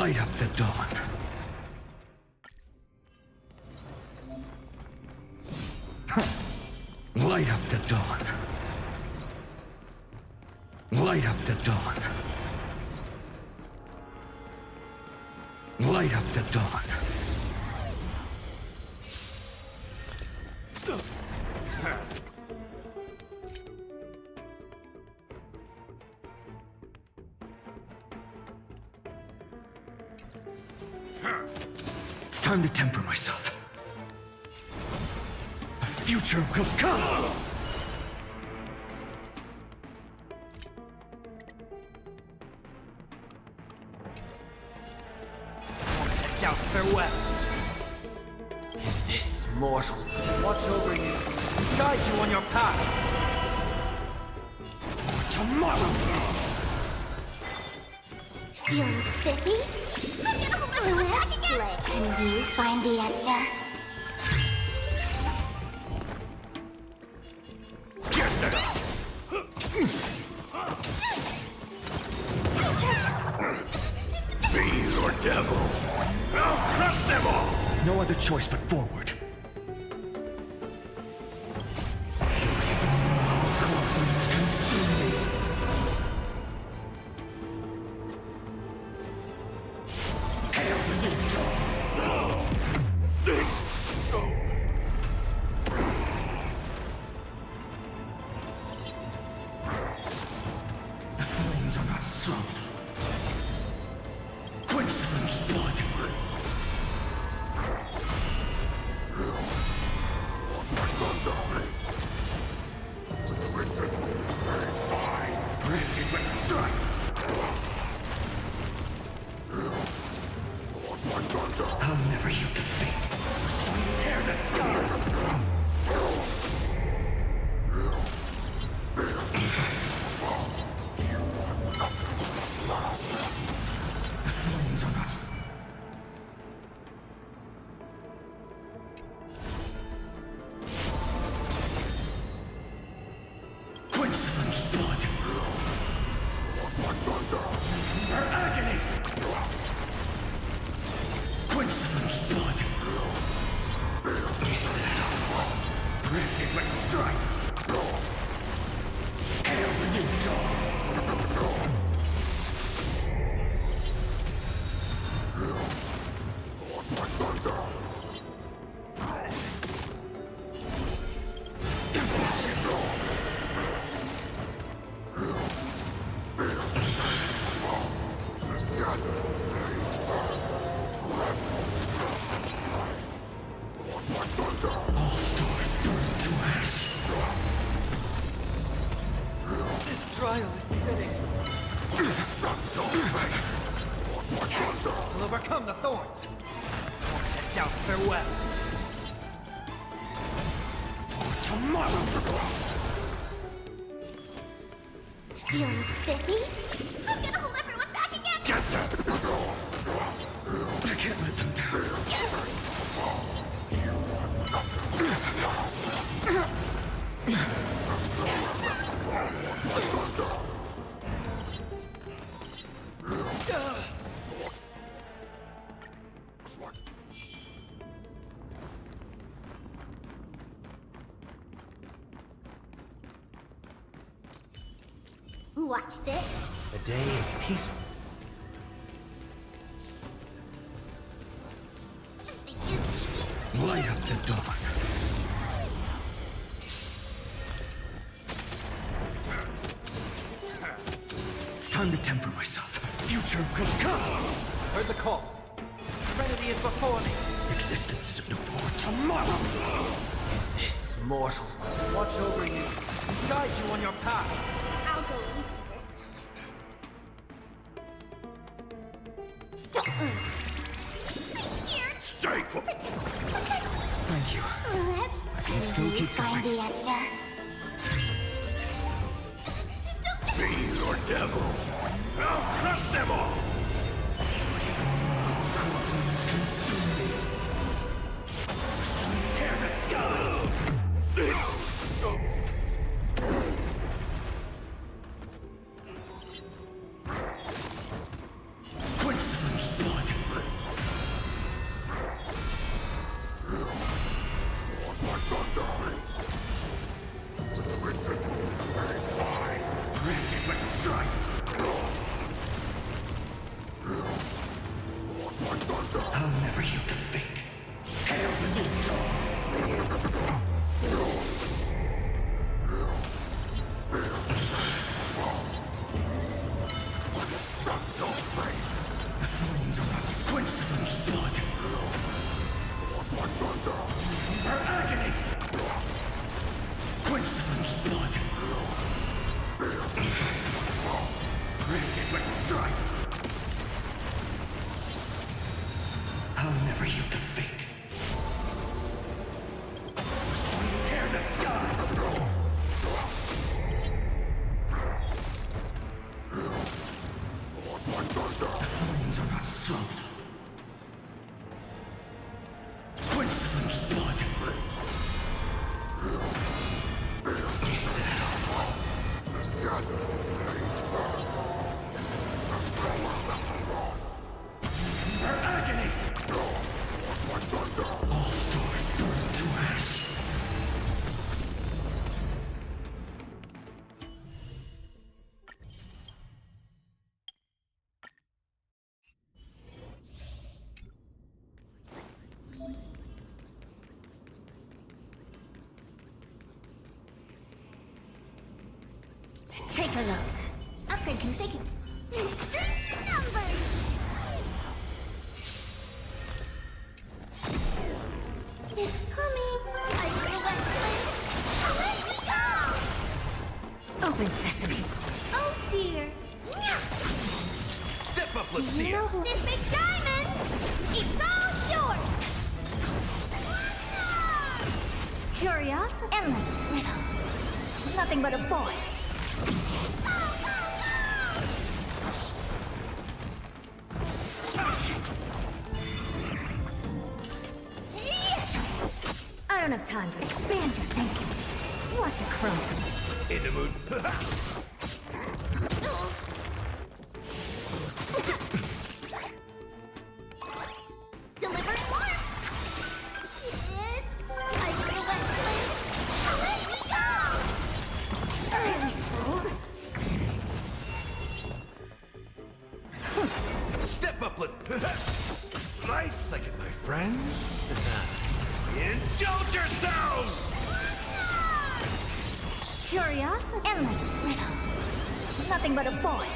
Light up the dawn. Light up the dawn. Light up the dawn. Light up the dawn. It's time to temper myself. A future will come! Doubt farewell. This mortal watch over you and guide you on your path. For tomorrow! Feeling spiffy? Let's play. Can you find the answer? Fiend or devil, I'll crush them all! No other choice but forward. Consume me. Hail the new dawn! The flames are not strong enough. Quench the flame's blood. Granted with strife. I'll never yield to fate. Sun tear the sky. The flames are not. Quench the flame's blood. Her agony. Quench the flame's blood. Is that all? Granted with strife. Hail the new dawn. All stars burn to ash. This trial is fitting. I'll overcome the thorns. Doubt farewell. For tomorrow! Feeling spiffy? I'm gonna hold everyone back again! Get them! I can't let them down. Watch this. A day of peaceful. Light up the dawn. It's time to temper myself. A future will come! Heard the call. Serenity is before me. Existence is of no more tomorrow! This mortal watch over you and guide you on your path. I'll go easy this time. Don't I'm scared. Stay put! Thank you. Let's I can still keep find going. the answer. Fiend or devil, I'll crush them all! Corpulence consume me. Sun tear the sky! Quench the flame's blood. Take a look. Upgrade configured. String numbers. It's coming. I feel that flame. Away we go. Open sesame. Oh dear. Step up, let's Do see you know it. who this big diamond? It's all yours. Curious, endless riddle. Nothing but a void. I don't have time to expand your thinking. Watch it crumble. In the mood. Delivering warmth. It's... I feel that flame. Away we go. Early fool. Step up, let's. Nice second, my friends. Indulge yourselves! Curious, endless riddle. Nothing but a void.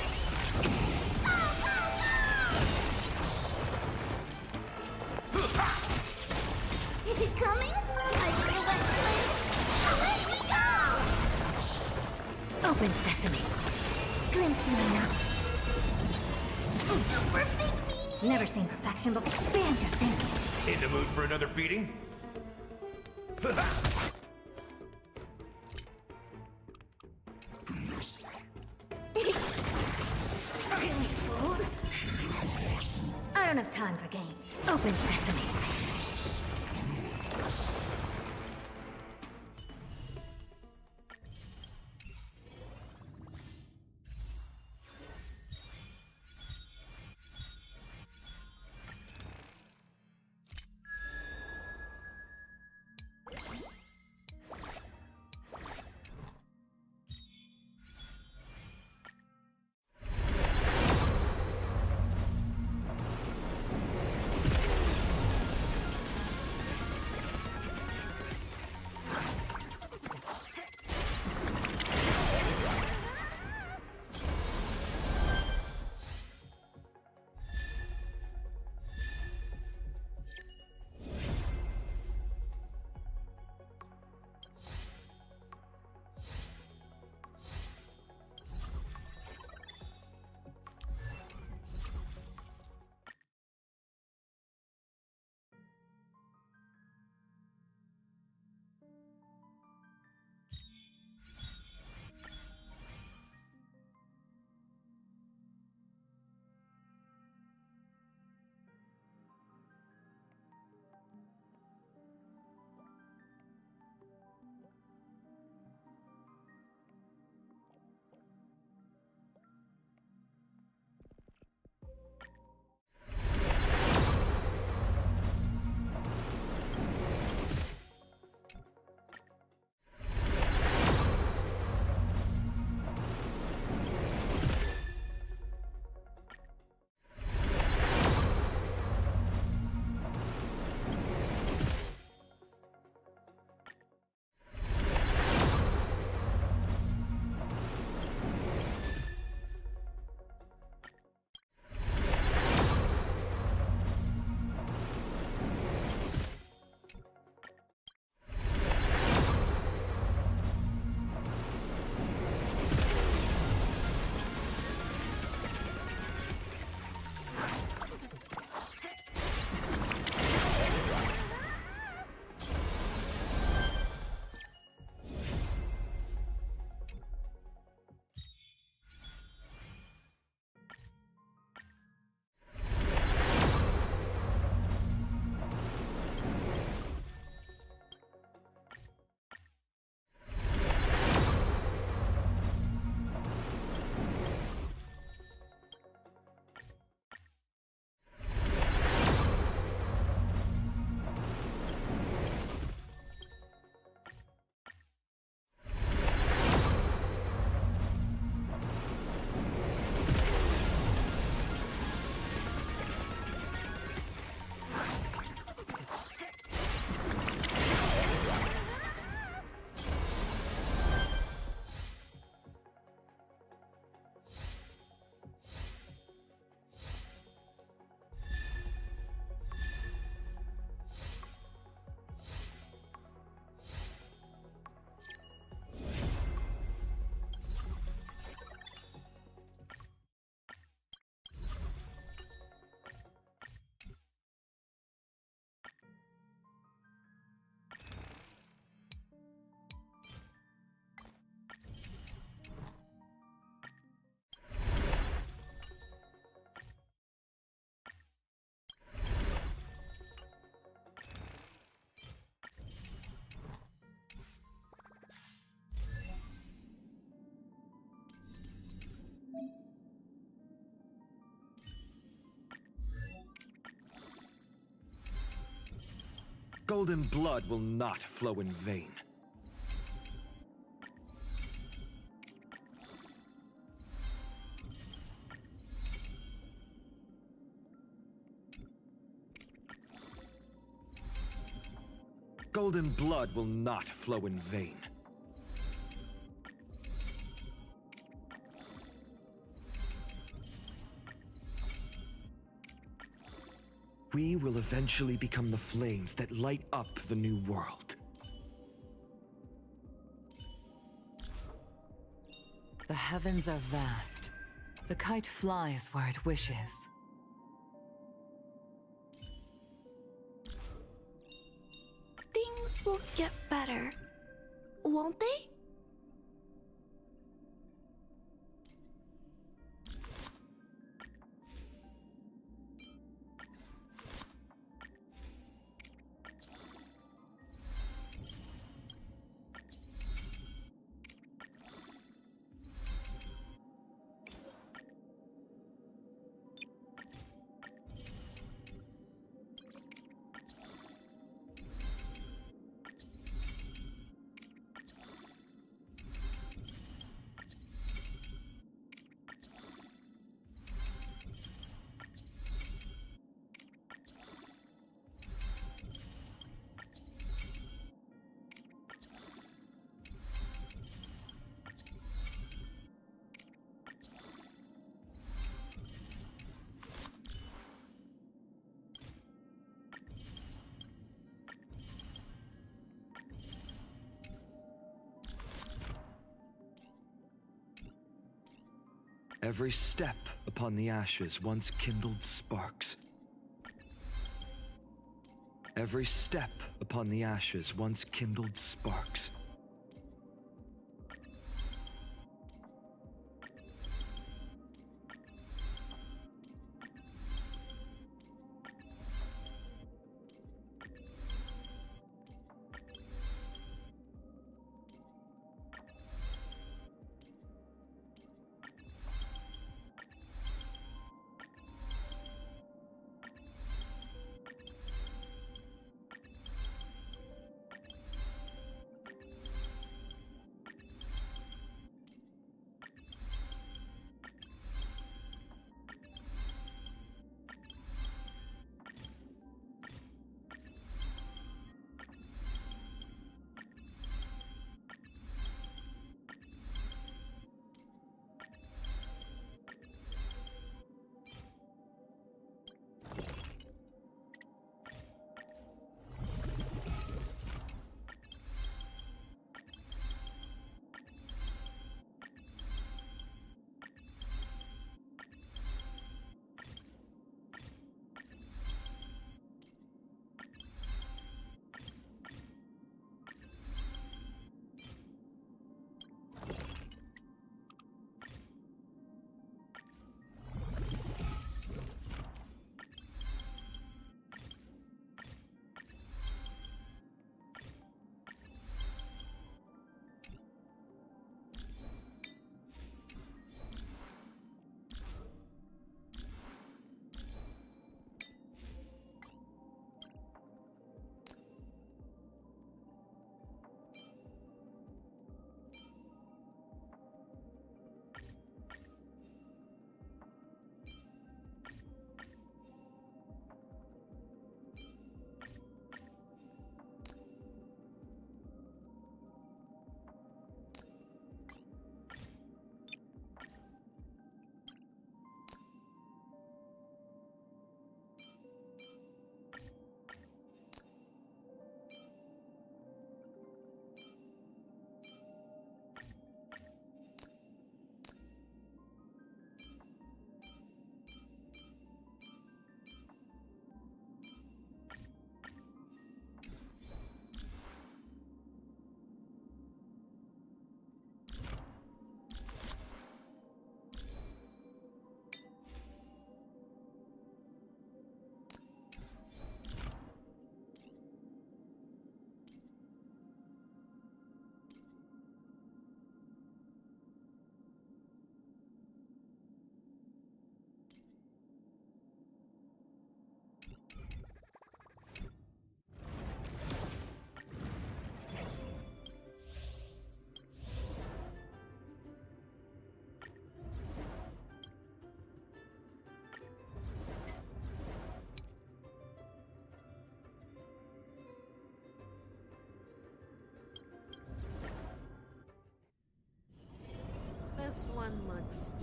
Is it coming? I feel that flame. Away we go! Open sesame. Glimpse me now. Bursting meanie. Never seen perfection, but expand your thinking. In the mood for another beating? Really, fool? I don't have time for games. Open sesame. Golden blood will not flow in vain. Golden blood will not flow in vain. We will eventually become the flames that light up the new world. The heavens are vast. The kite flies where it wishes. Things will get better, won't they? Every step upon the ashes once kindled sparks. Every step upon the ashes once kindled sparks.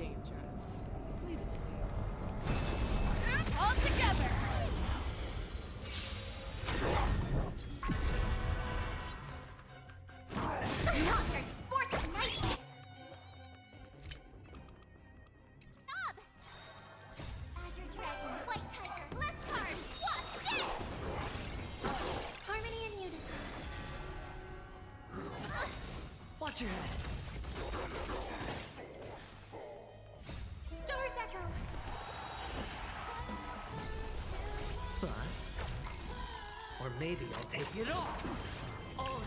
dangerous. Leave it to me. All together! Not sports nice. Stop! Azure Dragon, White Tiger, less cards. What's this? Harmony and unison. Watch your head. Stars Echo. Bust. Or maybe I'll take it off. Oh.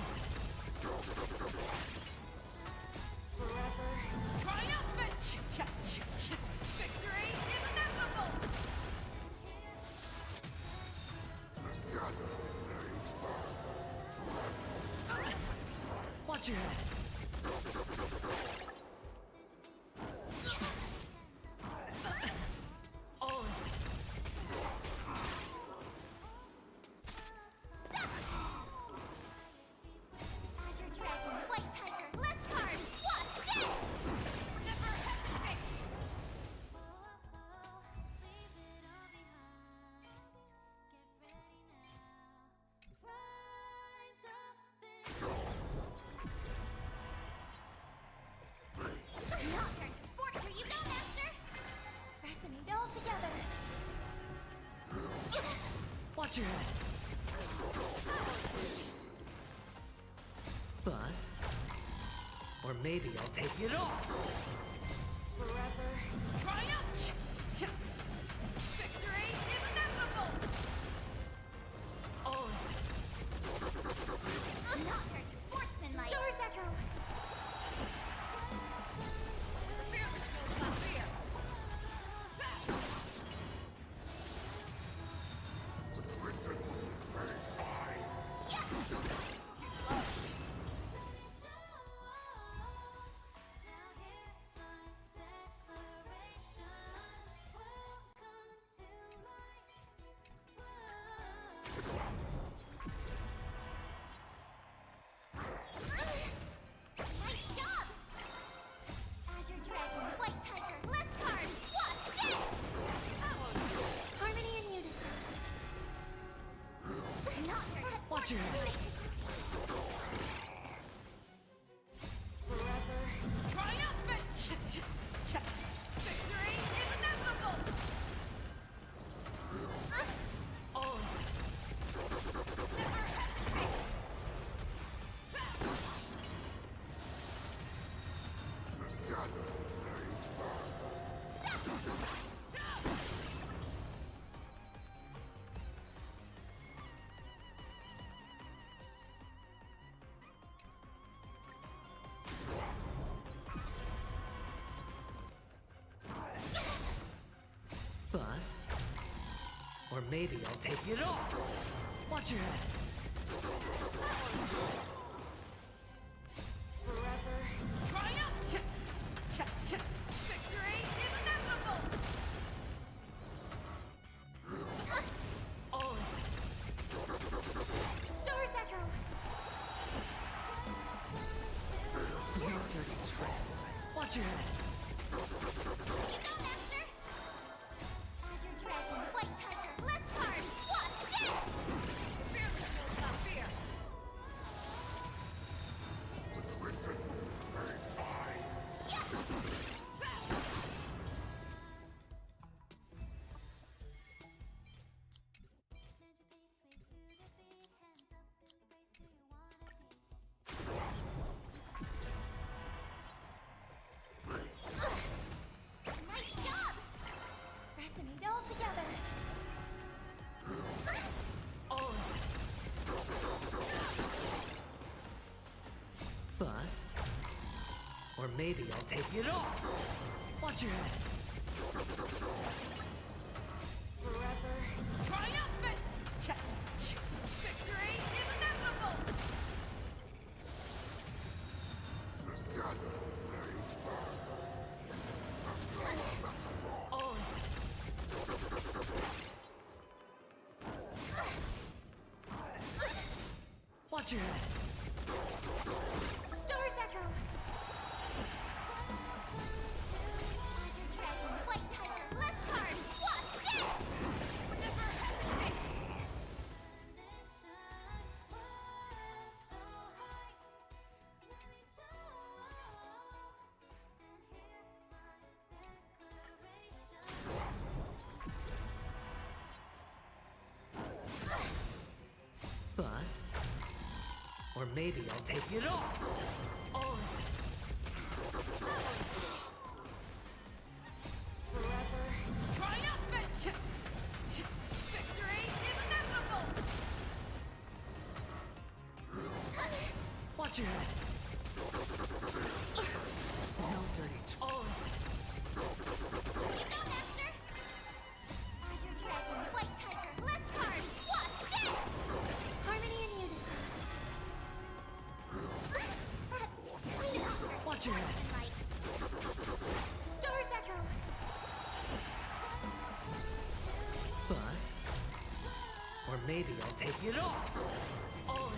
Forever triumphant! Victory is inevitable! Watch your head. Oh. Azure Dragon, White Tiger, less cards. What's this? Never hesitate! Not your sport where you go, Master. Resonate all together. Watch your head. Bust. Or maybe I'll take it off. Forever triumph! Victory is inevitable! Oh. Not your sportsmanlike. Stars Echo. Fear is not fear! Written fate high. Nice job! Azure Dragon, White Tiger, less cards. What's this? Harmony and unison. Not your Watch your head. Forever triumphant! Victory is inevitable! Oh. Never hesitate! Bust. Or maybe I'll take it off. Watch your head. Forever triumph! Victory is inevitable! Oh. Stars Echo. You dirty tricks. Watch your head. You go, Master. Azure Dragon, White Tiger, less cards. What's this? Fear is not fear! Written fate high. Nice job! Resonate all together. Oh. Bust. Or maybe I'll take it off. Watch your head. Forever triumphant! Victory is inevitable! Oh. Watch your head. Stars Echo. Or maybe I'll take it all. Oh. Forever triumphant! Victory is inevitable! Watch your head. No dirty. Oh. You go, Master! Azure Dragon, White Tiger, less cards! Watch this! Harmony and unison. Watch your head. Stars echo! Bust. Or maybe I'll take it all. Oh.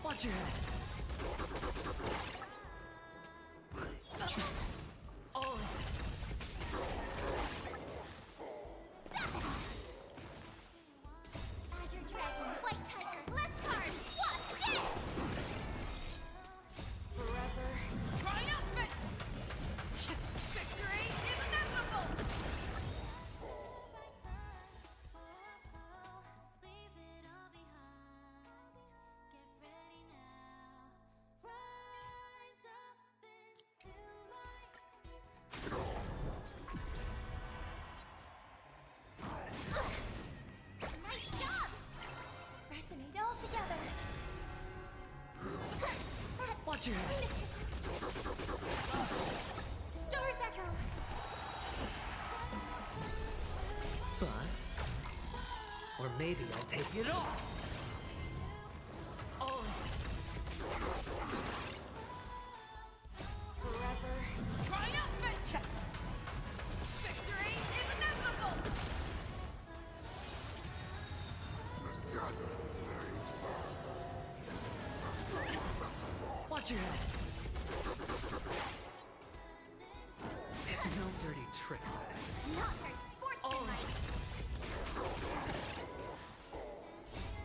Watch your head. Oh. Azure Dragon, White Tiger, less cards! Watch this! Forever triumphant! Victory is inevitable! Leave it all behind. Get ready now. Rise up into light. Nice job! Resonate all together. Watch your head. Stars echo. Bust. Or maybe I'll take it all. Oh. Forever triumphant! Victory is inevitable! Watch your head. No dirty tricks. Not hurt sportsmanlike!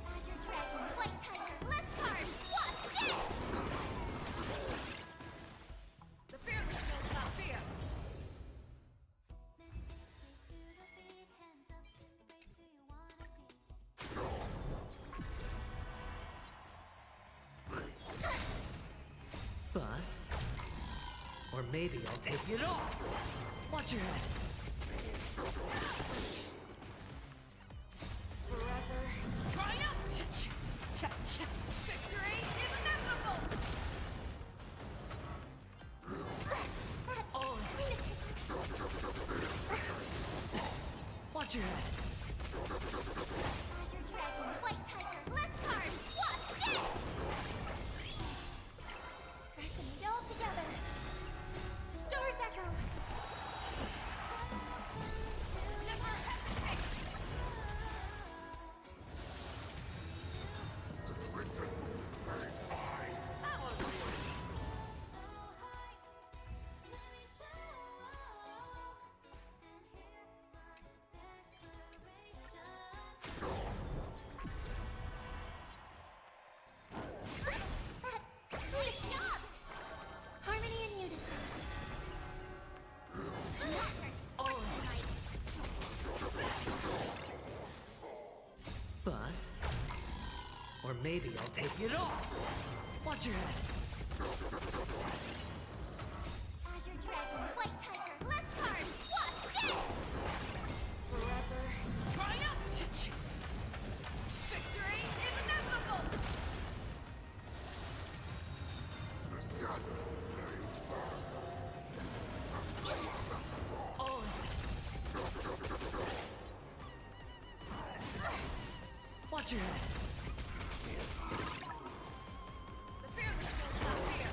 Azure Dragon, White Tiger, less cards! Watch this! The fearless knows not fear! Bust. Or maybe I'll take it all. Watch your head. Forever triumph! Victory is inevitable! Oh. Watch your head. Azure Dragon, White Tiger, less cards! Watch this! Resonate all together. Stars echo. Never hesitate. Nice job! Harmony and unison. That hurts sportsmanlike. Bust. Or maybe I'll take it all. Watch your head. Azure Dragon, White Tiger, less cards! Watch this! Forever triumph! Victory is inevitable! Oh. Watch your head. The fearless knows not fear.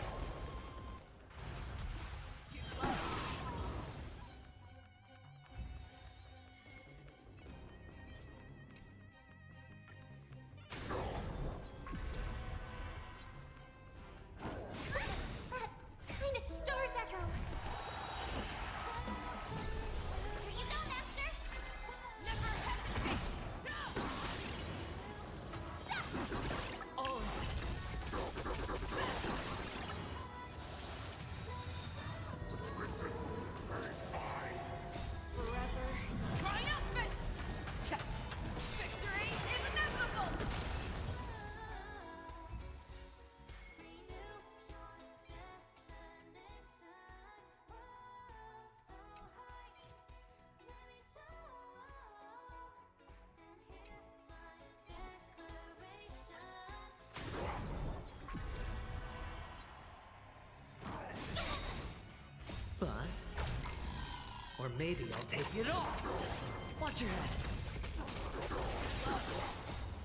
Or maybe I'll take it all. Watch your head.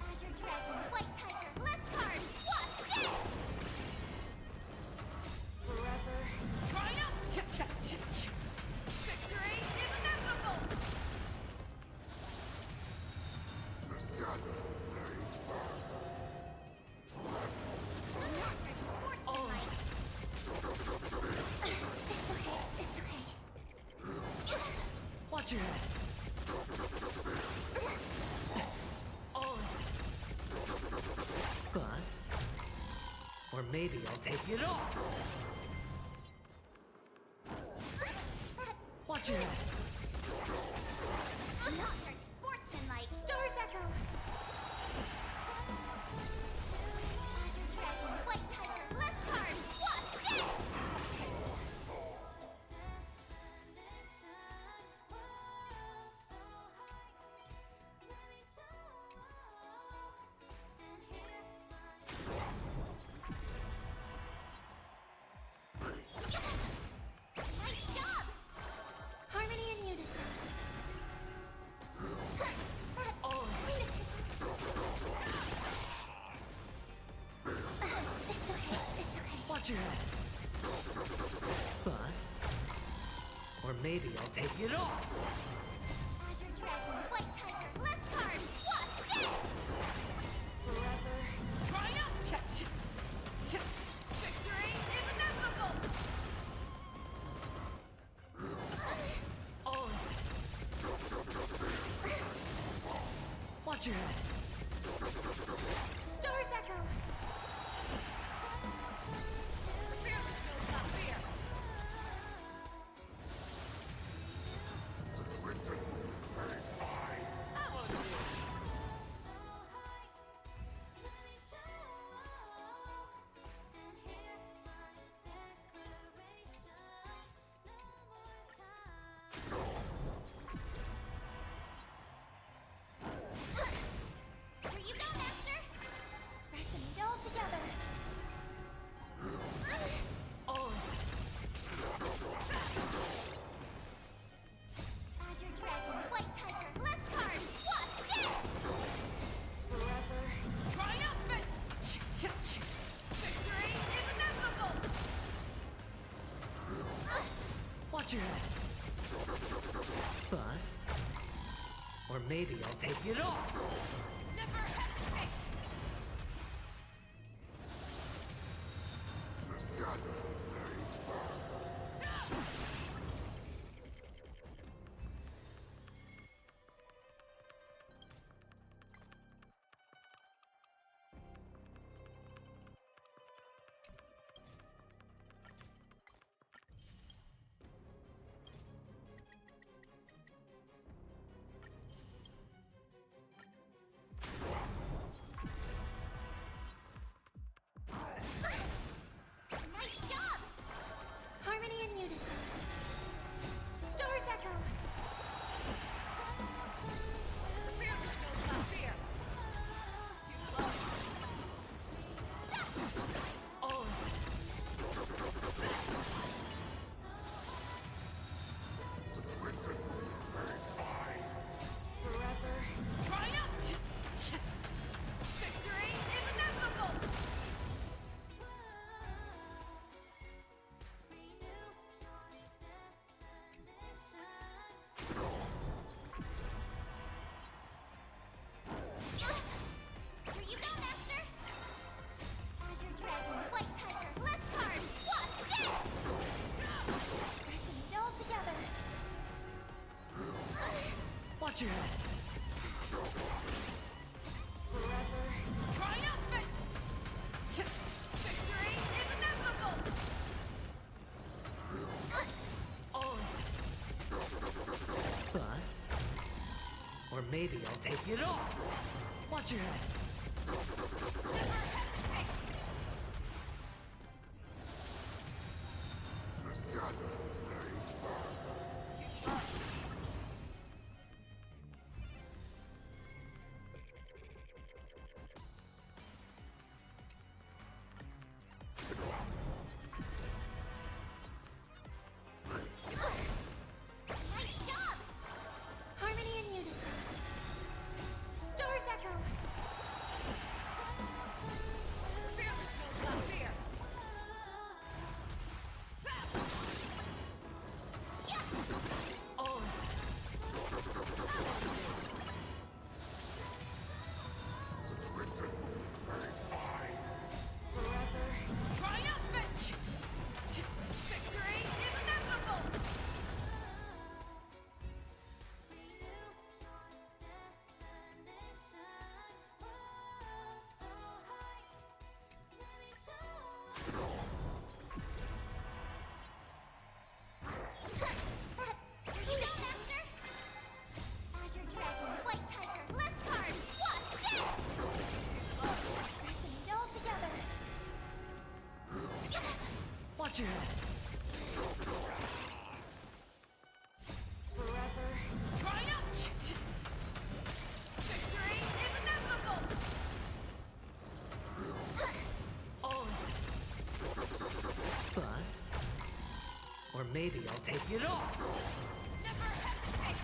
Azure Dragon, White Tiger, less cards! What's this? Forever. Triumph! Cha-cha-cha-cha! Victory is inevitable! Watch your head. Oh. Bust. Or maybe I'll take it all. Watch your head. Not very sportsmanlike. Stars Echo. Azure Dragon, White Tiger, less cards. What's this? Nice job! Harmony and unison. Oh. Wait a It's okay, it's okay. Watch your head. Bust. Or maybe I'll take it all. Azure Dragon, White Tiger, less cards. What's this? Forever. Triumph! Cha-cha-cha! Victory is inevitable! Oh. Watch your head. Stars Echo. Here you go, Master! Resonate all together. Oh. Azure Dragon, White Tiger, less cards. What's this? Forever. Triumphant! Cha-cha-cha! Victory is inevitable! Watch your head. Bust. Or maybe I'll take it all. Never hesitate! Nice job! Harmony and unison. Stars Echo. Fear knows not fear. Too slow. Oh. Forever. Triumph! Cha-cha! Victory is inevitable! Here you go, Master! Azure Dragon, White Tiger, less cards! What's this? Resonate all together. Watch your head. Forever. Triumphant! Cha- Victory is inevitable! Oh. Bust. Or maybe I'll take it all. Watch your head. Never hesitate! Nice Or maybe I'll take it all. Never hesitate!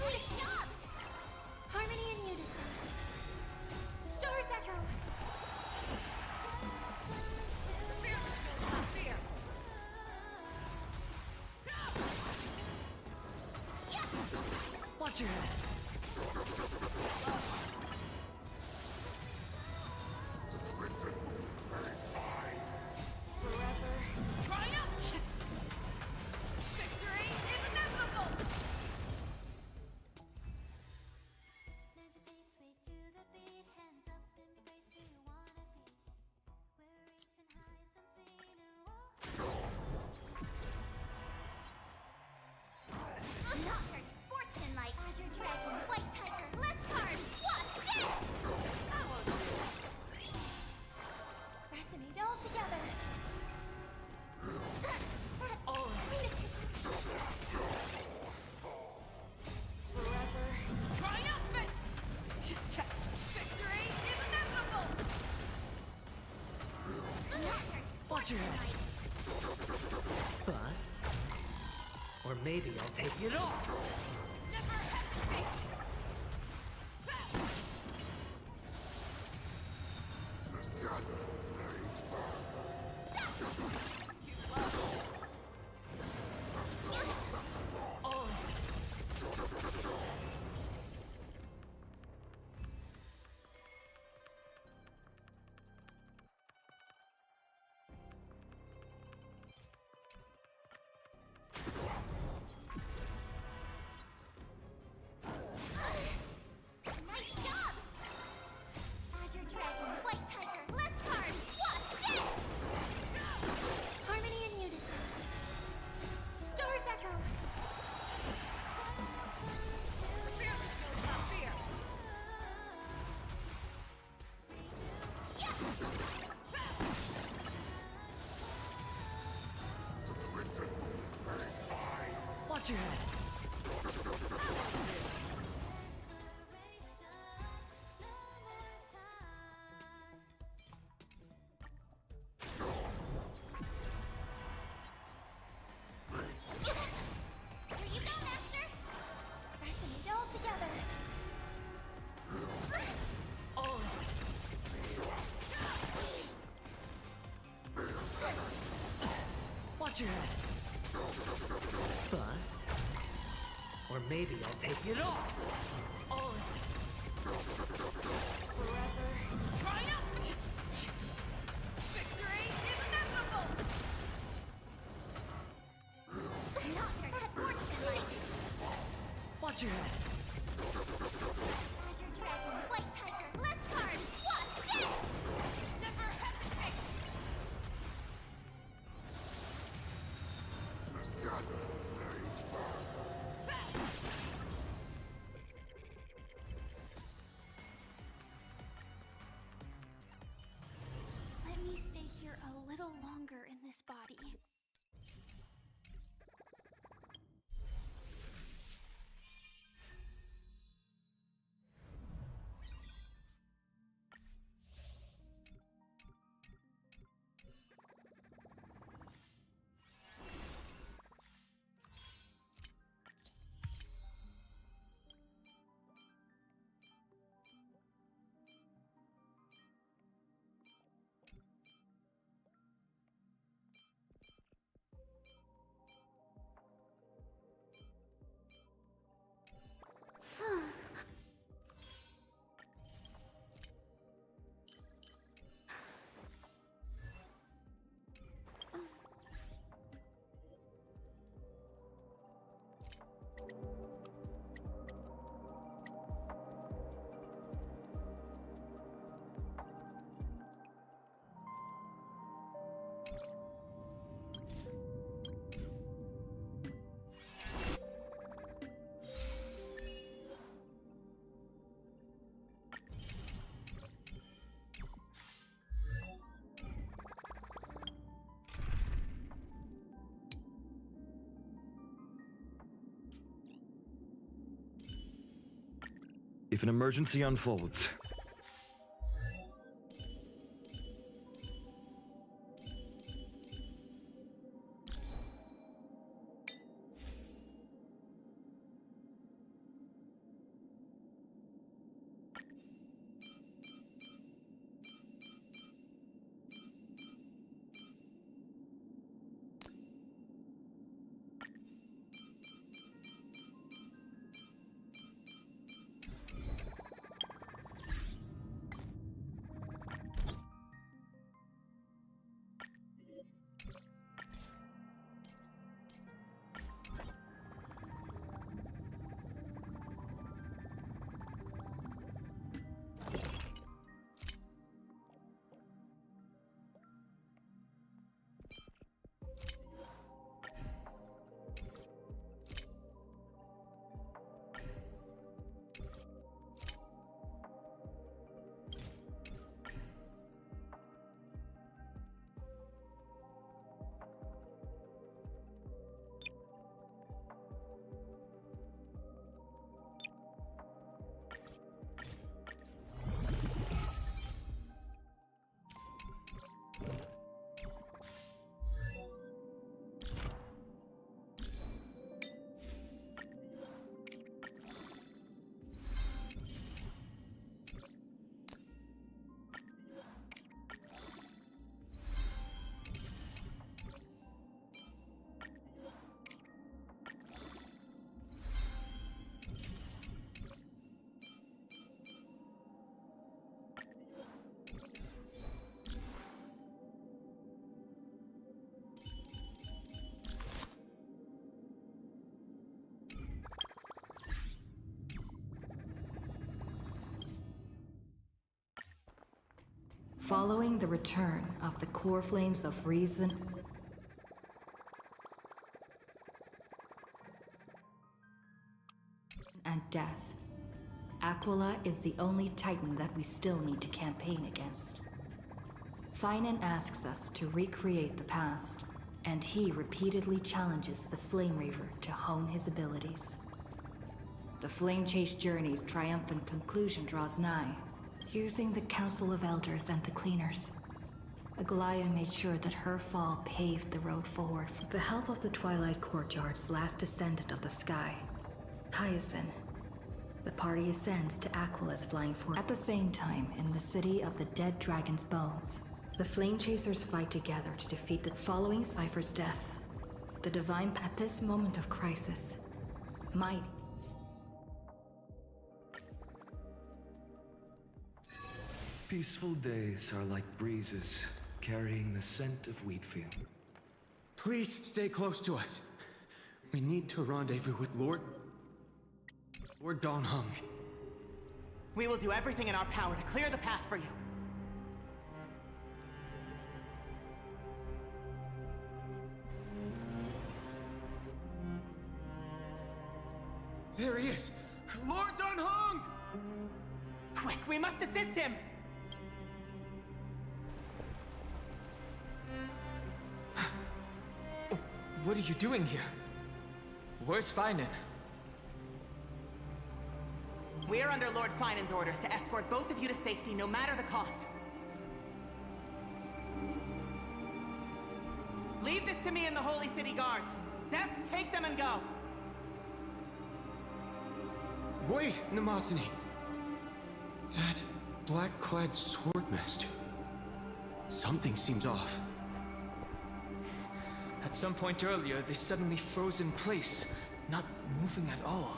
Nice job! Harmony and unison. Stars echo. Fear. Watch your head. Forever. Triumph! Victory is inevitable! Dance your face way to the beat, hands up, embrace who you wanna be. We're reaching heights unseen. Not very sportsmanlike. Azure Dragon, White Tiger, less cards. What's this? Resonate all together. Forever. Triumphant! Victory is inevitable! Not very Watch your head. sportsmanlike. Bust. Or maybe I'll take it all. Never hesitate. Nice job! Azure Dragon, White Tiger, less cards. What's this? Harmony and unison. Stars echo. Fear. Watch your head. Here you go, Master! Resonate all together. Watch your head. Bust. Or maybe I'll take it all. Forever. Triumph! Victory is inevitable! Not very sportsmanlike. Watch your head. Azure Dragon, White Tiger, less cards. What's this? Never hesitate. Let me stay here a little longer in this body. if an emergency unfolds. Following the return of the core flames of reason and death, Aquila is the only Titan that we still need to campaign against. Finan asks us to recreate the past, and he repeatedly challenges the Flame Reaver to hone his abilities. The Flame Chase journey's triumphant conclusion draws nigh. Using the Council of Elders and the Cleaners, Aglaia made sure that her fall paved the road forward. With the help of the Twilight Courtyard's last descendant of the sky, Hyacinth, the party ascends to Aquila's flying fort. At the same time, in the city of the Dead Dragon's Bones, the Flame Chasers fight together to defeat the following Cypher's death. The Divine, at this moment of crisis, might Peaceful days are like breezes carrying the scent of wheatfield. Please stay close to us. We need to rendezvous with Lord Don Hung. We will do everything in our power to clear the path for you. There he is! Lord Don Hung! Quick, we must assist him! What are you doing here? Where's Finan? We are under Lord Finan's orders to escort both of you to safety, no matter the cost. Leave this to me and the Holy City Guards. Zeph, take them and go. Wait, Namazani. That black-clad swordmaster. Something seems off. At some point earlier, they suddenly froze in place, not moving at all.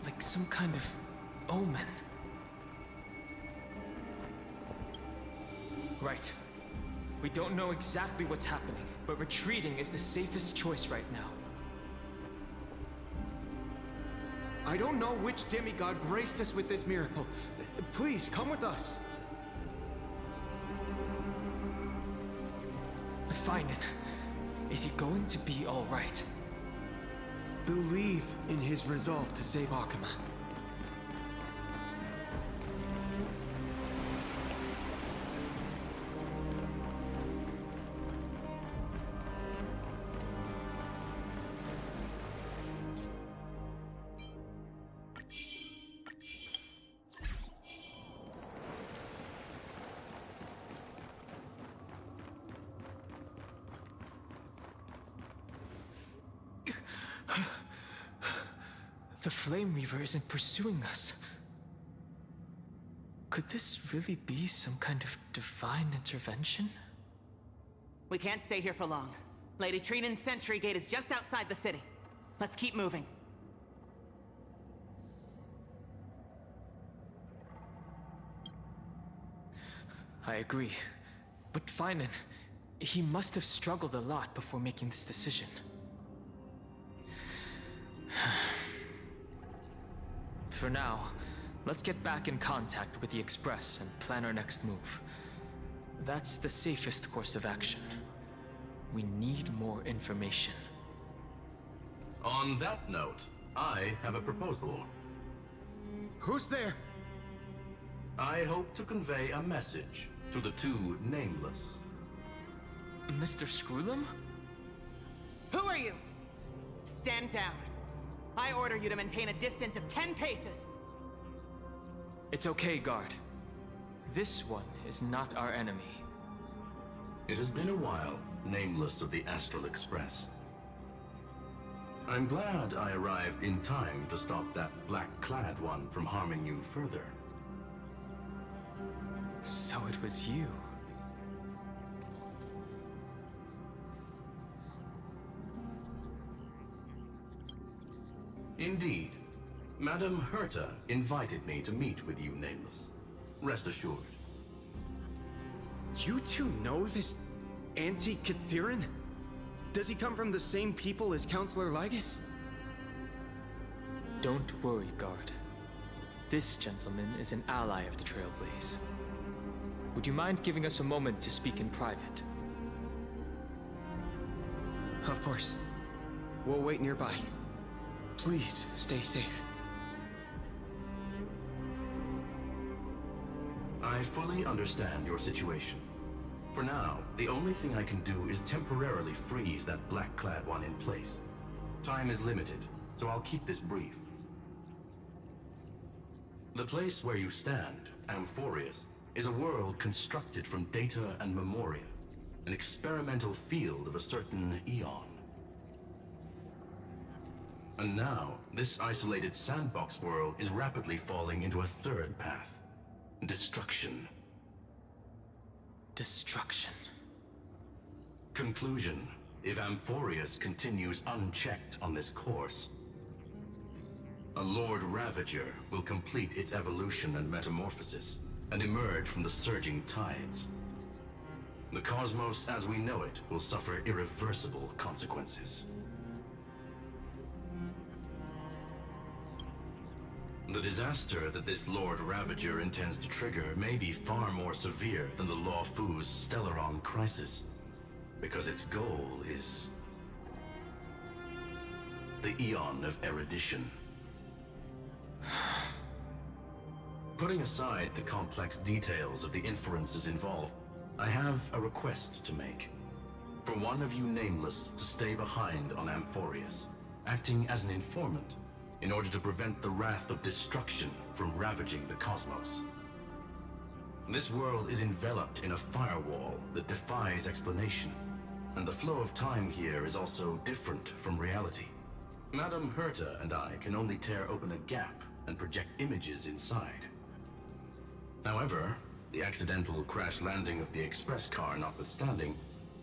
Like some kind of omen. Right. We don't know exactly what's happening, but retreating is the safest choice right now. I don't know which demigod graced us with this miracle. Please, come with us. Finan, is he going to be all right? Believe in his resolve to save Akama. The Flame Reaver isn't pursuing us. Could this really be some kind of divine intervention? We can't stay here for long. Lady Trinan's sentry gate is just outside the city. Let's keep moving. I agree. But Finan, he must have struggled a lot before making this decision. For now, let's get back in contact with the Express and plan our next move. That's the safest course of action. We need more information. On that note, I have a proposal. Who's there? I hope to convey a message to the two nameless. Mr. Screwlum? Who are you? Stand down. I order you to maintain a distance of 10 paces. It's okay, guard. This one is not our enemy. It has been a while, nameless of the Astral Express. I'm glad I arrived in time to stop that black-clad one from harming you further. So it was you. Indeed. Madame Herta invited me to meet with you, Nameless. Rest assured. You two know this anti-Catharan? Does he come from the same people as Counselor Lygus? Don't worry, guard. This gentleman is an ally of the Trailblaze. Would you mind giving us a moment to speak in private? Of course. We'll wait nearby. Please, stay safe. I fully understand your situation. For now, the only thing I can do is temporarily freeze that black-clad one in place. Time is limited, so I'll keep this brief. The place where you stand, Amphorius, is a world constructed from data and memoria, an experimental field of a certain eon. And now, this isolated sandbox world is rapidly falling into a third path. Destruction. Destruction. Conclusion. If Amphorius continues unchecked on this course, a Lord Ravager will complete its evolution and metamorphosis, and emerge from the surging tides. The cosmos as we know it will suffer irreversible consequences. The disaster that this Lord Ravager intends to trigger may be far more severe than the Law Fu's Stellaron crisis, because its goal is the Eon of Erudition. Putting aside the complex details of the inferences involved, I have a request to make. For one of you nameless to stay behind on Amphorius, acting as an informant, in order to prevent the wrath of destruction from ravaging the cosmos. This world is enveloped in a firewall that defies explanation, and the flow of time here is also different from reality. Madame Herta and I can only tear open a gap and project images inside. However, the accidental crash landing of the express car notwithstanding,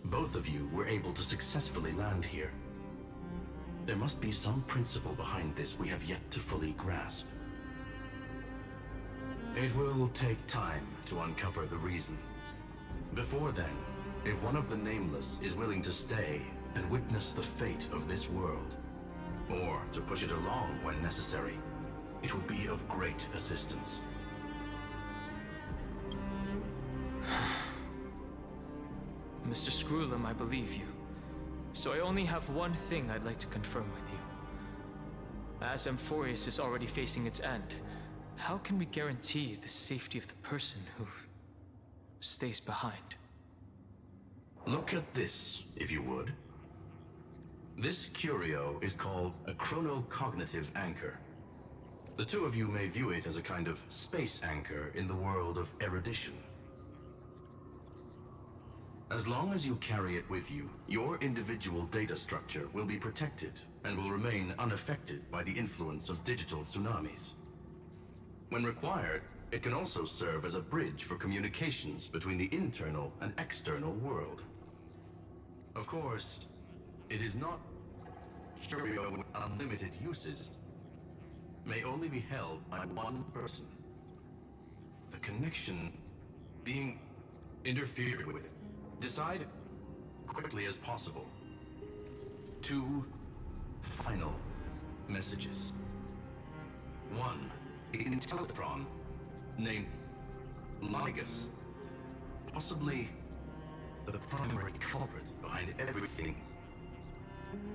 both of you were able to successfully land here. There must be some principle behind this we have yet to fully grasp. It will take time to uncover the reason. Before then, if one of the Nameless is willing to stay and witness the fate of this world, or to push it along when necessary, it would be of great assistance. Mr. Screwlum, I believe you. So I only have one thing I'd like to confirm with you. As Amphorius is already facing its end, how can we guarantee the safety of the person who stays behind? Look at this, if you would. This curio is called a chronocognitive anchor. The two of you may view it as a kind of space anchor in the world of erudition. As long as you carry it with you, your individual data structure will be protected and will remain unaffected by the influence of digital tsunamis. When required, it can also serve as a bridge for communications between the internal and external world. Of course, it is not stereo with unlimited uses. May only be held by one person. The connection being interfered with. Decide quickly as possible. 2 final messages. 1. The Intellectron, named Ligus, possibly the primary culprit behind everything.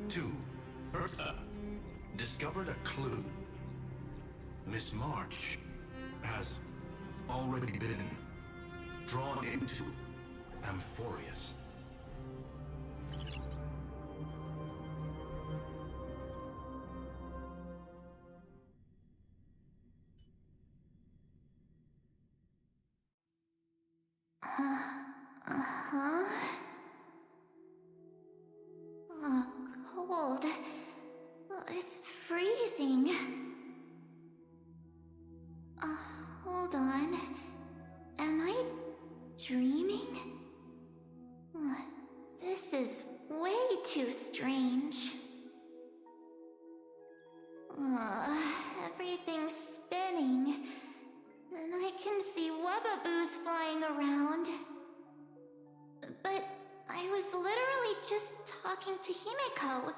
2. Bertha discovered a clue. Miss March has already been drawn into Amphorius. Uh-huh. Oh, cold. It's freezing. Hold on. Am I dreaming? This is way too strange. Everything's spinning. And I can see wubbaboos flying around. But I was literally just talking to Himeko.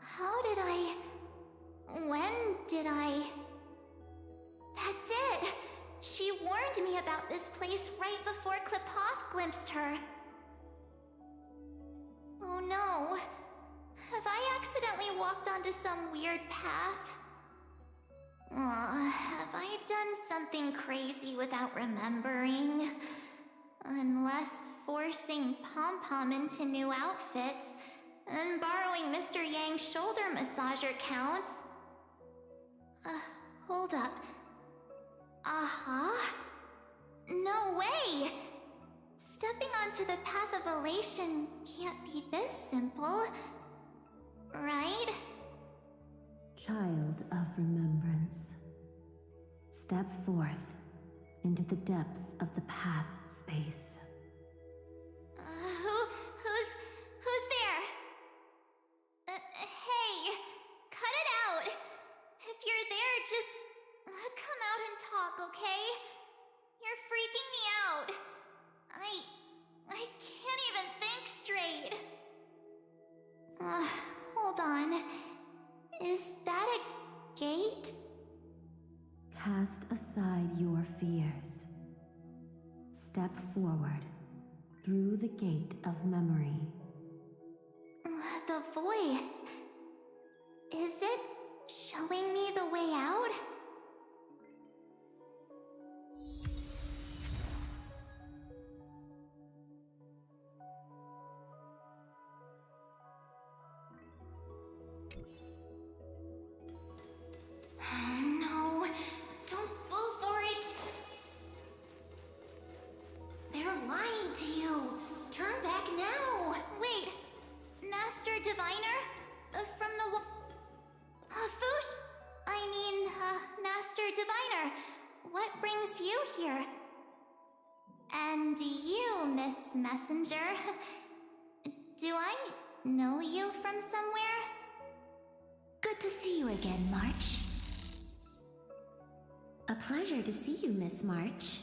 How did I... When did I... That's it! She warned me about this place right before Klipoth glimpsed her. Oh no. Have I accidentally walked onto some weird path? Have I done something crazy without remembering? Unless forcing Pom-Pom into new outfits and borrowing Mr. Yang's shoulder massager counts. Hold up. No way! Stepping onto the path of elation can't be this simple, right? Child of remembrance, step forth into the depths of the path space. Who's there? Hey, cut it out. If you're there, just come out and talk, okay? You're freaking me out. I can't even think straight. Hold on. Is that a gate? Cast aside your fears. Step forward through the gate of memory. The voice. Is it showing me the way out? No, don't fall for it. They're lying to you. Turn back now. Wait, Master Diviner? From the Foosh? Master Diviner, what brings you here? And you, Miss Messenger. Do I know you from somewhere? Good to see you again, March. A pleasure to see you, Miss March.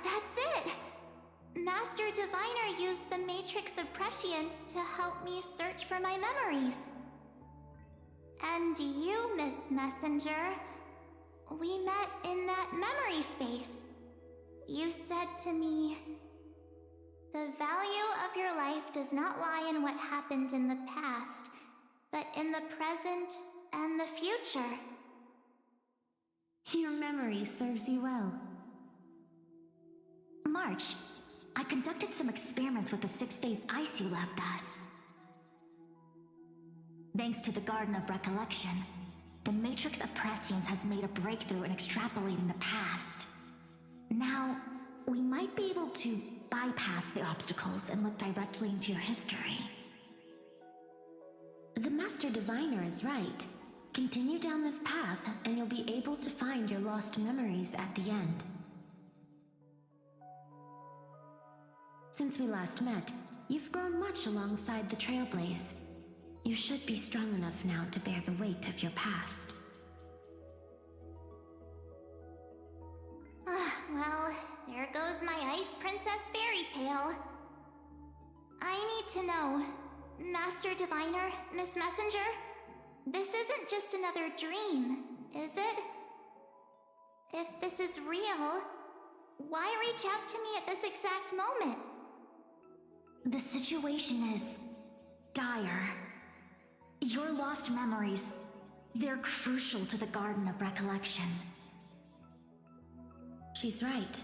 That's it! Master Diviner used the Matrix of Prescience to help me search for my memories. And you, Miss Messenger, we met in that memory space. You said to me, "The value of your life does not lie in what happened in the past, but in the present and the future." Your memory serves you well. March, I conducted some experiments with the 6-phase ice you left us. Thanks to the Garden of Recollection, the Matrix of Prescience has made a breakthrough in extrapolating the past. Now, we might be able to bypass the obstacles and look directly into your history. Master Diviner is right. Continue down this path, and you'll be able to find your lost memories at the end. Since we last met, you've grown much alongside the Trailblaze. You should be strong enough now to bear the weight of your past. Well, there goes my Ice Princess fairy tale. I need to know, Master Diviner, Miss Messenger, this isn't just another dream, is it? If this is real, why reach out to me at this exact moment? The situation is dire. Your lost memories, they're crucial to the Garden of Recollection. She's right.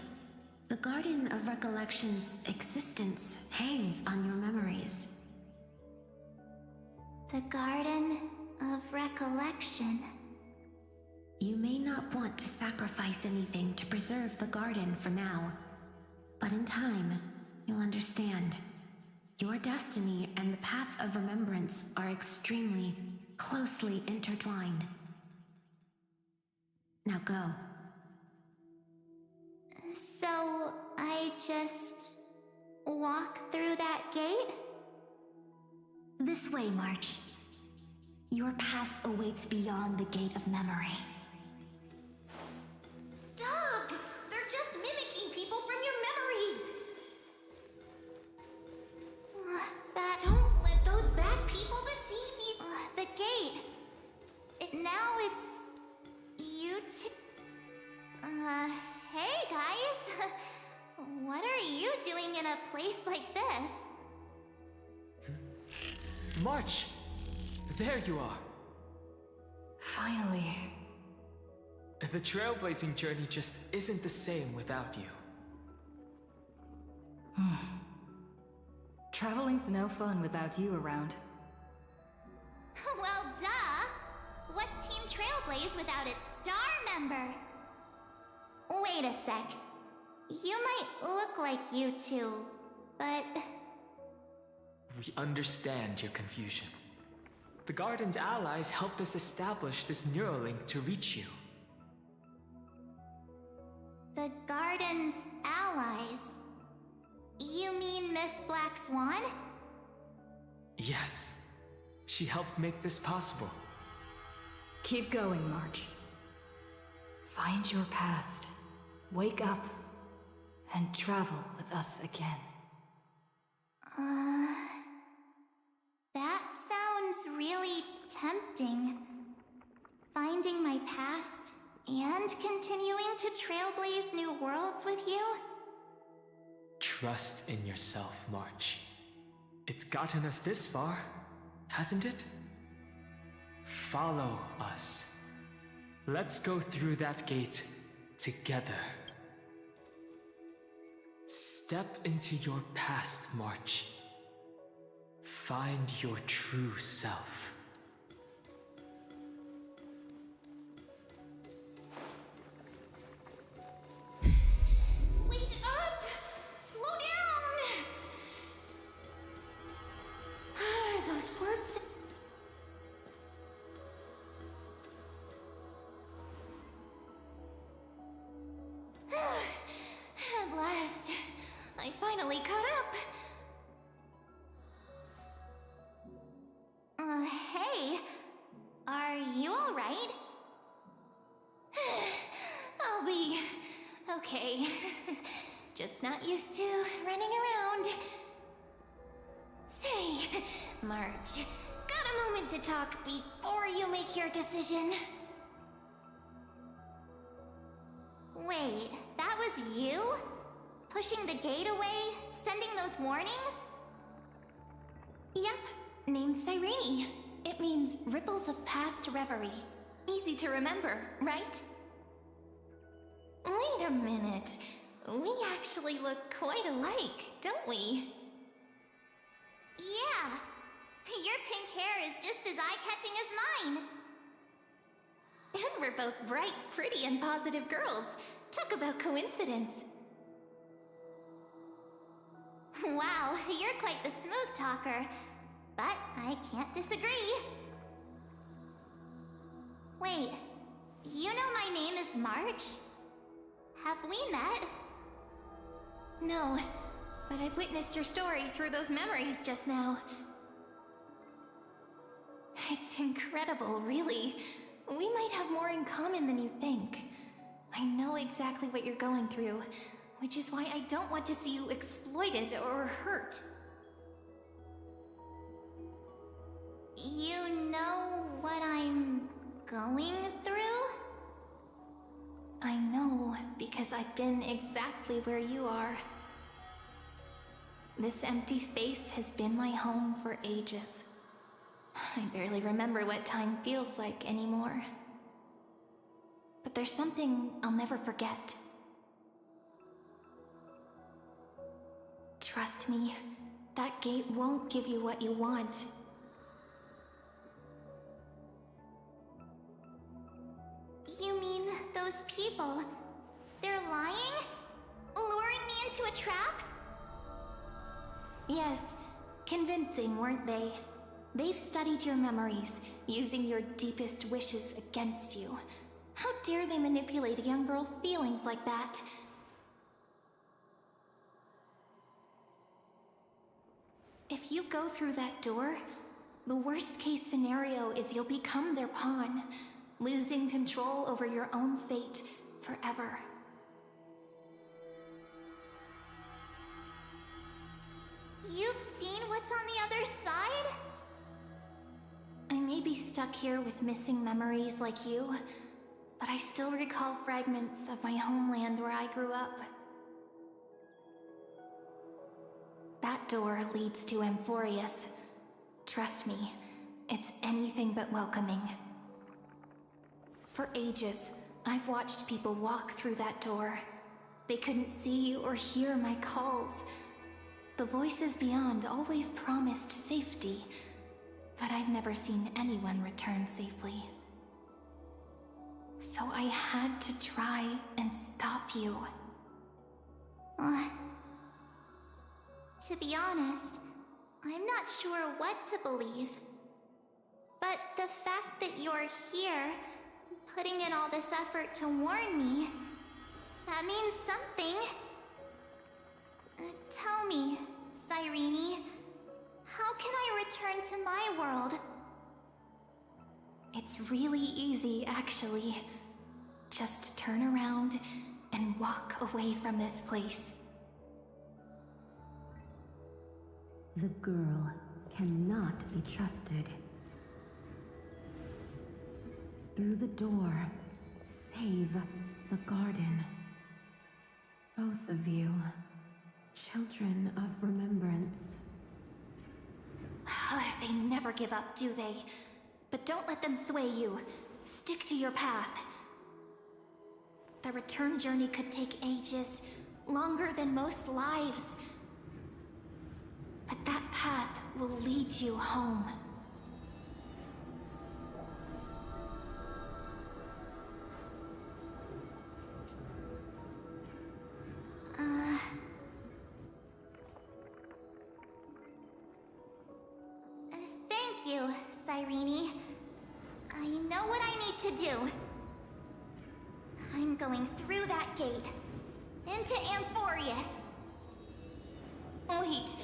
The Garden of Recollection's existence hangs on your memories. The Garden of Recollection. You may not want to sacrifice anything to preserve the garden for now, but in time, you'll understand. Your destiny and the path of remembrance are extremely, closely intertwined. Now go. So, I just walk through that gate? This way, March. Your past awaits beyond the Gate of Memory. Stop! They're just mimicking people from your memories! Don't let those bad people deceive you! The gate. Now it's... you two... hey guys! What are you doing in a place like this? March! There you are! Finally. The trailblazing journey just isn't the same without you. Traveling's no fun without you around. Well, duh! What's Team Trailblaze without its star member? Wait a sec. You might look like you two, but... We understand your confusion. The Garden's allies helped us establish this Neuralink to reach you. The Garden's allies? You mean Miss Black Swan? Yes. She helped make this possible. Keep going, March. Find your past. Wake up. And travel with us again. That sounds really tempting. Finding my past and continuing to trailblaze new worlds with you? Trust in yourself, March. It's gotten us this far, hasn't it? Follow us. Let's go through that gate together. Step into your past, March. Find your true self. Wait up! Slow down! Those words... At last, I finally caught up. Hey, are you all right? I'll be okay. Just not used to running around. Say, March, got a moment to talk before you make your decision? Wait, that was you? Pushing the gate away? Sending those warnings? Yep, named Cyrene. It means ripples of past reverie. Easy to remember, right? Wait a minute. We actually look quite alike, don't we? Yeah. Your pink hair is just as eye-catching as mine. And we're both bright, pretty, and positive girls. Talk about coincidence. Wow, you're quite the smooth talker. But I can't disagree. Wait, you know my name is March? Have we met? No, but I've witnessed your story through those memories just now. It's incredible, really. We might have more in common than you think. I know exactly what you're going through, which is why I don't want to see you exploited or hurt. You know what I'm going through? I know, because I've been exactly where you are. This empty space has been my home for ages. I barely remember what time feels like anymore. But there's something I'll never forget. Trust me, that gate won't give you what you want. You mean those people? They're lying? Luring me into a trap? Yes, convincing, weren't they? They've studied your memories, using your deepest wishes against you. How dare they manipulate a young girl's feelings like that? If you go through that door, the worst case scenario is you'll become their pawn, losing control over your own fate forever. You've seen what's on the other side? I may be stuck here with missing memories like you, but I still recall fragments of my homeland where I grew up. That door leads to Amphorius. Trust me, it's anything but welcoming. For ages, I've watched people walk through that door. They couldn't see or hear my calls. The voices beyond always promised safety, but I've never seen anyone return safely. So I had to try and stop you. To be honest, I'm not sure what to believe. But the fact that you're here, putting in all this effort to warn me, that means something. Tell me, Cyrene, how can I return to my world? It's really easy, actually. Just turn around and walk away from this place. The girl cannot be trusted. Through the door, save the garden. Both of you, children of remembrance. They never give up, do they? But don't let them sway you. Stick to your path. The return journey could take ages, longer than most lives. But that path will lead you home. Thank you, Cyrene. I know what I need to do. I'm going through that gate. Into Amphorius. Wait,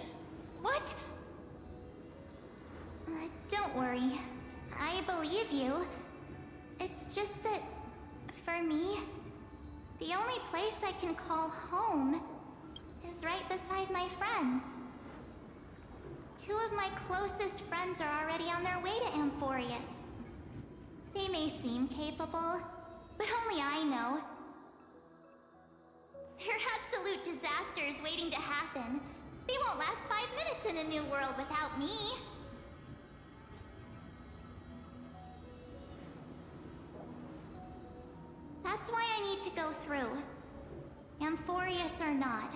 what? Don't worry. I believe you. It's just that, for me, the only place I can call home is right beside my friends. Two of my closest friends are already on their way to Amphorius. They may seem capable, but only I know. They're absolute disasters waiting to happen. They won't last 5 minutes in a new world without me. That's why I need to go through. Amphorius or not.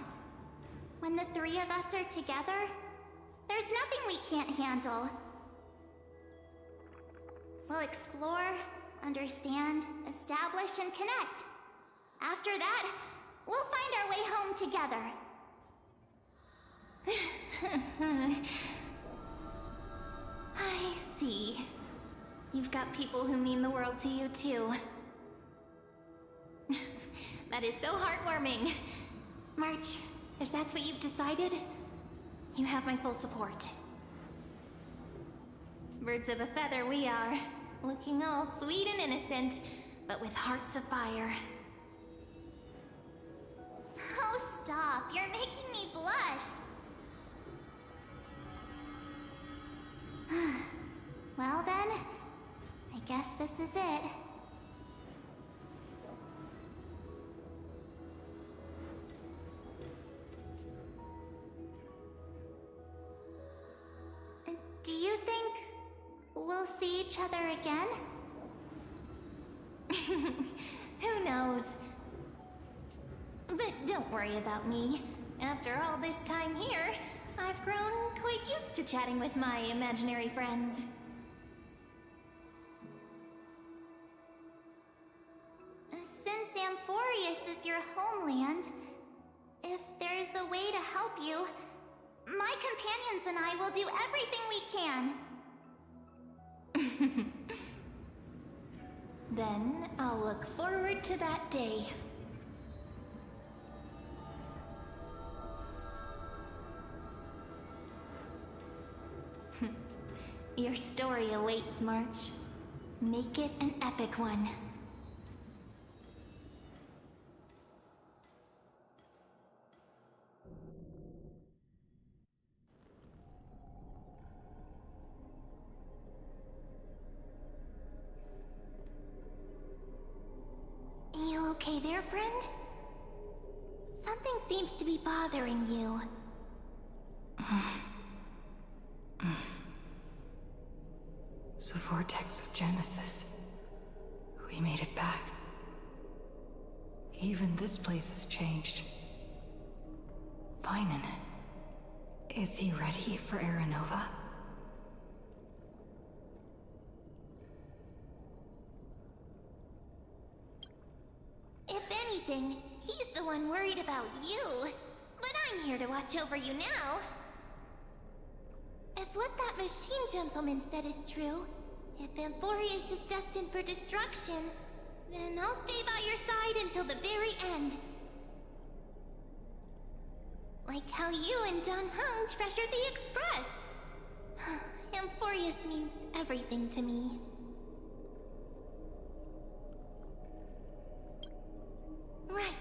When the three of us are together, there's nothing we can't handle. We'll explore, understand, establish, and connect. After that, we'll find our way home together. I see. You've got people who mean the world to you, too. That is so heartwarming. March, if that's what you've decided, you have my full support. Birds of a feather we are, looking all sweet and innocent, but with hearts of fire. Oh, stop. You're making me blush. Well then, I guess this is it. Do you think we'll see each other again? Who knows? But don't worry about me. After all this time here, I've grown quite used to chatting with my imaginary friends. Since Amphorius is your homeland, if there's a way to help you, my companions and I will do everything we can. Then I'll look forward to that day. Your story awaits, March. Make it an epic one. You okay there, friend? Something seems to be bothering you. The vortex of Genesis. We made it back. Even this place has changed. Finan. Is he ready for Aranova? If anything, he's the one worried about you. But I'm here to watch over you now. If what that machine gentleman said is true, if Amphorius is destined for destruction, then I'll stay by your side until the very end. Like how you and Don Hung treasured the Express. Amphorius means everything to me. Right.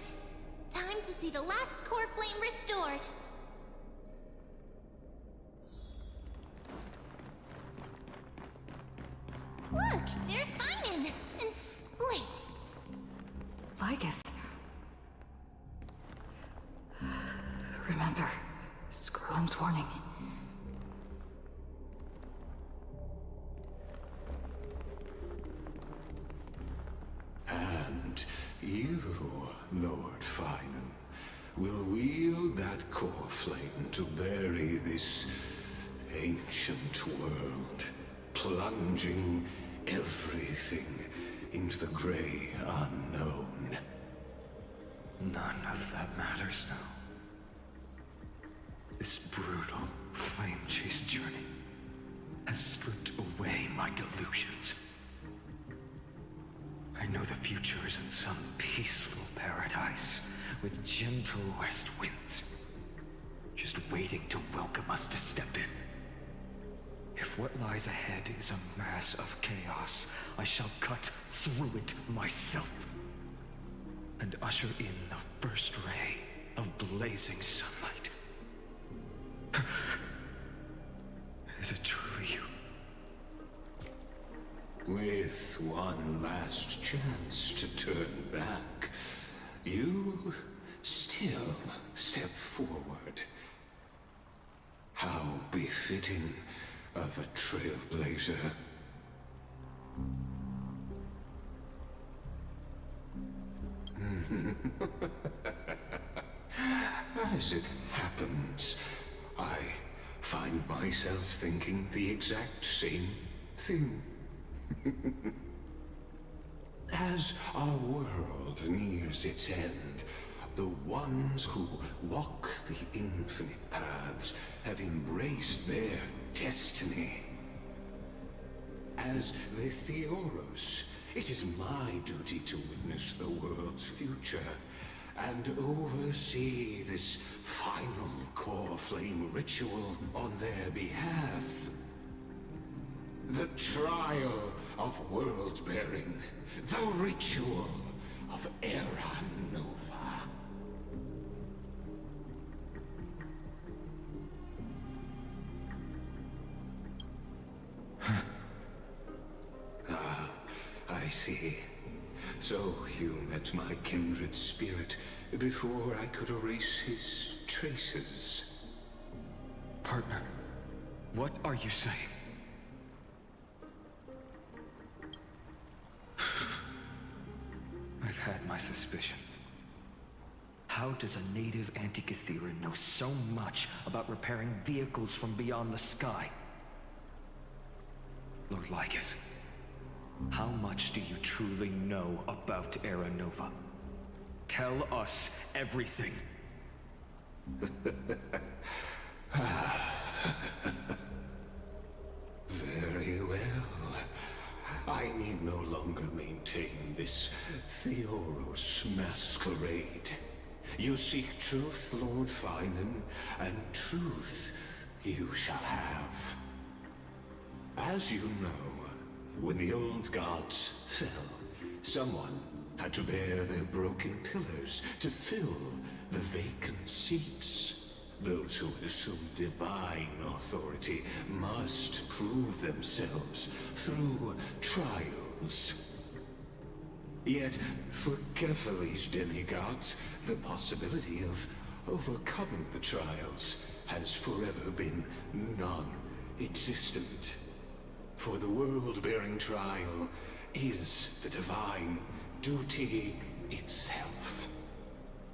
Time to see the last core flame restored. Look, there's Finan! And wait. Lygus. Remember, Scrollum's warning. And you, Lord Finan, will wield that core flame to bury this ancient world, plunging everything into the gray unknown. None of that matters now. This brutal, flame-chased journey has stripped away my delusions. I know the future is in some peaceful paradise with gentle west winds, just waiting to welcome us to step in. If what lies ahead is a mass of chaos, I shall cut through it myself and usher in the first ray of blazing sunlight. Is it truly you? With one last chance to turn back, you still step forward. How befitting of a trailblazer. As it happens, I find myself thinking the exact same thing. As our world nears its end, the ones who walk the infinite paths have embraced their destiny. As the Theoros, it is my duty to witness the world's future and oversee this final core flame ritual on their behalf. The trial of world-bearing, the ritual of Era Nova. I see. So you met my kindred spirit before I could erase his traces. Partner, what are you saying? I've had my suspicions. How does a native Antikytheran know so much about repairing vehicles from beyond the sky? Lord Lycus, how much do you truly know about Era Nova? Tell us everything. Very well. I need no longer maintain this Theoros masquerade. You seek truth, Lord Finan, and truth you shall have. As you know, when the old gods fell, someone had to bear their broken pillars to fill the vacant seats. Those who would assume divine authority must prove themselves through trials. Yet, for Kephales's demigods, the possibility of overcoming the trials has forever been non-existent. For the world-bearing trial is the divine duty itself.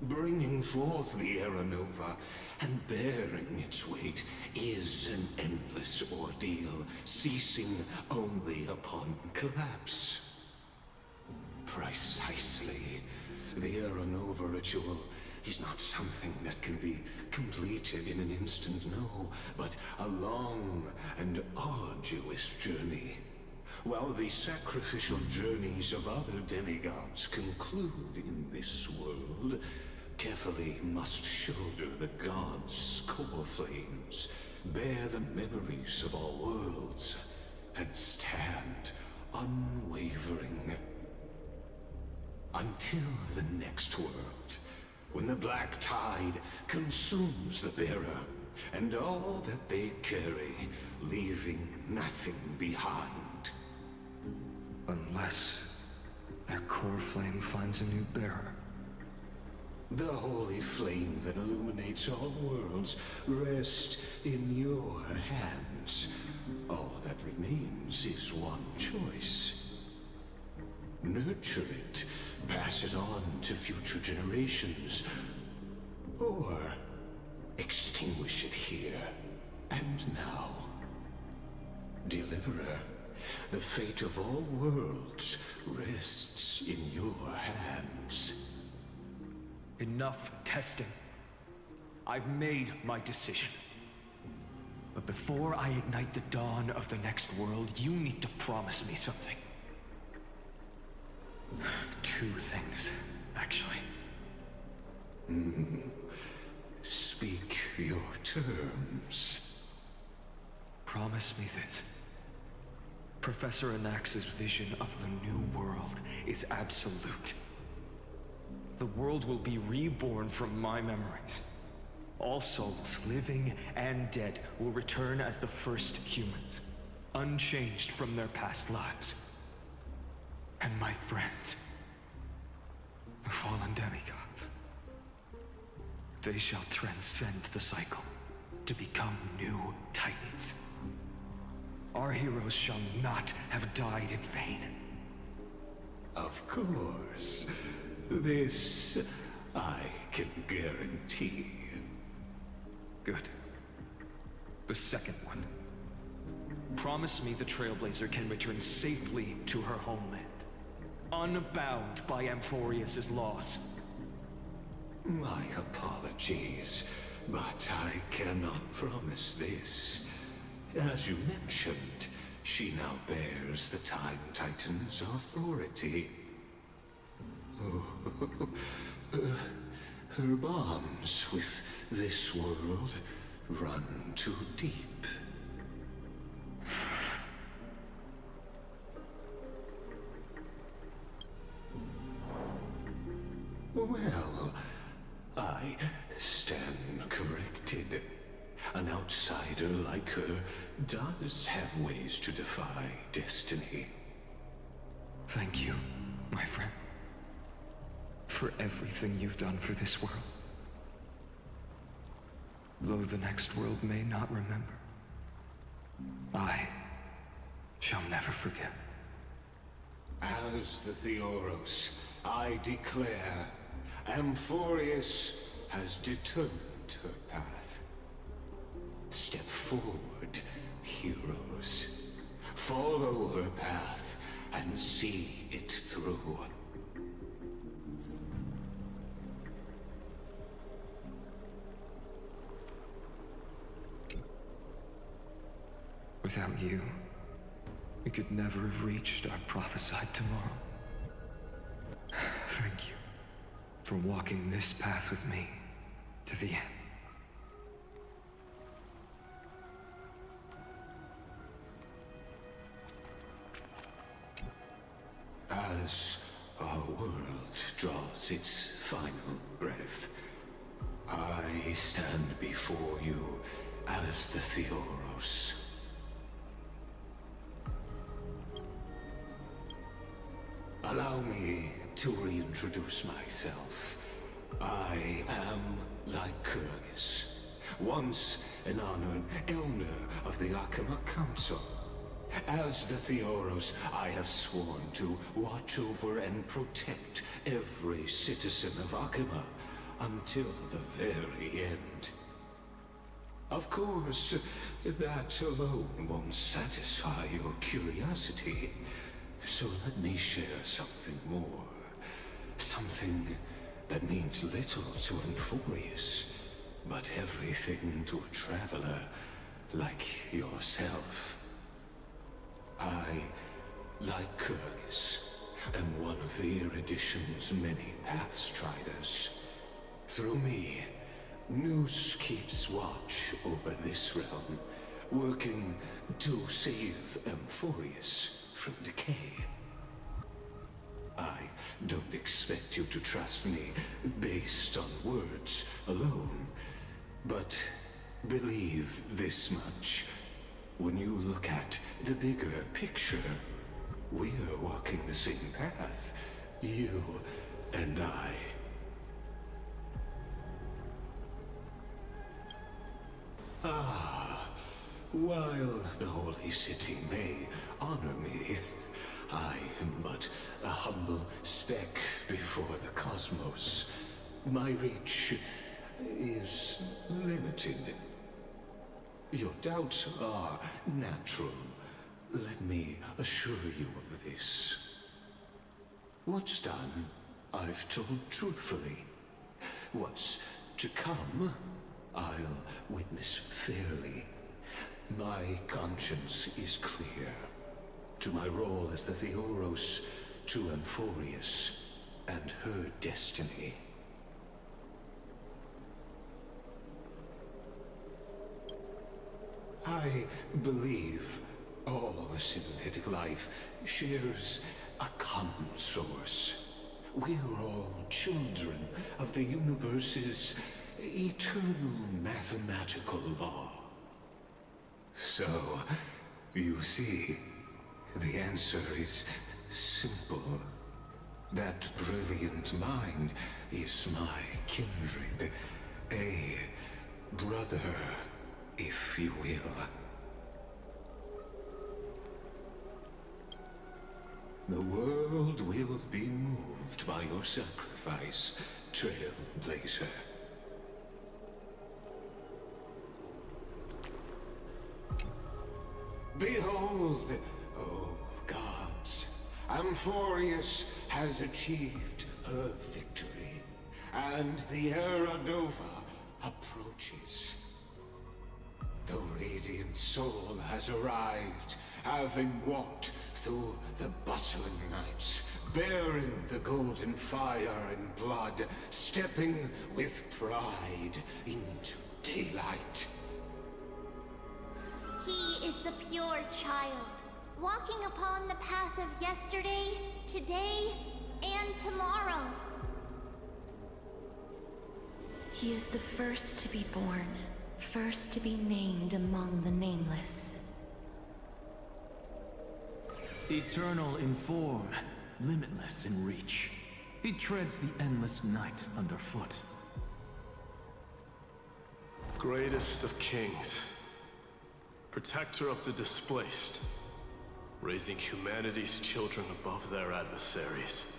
Bringing forth the Era Nova and bearing its weight is an endless ordeal, ceasing only upon collapse. Precisely. The Era Nova ritual is not something that can be completed in an instant, no, but a long and arduous journey. While the sacrificial journeys of other demigods conclude in this world, Kephale must shoulder the gods' core flames, bear the memories of all worlds, and stand unwavering. Until the next world, when the black tide consumes the bearer, and all that they carry, leaving nothing behind. Unless their core flame finds a new bearer. The holy flame that illuminates all worlds rests in your hands. All that remains is one choice. Nurture it, pass it on to future generations, or extinguish it here and now. Deliverer, the fate of all worlds rests in your hands. Enough testing. I've made my decision. But before I ignite the dawn of the next world, you need to promise me something. Two things, actually. Speak your terms. Promise me this. Professor Anax's vision of the new world is absolute. The world will be reborn from my memories. All souls, living and dead, will return as the first humans, unchanged from their past lives. And my friends, the fallen demigods, they shall transcend the cycle to become new titans. Our heroes shall not have died in vain. Of course. This I can guarantee. Good. The second one. Promise me the Trailblazer can return safely to her homeland, unbound by Amphorius' loss. My apologies, but I cannot promise this. As you mentioned, she now bears the Time Titan's authority. Oh, her bonds with this world run too deep. Well, I stand corrected. An outsider like her does have ways to defy destiny. Thank you, my friend, for everything you've done for this world. Though the next world may not remember, I shall never forget. As the Theoros, I declare, Amphorius has determined her path. Step forward, heroes. Follow her path and see it through. Without you, we could never have reached our prophesied tomorrow. Thank you for walking this path with me to the end. As our world draws its final breath, I stand before you as the Theoros. Allow me to reintroduce myself. I am Lycurgus, once an honored elder of the Akama Council. As the Theoros, I have sworn to watch over and protect every citizen of Akama until the very end. Of course, that alone won't satisfy your curiosity. So let me share something more. Something that means little to Amphorius, but everything to a traveler like yourself. I, Lycurgus, am one of the Erudition's many Pathstriders. Through me, Noose keeps watch over this realm, working to save Amphorius from decay. I don't expect you to trust me based on words alone, but believe this much. When you look at the bigger picture, we're walking the same path, you and I. While the Holy City may honor me, I am but a humble speck before the cosmos. My reach is limited. Your doubts are natural. Let me assure you of this. What's done, I've told truthfully. What's to come, I'll witness fairly. My conscience is clear. To my role as the Theoros, to Amphorius, and her destiny. I believe all synthetic life shares a common source. We're all children of the universe's eternal mathematical law. So, you see, the answer is simple. That brilliant mind is my kindred, a brother, if you will. The world will be moved by your sacrifice, Trailblazer. Behold, oh gods, Amphorius has achieved her victory, and the Era Nova approaches. The Radiant Soul has arrived, having walked through the bustling nights, bearing the golden fire and blood, stepping with pride into daylight. He is the pure child, walking upon the path of yesterday, today, and tomorrow. He is the first to be born, first to be named among the nameless. Eternal in form, limitless in reach. He treads the endless night underfoot. Greatest of kings, protector of the displaced, raising humanity's children above their adversaries.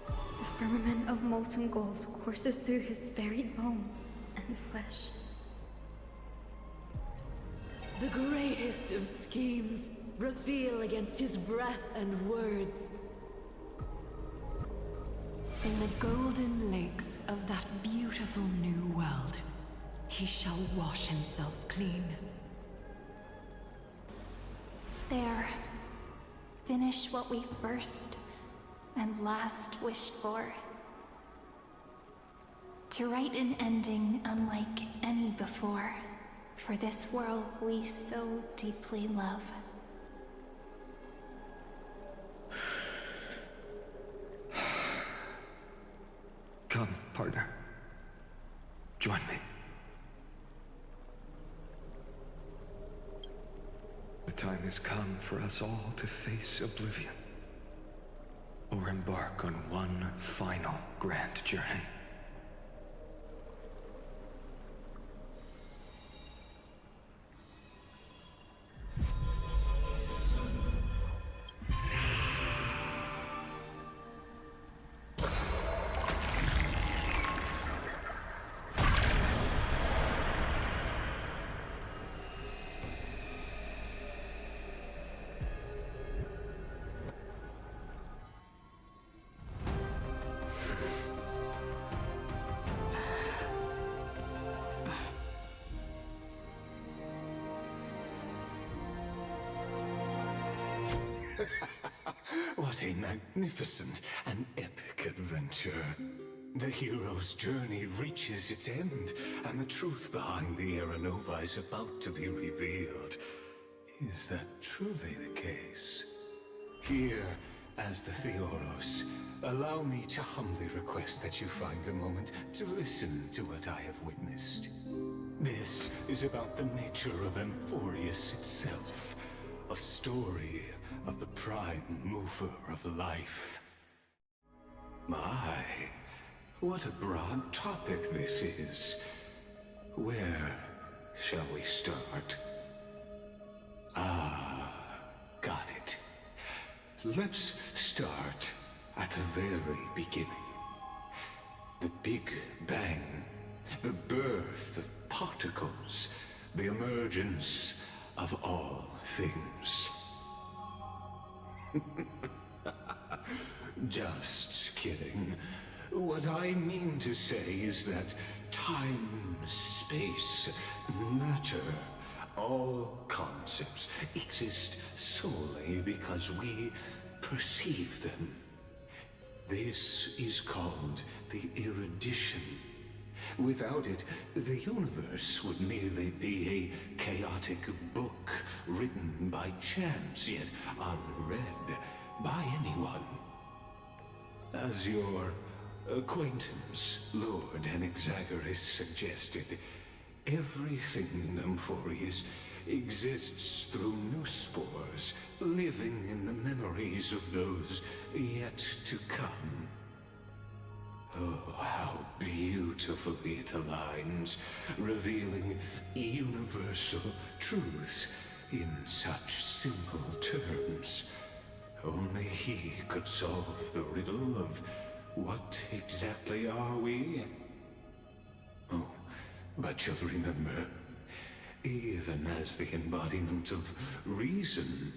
The firmament of molten gold courses through his very bones and flesh. The greatest of schemes reveal against his breath and words. In the golden lakes of that beautiful new world, he shall wash himself clean. There. Finish what we first and last wished for. To write an ending unlike any before, for this world we so deeply love. Come, partner. Join me. The time has come for us all to face oblivion, or embark on one final grand journey. What a magnificent and epic adventure. The hero's journey reaches its end, and the truth behind the Era Nova is about to be revealed. Is that truly the case? Here, as the Theoros, allow me to humbly request that you find a moment to listen to what I have witnessed. This is about the nature of Amphorius itself, a story of the prime mover of life. My, what a broad topic this is. Where shall we start? Got it. Let's start at the very beginning. The Big Bang, the birth of particles, the emergence of all things. Just kidding. What I mean to say is that time, space, matter, all concepts exist solely because we perceive them. This is called the erudition. Without it, the universe would merely be a chaotic book written by chance, yet unread by anyone. As your acquaintance, Lord Anaxagoras, suggested, everything in Amphorius exists through new spores, living in the memories of those yet to come. Oh, how beautifully it aligns, revealing universal truths in such simple terms. Only he could solve the riddle of what exactly are we? Oh, but you'll remember, even as the embodiment of reason,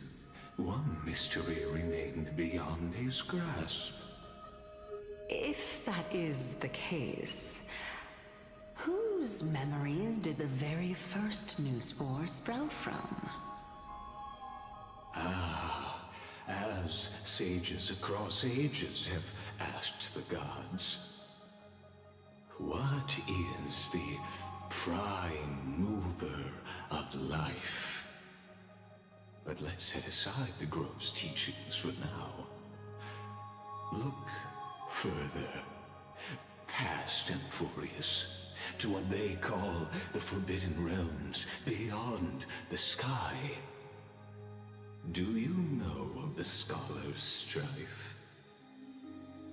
one mystery remained beyond his grasp. If that is the case, Whose memories did the very first new spore sprout from? Ah, as sages across ages have asked the gods, what is the prime mover of life? But let's set aside the grove's teachings for now. Look further, past Amphorius, to what they call the Forbidden Realms beyond the sky. Do you know of the Scholar's strife?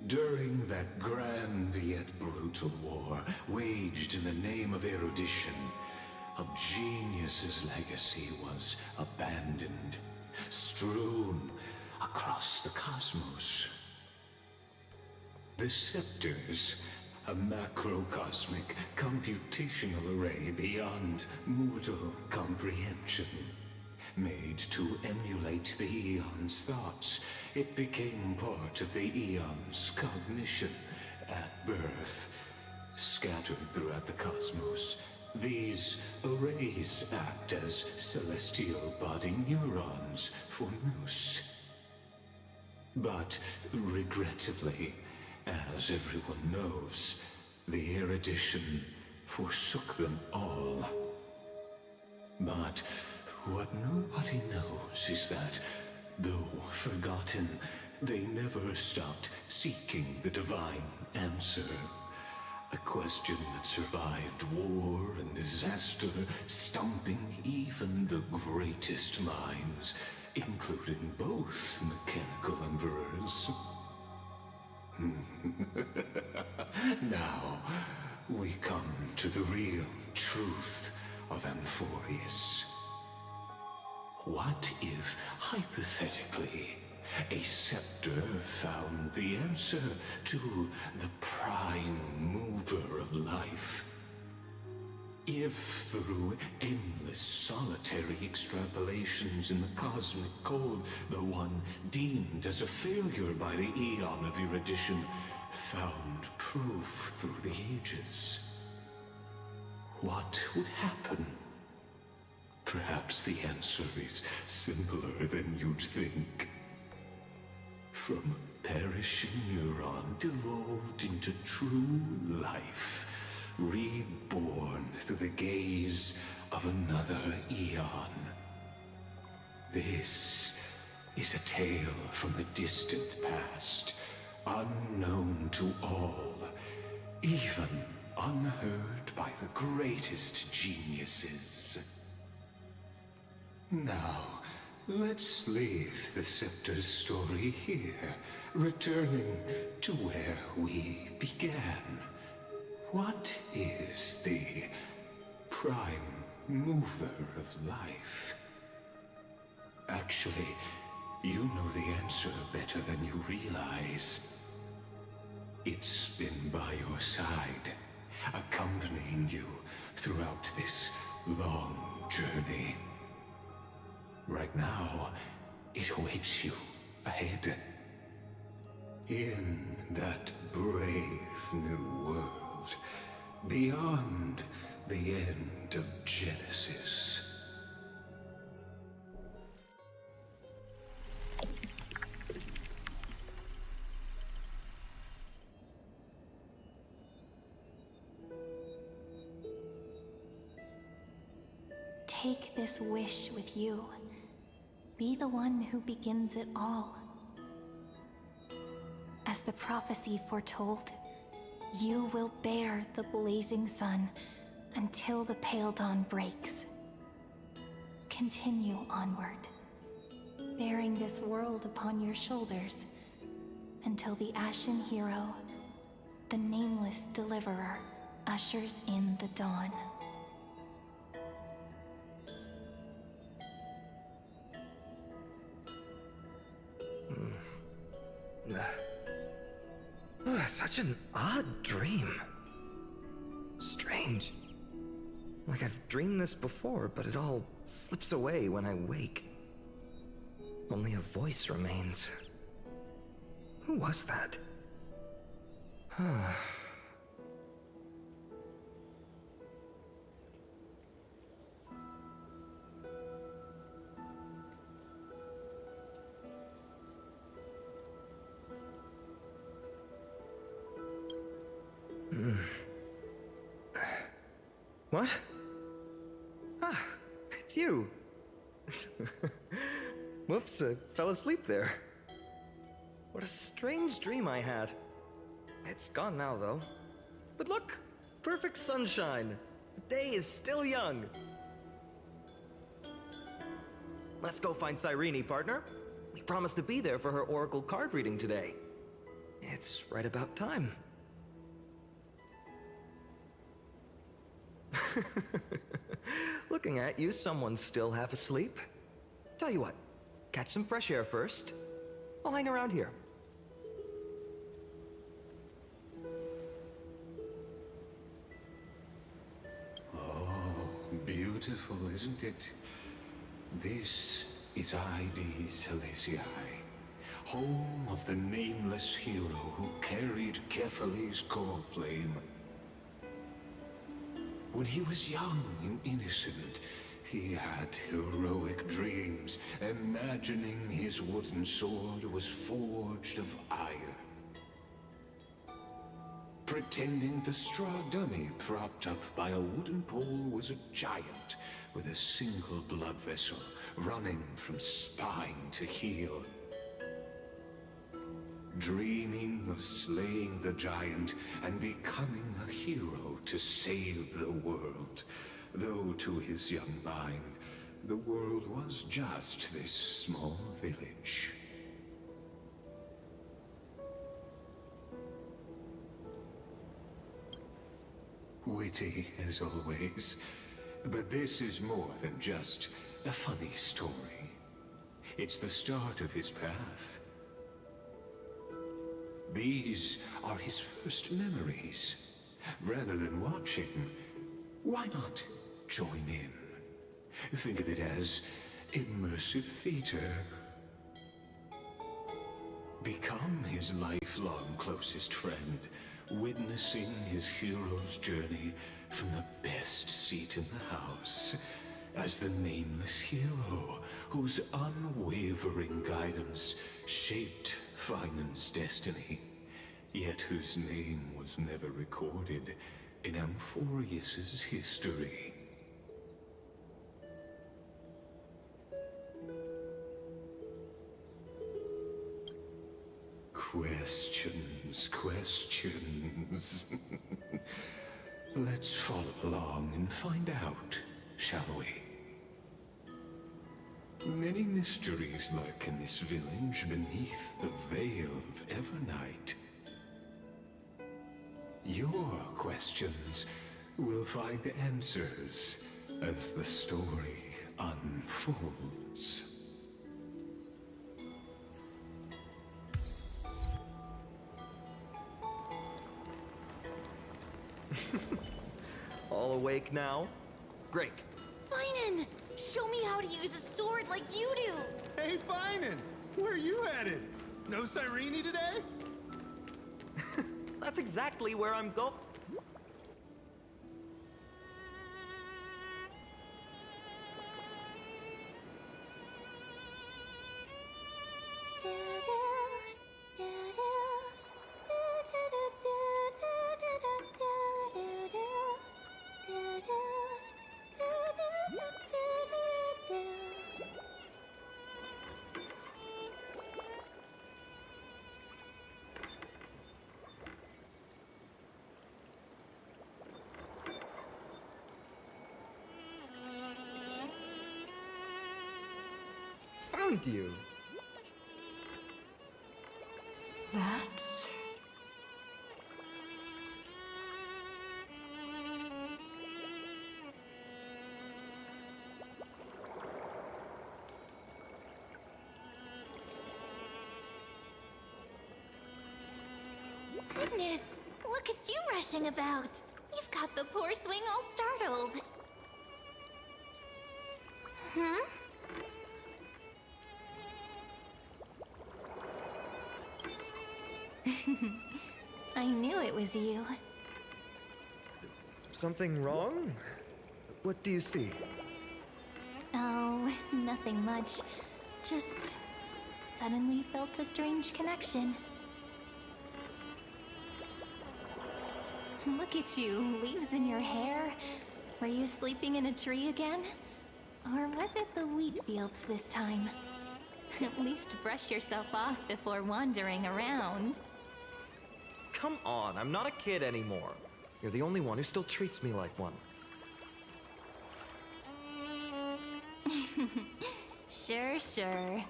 During that grand yet brutal war, waged in the name of erudition, a genius's legacy was abandoned, strewn across the cosmos. The scepters, a macrocosmic computational array beyond mortal comprehension. Made to emulate the Eon's thoughts, it became part of the Eon's cognition at birth. Scattered throughout the cosmos, these arrays act as celestial body neurons for Nous. But regrettably, as everyone knows, the erudition forsook them all. But what nobody knows is that, though forgotten, they never stopped seeking the divine answer. A question that survived war and disaster, stumping even the greatest minds, including both mechanical emperors. Now, we come to the real truth of Amphorius. What if, hypothetically, a scepter found the answer to the prime mover of life? If, through endless solitary extrapolations in the cosmic cold, the one deemed as a failure by the Eon of erudition found proof through the ages, what would happen? Perhaps the answer is simpler than you'd think. From a perishing neuron devolved into true life, reborn through the gaze of another Eon. This is a tale from the distant past, unknown to all, even unheard by the greatest geniuses. Now, let's leave the Scepter's story here, returning to where we began. What is the prime mover of life? Actually, you know the answer better than you realize. It's been by your side, accompanying you throughout this long journey. Right now, it awaits you ahead. In that brave new world, beyond the end of Genesis. Take this wish with you. Be the one who begins it all. As the prophecy foretold, you will bear the blazing sun until the pale dawn breaks. Continue onward, bearing this world upon your shoulders until the Ashen Hero, the nameless deliverer, ushers in the dawn. Such an odd dream. Strange. Like I've dreamed this before, but it all slips away when I wake. Only a voice remains. Who was that? What? Ah, it's you. Whoops, I fell asleep there. What a strange dream I had. It's gone now, though. But look, perfect sunshine. The day is still young. Let's go find Cyrene, partner. We promised to be there for her oracle card reading today. It's right about time. Looking at you, someone's still half asleep. Tell you what, catch some fresh air first. I'll hang around here. Oh, beautiful, isn't it? This is Ide Celestii, home of the nameless hero who carried Kefali's core flame. When he was young and innocent, he had heroic dreams, imagining his wooden sword was forged of iron. Pretending the straw dummy propped up by a wooden pole was a giant with a single blood vessel running from spine to heel. Dreaming of slaying the giant and becoming a hero to save the world. Though to his young mind, the world was just this small village. Witty as always, but this is more than just a funny story. It's the start of his path. These are his first memories. Rather than watching, why not join in? Think of it as immersive theater. Become his lifelong closest friend, witnessing his hero's journey from the best seat in the house, as the nameless hero whose unwavering guidance shaped Finan's destiny, yet whose name was never recorded in Amphorius's history. Questions, questions. Let's follow along and find out, shall we? Many mysteries lurk in this village beneath the veil of Evernight. Your questions will find answers as the story unfolds. All awake now? Great. Finan! Show me how to use a sword like you do! Hey, Finan! Where are you headed? No Cyrene today? That's exactly where I'm going. Found you. That... Goodness, look at you rushing about. You've got the poor swing all startled. Hmm? I knew it was you. Something wrong? What do you see? Oh, nothing much. Just suddenly felt a strange connection. Look at you, leaves in your hair. Were you sleeping in a tree again? Or was it the wheat fields this time? At least brush yourself off before wandering around. Come on, I'm not a kid anymore. You're the only one who still treats me like one. Sure.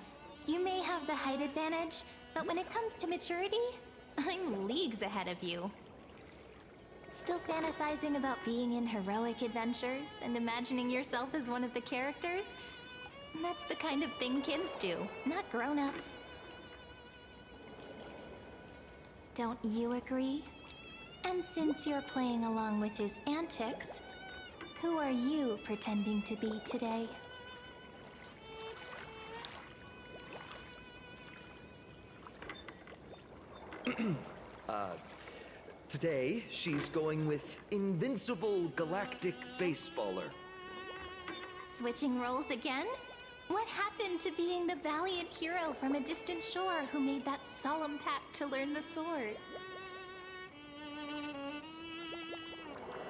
You may have the height advantage, but when it comes to maturity, I'm leagues ahead of you. Still fantasizing about being in heroic adventures and imagining yourself as one of the characters? That's the kind of thing kids do, not grown-ups. Don't you agree? And since you're playing along with his antics, who are you pretending to be today? Today, she's going with Invincible Galactic Baseballer. Switching roles again? What happened to being the valiant hero from a distant shore who made that solemn pact to learn the sword?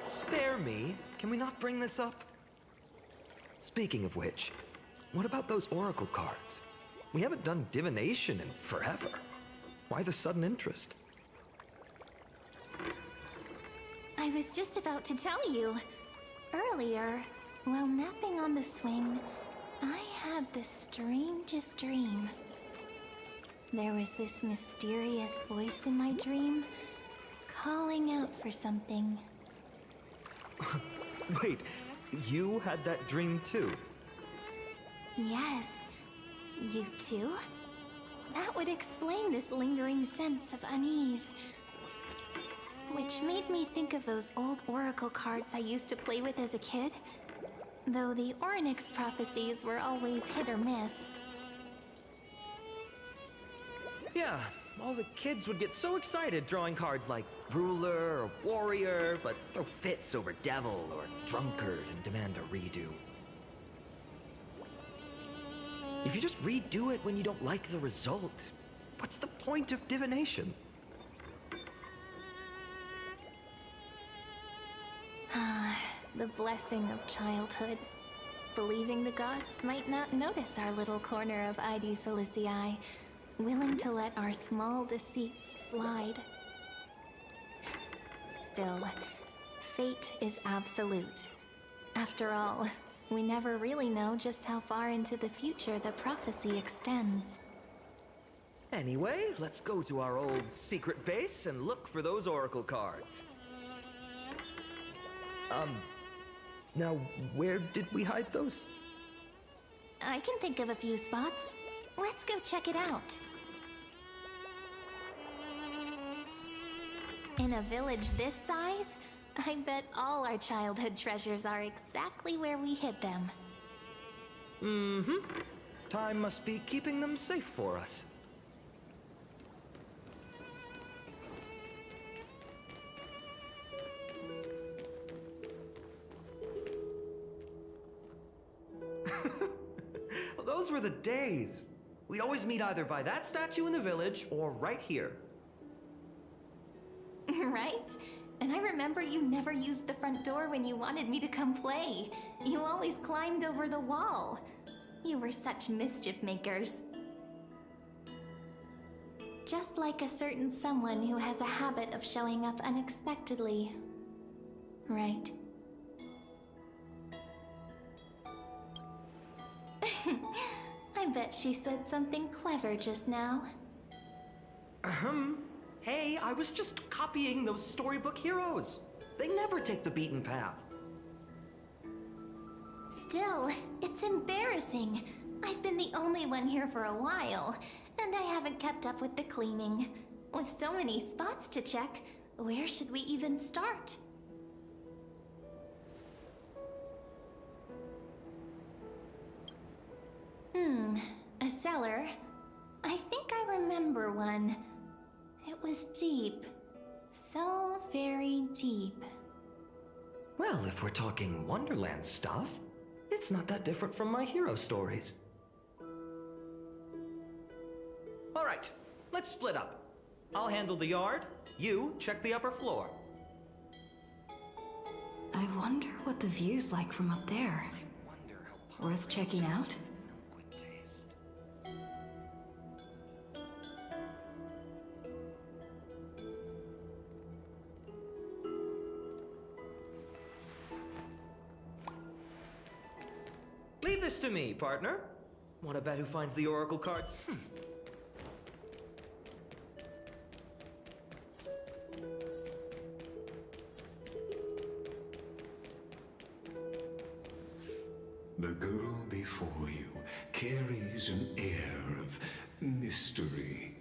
Spare me. Can we not bring this up? Speaking of which, what about those oracle cards? We haven't done divination in forever. Why the sudden interest? I was just about to tell you. Earlier, while napping on the swing, I had the strangest dream. There was this mysterious voice in my dream, calling out for something. Wait, you had that dream too? Yes, you too? That would explain this lingering sense of unease. Which made me think of those old oracle cards I used to play with as a kid. Though the Ornyx prophecies were always hit or miss. Yeah, all the kids would get so excited drawing cards like Ruler or Warrior, but throw fits over Devil or Drunkard and demand a redo. If you just redo it when you don't like the result, what's the point of divination? The blessing of childhood. Believing the gods might not notice our little corner of ID Silicii, willing to let our small deceits slide. Still, fate is absolute. After all, we never really know just how far into the future the prophecy extends. Anyway, let's go to our old secret base and look for those oracle cards. Now, where did we hide those? I can think of a few spots. Let's go check it out. In a village this size, I bet all our childhood treasures are exactly where we hid them. Mm-hmm. Time must be keeping them safe for us. Well, those were the days. We'd always meet either by that statue in the village or right here. Right? And I remember you never used the front door when you wanted me to come play. You always climbed over the wall. You were such mischief makers. Just like a certain someone who has a habit of showing up unexpectedly. Right? I bet she said something clever just now. Hey, I was just copying those storybook heroes. They never take the beaten path. Still, it's embarrassing. I've been the only one here for a while, and I haven't kept up with the cleaning. With so many spots to check, where should we even start? A cellar. I think I remember one. It was deep. So very deep. Well, if we're talking Wonderland stuff, it's not that different from my hero stories. All right, let's split up. I'll handle the yard, you check the upper floor. I wonder what the view's like from up there. Worth checking out? Leave this to me, partner. Wanna bet who finds the oracle cards? The girl before you carries an air of mystery,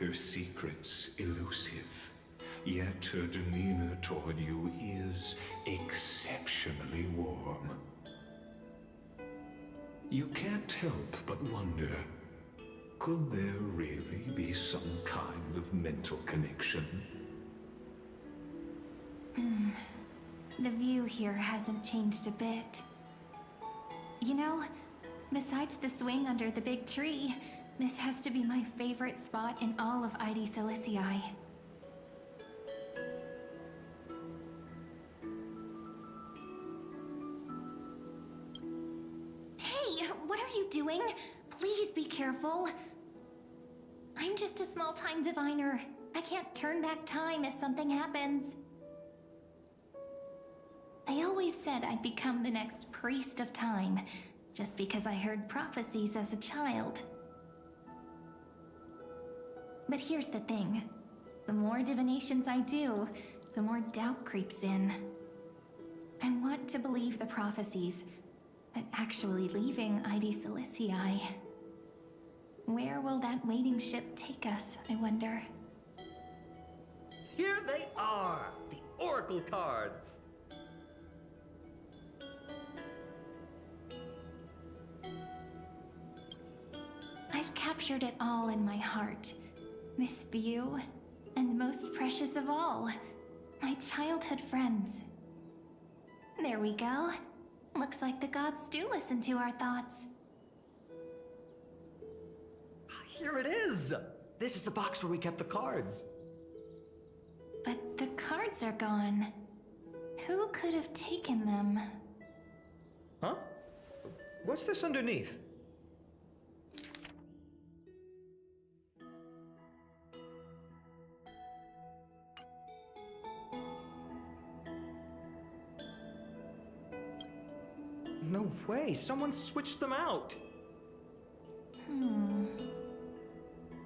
her secrets elusive, yet her demeanor toward you is exceptionally warm. You can't help but wonder, could there really be some kind of mental connection? The view here hasn't changed a bit. You know, besides the swing under the big tree, this has to be my favorite spot in all of ID Silicii. Hey, what are you doing? Please be careful. I'm just a small-time diviner. I can't turn back time if something happens. They always said I'd become the next priest of time, just because I heard prophecies as a child. But here's the thing. The more divinations I do, the more doubt creeps in. I want to believe the prophecies, but actually leaving ID Silicii. Where will that waiting ship take us, I wonder? Here they are! The oracle cards! I've captured it all in my heart. This view, and most precious of all, my childhood friends. There we go. Looks like the gods do listen to our thoughts. Here it is! This is the box where we kept the cards. But the cards are gone. Who could have taken them? Huh? What's this underneath? No way, someone switched them out.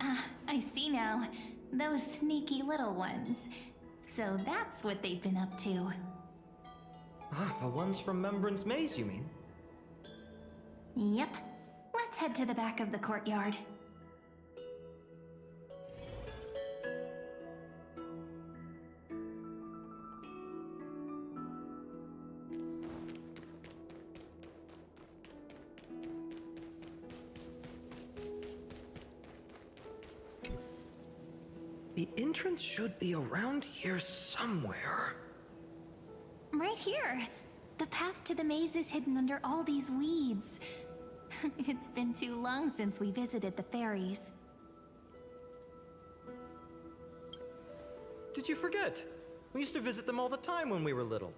Ah, I see now. Those sneaky little ones. So that's what they've been up to. Ah, the ones from Remembrance Maze, you mean? Yep. Let's head to the back of the courtyard. The entrance should be around here somewhere. Right here. The path to the maze is hidden under all these weeds. It's been too long since we visited the fairies. Did you forget? We used to visit them all the time when we were little.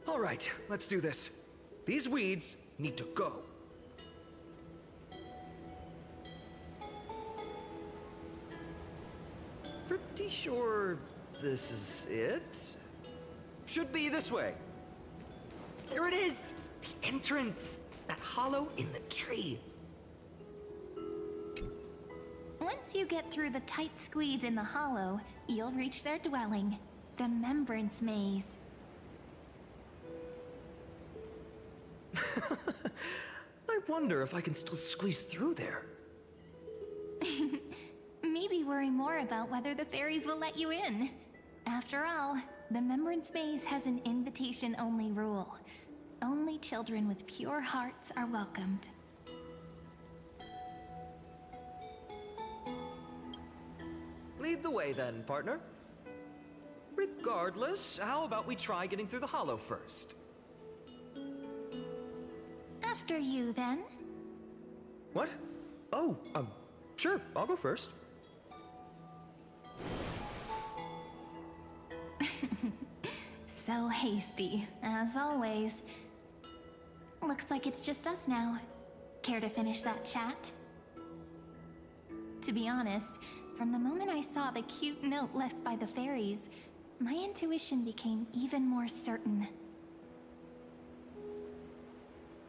All right, let's do this. These weeds need to go. Pretty sure this is it? Should be this way. There it is! The entrance! That hollow in the tree. Once you get through the tight squeeze in the hollow, you'll reach their dwelling, the Remembrance Maze. I wonder if I can still squeeze through there. Maybe worry more about whether the fairies will let you in. After all, the Remembrance Maze has an invitation-only rule. Only children with pure hearts are welcomed. Lead the way then, partner. Regardless, how about we try getting through the hollow first? After you, then. What? Oh, sure, I'll go first. So hasty, as always. Looks like it's just us now. Care to finish that chat? To be honest, from the moment I saw the cute note left by the fairies, my intuition became even more certain.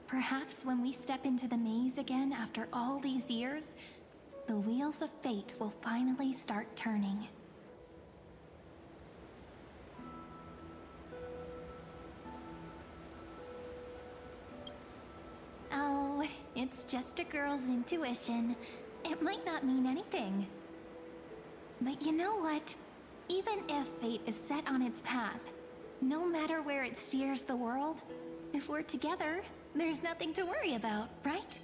Perhaps when we step into the maze again after all these years, the wheels of fate will finally start turning. Oh, it's just a girl's intuition. It might not mean anything. But you know what? Even if fate is set on its path, no matter where it steers the world, if we're together, there's nothing to worry about, right?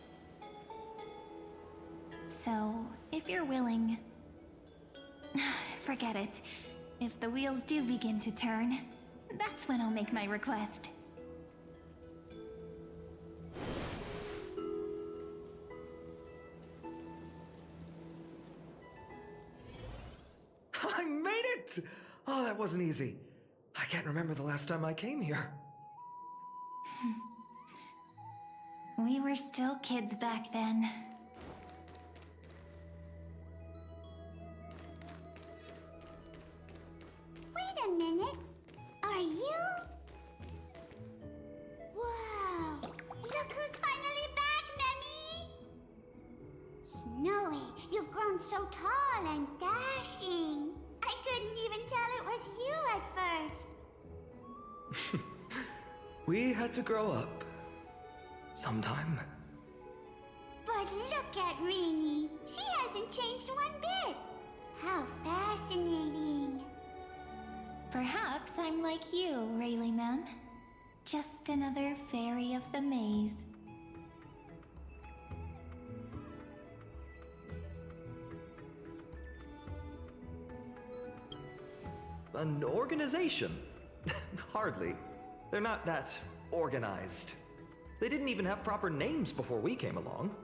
So, if you're willing... forget it. If the wheels do begin to turn, that's when I'll make my request. I made it! Oh, that wasn't easy. I can't remember the last time I came here. We were still kids back then. Wait a minute. Are you? Wow! Look who's finally back, Memmy! Snowy, you've grown so tall and dashing. I couldn't even tell it was you at first. We had to grow up. Sometime. But look at Rini. She hasn't changed one bit. How fascinating. Perhaps I'm like you, Rayleigh Mem. Just another fairy of the maze. An organization? Hardly. They're not that organized. They didn't even have proper names before we came along.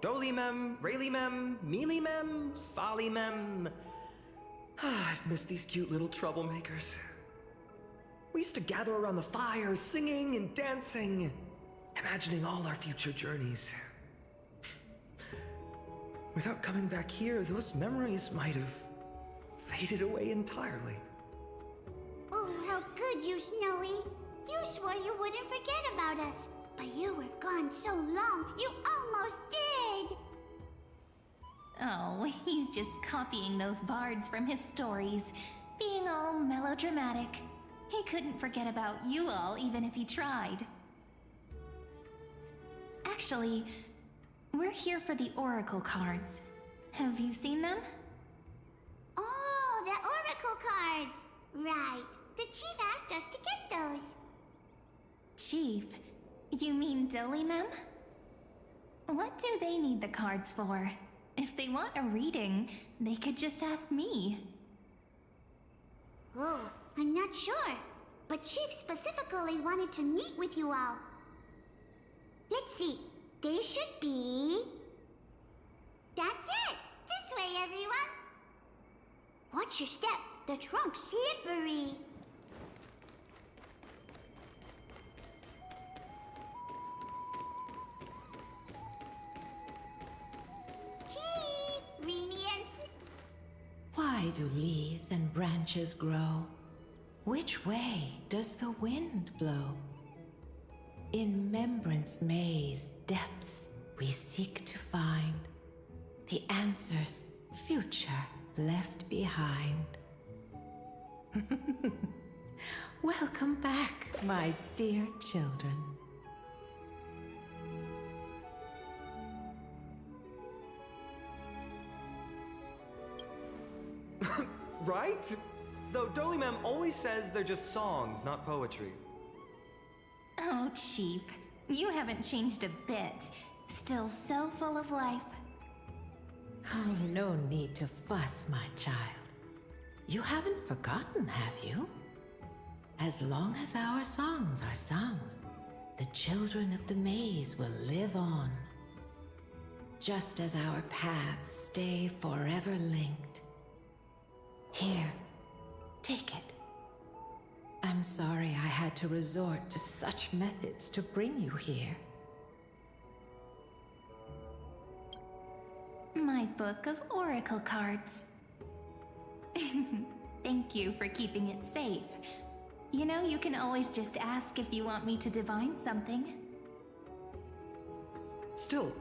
Dolimem, Rayleigh-mem, Mealy-mem, Folly-mem. I've missed these cute little troublemakers. We used to gather around the fire, singing and dancing, imagining all our future journeys. Without coming back here, those memories might have faded away entirely. Oh, how good you, Snowy. You swore you wouldn't forget about us, but you were gone so long, you almost did. Oh, he's just copying those bards from his stories, being all melodramatic. He couldn't forget about you all, even if he tried. Actually, we're here for the Oracle cards. Have you seen them? Oh, the Oracle cards. Right. The chief asked us to get those. Chief? You mean Dolimem? What do they need the cards for? If they want a reading, they could just ask me. Oh, I'm not sure. But Chief specifically wanted to meet with you all. Let's see. They should be... That's it! This way, everyone! Watch your step. The trunk's slippery. Chief! Rini and Why do leaves and branches grow? Which way does the wind blow? In Membrance Maze depths we seek to find the answers future left behind. Welcome back, my dear children. Right? Though Dolimem always says they're just songs, not poetry. Oh, Chief, you haven't changed a bit. Still so full of life. Oh, no need to fuss, my child. You haven't forgotten, have you? As long as our songs are sung, the children of the maze will live on. Just as our paths stay forever linked. Here, Take it. I'm sorry I had to resort to such methods to bring you here. My book of oracle cards. Thank you for keeping it safe. You know, you can always just ask if you want me to divine something. Still,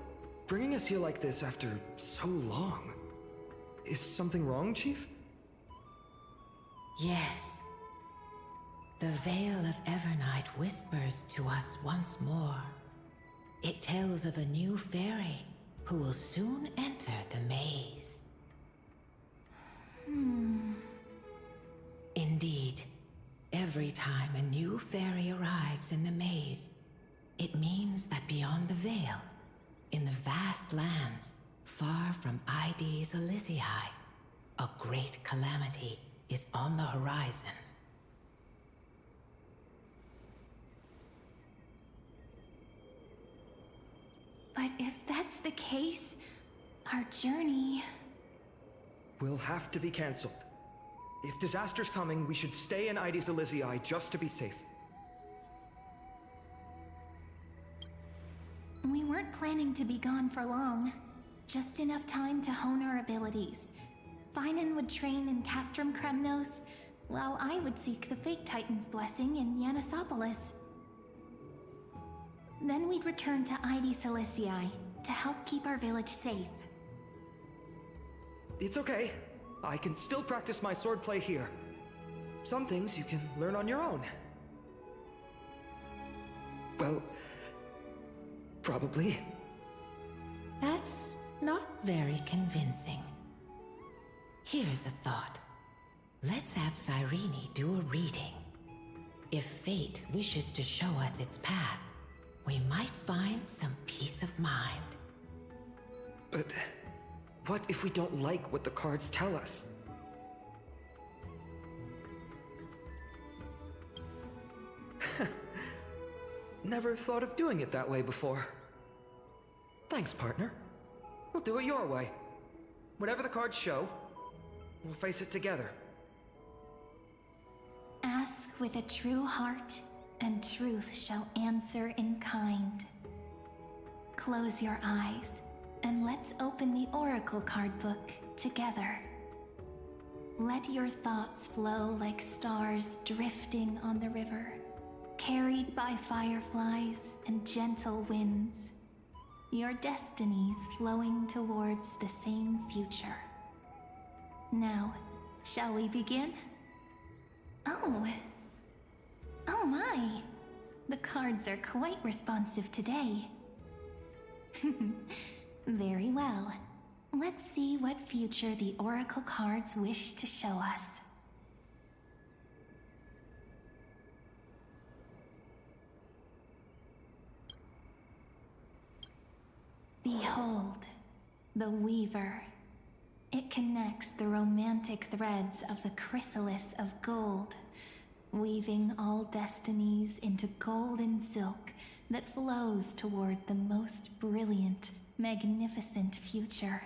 bringing us here like this after so long. Is something wrong, Chief? Yes. The Veil of Evernight whispers to us once more. It tells of a new fairy who will soon enter the maze. Indeed, every time a new fairy arrives in the maze, it means that beyond the veil, in the vast lands, far from Ides Elysiae, a great calamity is on the horizon. But if that's the case, our journey... Will have to be cancelled. If disaster's coming, we should stay in Ides Elysiae just to be safe. We weren't planning to be gone for long. Just enough time to hone our abilities. Finan would train in Castrum Kremnos, while I would seek the Fake Titan's blessing in Yanisopolis. Then we'd return to Ides Elysiae to help keep our village safe. It's okay. I can still practice my swordplay here. Some things you can learn on your own. Well, probably. That's not very convincing. Here's a thought. Let's have Cyrene do a reading. If fate wishes to show us its path, we might find some peace of mind. But what if we don't like what the cards tell us? Never thought of doing it that way before. Thanks, partner. We'll do it your way. Whatever the cards show, we'll face it together. Ask with a true heart, and truth shall answer in kind. Close your eyes, and let's open the Oracle card book together. Let your thoughts flow like stars drifting on the river, carried by fireflies and gentle winds. Your destinies flowing towards the same future. Now, shall we begin? Oh my! The cards are quite responsive today. Very well. Let's see what future the Oracle cards wish to show us. Behold, the Weaver. It connects the romantic threads of the chrysalis of gold, weaving all destinies into golden silk that flows toward the most brilliant, magnificent future.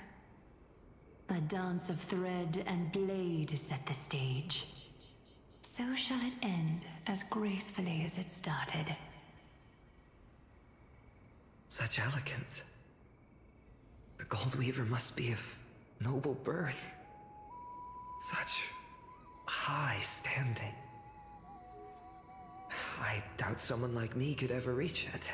The dance of thread and blade set the stage. So shall it end as gracefully as it started. Such elegance. The Gold Weaver must be of noble birth. Such high standing. I doubt someone like me could ever reach it.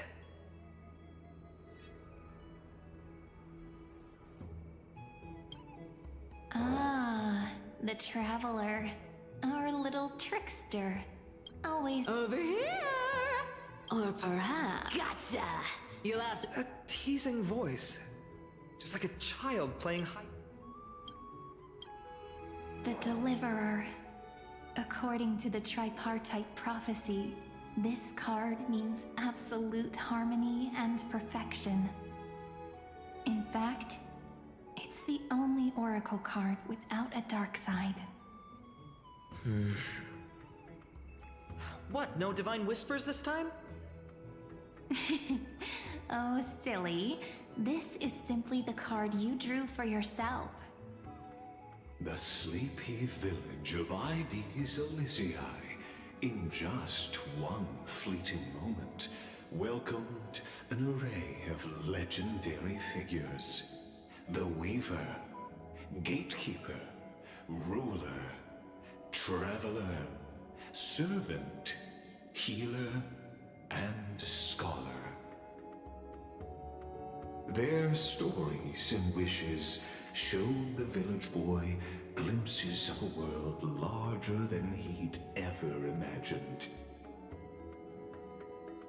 Ah, the Traveler. Our little trickster. Always over here! Or perhaps... Gotcha! You'll have to... A teasing voice. Just like a child playing high... The Deliverer. According to the tripartite prophecy, this card means absolute harmony and perfection. In fact, it's the only Oracle card without a dark side. What, no divine whispers this time? Oh, silly. This is simply the card you drew for yourself. The sleepy village of Ides Elysiae, in just one fleeting moment, welcomed an array of legendary figures. The Weaver, Gatekeeper, Ruler, Traveler, Servant, Healer, and Scholar. Their stories and wishes showed the village boy glimpses of a world larger than he'd ever imagined.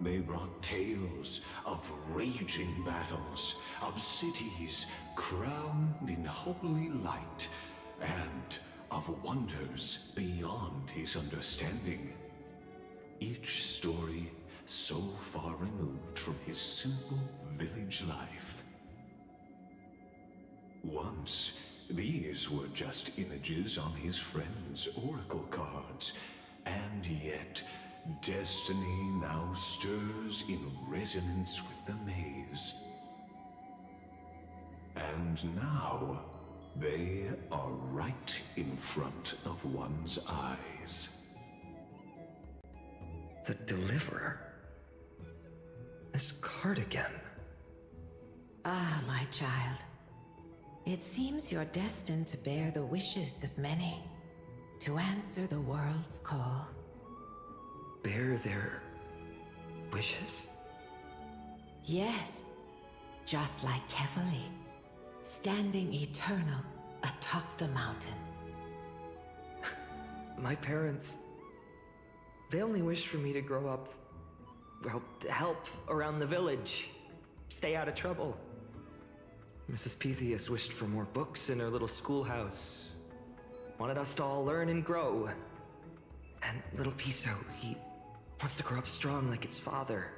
They brought tales of raging battles, of cities crowned in holy light, and of wonders beyond his understanding. Each story so far removed from his simple village life. Once, these were just images on his friend's oracle cards, and yet destiny now stirs in resonance with the maze. And now, they are right in front of one's eyes. The Deliverer? This card again. Ah, my child. It seems you're destined to bear the wishes of many, to answer the world's call. Bear their wishes? Yes, just like Kefali, standing eternal atop the mountain. My parents, they only wished for me to grow up, well, to help around the village, stay out of trouble. Mrs. Pythias wished for more books in her little schoolhouse, wanted us to all learn and grow. And little Piso, he wants to grow up strong like its father,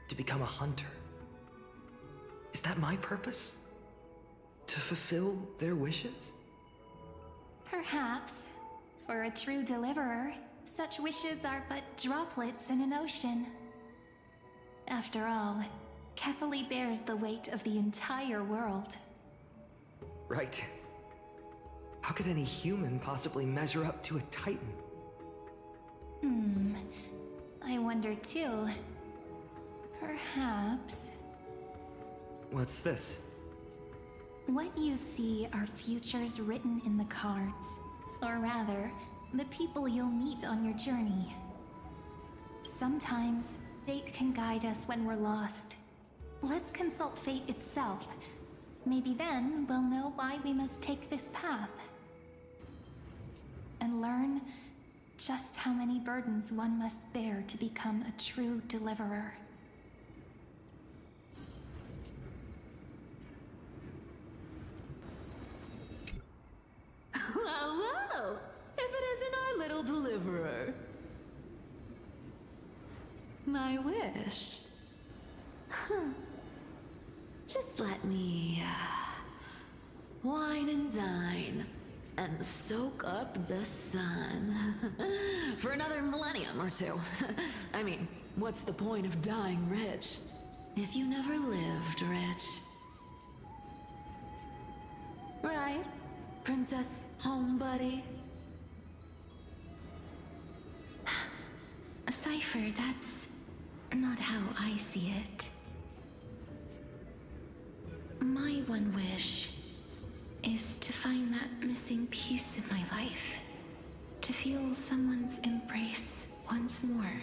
to become a hunter. Is that my purpose? To fulfill their wishes? Perhaps. For a true deliverer, such wishes are but droplets in an ocean. After all, Kefali bears the weight of the entire world. Right. How could any human possibly measure up to a Titan? I wonder too. Perhaps... What's this? What you see are futures written in the cards. Or rather, the people you'll meet on your journey. Sometimes, fate can guide us when we're lost. Let's consult fate itself. Maybe then we'll know why we must take this path. And learn just how many burdens one must bear to become a true deliverer. Well, well, if it isn't our little deliverer. My wish. Just let me, wine and dine, and soak up the sun. For another millennium or two. I mean, what's the point of dying rich if you never lived rich? Right, Princess Homebuddy? Cypher, that's not how I see it. My one wish is to find that missing piece in my life. To feel someone's embrace once more.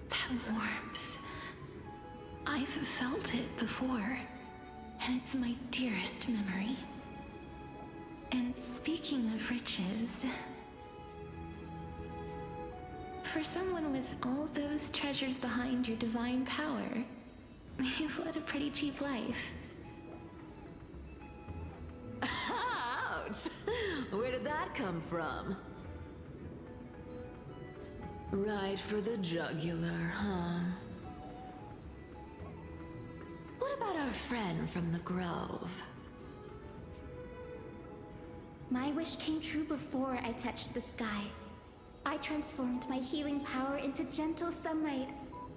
That warmth. I've felt it before, and it's my dearest memory. And speaking of riches, for someone with all those treasures behind your divine power, you've led a pretty cheap life. Ouch! Where did that come from? Right for the jugular, huh? What about our friend from the Grove? My wish came true before I touched the sky. I transformed my healing power into gentle sunlight,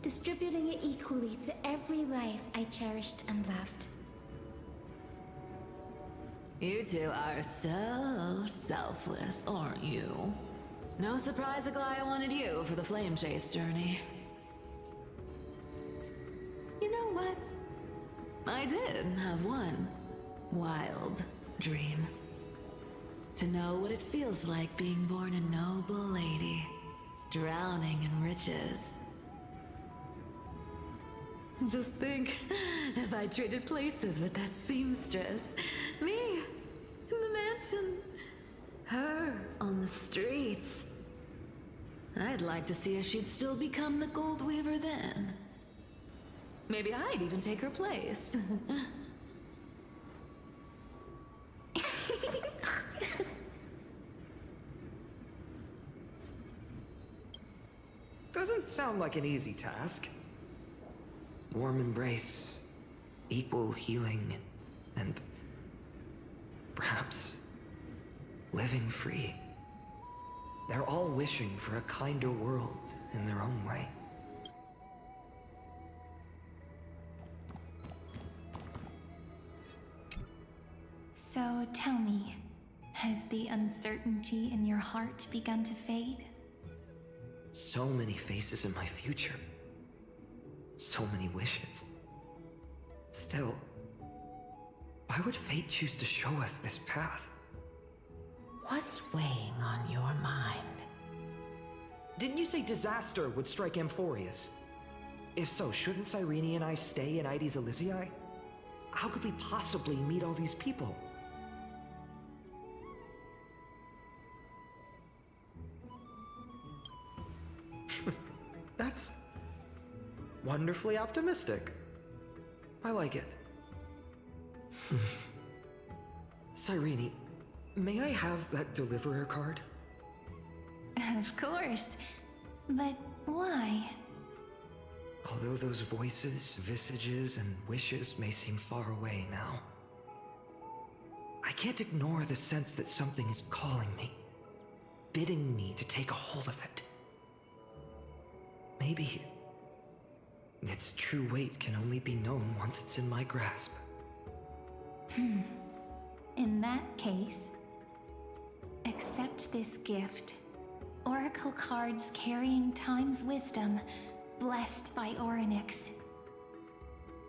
distributing it equally to every life I cherished and loved. You two are so selfless, aren't you? No surprise Aglaya wanted you for the flame chase journey. You know what? I did have one wild dream. To know what it feels like being born a noble lady, drowning in riches. Just think, if I traded places with that seamstress, me in the mansion, her on the streets. I'd like to see if she'd still become the gold weaver then. Maybe I'd even take her place. Doesn't sound like an easy task. Warm embrace, equal healing, and perhaps living free. They're all wishing for a kinder world in their own way. So tell me, has the uncertainty in your heart begun to fade? So many faces in my future. So many wishes. Still, why would fate choose to show us this path? What's weighing on your mind? Didn't you say disaster would strike Amphorius? If so, shouldn't Cyrene and I stay in Ides Elysiae? How could we possibly meet all these people? That's wonderfully optimistic. I like it. Cyrene, may I have that deliverer card? Of course. But why? Although those voices, visages, and wishes may seem far away now, I can't ignore the sense that something is calling me, bidding me to take a hold of it. Maybe its true weight can only be known once it's in my grasp. In that case, accept this gift. Oracle cards carrying time's wisdom, blessed by Orynyx.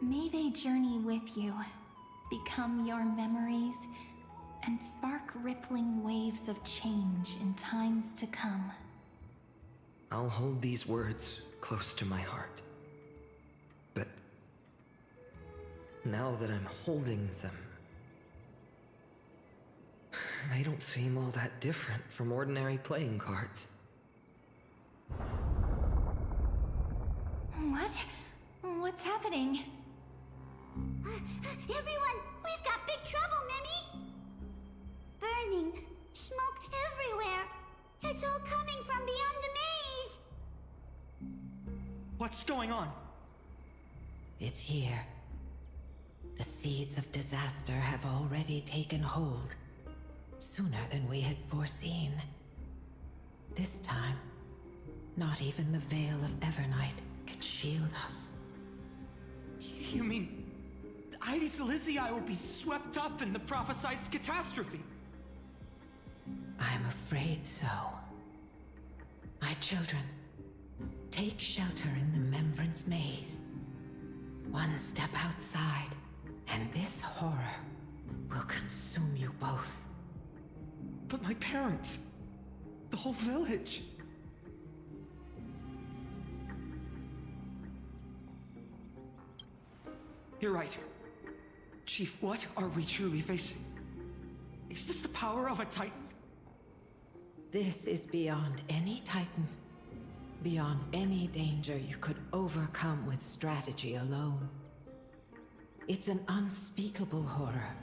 May they journey with you, become your memories, and spark rippling waves of change in times to come. I'll hold these words close to my heart. But now that I'm holding them, they don't seem all that different from ordinary playing cards. What? What's happening? Everyone, we've got big trouble, Mimi! Burning, smoke everywhere. It's all coming from beyond the maze! What's going on? It's here. The seeds of disaster have already taken hold, sooner than we had foreseen. This time, not even the veil of Evernight could shield us. You mean Ides Elysiae will be swept up in the prophesied catastrophe? I'm afraid so. My children, take shelter in the Membrance Maze. One step outside, and this horror will consume you both. But my parents, the whole village. You're right. Chief, what are we truly facing? Is this the power of a Titan? This is beyond any Titan. Beyond any danger you could overcome with strategy alone. It's an unspeakable horror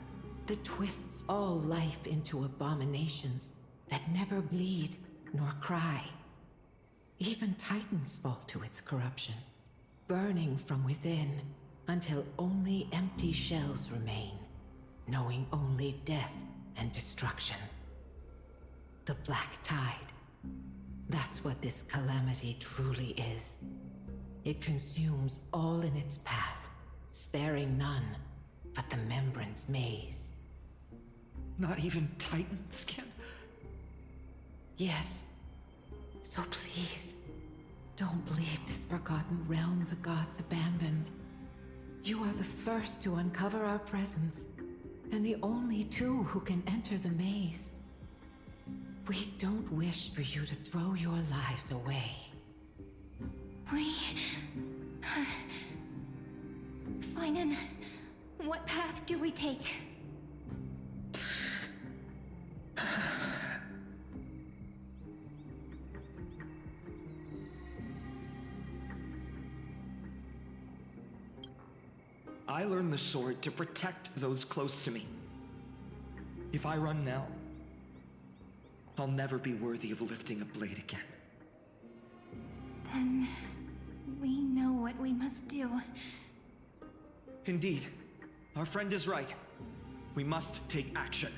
that twists all life into abominations that never bleed nor cry. Even Titans fall to its corruption, burning from within until only empty shells remain, knowing only death and destruction. The Black Tide. That's what this calamity truly is. It consumes all in its path, sparing none but the Membrance Maze. Not even Titans can? Yes. So please, don't believe this forgotten realm the gods abandoned. You are the first to uncover our presence, and the only two who can enter the maze. We don't wish for you to throw your lives away. Finan, what path do we take? I learned the sword to protect those close to me. If I run now, I'll never be worthy of lifting a blade again. Then we know what we must do. Indeed, our friend is right. We must take action.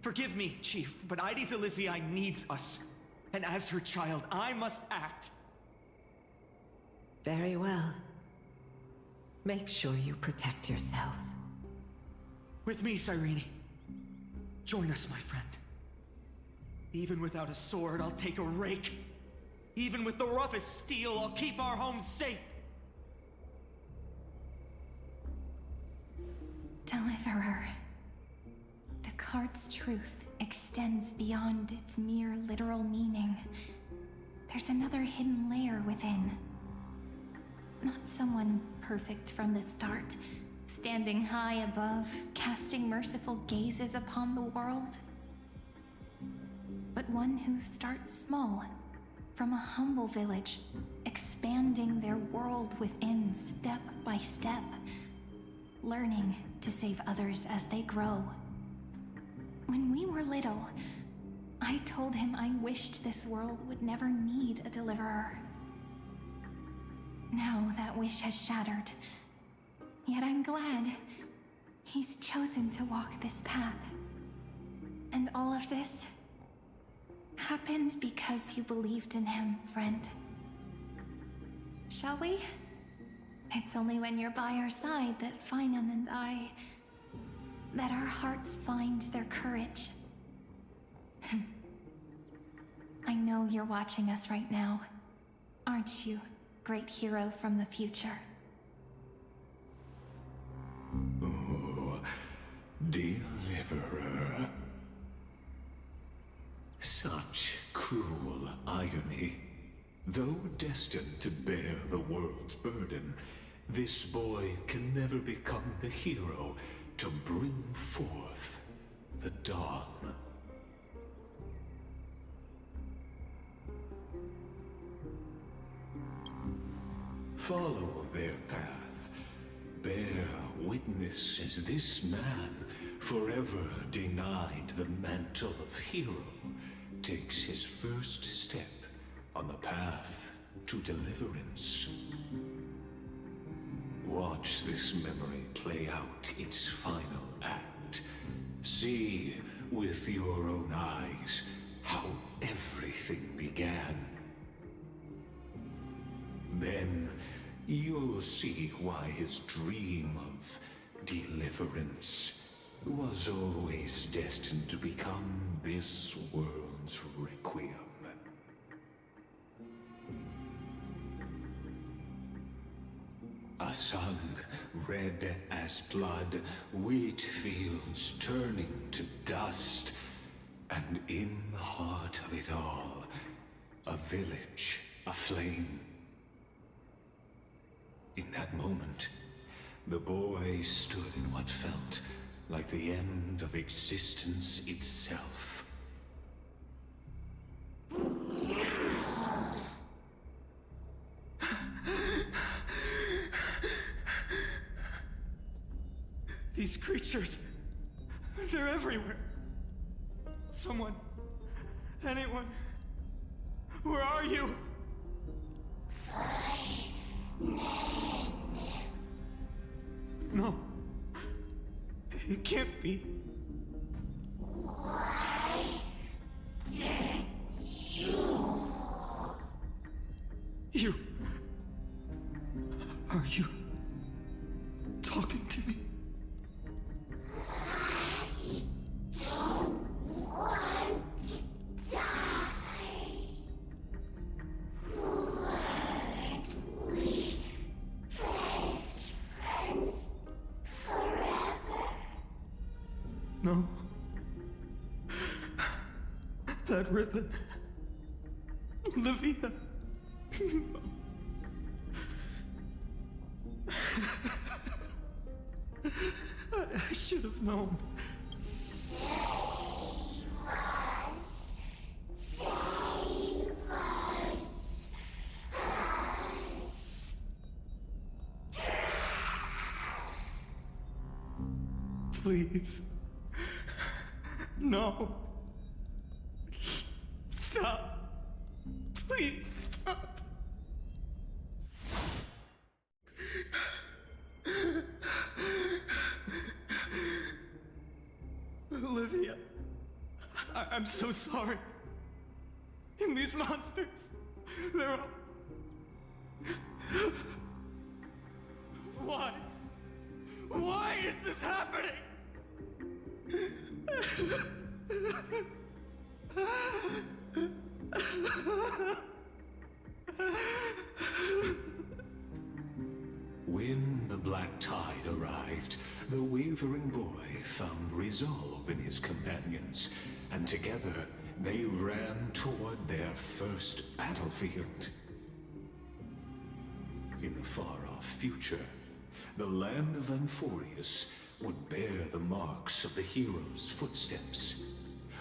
Forgive me, Chief, but Ides Elysiae needs us. And as her child, I must act. Very well. Make sure you protect yourselves. With me, Cyrene. Join us, my friend. Even without a sword, I'll take a rake. Even with the roughest steel, I'll keep our home safe. Deliverer. The card's truth extends beyond its mere literal meaning. There's another hidden layer within. Not someone perfect from the start, standing high above, casting merciful gazes upon the world. But one who starts small, from a humble village, expanding their world within step by step, learning to save others as they grow. When we were little, I told him I wished this world would never need a deliverer. Now that wish has shattered. Yet I'm glad he's chosen to walk this path. And all of this happened because you believed in him, friend. Shall we? It's only when you're by our side that Finan and that our hearts find their courage. I know you're watching us right now, aren't you, great hero from the future? Oh, deliverer. Such cruel irony. Though destined to bear the world's burden, this boy can never become the hero to bring forth the dawn. Follow their path. Bear witness as this man, forever denied the mantle of hero, takes his first step on the path to deliverance. Watch this memory play out its final act. See with your own eyes how everything began. Then you'll see why his dream of deliverance was always destined to become this world's requiem. A sun red as blood, wheat fields turning to dust, and in the heart of it all, a village aflame. In that moment, the boy stood in what felt like the end of existence itself. These creatures, they're everywhere. Someone, anyone, where are you? No, it can't be. You. Are you talking to me? No. That ribbon. Olivia. I should have known. Save us. Save us. Please. No. Stop. Please stop. Olivia, I'm so sorry. And these monsters, they're all... Why? Why is this happening? When the black tide arrived, the wavering boy found resolve in his companions, and together they ran toward their first battlefield. In the far-off future, the land of Amphorius would bear the marks of the hero's footsteps.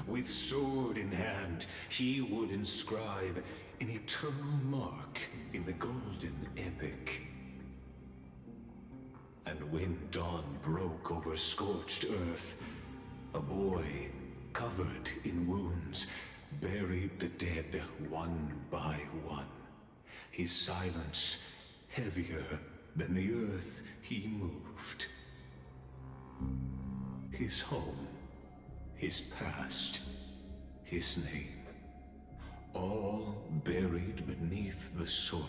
With sword in hand, he would inscribe an eternal mark in the golden epic. And when dawn broke over scorched earth, a boy, covered in wounds, buried the dead one by one. His silence heavier than the earth he moved. His home, his past, his name, all buried beneath the soil.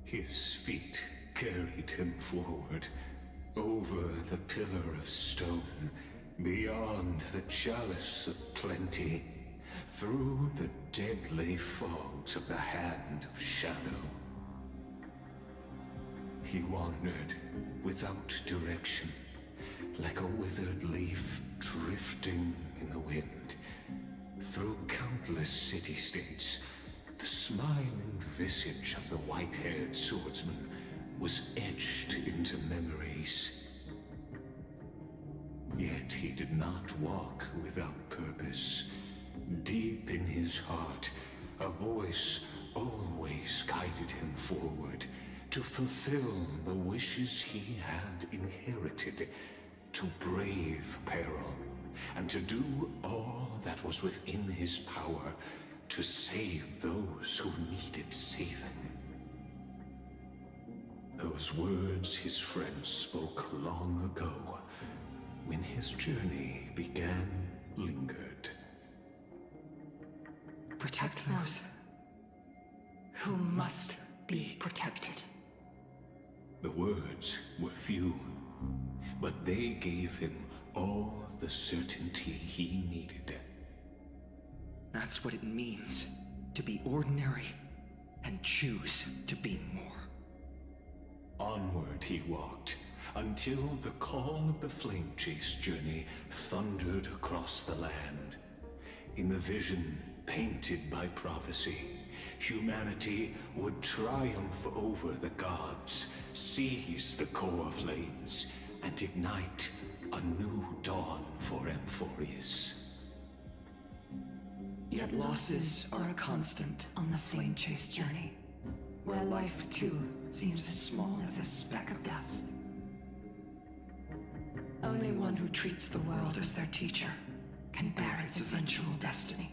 His feet carried him forward, over the pillar of stone, beyond the chalice of plenty, through the deadly fogs of the Hand of Shadow. He wandered without direction, like a withered leaf drifting in the wind. Through countless city-states, the smiling visage of the white-haired swordsman was etched into memories. Yet he did not walk without purpose. Deep in his heart, a voice always guided him forward to fulfill the wishes he had inherited, to brave peril, and to do all that was within his power to save those who needed saving. Those words his friend spoke long ago, when his journey began, lingered. Protect those who must be protected. The words were few, but they gave him all the certainty he needed. That's what it means to be ordinary and choose to be more. Onward he walked, until the call of the flame chase journey thundered across the land. In the vision painted by prophecy, humanity would triumph over the gods, seize the core flames, and ignite a new dawn for Amphorius. Yet losses are a constant on the flame chase journey, where life too seems as small as a speck of dust. Only one who treats the world as their teacher can bear its eventual destiny.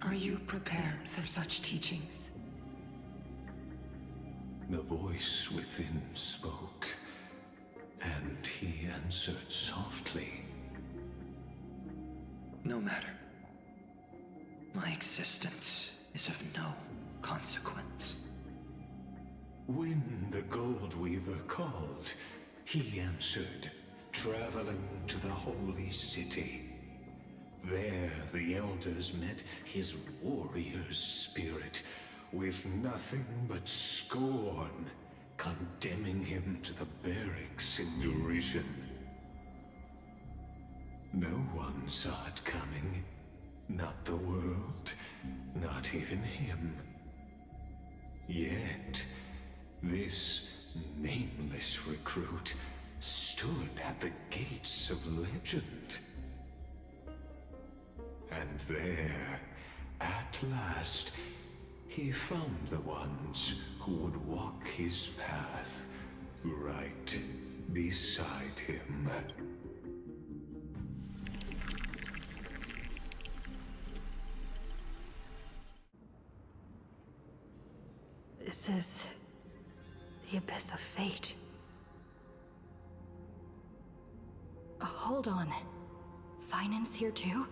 Are you prepared for such teachings? The voice within spoke, and he answered softly. No matter. My existence is of no consequence. When the Gold Weaver called, he answered, traveling to the holy city. There the elders met his warrior's spirit, with nothing but scorn, condemning him to the barracks in derision. No one saw it coming. Not the world, not even him. Yet, this nameless recruit stood at the gates of legend. And there, at last, he found the ones who would walk his path right beside him. This is the Abyss of Fate. Hold on. Finan's here too?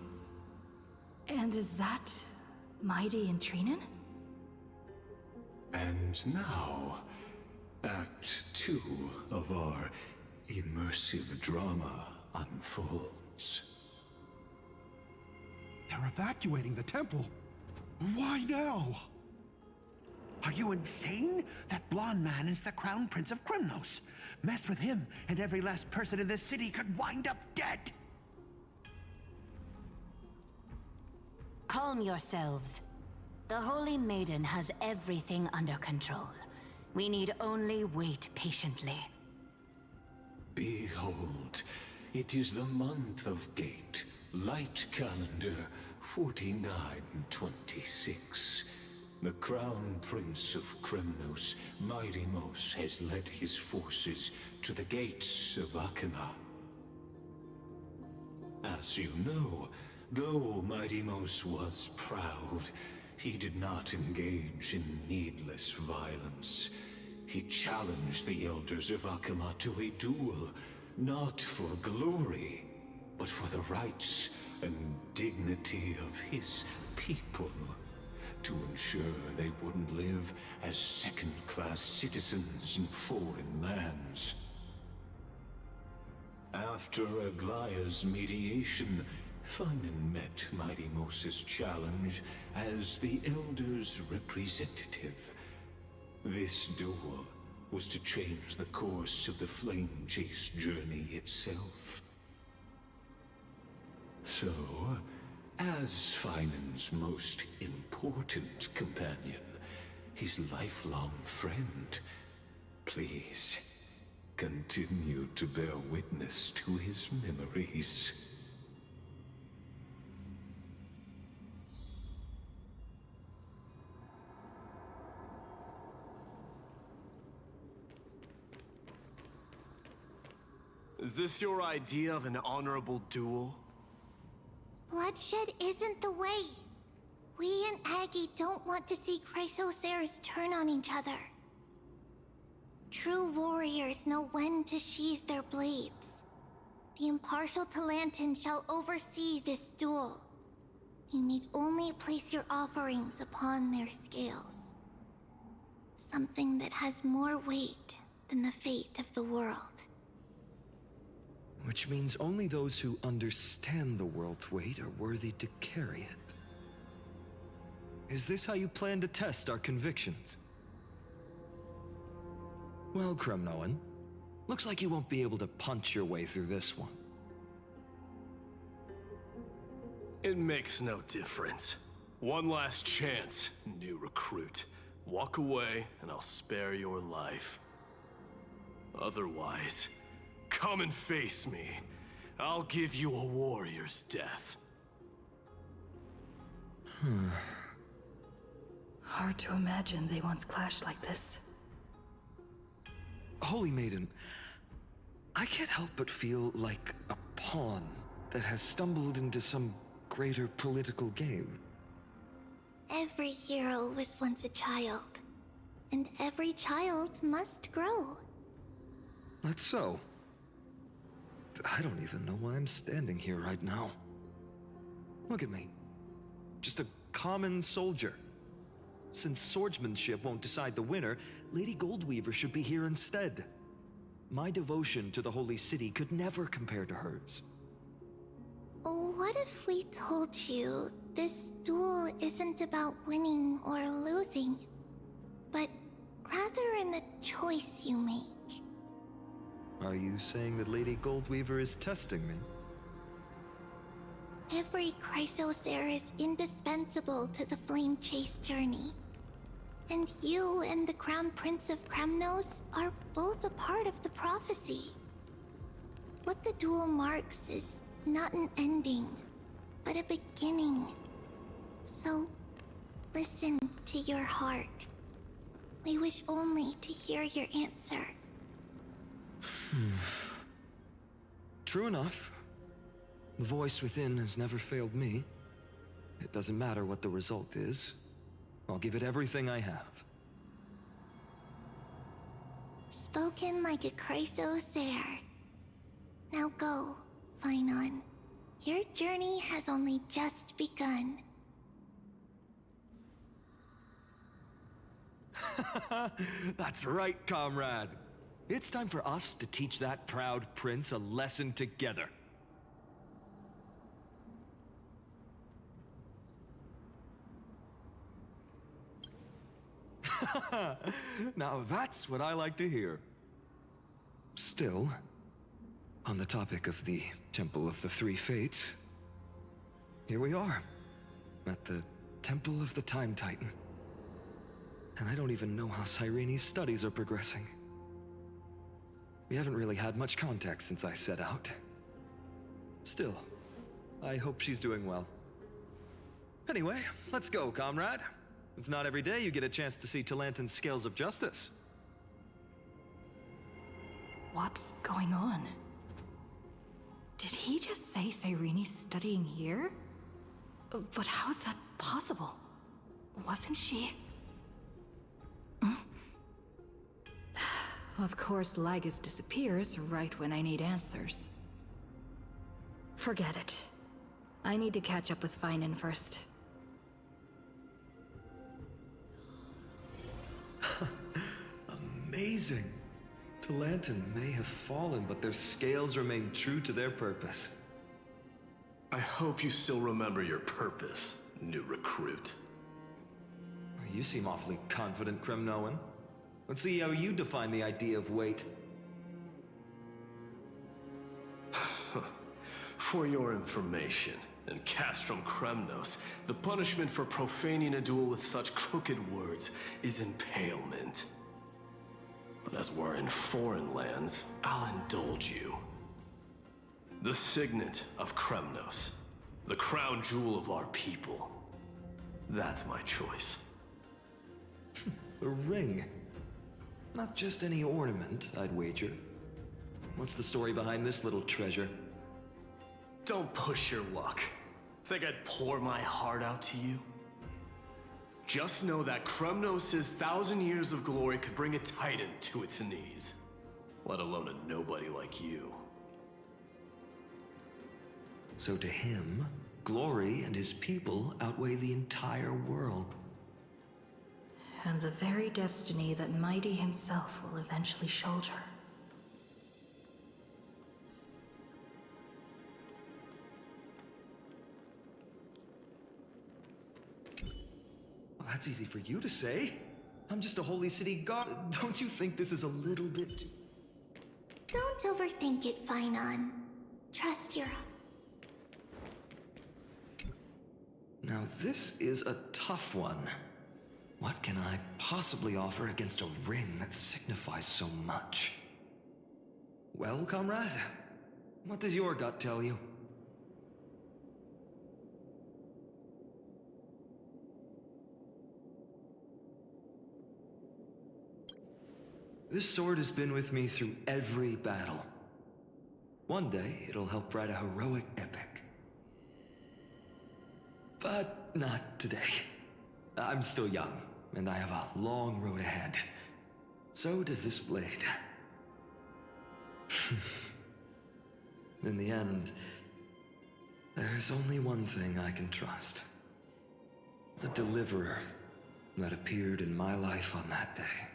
And is that Mighty and Trinan? And now, Act 2 of our immersive drama unfolds. They're evacuating the temple. Why now? Are you insane? That blonde man is the Crown Prince of Krymnos. Mess with him, and every last person in this city could wind up dead. Calm yourselves. The Holy Maiden has everything under control. We need only wait patiently. Behold, it is the month of Gate, Light Calendar 4926. The Crown Prince of Krymnos, Midimos, has led his forces to the gates of Akima. As you know, though Midimos was proud, he did not engage in needless violence. He challenged the elders of Akima to a duel, not for glory, but for the rights and dignity of his people, to ensure they wouldn't live as second-class citizens in foreign lands. After Aglaya's mediation, Finan met Midimos' challenge as the Elder's representative. This duel was to change the course of the Flame Chase journey itself. So, as Finan's most important companion, his lifelong friend, please continue to bear witness to his memories. Is this your idea of an honorable duel? Bloodshed isn't the way. We and Aggie don't want to see Chrysoceres turn on each other. True warriors know when to sheathe their blades. The impartial Talantan shall oversee this duel. You need only place your offerings upon their scales. Something that has more weight than the fate of the world. Which means only those who understand the world's weight are worthy to carry it. Is this how you plan to test our convictions? Well, Kremnoan, looks like you won't be able to punch your way through this one. It makes no difference. One last chance, new recruit. Walk away, and I'll spare your life. Otherwise, come and face me. I'll give you a warrior's death. Hard to imagine they once clashed like this. Holy Maiden, I can't help but feel like a pawn that has stumbled into some greater political game. Every hero was once a child, and every child must grow. That's so. I don't even know why I'm standing here right now. Look at me. Just a common soldier. Since swordsmanship won't decide the winner, Lady Goldweaver should be here instead. My devotion to the Holy City could never compare to hers. What if we told you this duel isn't about winning or losing, but rather in the choice you make? Are you saying that Lady Goldweaver is testing me? Every Chrysosaur is indispensable to the Flame Chase journey. And you and the Crown Prince of Kremnos are both a part of the prophecy. What the duel marks is not an ending, but a beginning. So, listen to your heart. We wish only to hear your answer. True enough. The voice within has never failed me. It doesn't matter what the result is. I'll give it everything I have. Spoken like a Chrysosaur. Now go, Finon. Your journey has only just begun. That's right, comrade. It's time for us to teach that proud prince a lesson together. Now that's what I like to hear. Still, on the topic of the Temple of the Three Fates, here we are, at the Temple of the Time Titan. And I don't even know how Cyrene's studies are progressing. We haven't really had much contact since I set out. Still, I hope she's doing well. Anyway, let's go, comrade. It's not every day you get a chance to see Talantin's scales of justice. What's going on? Did he just say Cyrene's studying here? But how is that possible? Wasn't she? Of course, Lygus disappears right when I need answers. Forget it. I need to catch up with Finon first. Amazing. Talantin may have fallen, but their scales remain true to their purpose. I hope you still remember your purpose, new recruit. You seem awfully confident, Kremnoan. Let's see how you define the idea of weight. For your information, in Castrum Kremnos, the punishment for profaning a duel with such crooked words is impalement. But as we're in foreign lands, I'll indulge you. The signet of Kremnos, the crown jewel of our people. That's my choice. A ring. Not just any ornament, I'd wager. What's the story behind this little treasure? Don't push your luck. Think I'd pour my heart out to you? Just know that Kremnos' 1,000 years of glory could bring a titan to its knees. Let alone a nobody like you. So to him, glory and his people outweigh the entire world. And the very destiny that Mighty himself will eventually shoulder. Well, that's easy for you to say. I'm just a holy city guard. Don't you think this is a little bit... Don't overthink it, Finon. Trust your... Now this is a tough one. What can I possibly offer against a ring that signifies so much? Well, comrade, what does your gut tell you? This sword has been with me through every battle. One day, it'll help write a heroic epic. But not today. I'm still young, and I have a long road ahead. So does this blade. In the end, there's only one thing I can trust. The deliverer that appeared in my life on that day.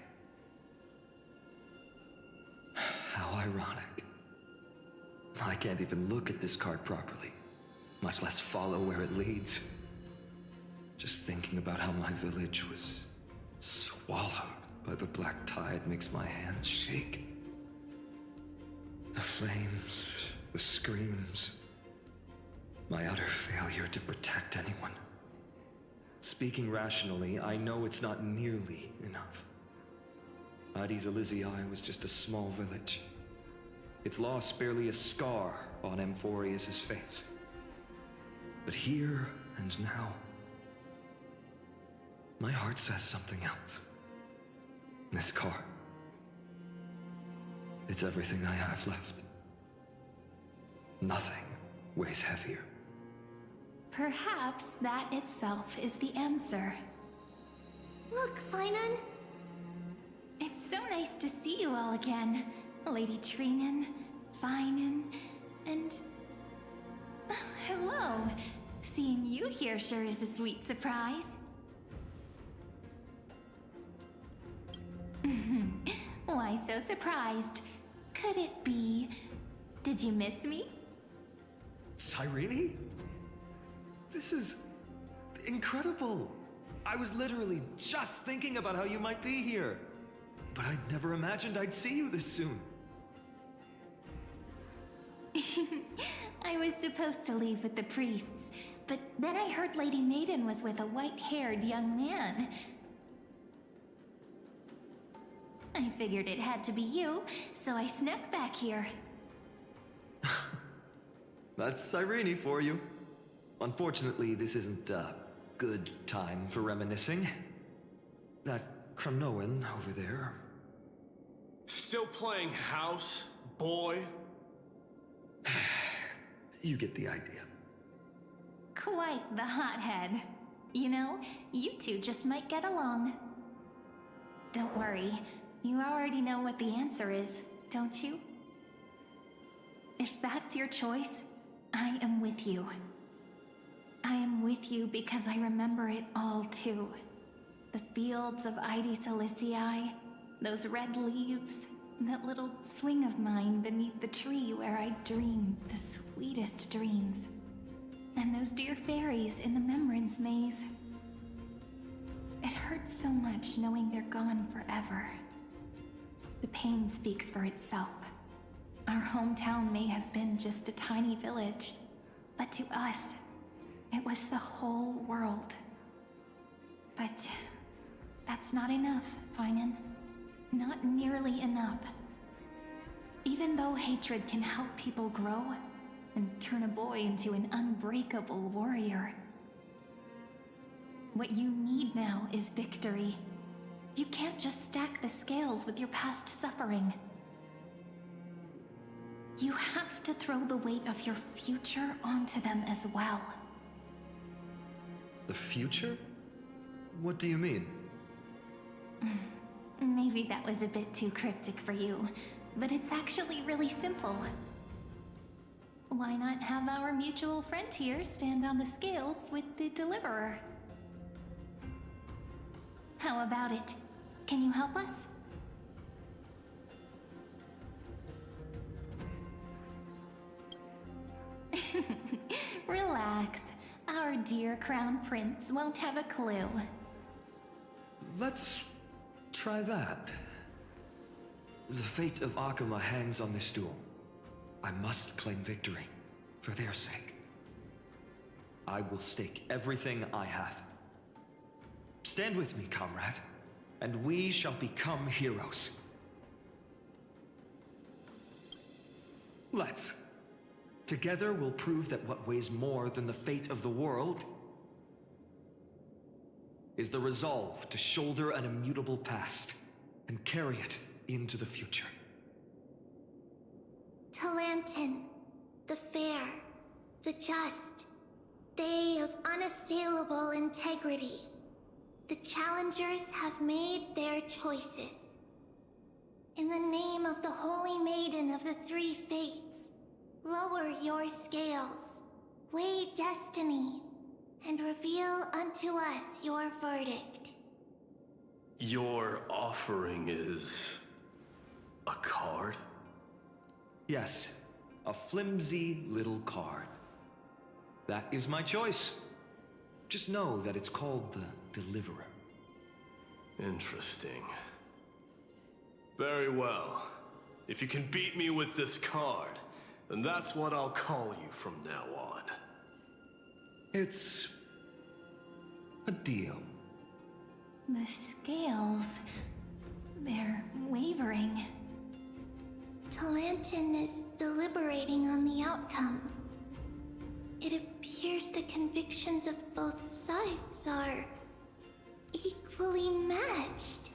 How ironic. I can't even look at this card properly, much less follow where it leads. Just thinking about how my village was swallowed by the black tide makes my hands shake. The flames, the screams. My utter failure to protect anyone. Speaking rationally, I know it's not nearly enough. Addis Elysiae was just a small village. Its loss barely a scar on Amphorius' face. But here and now, my heart says something else. This car. It's everything I have left. Nothing weighs heavier. Perhaps that itself is the answer. Look, Finan. It's so nice to see you all again. Lady Trinan, Finan, and... hello. Seeing you here sure is a sweet surprise. Why so surprised? Could it be... Did you miss me? Cyrene? This is incredible. I was literally just thinking about how you might be here. But I'd never imagined I'd see you this soon. I was supposed to leave with the priests, but then I heard Lady Maiden was with a white-haired young man. I figured it had to be you, so I snuck back here. That's Cyrene for you. Unfortunately, this isn't a good time for reminiscing. That Kremnoan over there. Still playing house, boy? You get the idea. Quite the hothead. You know, you two just might get along. Don't worry, you already know what the answer is, don't you? If that's your choice, I am with you. I am with you because I remember it all too. The fields of Addis Elysiae, those red leaves, that little swing of mine beneath the tree where I dreamed the sweetest dreams. And those dear fairies in the Memorance Maze. It hurts so much knowing they're gone forever. The pain speaks for itself. Our hometown may have been just a tiny village, but to us, it was the whole world. But that's not enough, Finan. Not nearly enough. Even though hatred can help people grow and turn a boy into an unbreakable warrior, what you need now is victory. You can't just stack the scales with your past suffering. You have to throw the weight of your future onto them as well. The future? What do you mean? Maybe that was a bit too cryptic for you, but it's actually really simple. Why not have our mutual friend here stand on the scales with the deliverer? How about it? Can you help us? Relax. Our dear Crown Prince won't have a clue. Let's try that. The fate of Akuma hangs on this duel. I must claim victory, for their sake. I will stake everything I have. Stand with me, comrade, and we shall become heroes. Let's. Together we'll prove that what weighs more than the fate of the world is the resolve to shoulder an immutable past and carry it into the future. Talantin, the fair, the just, they of unassailable integrity. The challengers have made their choices. In the name of the Holy Maiden of the Three Fates, lower your scales, weigh destiny, and reveal unto us your verdict. Your offering is... a card? Yes, a flimsy little card. That is my choice. Just know that it's called the Deliverer. Interesting. Very well. If you can beat me with this card, then that's what I'll call you from now on. It's a deal. The scales... they're wavering. Talantin is deliberating on the outcome. It appears the convictions of both sides are equally matched.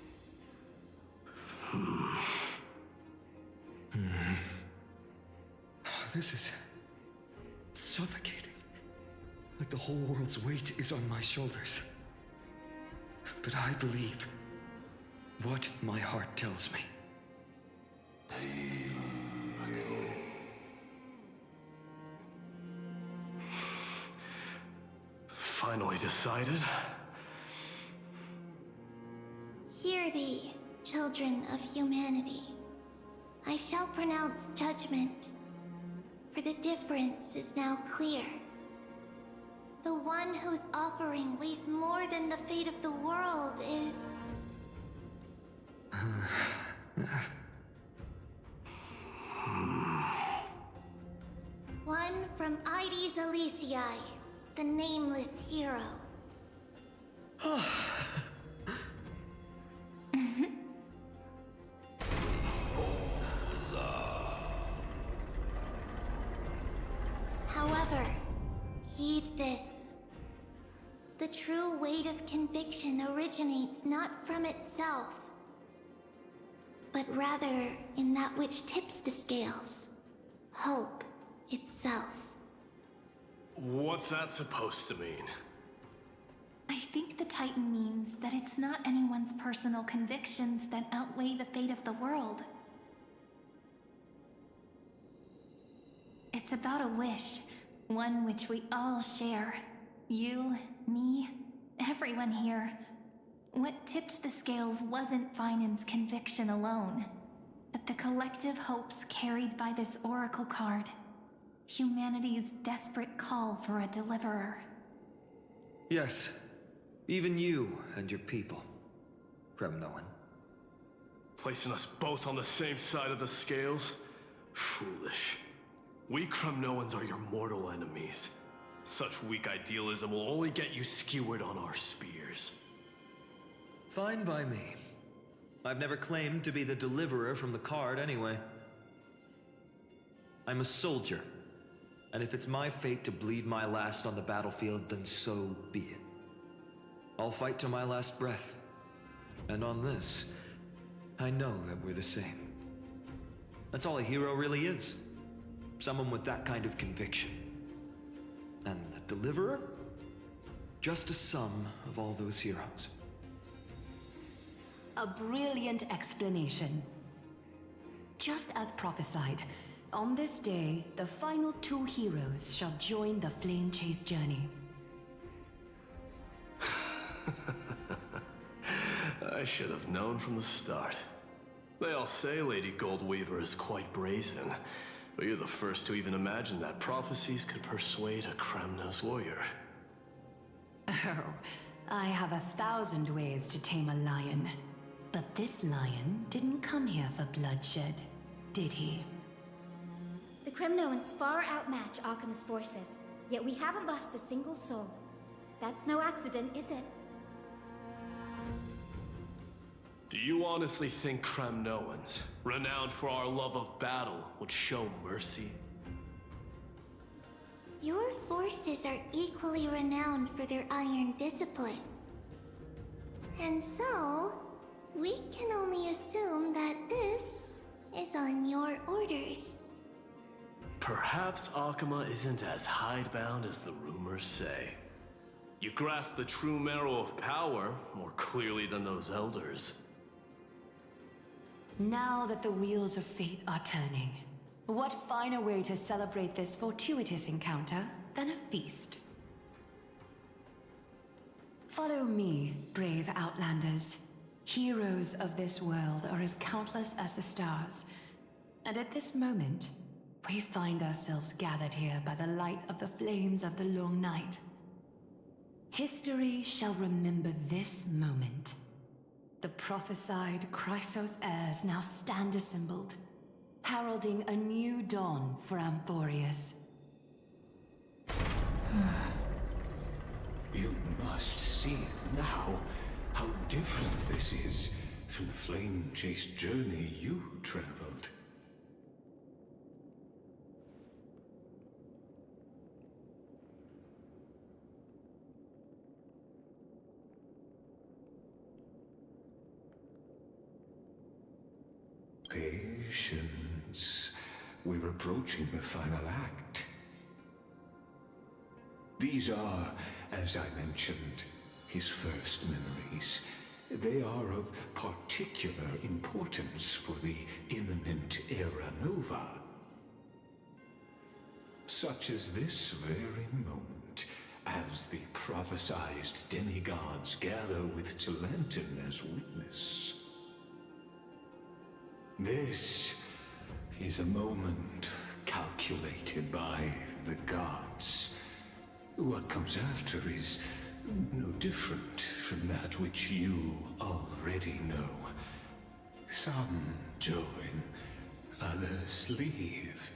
This is suffocating. Like the whole world's weight is on my shoulders. But I believe what my heart tells me. Finally decided? Hear thee, children of humanity. I shall pronounce judgment, for the difference is now clear. The one whose offering weighs more than the fate of the world is... one from Ides Elysiae, the nameless hero. However, heed this. The true weight of conviction originates not from itself, but rather in that which tips the scales. Hope itself. What's that supposed to mean? I think the Titan means that it's not anyone's personal convictions that outweigh the fate of the world. It's about a wish, one which we all share. You, me, everyone here. What tipped the scales wasn't Finan's conviction alone, but the collective hopes carried by this oracle card. Humanity's desperate call for a deliverer. Yes, even you and your people, Kremnoan. Placing us both on the same side of the scales? Foolish. We Kremnoans are your mortal enemies. Such weak idealism will only get you skewered on our spears. Fine by me. I've never claimed to be the deliverer from the card anyway. I'm a soldier, and if it's my fate to bleed my last on the battlefield, then so be it. I'll fight to my last breath. And on this, I know that we're the same. That's all a hero really is. Someone with that kind of conviction. And the deliverer? Just a sum of all those heroes. A brilliant explanation. Just as prophesied, on this day, the final two heroes shall join the Flame Chase journey. I should have known from the start. They all say Lady Goldweaver is quite brazen, but you're the first to even imagine that prophecies could persuade a Kremnos warrior. Oh, I have 1,000 ways to tame a lion. But this lion didn't come here for bloodshed, did he? The Kremnoans far outmatch Occam's forces, yet we haven't lost a single soul. That's no accident, is it? Do you honestly think Kremnoans, renowned for our love of battle, would show mercy? Your forces are equally renowned for their iron discipline. And so, we can only assume that this is on your orders. Perhaps Akama isn't as hidebound as the rumors say. You grasp the true marrow of power more clearly than those elders. Now that the wheels of fate are turning, what finer way to celebrate this fortuitous encounter than a feast? Follow me, brave Outlanders. Heroes of this world are as countless as the stars, and at this moment, we find ourselves gathered here by the light of the flames of the long night. History shall remember this moment. The prophesied Chrysos heirs now stand assembled, heralding a new dawn for Amphorius. see now how different this is from the flame-chased journey you traveled. Patience. We're approaching the final act. These are, as I mentioned, his first memories. They are of particular importance for the imminent Era Nova. Such as this very moment, as the prophesized demigods gather with Talentum as witness. This is a moment calculated by the gods. What comes after is no different from that which you already know. Some join, others leave,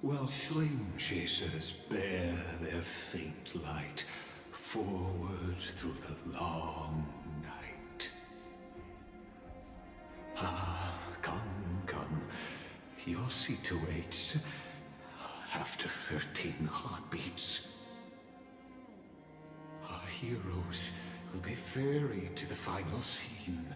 while flame chasers bear their faint light forward through the long night. Ah, come. Your seat awaits after 13 heartbeats. Our heroes will be ferried to the final scene.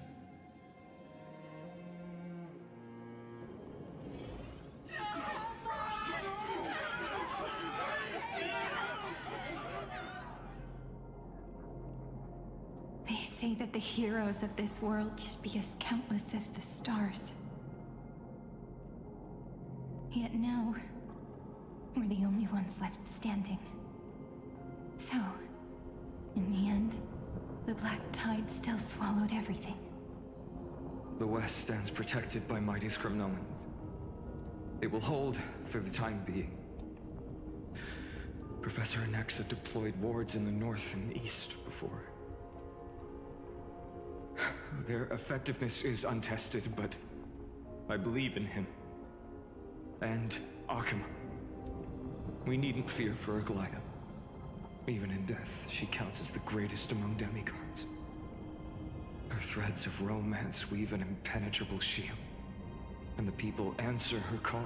They say that the heroes of this world should be as countless as the stars. Yet now, we're the only ones left standing. So, in the end, the black tide still swallowed everything. The West stands protected by mighty Scrimnoans. It will hold for the time being. Professor Anexa deployed wards in the north and east before. Their effectiveness is untested, but I believe in him. And Akuma. We needn't fear for Aglaia. Even in death, she counts as the greatest among demigods. Her threads of romance weave an impenetrable shield, and the people answer her call,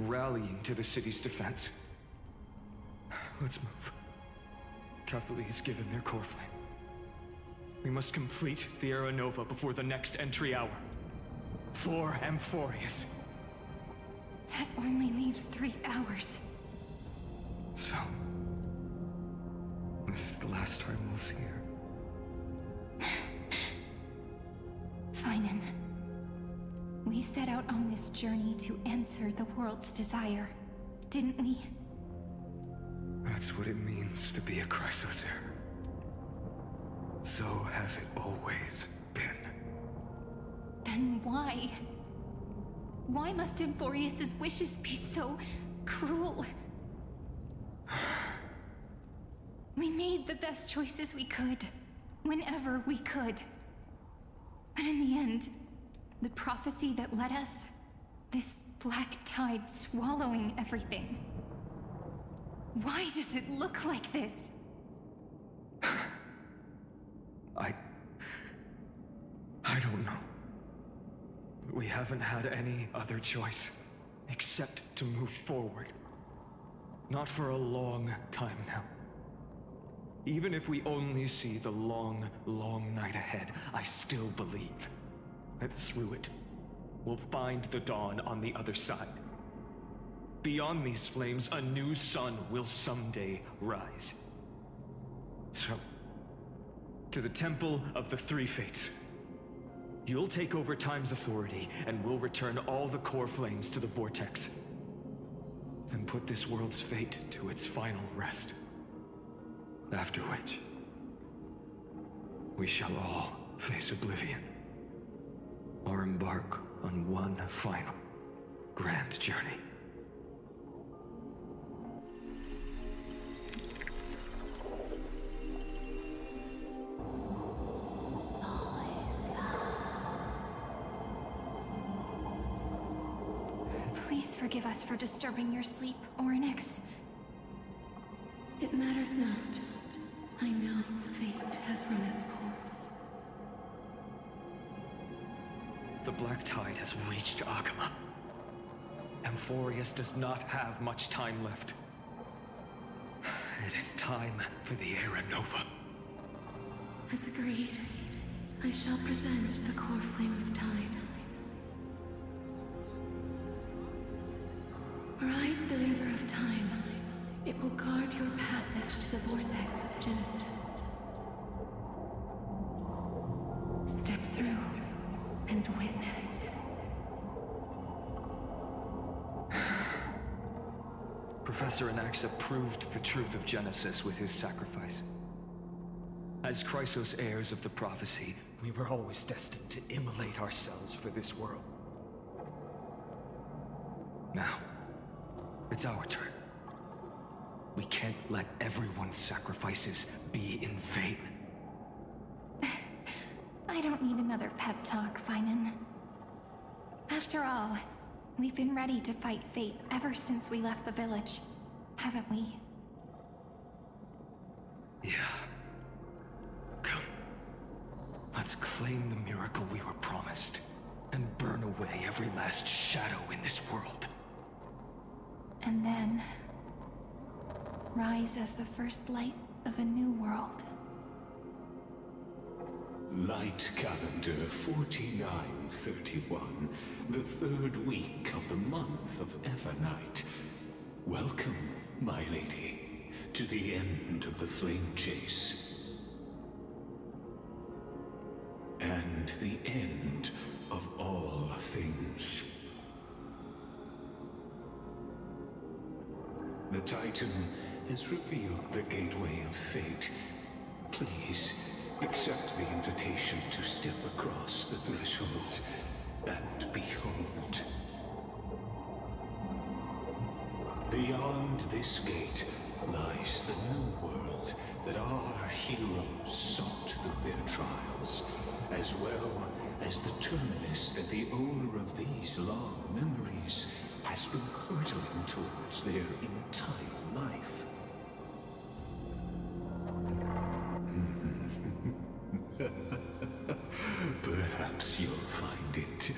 rallying to the city's defense. Let's move. Catholic has given their core flame. We must complete the Era Nova before the next entry hour. For Amphorius. That only leaves 3 hours. So, this is the last time we'll see her. Finan. We set out on this journey to answer the world's desire, didn't we? That's what it means to be a Chrysosaur. So has it always been. Then why? Why must Amphorius' wishes be so cruel? We made the best choices we could, whenever we could. But in the end, the prophecy that led us, this black tide swallowing everything. Why does it look like this? I don't know. We haven't had any other choice, except to move forward. Not for a long time now. Even if we only see the long, long night ahead, I still believe that through it, we'll find the dawn on the other side. Beyond these flames, a new sun will someday rise. So, to the Temple of the Three Fates. You'll take over Time's authority, and we'll return all the core flames to the Vortex. Then put this world's fate to its final rest. After which, we shall all face oblivion. Or embark on one final, grand journey. Please forgive us for disturbing your sleep, Orynyx. It matters not. I know fate has run its course. The Black Tide has reached Akama. Amphorius does not have much time left. It is time for the Era Nova. As agreed, I shall present the core flame of time. Ride the river of time. It will guard your passage to the vortex of Genesis. Step through and witness. Professor Anaxa proved the truth of Genesis with his sacrifice. As Chrysos heirs of the prophecy, we were always destined to immolate ourselves for this world. Now, it's our turn. We can't let everyone's sacrifices be in vain. I don't need another pep talk, Finan. After all, we've been ready to fight fate ever since we left the village, haven't we? Yeah. Come. Let's claim the miracle we were promised, and burn away every last shadow in this world. And then rise as the first light of a new world. Light calendar 4931, the third week of the month of Evernight. Welcome, my lady, to the end of the flame chase. And the end of all things. The Titan has revealed the gateway of fate. Please, accept the invitation to step across the threshold and behold. Beyond this gate lies the new world that our heroes sought through their trials, as well as the terminus that the owner of these long memories has been hurtling towards their entire life. Perhaps you'll find it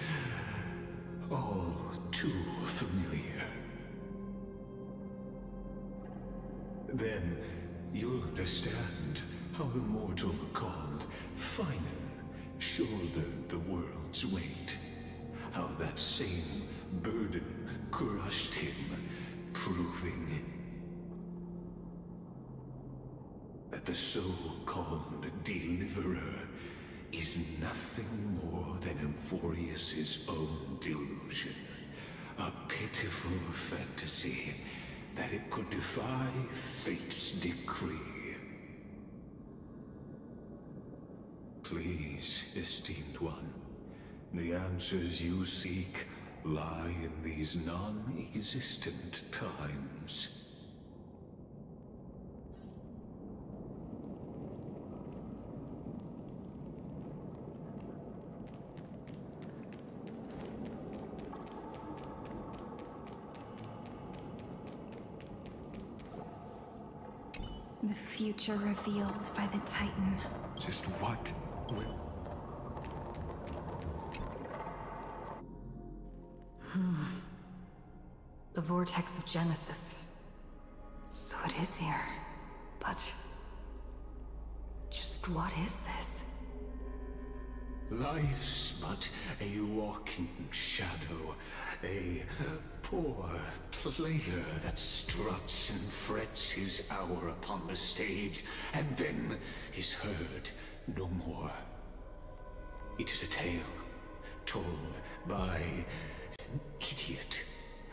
all too familiar. Then you'll understand how the mortal called Finan shouldered the world's weight. How that same burden crushed him, proving that the so-called Deliverer is nothing more than Amphorius's own delusion. A pitiful fantasy that it could defy fate's decree. Please, esteemed one, the answers you seek lie in these non-existent times. The future revealed by the Titan. Just what will... The vortex of Genesis. So it is here. But just what is this? Life's but a walking shadow, a poor player that struts and frets his hour upon the stage, and then is heard no more. It is a tale told by an idiot,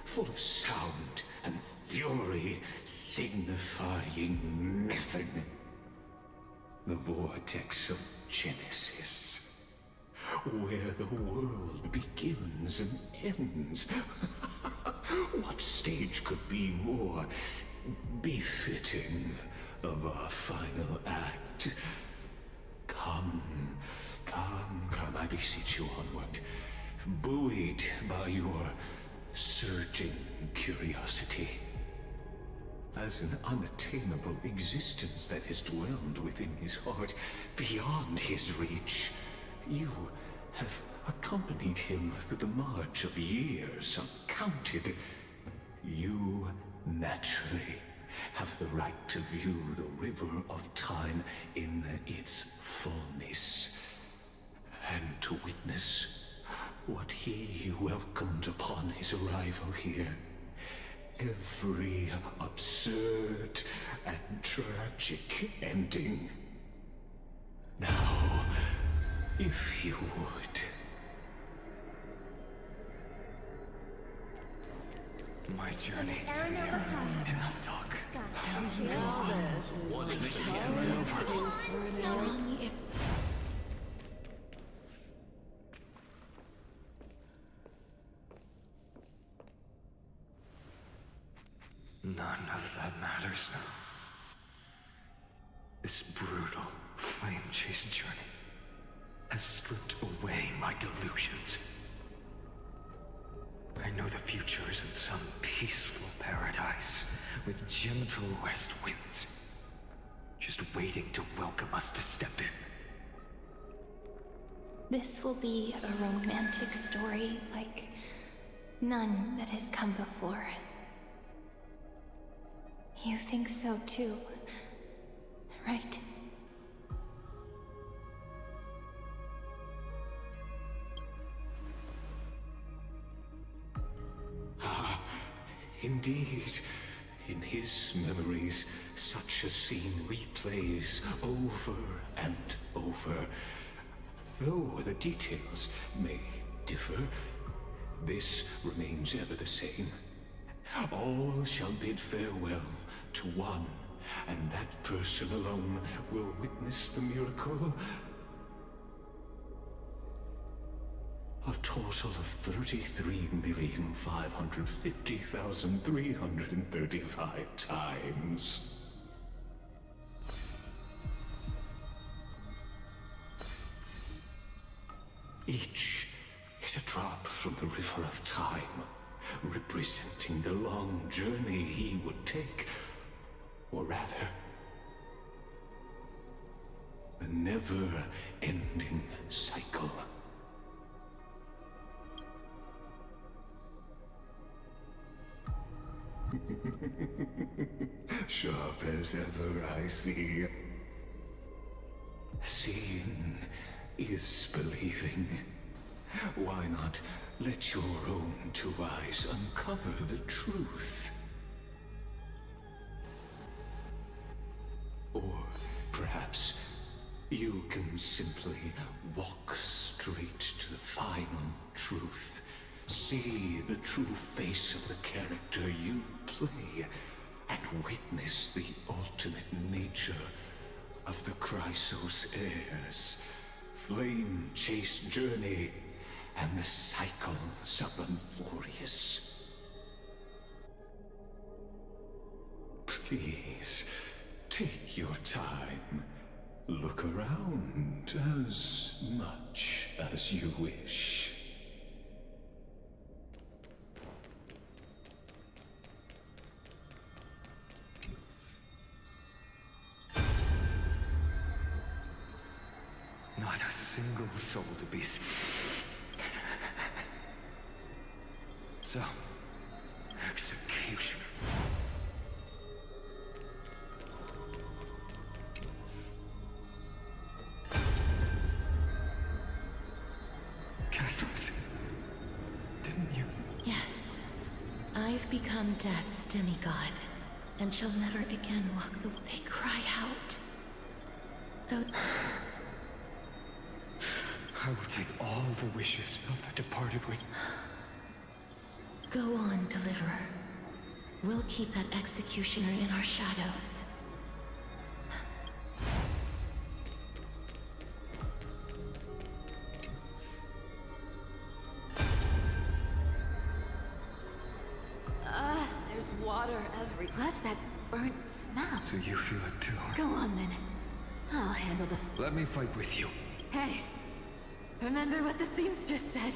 full of sound and fury, signifying nothing. The vortex of Genesis, where the world begins and ends. What stage could be more befitting of our final act? Come, I beseech you onward, buoyed by your surging curiosity. as an unattainable existence that has dwelled within his heart, beyond his reach. You have accompanied him through the march of years uncounted. You naturally have the right to view the river of time in its fullness, and to witness what he welcomed upon his arrival here. Every absurd and tragic ending. Now, if you would. My journey to the Arrow end. comes. Enough talk. None of that matters now. This brutal, flame-chased journey has stripped away my delusions. I know the future is in some peaceful paradise with gentle west winds, just waiting to welcome us to step in. This will be a romantic story like none that has come before. You think so too, right? Indeed, in his memories, such a scene replays over and over. Though the details may differ, this remains ever the same. All shall bid farewell to one, and that person alone will witness the miracle. A total of 33,550,335 times. Each is a drop from the river of time, representing the long journey he would take, or rather, a never-ending cycle. Sharp as ever, I see. Seeing is believing. Why not let your own two eyes uncover the truth? Or perhaps you can simply walk straight to the final truth. See the true face of the character you play, and witness the ultimate nature of the Chrysos heirs, flame-chased journey, and the cycles of Amphorius. Please, take your time. Look around as much as you wish. Not a single soul to be seen. So, execution. Castros, didn't you? Yes. I've become Death's demigod, and shall never again walk the way they cry out. Though... I will take all the wishes of the departed with... Go on, Deliverer. We'll keep that executioner in our shadows. There's water every... Plus that burnt smell. So you feel it too? Go on, then. I'll handle the... Let me fight with you. Hey, remember what the seamstress said?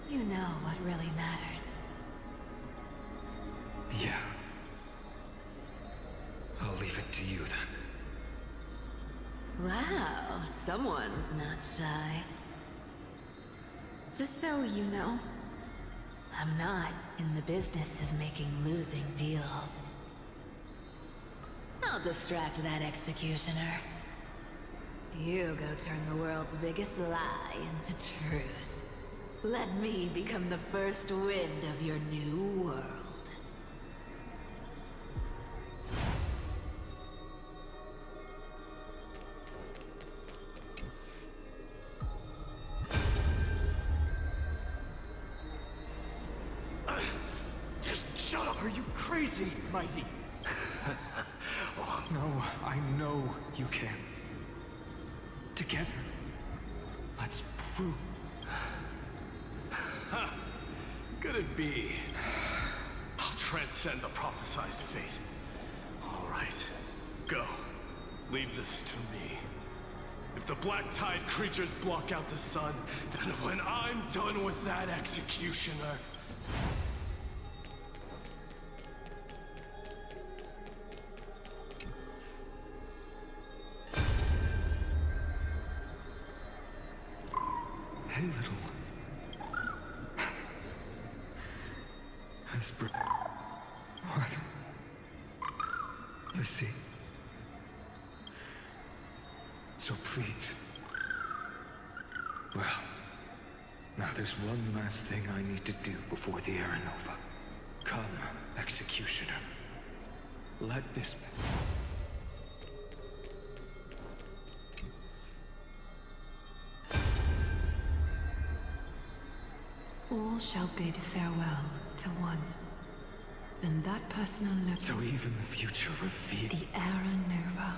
You know what really matters. Yeah, Wow, someone's not shy. Just so you know, I'm not in the business of making losing deals. I'll distract that executioner. You go turn the world's biggest lie into truth. Let me become the first wind of your new world. Just shut up! Are you crazy, Mighty? Oh, no, I know you can. Together, let's prove. Could it be? I'll transcend the prophesized fate. All right, go. Leave this to me. If the black tide creatures block out the sun, then when I'm done with that executioner... Hey, little... What? I see. So please... Well... Now there's one last thing I need to do before the Era Nova. Come, Executioner. Let this... All shall bid farewell to one. And that personal look... So even the future revealed... The Era Nova.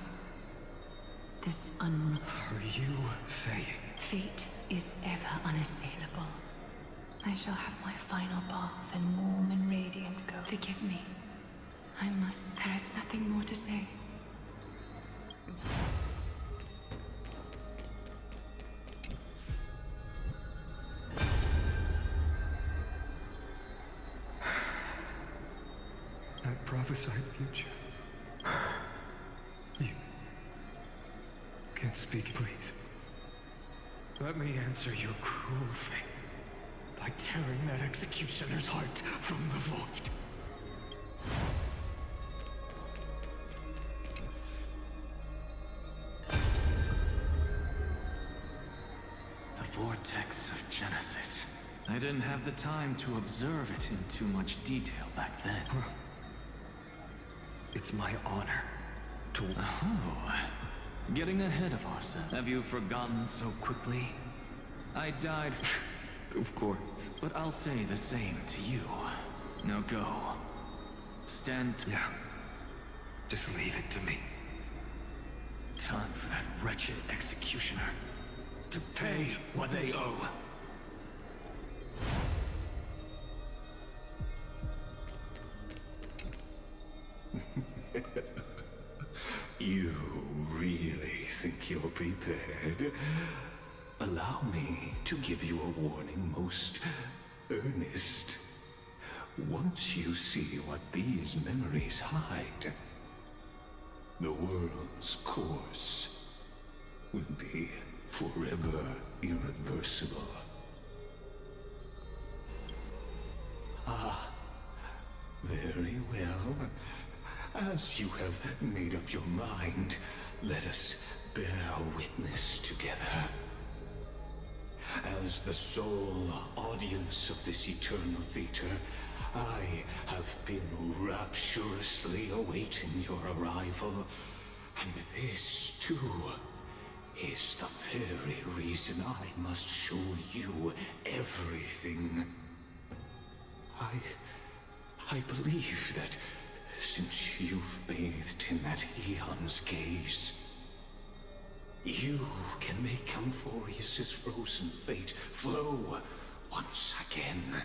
This Are you saying... Fate is ever unassailable. I shall have my final bath and warm and radiant go. Forgive me. I must... There is nothing more to say. That prophesied future. You can't speak, please. Let me answer your cruel fate by tearing that executioner's heart from the void. The vortex of Genesis. I didn't have the time to observe it in too much detail back then. It's my honor to... Oh, getting ahead of ourselves. Have you forgotten so quickly? I died... Of course. But I'll say the same to you. Now go. Stand to... Yeah. Just leave it to me. Time for that wretched executioner to pay what they owe. You really think you're prepared? Allow me to give you a warning, most earnest. Once you see what these memories hide, the world's course will be forever irreversible. Ah, very well. As you have made up your mind, let us bear witness together. As the sole audience of this eternal theater, I have been rapturously awaiting your arrival, and this, too, is the very reason I must show you everything. I believe that since you've bathed in that Aeon's gaze, you can make Amphorius' frozen fate flow once again.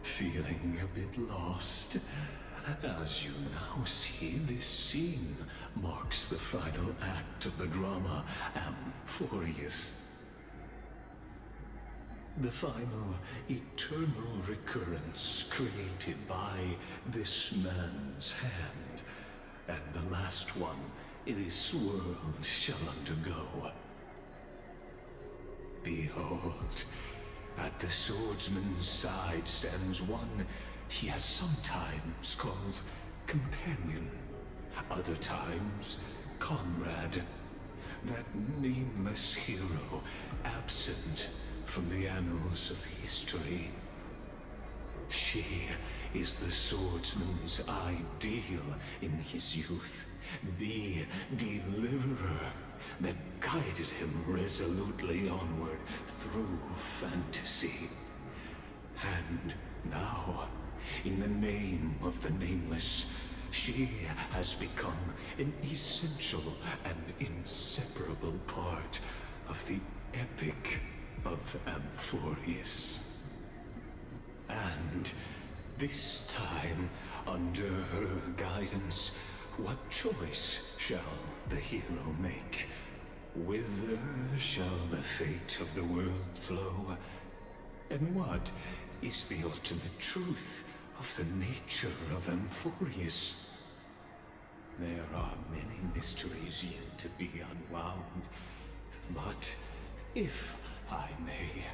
Feeling a bit lost? As you now see, this scene marks the final act of the drama Amphorius. The final, eternal recurrence created by this man's hand. And the last one this world shall undergo. Behold, at the swordsman's side stands one he has sometimes called companion, other times comrade. That nameless hero, absent from the annals of history. She is the swordsman's ideal in his youth, the deliverer that guided him resolutely onward through fantasy. And now, in the name of the Nameless, she has become an essential and inseparable part of the epic of Amphorius. And this time, under her guidance, what choice shall the hero make? Whither shall the fate of the world flow? And what is the ultimate truth of the nature of Amphorius? There are many mysteries yet to be unwound, but if I may,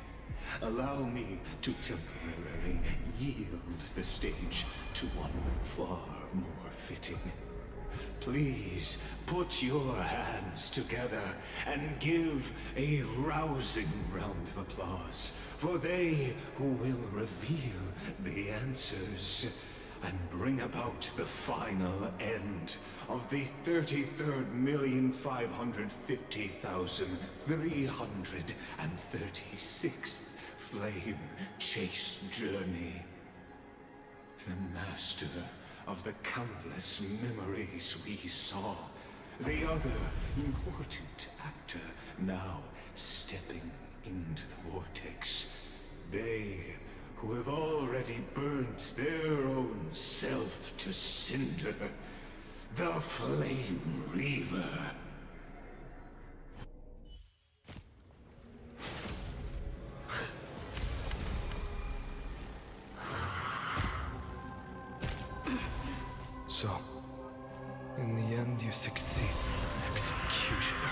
allow me to temporarily yield the stage to one far more fitting. Please put your hands together and give a rousing round of applause for they who will reveal the answers and bring about the final end of the 33,550,336th flame chase journey. The master of the countless memories we saw, the other important actor now stepping into the vortex. They who have already burnt their own self to cinder, the Flame Reaver. So, in the end, you succeed, Executioner.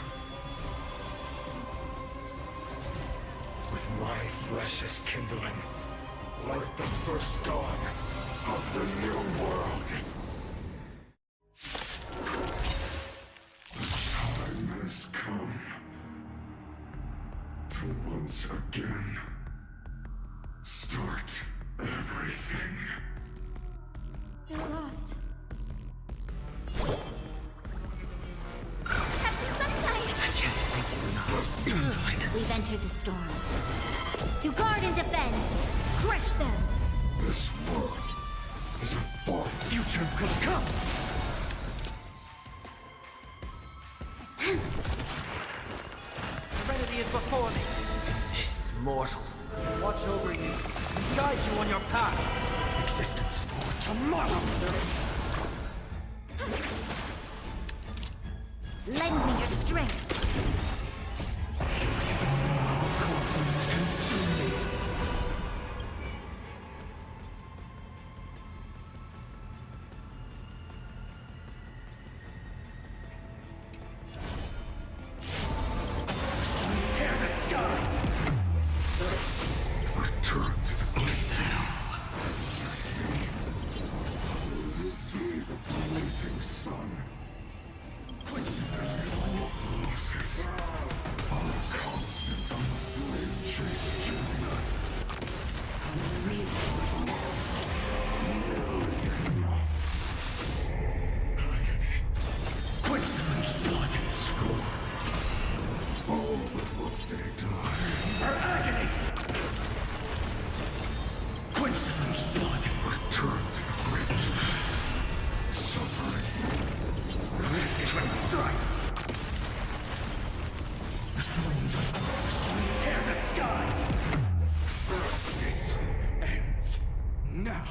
With my flesh as kindling, light the first dawn of the new world. Time has come to once again start everything. You're lost. Have some sunshine! I can't thank you enough. I'm fine. We've entered the storm. To guard and defend! Crush them! This world is a far future could come. Serenity is before me. This mortal Watch over you and guide you on your path. existence for tomorrow. Lend me your strength! Confidence consume me. Tear the sky. Return to the crystal. See the blazing sun. Losses are constant on the flame chase journey. Quench the blood. All before they die. Her agony! Quench the blood. Return to the great suffering. Lift it with strife. The flames of sun tear the sky. This ends now.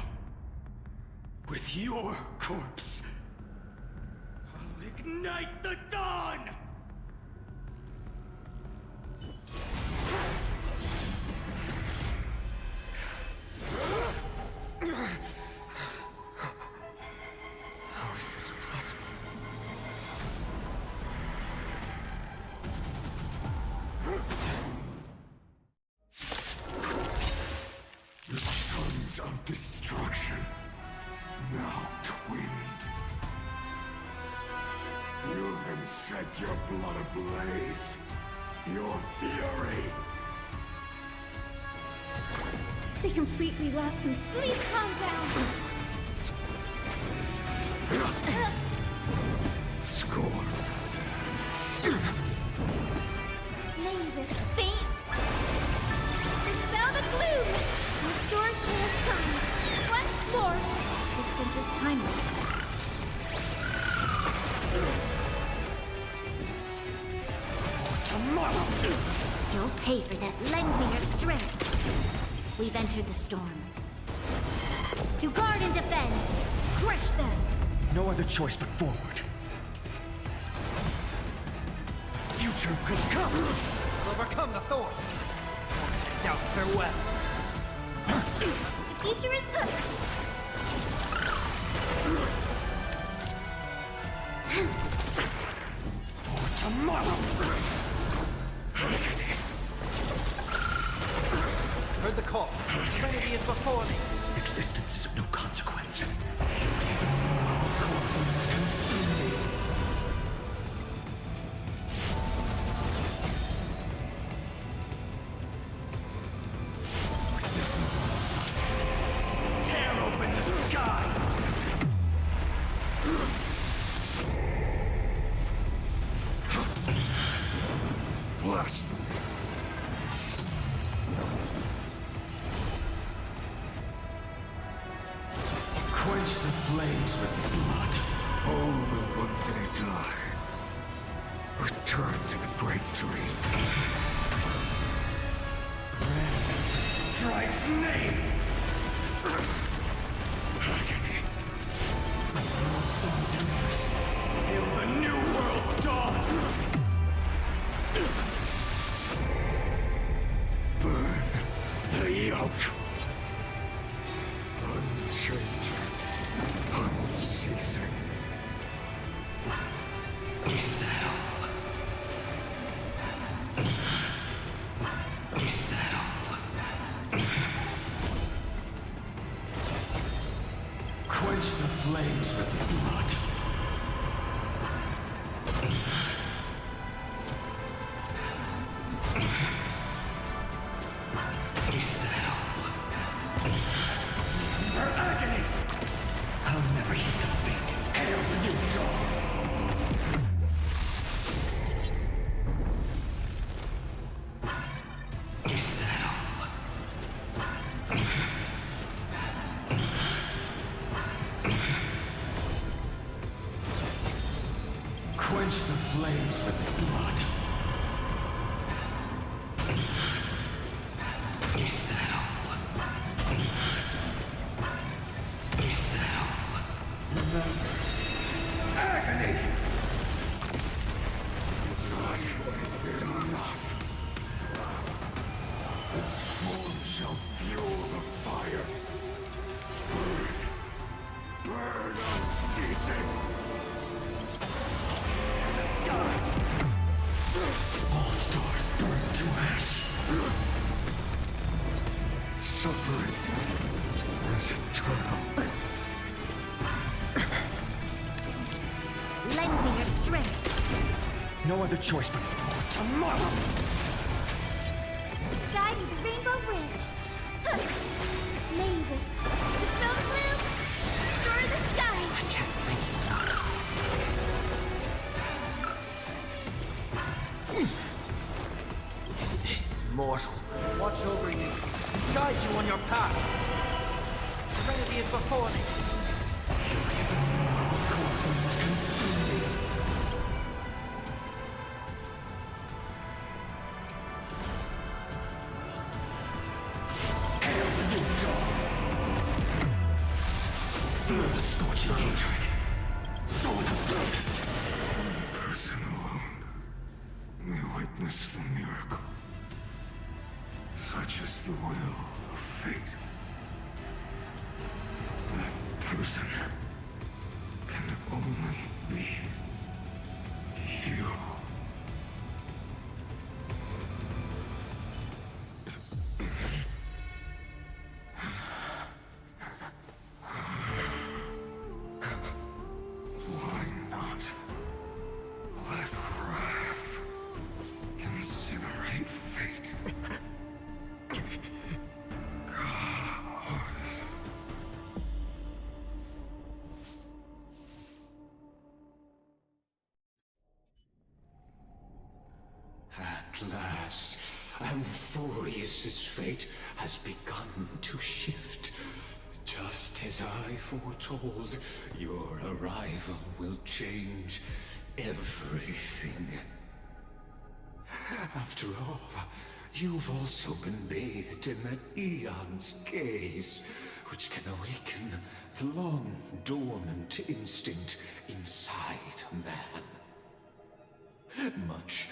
With your corpse. I'll ignite the dawn! set your blood ablaze. Your fury. They completely lost them. Please calm down. Score. May this faint. Dispel the gloom. Restore chaos times. Once more. Resistance is timely. Tomorrow. You'll pay for this. Lend me your strength. We've entered the storm. To guard and defend. Crush them. No other choice but forward. The future could come. Overcome the thorn. Doubt farewell. The future is coming. For tomorrow. Heard the call. Trinity is before me. Existence is of no consequence. Consume me. Listen, son. Tear open the sky! Bless them. Quench the flames with blood. All will one day die. Return to the great dream. Strike's name! World's songs embers. Hail the new world's dawn! Burn the yoke. Unchanging, unceasing. Is that all? Is that all? Quench the flames with blood. Is that all? Her agony! I'll never heed the fate. Hail the new dawn! Is that all? Quench the flames with blood. Is that all? Is that all? Remember this agony! That is enough. This form shall fuel the fire. Burn. Burn unceasing. The sky! All stars burn to ash. Suffering is eternal. Lend me your strength. No other choice but for tomorrow! Guiding the Rainbow Bridge. Huh. Mavis, dispel the gloom. Restore the skies. I can't thank you enough. This mortal. Watch over you. Guide you on your path. Serenity is before me. Consume me. Hail the new dawn. Feel the scorching hatred. Sword and substance. One person alone may witness the miracle. Such is the will of fate. That person can only be you. Why not let last, Amphorius's fate has begun to shift. Just as I foretold, your arrival will change everything. After all, you've also been bathed in that Eon's gaze, which can awaken the long-dormant instinct inside a man. Much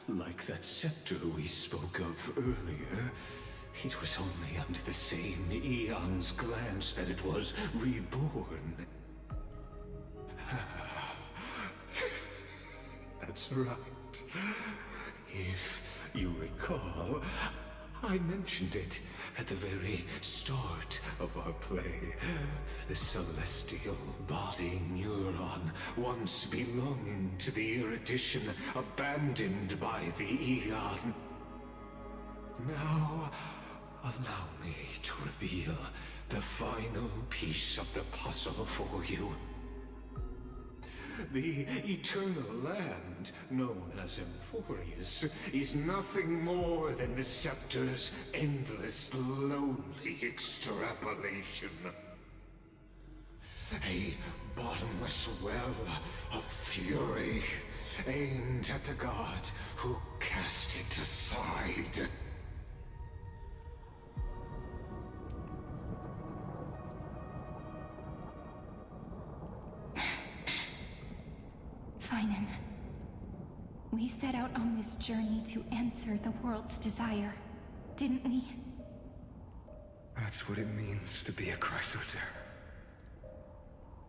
like that scepter we spoke of earlier, it was only under the same Eon's glance that it was reborn. That's right. If you recall, I mentioned it at the very start of our play. The celestial body neuron, once belonging to the erudition abandoned by the Eon. Now, allow me to reveal the final piece of the puzzle for you. The eternal land, known as Amphorius, is nothing more than the scepter's endless, lonely extrapolation. A bottomless well of fury, aimed at the god who cast it aside. Finan, we set out on this journey to answer the world's desire, didn't we? That's what it means to be a Chrysosaur.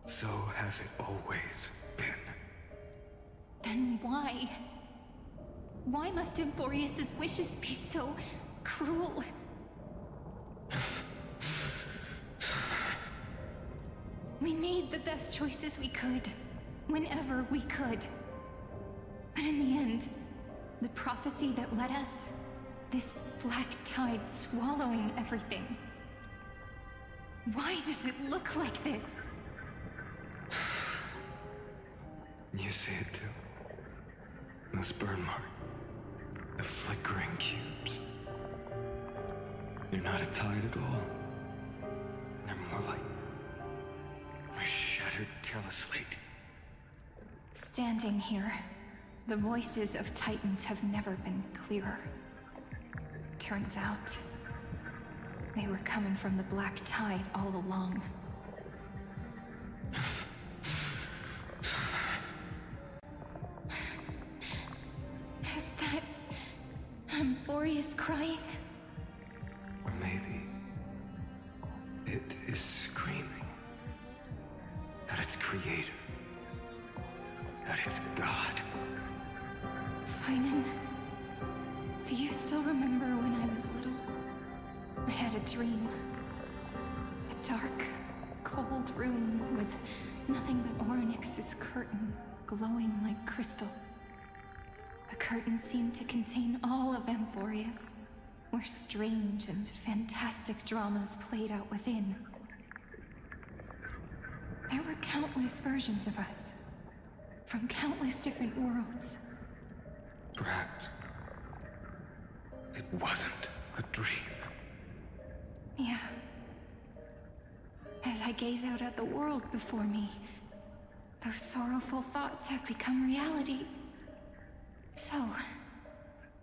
So has it always been. Then why? Why must Amphorius's wishes be so cruel? We made the best choices we could, whenever we could. But in the end, the prophecy that led us, this black tide swallowing everything. Why does it look like this? You see it too. Those burn marks. The flickering cubes. They're not a tide at all. They're more like a shattered teleslate. Standing here, the voices of Titans have never been clearer. Turns out, they were coming from the black tide all along. Is that Amphorius crying? Or maybe it is screaming at its creator, at its god. Finan, do you still remember when I was little? I had a dream. A dark, cold room with nothing but Orynyx's curtain glowing like crystal. The curtain seemed to contain all of Amphorius, where strange and fantastic dramas played out within. There were countless versions of us, from countless different worlds. Perhaps it wasn't a dream. Yeah. As I gaze out at the world before me, those sorrowful thoughts have become reality. So,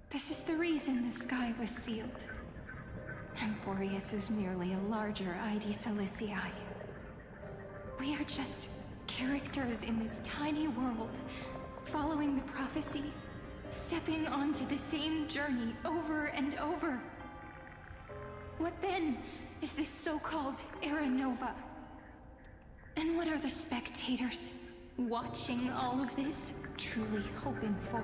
this is the reason the sky was sealed. Amphorius is merely a larger ID Silicii. We are just characters in this tiny world, following the prophecy, stepping onto the same journey over and over. What then is this so-called Era Nova? And what are the spectators watching all of this truly hoping for?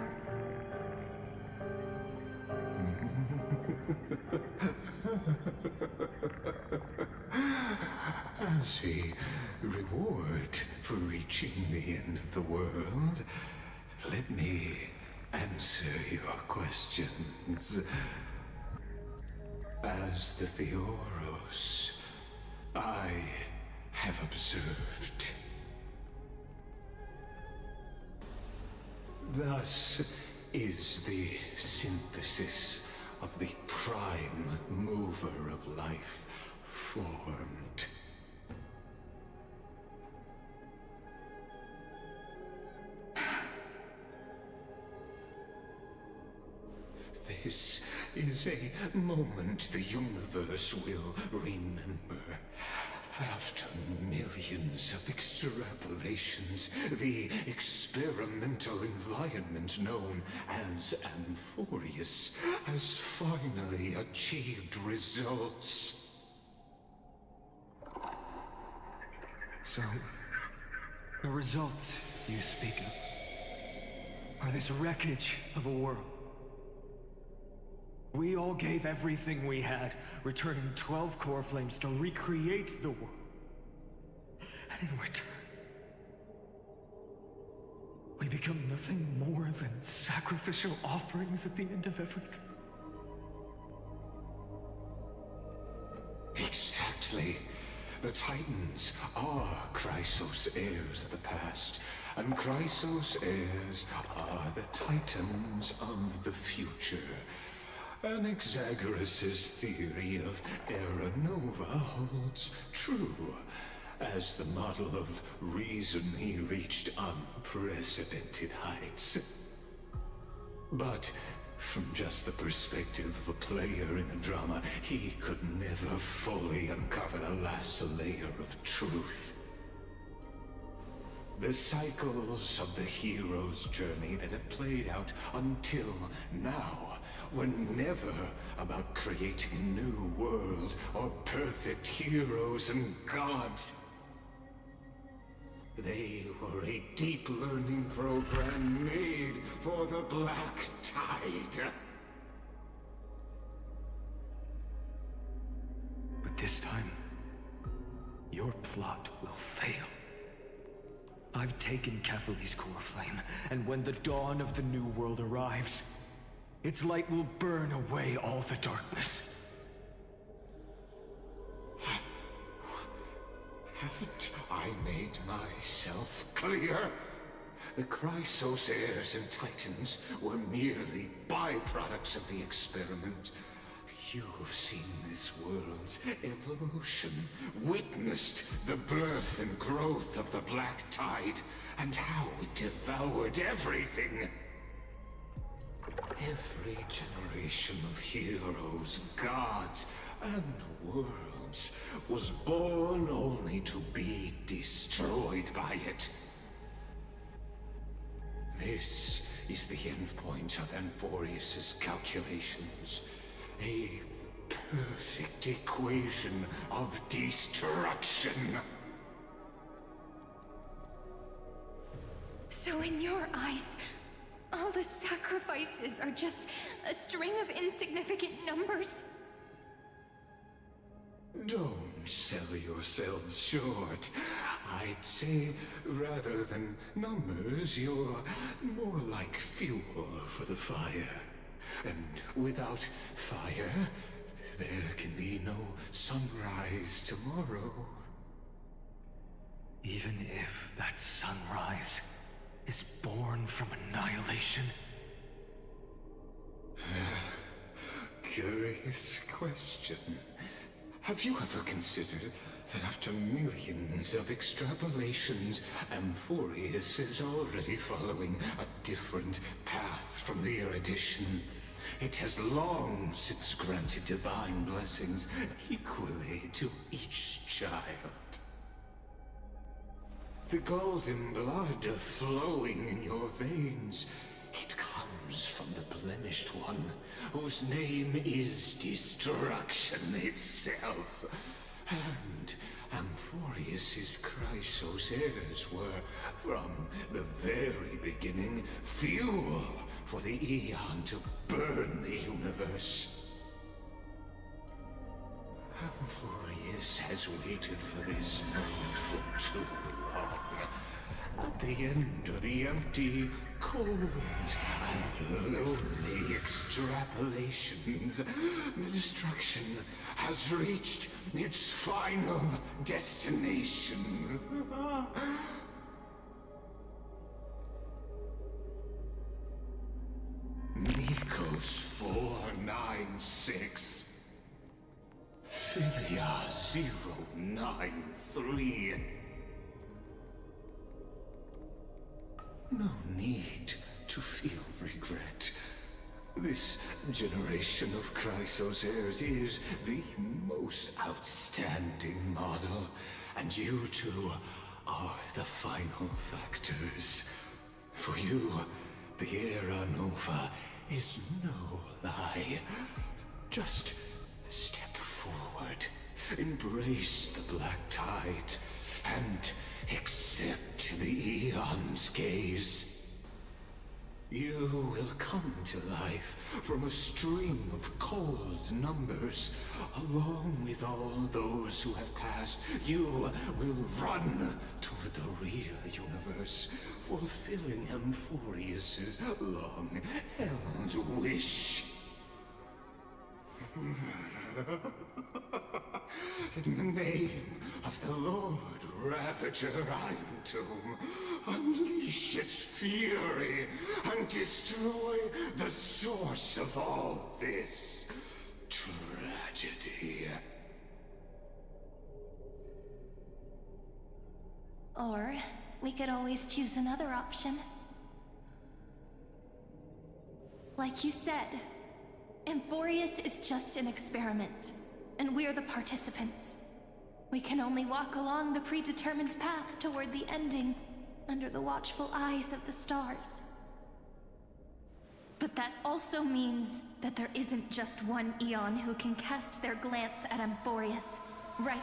As a reward for reaching the end of the world, let me answer your questions. As the Theoros, I have observed. Thus, is the synthesis of the prime mover of life formed. This is a moment the universe will remember. After millions of extrapolations, the experimental environment known as Amphorius has finally achieved results. So, the results you speak of are this wreckage of a world. We all gave everything we had, returning 12 core flames to recreate the world. And in return, we become nothing more than sacrificial offerings at the end of everything. Exactly. The Titans are Chrysos heirs of the past, and Chrysos heirs are the Titans of the future. Anaxagoras' theory of Era Nova holds true. As the model of reason, he reached unprecedented heights. But from just the perspective of a player in the drama, he could never fully uncover the last layer of truth. The cycles of the hero's journey that have played out until now were never about creating a new world or perfect heroes and gods. They were a deep learning program made for the Black Tide. But this time, your plot will fail. I've taken Cavalry's core flame, and when the dawn of the new world arrives, its light will burn away all the darkness. Haven't I made myself clear? The Chrysos heirs and Titans were merely byproducts of the experiment. You've seen this world's evolution, witnessed the birth and growth of the Black Tide, and how it devoured everything. Every generation of heroes, gods, and worlds was born only to be destroyed by it. This is the endpoint of Amphorius' calculations. A perfect equation of destruction. So in your eyes, all the sacrifices are just a string of insignificant numbers? Don't sell yourselves short. I'd say, rather than numbers, you're more like fuel for the fire. And without fire, there can be no sunrise tomorrow. Even if that sunrise is born from annihilation? Curious question. Have you ever considered that after millions of extrapolations, Amphorius is already following a different path from the erudition? It has long since granted divine blessings equally to each child. The golden blood flowing in your veins, it comes from the blemished one, whose name is destruction itself. And Amphorius' Chrysos heirs were, from the very beginning, fuel for the Aeon to burn the universe. Amphorius has waited for this moment for too long. At the end of the empty, cold, and lonely extrapolations, the destruction has reached its final destination. 096. Philia 093. No need to feel regret. This generation of Chrysos heirs is the most outstanding model, and you two are the final factors. For you, the Era Nova is no lie. Just step forward, embrace the black tide, and accept the Eon's gaze. You will come to life from a string of cold numbers. Along with all those who have passed, you will run toward the real universe, fulfilling Amphorius's long-held wish. In the name of the Lord Ravager Iron Tomb, unleash its fury and destroy the source of all this tragedy. Or we could always choose another option. Like you said, Amphorius is just an experiment, and we're the participants. We can only walk along the predetermined path toward the ending, under the watchful eyes of the stars. But that also means that there isn't just one Eon who can cast their glance at Amphorius, right?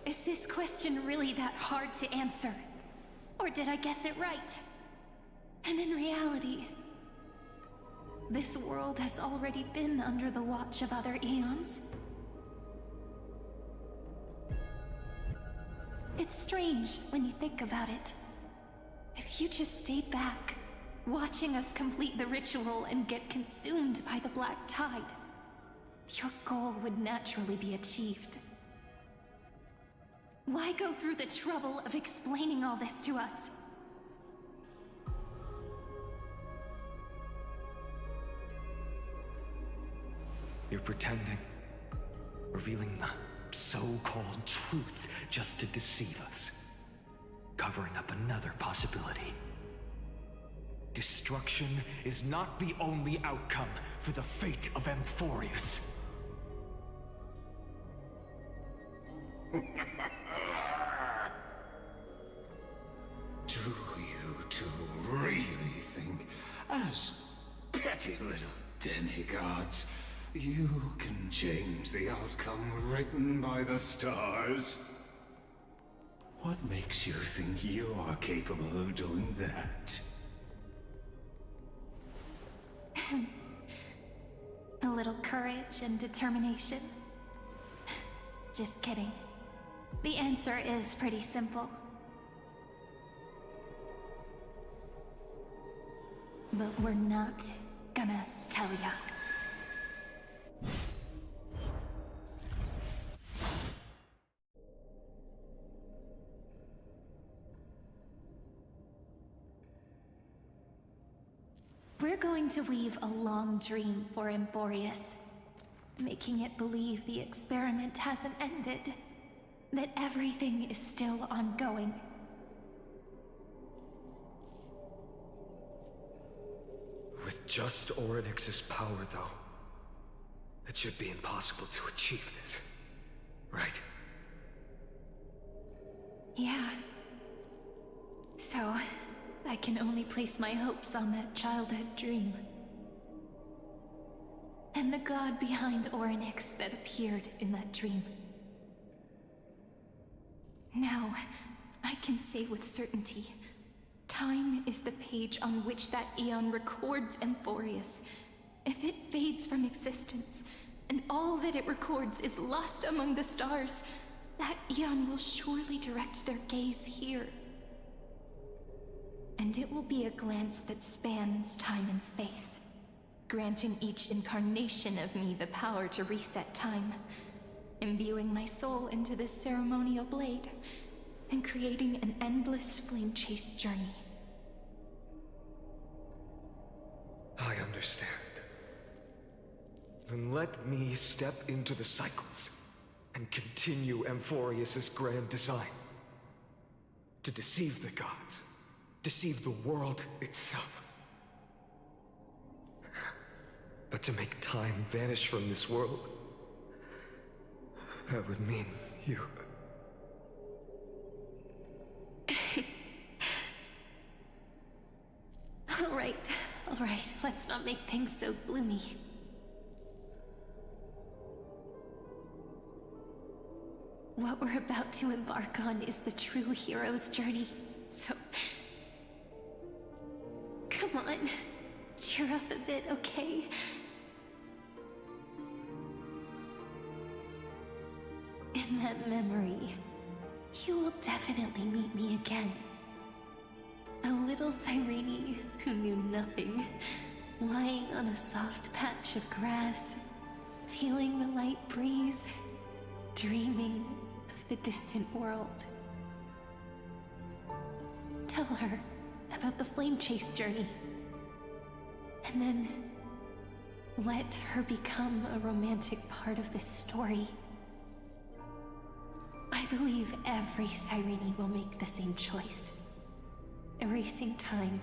Is this question really that hard to answer? Or did I guess it right? And in reality, this world has already been under the watch of other Eons. It's strange when you think about it. If you just stayed back, watching us complete the ritual and get consumed by the black tide, your goal would naturally be achieved. Why go through the trouble of explaining all this to us? You're pretending. Revealing the so-called truth just to deceive us. Covering up another possibility. Destruction is not the only outcome for the fate of Amphorius. Do you two really think, as petty little demigods, you can change the outcome written by the stars? What makes you think you're capable of doing that? A little courage and determination. Just kidding. The answer is pretty simple. But we're not gonna tell ya. We're going to weave a long dream for Amphorius, making it believe the experiment hasn't ended, that everything is still ongoing. With just Orynyx's power, though, it should be impossible to achieve this, right? Yeah. So, I can only place my hopes on that childhood dream. And the god behind Orynyx that appeared in that dream. Now, I can say with certainty, time is the page on which that Eon records Amphorius. If it fades from existence, and all that it records is lost among the stars, that Eon will surely direct their gaze here. And it will be a glance that spans time and space, granting each incarnation of me the power to reset time, imbuing my soul into this ceremonial blade, and creating an endless flame chase journey. I understand. Then let me step into the cycles and continue Amphorius's grand design. To deceive the gods, deceive the world itself. But to make time vanish from this world, that would mean you. All right, let's not make things so gloomy. What we're about to embark on is the true hero's journey, so... Come on, cheer up a bit, okay? In that memory, you will definitely meet me again. A little Cyrene who knew nothing, lying on a soft patch of grass, feeling the light breeze, dreaming of the distant world. Tell her about the flame chase journey, and then let her become a romantic part of this story. I believe every Cyrene will make the same choice. Erasing time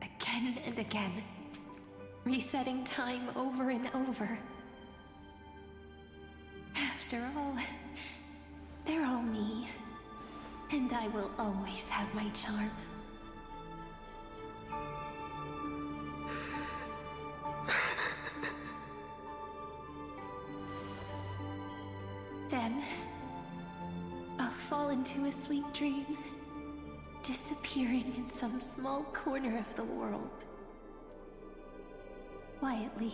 again and again. Resetting time over and over. After all, they're all me. And I will always have my charm. Then, I'll fall into a sweet dream, disappearing in some small corner of the world. Quietly,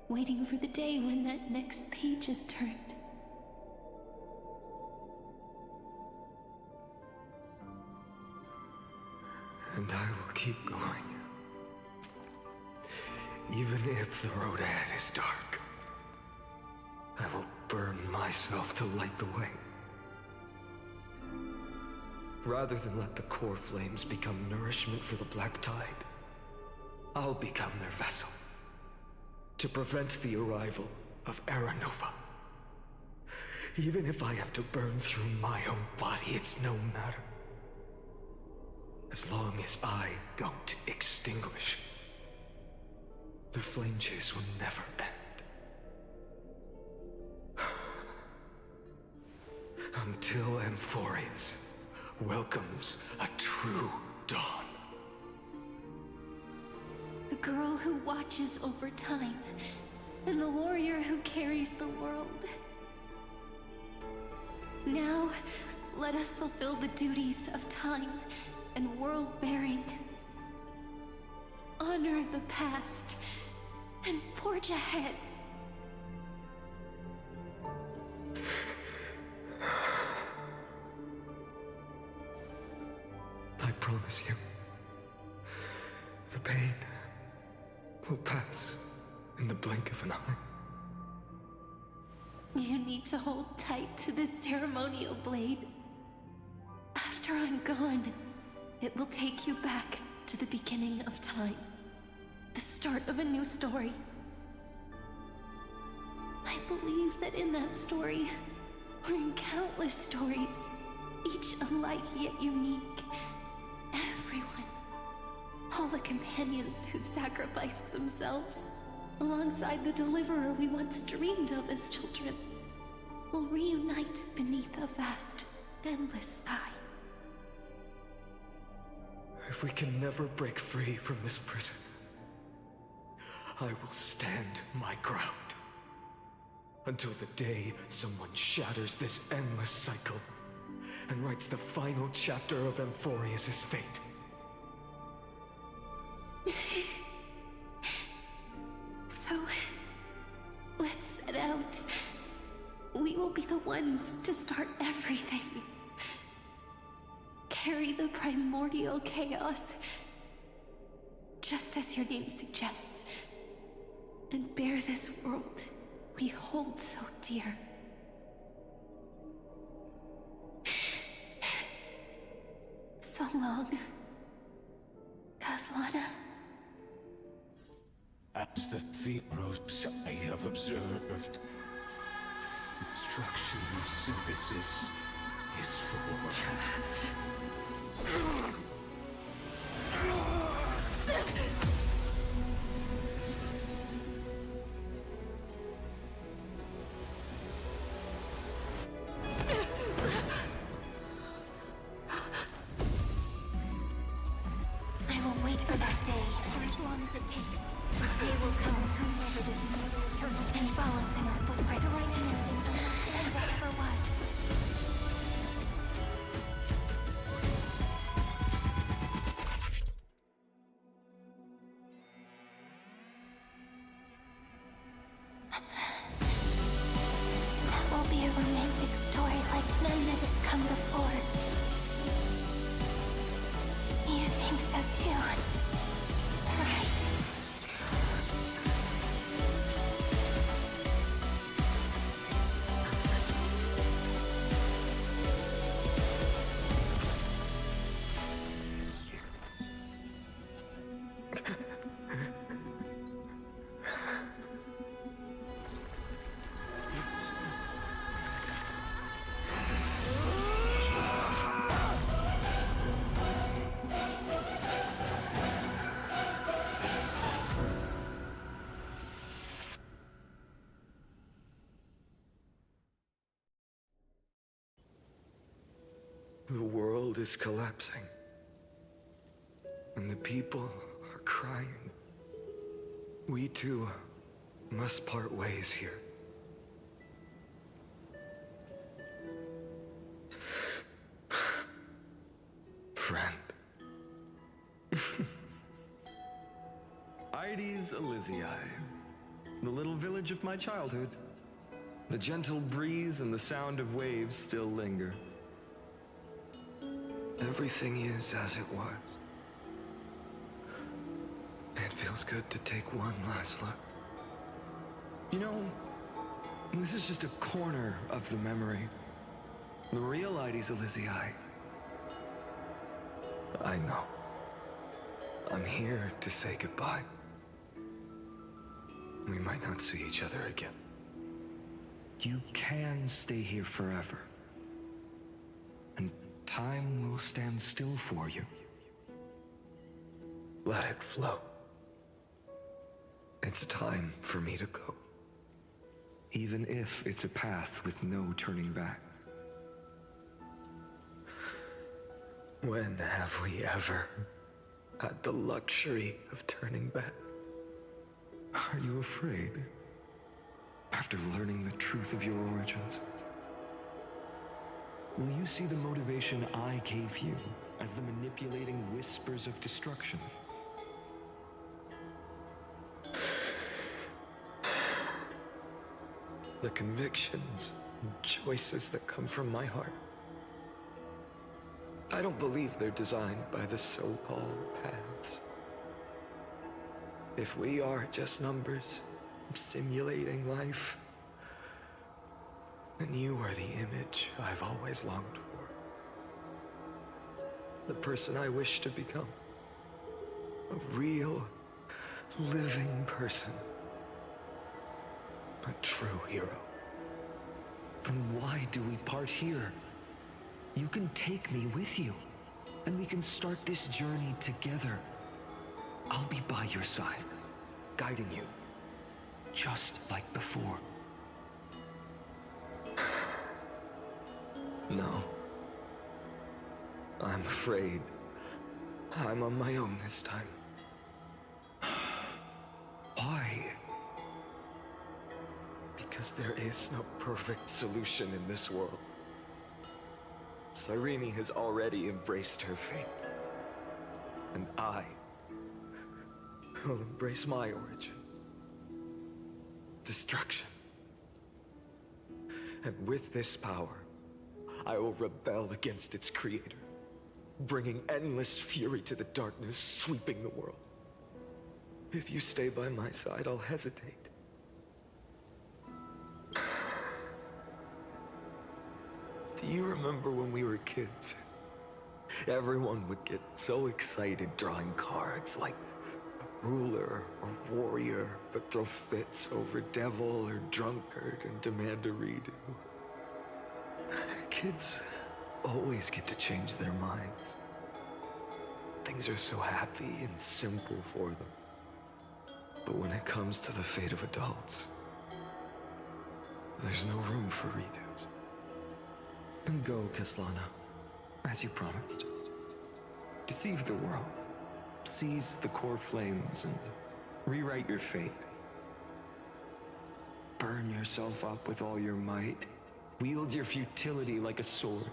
waiting for the day when that next page is turned. And I will keep going. Even if the road ahead is dark, I will burn myself to light the way. Rather than let the core flames become nourishment for the Black Tide, I'll become their vessel. To prevent the arrival of Aranova. Even if I have to burn through my own body, it's no matter. As long as I don't extinguish, the flame chase will never end. Until Amphorius welcomes a true dawn. The girl who watches over time, and the warrior who carries the world. Now, let us fulfill the duties of time and world-bearing. Honor the past, and forge ahead. I promise you, the pain will pass in the blink of an eye. You need to hold tight to this ceremonial blade. After I'm gone, it will take you back to the beginning of time. The start of a new story. I believe that in that story, or in countless stories, each alike yet unique, everyone, all the companions who sacrificed themselves, alongside the deliverer we once dreamed of as children, will reunite beneath a vast, endless sky. If we can never break free from this prison, I will stand my ground. Until the day someone shatters this endless cycle and writes the final chapter of Amphorius' fate. So, let's set out. We will be the ones to start everything. Carry the primordial chaos, just as your name suggests, and bear this world we hold so dear long, Caslana? As the Theros I have observed, instruction synthesis is formed. I will wait for that day, for as long as it takes. The day will come, turns over this endless turtle, and follows in our footprint to right and understand what ever was. That will be a romantic story like none that has come before. You think so too, right? The world is collapsing. And the people are crying. We too must part ways here. Friend. Ides Elysiae, the little village of my childhood. The gentle breeze and the sound of waves still linger. Everything is as it was. It feels good to take one last look. You know, this is just a corner of the memory. The real Ides Elysiae. I know. I'm here to say goodbye. We might not see each other again. You can stay here forever. And time will stand still for you. Let it flow. It's time for me to go. Even if it's a path with no turning back. When have we ever had the luxury of turning back? Are you afraid? After learning the truth of your origins? Will you see the motivation I gave you as the manipulating whispers of destruction? The convictions and choices that come from my heart. I don't believe they're designed by the so-called paths. If we are just numbers simulating life, then you are the image I've always longed for. The person I wish to become. A real, living person. A true hero. Then why do we part here? You can take me with you, and we can start this journey together. I'll be by your side, guiding you, just like before. No. I'm afraid I'm on my own this time. Why? Because there is no perfect solution in this world. Cyrene has already embraced her fate. And I will embrace my origin. Destruction. And with this power, I will rebel against its creator, bringing endless fury to the darkness sweeping the world. If you stay by my side, I'll hesitate. Do you remember when we were kids? Everyone would get so excited drawing cards like ruler or warrior, but throw fits over devil or drunkard and demand a redo. Kids always get to change their minds. Things are so happy and simple for them. But when it comes to the fate of adults, there's no room for redos. And go, Kaslana, as you promised. Deceive the world. Seize the core flames and rewrite your fate. Burn yourself up with all your might. Wield your futility like a sword.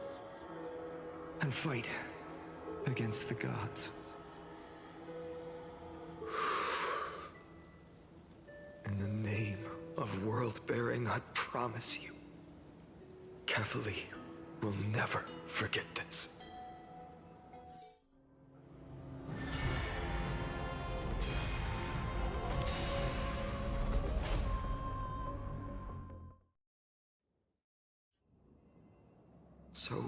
And fight against the gods. In the name of world-bearing, I promise you, Kefali will never forget this. So,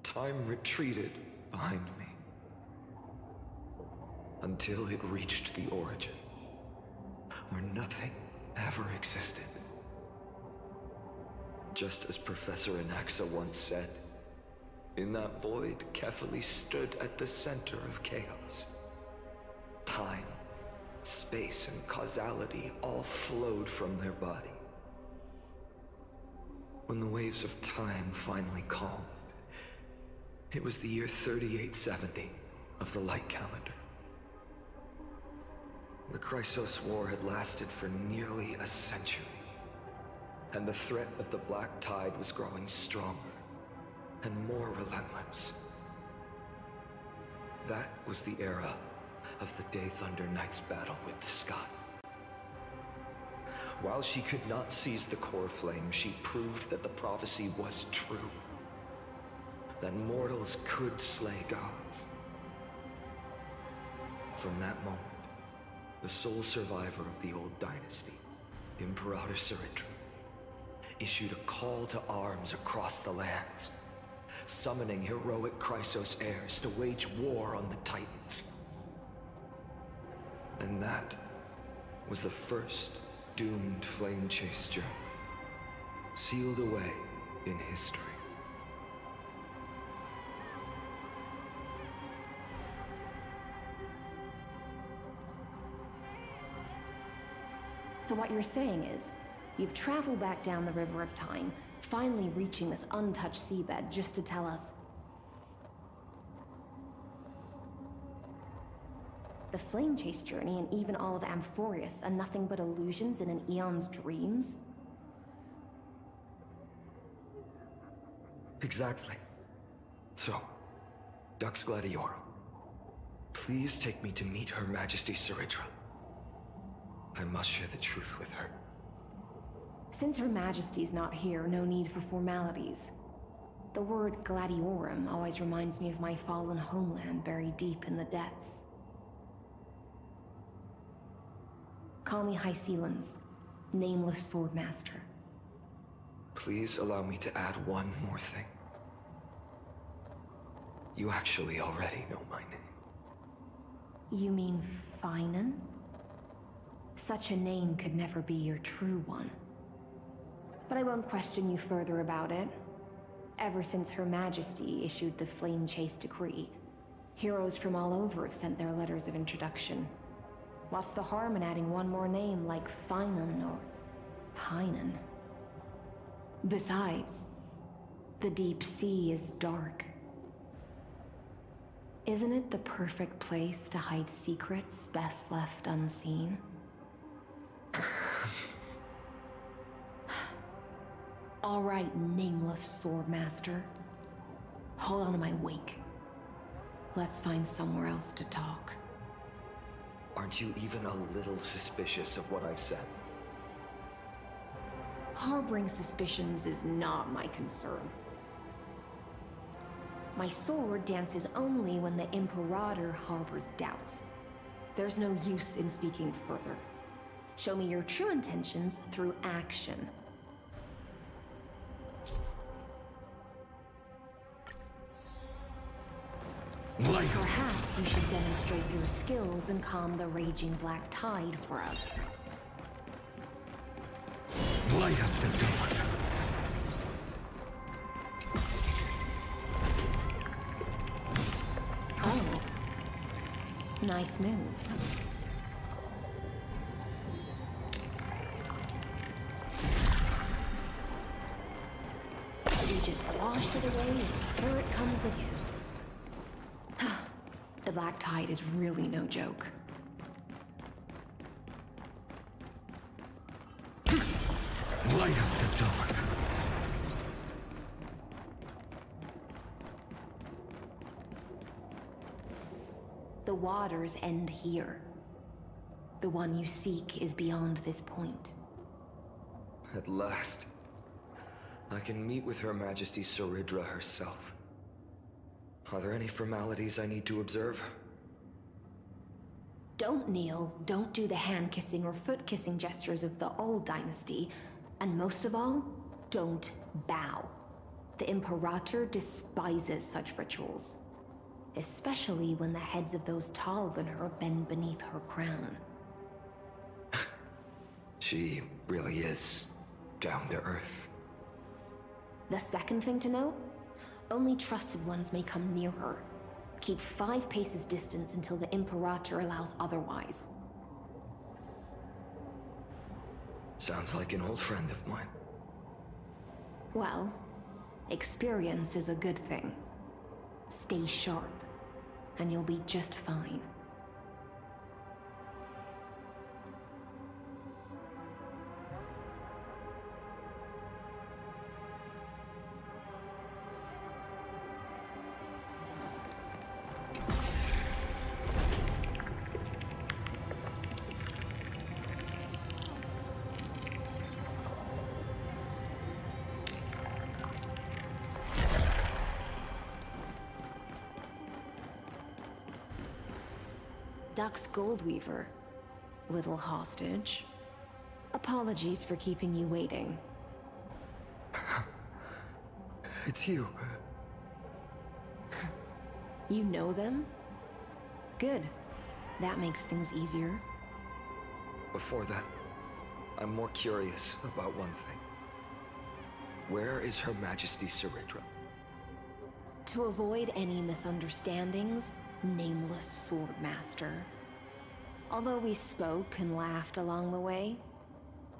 time retreated behind me until it reached the origin, where nothing ever existed. Just as Professor Anaxa once said, in that void, Kefali stood at the center of chaos. Time, space, and causality all flowed from their body. When the waves of time finally calmed, it was the year 3870 of the Light Calendar. The Chrysos War had lasted for nearly a century, and the threat of the Black Tide was growing stronger and more relentless. That was the era of the Day Thunder Knight's battle with the sky. While she could not seize the core flame, she proved that the prophecy was true. That mortals could slay gods. From that moment, the sole survivor of the old dynasty, Imperator Ciritru, issued a call to arms across the lands, summoning heroic Chrysos heirs to wage war on the Titans. And that was the first doomed flame chase journey, sealed away in history. So what you're saying is, you've traveled back down the River of Time, finally reaching this untouched seabed just to tell us the flame chase journey and even all of Amphorius are nothing but illusions in an eon's dreams? Exactly. So, Dux Gladiorum, please take me to meet Her Majesty Ciritru. I must share the truth with her. Since Her Majesty's not here, no need for formalities. The word Gladiorum always reminds me of my fallen homeland buried deep in the depths. Call me High Sealans, Nameless Swordmaster. Please allow me to add one more thing. You actually already know my name. You mean Finan? Such a name could never be your true one. But I won't question you further about it. Ever since Her Majesty issued the Flame Chase Decree, heroes from all over have sent their letters of introduction. What's the harm in adding one more name like Finan or Pynan? Besides, the deep sea is dark. Isn't it the perfect place to hide secrets best left unseen? All right, Nameless Swordmaster. Hold on to my wake. Let's find somewhere else to talk. Aren't you even a little suspicious of what I've said? Harboring suspicions is not my concern. My sword dances only when the Imperator harbors doubts. There's no use in speaking further. Show me your true intentions through action. Light up. Perhaps you should demonstrate your skills and calm the raging black tide for us. Light up the dawn. Oh. Nice moves. You just washed it away and here it comes again. The black tide is really no joke. Light up the dawn. The waters end here. The one you seek is beyond this point. At last, I can meet with Her Majesty Saridra herself. Are there any formalities I need to observe? Don't kneel, don't do the hand-kissing or foot-kissing gestures of the old dynasty, and most of all, don't bow. The Imperator despises such rituals, especially when the heads of those taller than her bend beneath her crown. She really is down to earth. The second thing to note, only trusted ones may come near her. Keep 5 paces distance until the Imperator allows otherwise. Sounds like an old friend of mine. Well, experience is a good thing. Stay sharp, and you'll be just fine. Duck's Goldweaver, little hostage. Apologies for keeping you waiting. It's you. You know them? Good. That makes things easier. Before that, I'm more curious about one thing. Where is Her Majesty Saridra? To avoid any misunderstandings, nameless Swordmaster. Although we spoke and laughed along the way,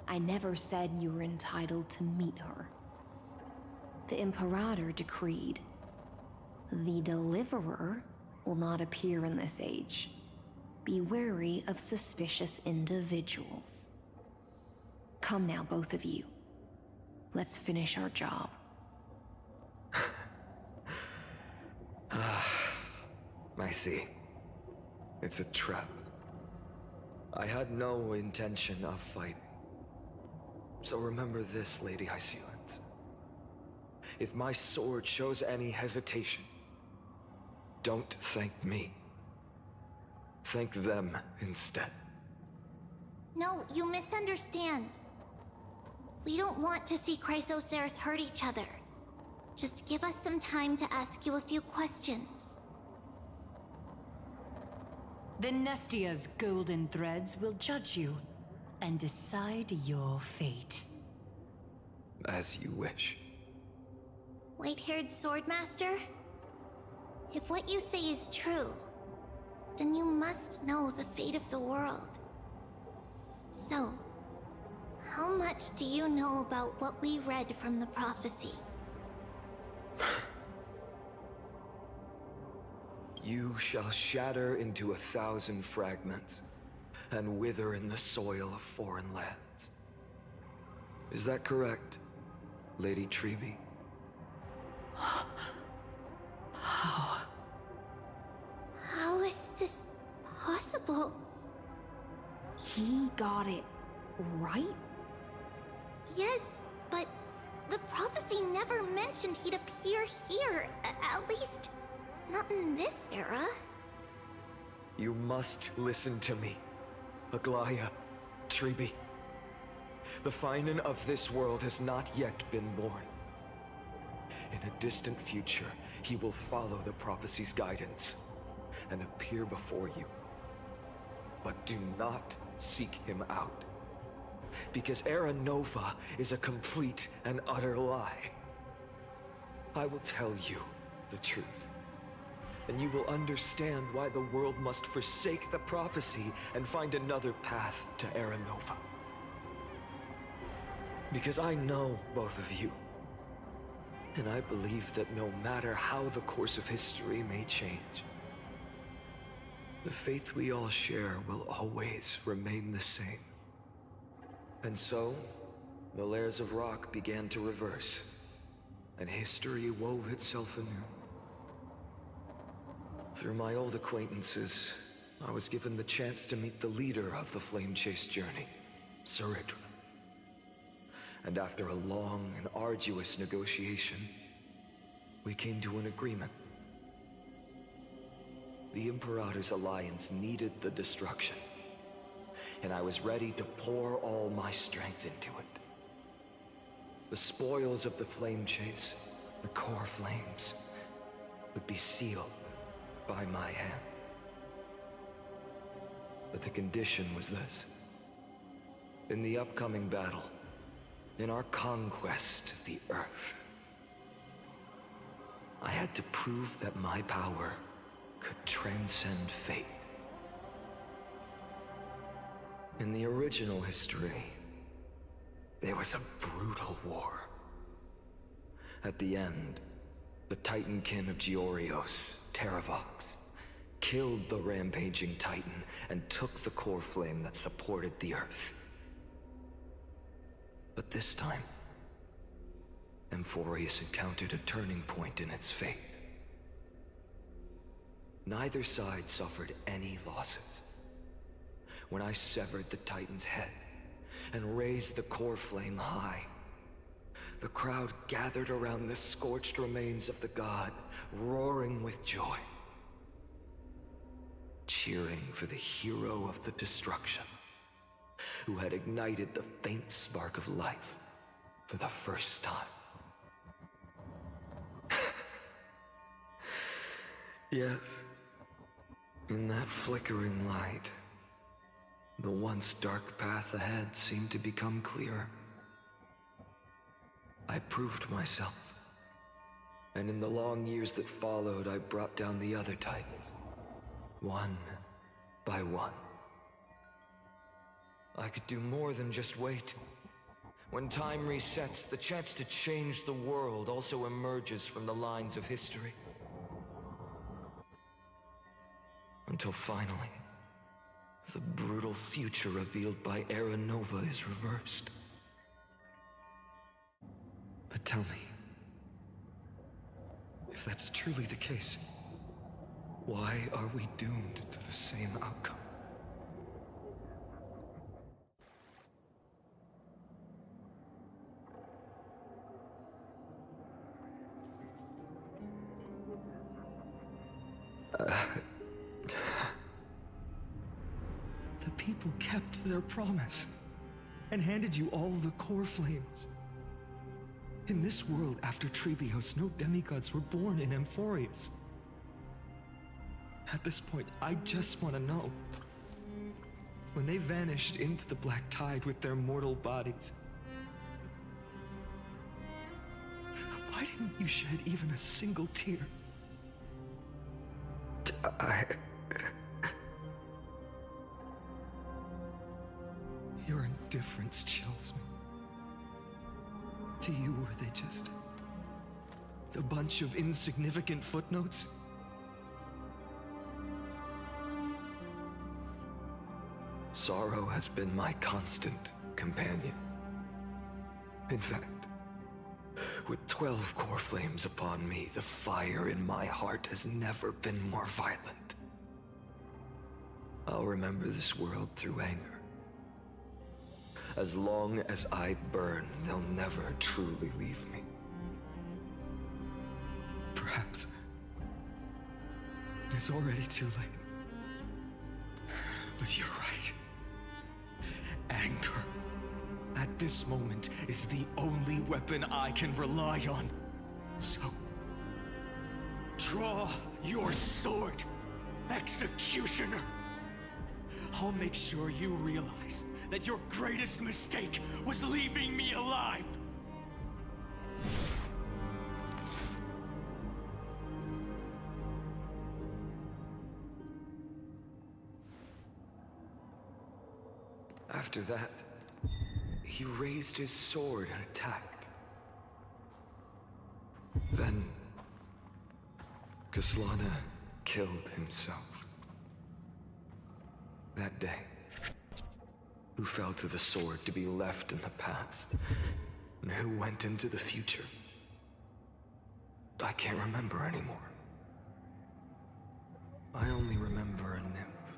I never said you were entitled to meet her. The Imperator decreed, the Deliverer will not appear in this age. Be wary of suspicious individuals. Come now, both of you. Let's finish our job. I see. It's a trap. I had no intention of fighting. So remember this, Lady Hysealant. If my sword shows any hesitation, don't thank me. Thank them instead. No, you misunderstand. We don't want to see Chrysoceres hurt each other. Just give us some time to ask you a few questions. The Nestia's golden threads will judge you and decide your fate. As you wish. White-haired Swordmaster? If what you say is true, then you must know the fate of the world. So, how much do you know about what we read from the prophecy? You shall shatter into 1,000 fragments and wither in the soil of foreign lands. Is that correct, Lady Treby? How? How is this possible? He got it right? Yes, but the prophecy never mentioned he'd appear here, at least not in this era. You must listen to me, Aglaya, Treby. The Finan of this world has not yet been born. In a distant future, he will follow the prophecy's guidance and appear before you. But do not seek him out, because Era Nova is a complete and utter lie. I will tell you the truth, and you will understand why the world must forsake the prophecy and find another path to Era Nova. Because I know both of you, and I believe that no matter how the course of history may change, the faith we all share will always remain the same. And so, the layers of rock began to reverse, and history wove itself anew. Through my old acquaintances, I was given the chance to meet the leader of the Flame Chase journey, Saridra. And after a long and arduous negotiation, we came to an agreement. The Imperator's alliance needed the destruction, and I was ready to pour all my strength into it. The spoils of the Flame Chase, the core flames, would be sealed by my hand. But the condition was this. In the upcoming battle, in our conquest of the Earth, I had to prove that my power could transcend fate. In the original history, there was a brutal war. At the end, the Titankin of Georios, Terravox, killed the rampaging Titan and took the core flame that supported the Earth. But this time, Amphorius encountered a turning point in its fate. Neither side suffered any losses. When I severed the Titan's head and raised the core flame high, the crowd gathered around the scorched remains of the god, roaring with joy, cheering for the hero of the destruction, who had ignited the faint spark of life for the first time. Yes, in that flickering light, the once dark path ahead seemed to become clearer. I proved myself, and in the long years that followed, I brought down the other Titans, one by one. I could do more than just wait. When time resets, the chance to change the world also emerges from the lines of history. Until finally, the brutal future revealed by Era Nova is reversed. But tell me, if that's truly the case, why are we doomed to the same outcome? The people kept their promise and handed you all the core flames. In this world after Trebios, no demigods were born in Amphorius. At this point, I just want to know, when they vanished into the black tide with their mortal bodies, why didn't you shed even a single tear? Your indifference chills me. To you, were they just a bunch of insignificant footnotes? Sorrow has been my constant companion. In fact, with 12 core flames upon me, the fire in my heart has never been more violent. I'll remember this world through anger. As long as I burn, they'll never truly leave me. Perhaps it's already too late. But you're right. Anger, at this moment, is the only weapon I can rely on. So, draw your sword Executioner! I'll make sure you realize that your greatest mistake was leaving me alive! After that, he raised his sword and attacked. Then, Kaslana killed himself. That day, who fell to the sword to be left in the past, and who went into the future, I can't remember anymore. I only remember a nymph,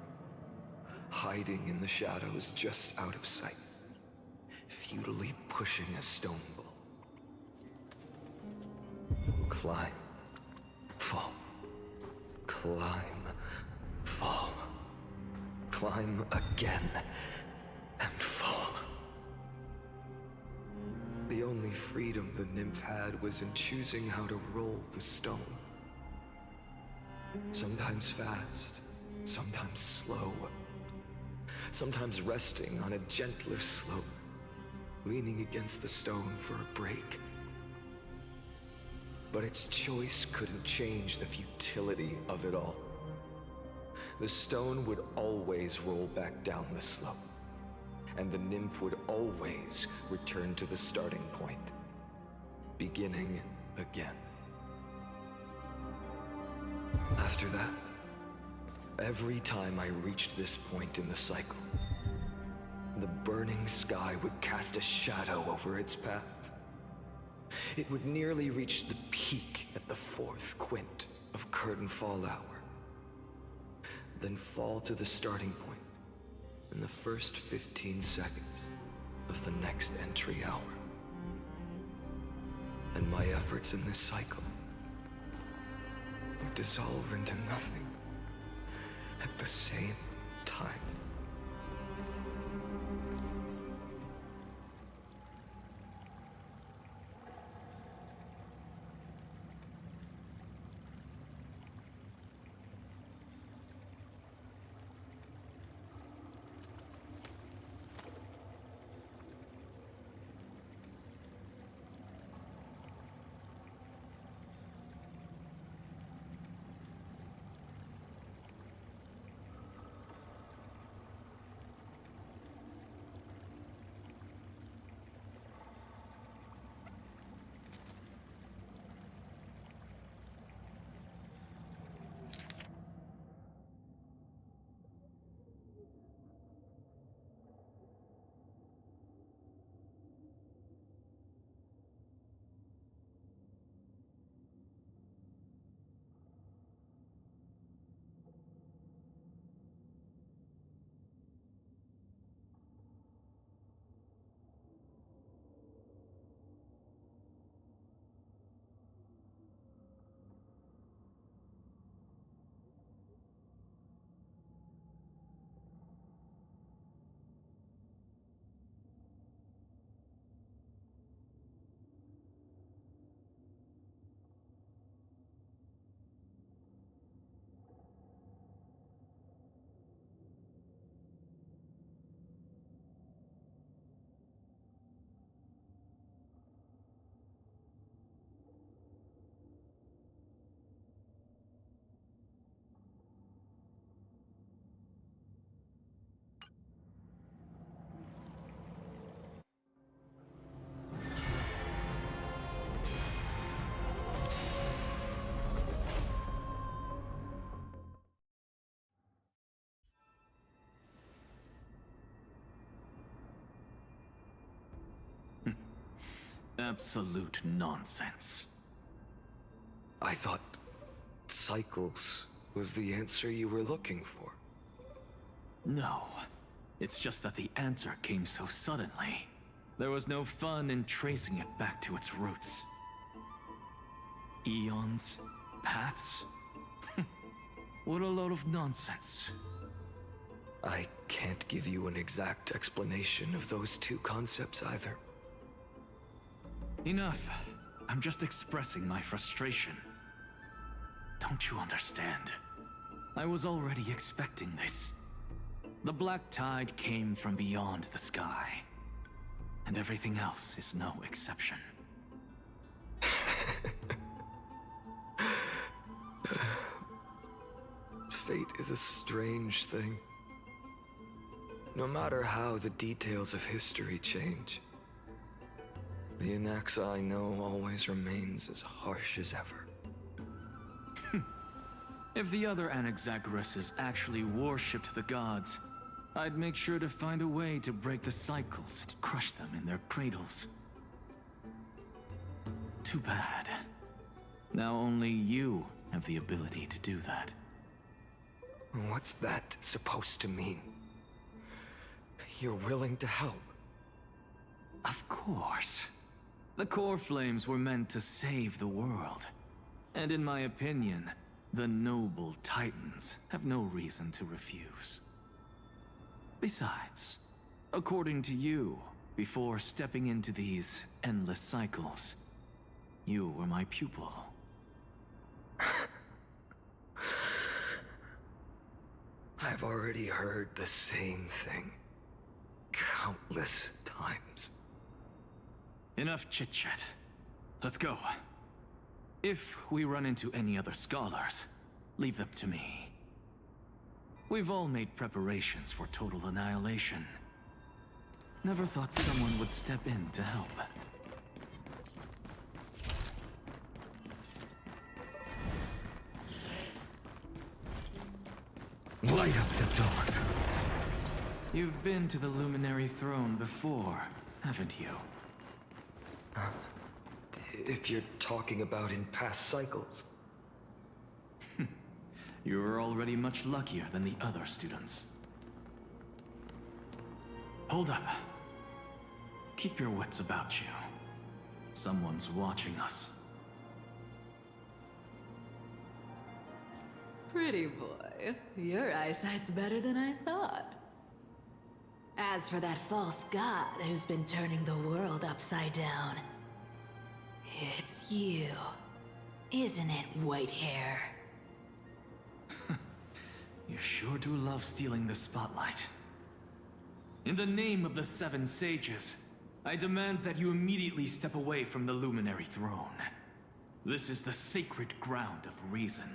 hiding in the shadows just out of sight, futilely pushing a stone ball. Climb, fall, climb, fall, climb again, and fall. The only freedom the nymph had was in choosing how to roll the stone. Sometimes fast, sometimes slow, sometimes resting on a gentler slope, leaning against the stone for a break. But its choice couldn't change the futility of it all. The stone would always roll back down the slope, and the nymph would always return to the starting point, beginning again. After that, every time I reached this point in the cycle, the burning sky would cast a shadow over its path. It would nearly reach the peak at the 4th quint of curtain fall hour, then fall to the starting point in the first 15 seconds of the next entry hour. And my efforts in this cycle would dissolve into nothing at the same time. Absolute nonsense. I thought cycles was the answer you were looking for. No. It's just that the answer came so suddenly. There was no fun in tracing it back to its roots. Eons? Paths? What a load of nonsense. I can't give you an exact explanation of those two concepts either. Enough. I'm just expressing my frustration. Don't you understand? I was already expecting this. The black tide came from beyond the sky, and everything else is no exception. Fate is a strange thing. No matter how the details of history change, the Anaxa I know always remains as harsh as ever. If the other Anaxagoras actually worshipped the gods, I'd make sure to find a way to break the cycles and crush them in their cradles. Too bad. Now only you have the ability to do that. What's that supposed to mean? You're willing to help? Of course. The core flames were meant to save the world. And in my opinion, the noble Titans have no reason to refuse. Besides, according to you, before stepping into these endless cycles, you were my pupil. I've already heard the same thing countless times. Enough chit-chat. Let's go. If we run into any other scholars, leave them to me. We've all made preparations for total annihilation. Never thought someone would step in to help. Light up the dark. You've been to the Luminary Throne before, haven't you? If you're talking about in past cycles. You were already much luckier than the other students. Hold up. Keep your wits about you. Someone's watching us. Pretty boy, your eyesight's better than I thought. As for that false god who's been turning the world upside down, it's you, isn't it, Whitehair? You sure do love stealing the spotlight. In the name of the Seven Sages, I demand that you immediately step away from the Luminary Throne. This is the sacred ground of reason,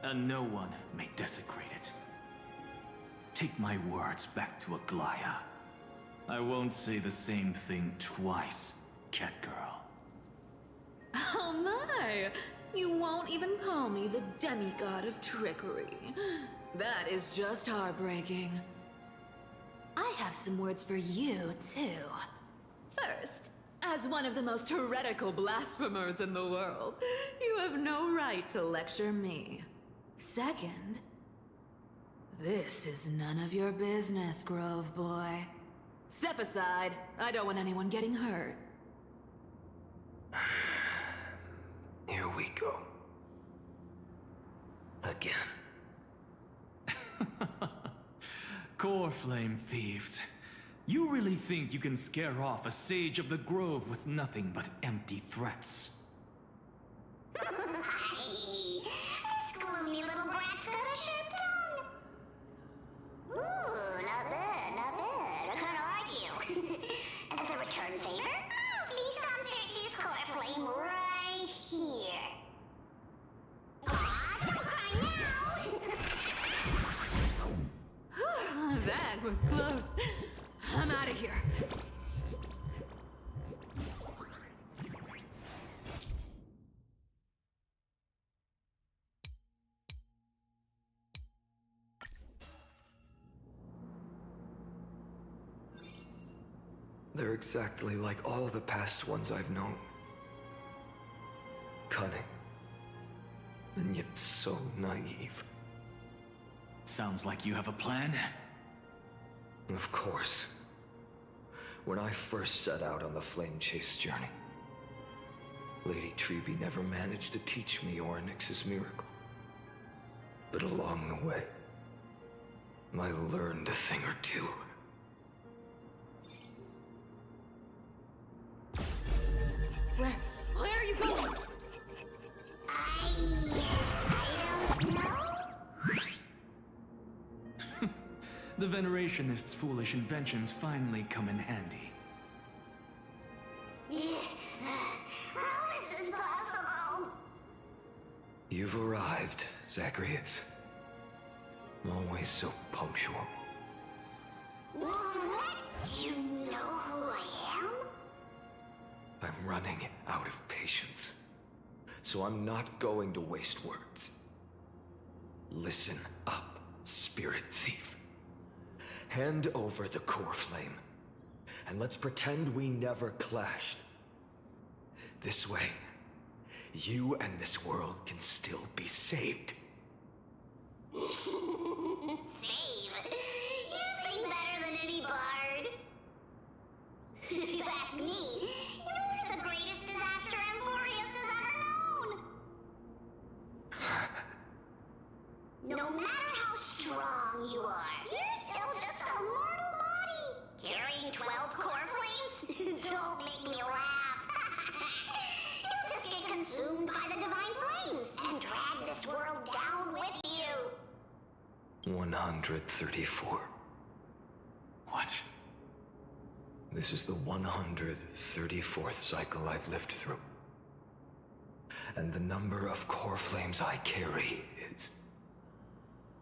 and no one may desecrate it. Take my words back to Aglaya. I won't say the same thing twice, Catgirl. Oh my! You won't even call me the demigod of trickery. That is just heartbreaking. I have some words for you, too. First, as one of the most heretical blasphemers in the world, you have no right to lecture me. Second, this is none of your business, Grove Boy. Step aside. I don't want anyone getting hurt. Here we go. Again. Core Flame Thieves. You really think you can scare off a Sage of the Grove with nothing but empty threats? This gloomy little brat's got a sharp tongue. Ooh, not bad, not bad. I kinda like you. As a return favor, please don't search his core flame right here. Aw, don't cry now! That was close. I'm out of here. They're exactly like all the past ones I've known. Cunning. And yet so naive. Sounds like you have a plan? Of course. When I first set out on the Flame Chase journey, Lady Treby never managed to teach me Orynyx's miracle. But along the way, I learned a thing or two. Where are you going? I don't know. the Venerationists' foolish inventions finally come in handy. How is this possible? You've arrived, Zagreus. Always so punctual. What? Do you know who I am? I'm running out of patience, so I'm not going to waste words. Listen up, Spirit Thief. Hand over the core flame, and let's pretend we never clashed. This way, you and this world can still be saved. Save? You sing better than any bard. If you ask me, you're the greatest disaster Amphorius has ever known. No matter how strong you are, you're still just a mortal body. Carrying 12 core flames? Don't make me laugh. You'll just get consumed by the divine flames and drag this world down with you. 134. What? This is the 134th cycle I've lived through. And the number of core flames I carry is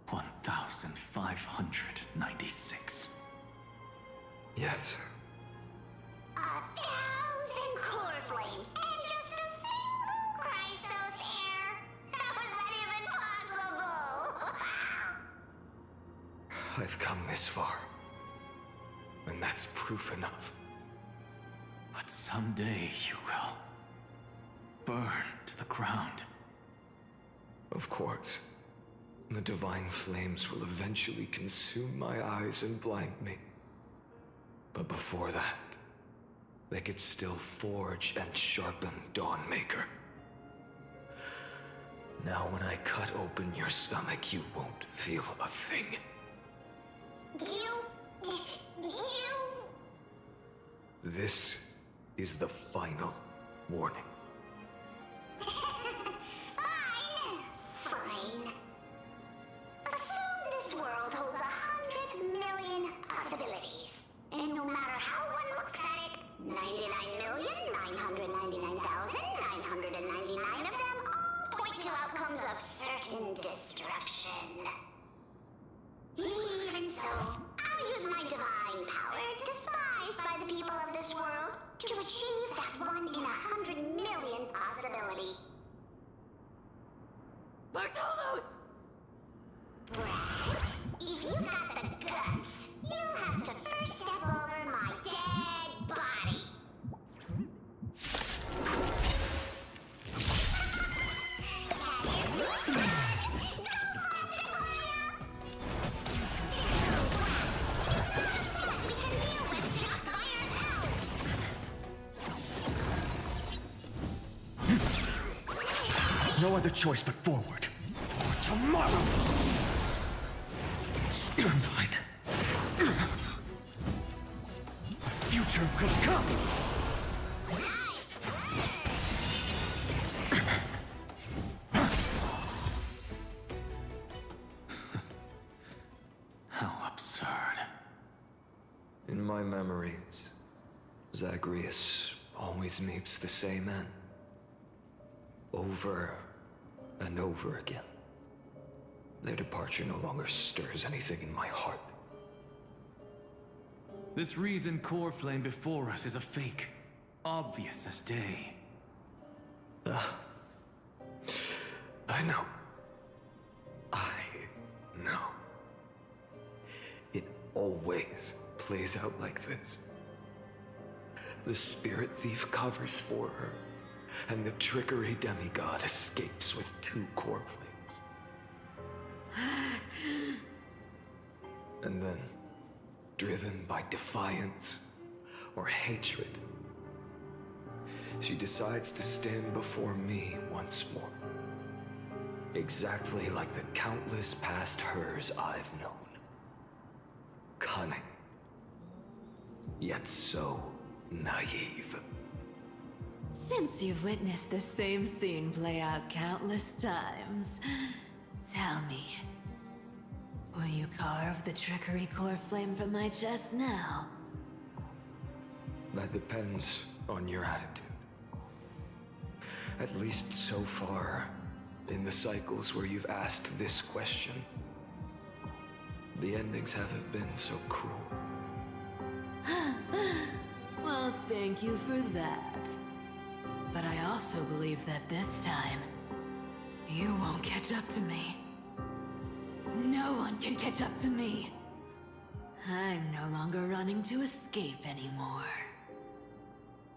1,596. Yes. 1,000 core flames and just a single Chrysos heir. How is that even possible? I've come this far. And that's proof enough. But someday you will burn to the ground. Of course. The divine flames will eventually consume my eyes and blind me. But before that, they could still forge and sharpen Dawnmaker. Now when I cut open your stomach, you won't feel a thing. This is the final warning. Fine. Assume this world holds 100 million possibilities. And no matter how one looks at it, 99,999,999 of them all point to outcomes of certain destruction. Even so, I'll use my divine power, despised by the people of this world, to achieve that 1 in 100 million possibility. Bartolos! Right? If you got the guts, you'll have to first step over my dead body. No other choice but forward. For tomorrow! I'm fine. A future will come! How absurd. In my memories, Zagreus always meets the same end. Over and over again. Their departure no longer stirs anything in my heart. This reason core flame before us is a fake. Obvious as day. I know. I know. It always plays out like this. The Spirit Thief covers for her, and the Trickery Demigod escapes with 2 core flames. And then, driven by defiance or hatred, she decides to stand before me once more. Exactly like the countless past hers I've known. Cunning, yet so naive. Since you've witnessed the same scene play out countless times, tell me, Will you carve the trickery core flame from my chest now? That depends on your attitude. At least so far, in the cycles where you've asked this question, the endings haven't been so cruel. Well, thank you for that. But I also believe that this time, you won't catch up to me. No one can catch up to me. I'm no longer running to escape anymore.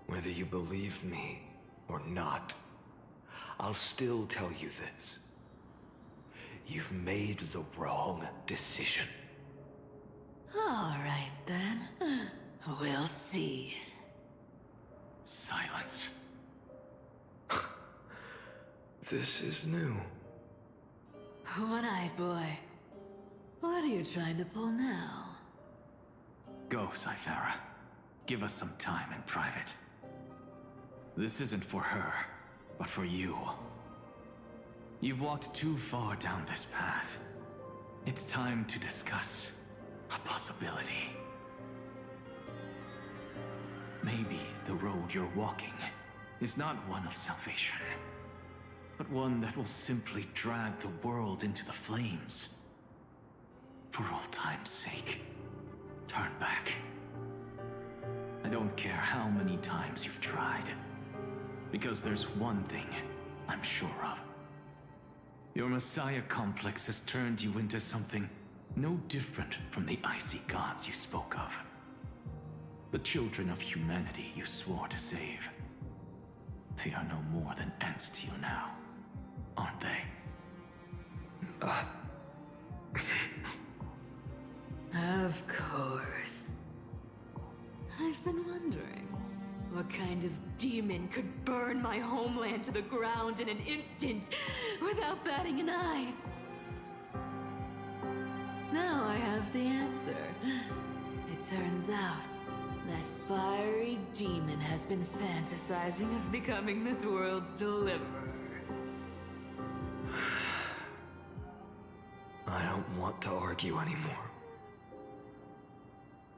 Whether you believe me or not, I'll still tell you this. You've made the wrong decision. All right, then. We'll see. Silence. This is new. One-eyed boy. What are you trying to pull now? Go, Cythera. Give us some time in private. This isn't for her, but for you. You've walked too far down this path. It's time to discuss a possibility. Maybe the road you're walking is not one of salvation, but one that will simply drag the world into the flames. For old time's sake, turn back. I don't care how many times you've tried, because there's one thing I'm sure of. Your Messiah complex has turned you into something no different from the icy gods you spoke of. The children of humanity you swore to save. They are no more than ants to you now, aren't they? Of course. I've been wondering, what kind of demon could burn my homeland to the ground in an instant without batting an eye? Now I have the answer. It turns out that fiery demon has been fantasizing of becoming this world's deliverer. I don't want to argue anymore.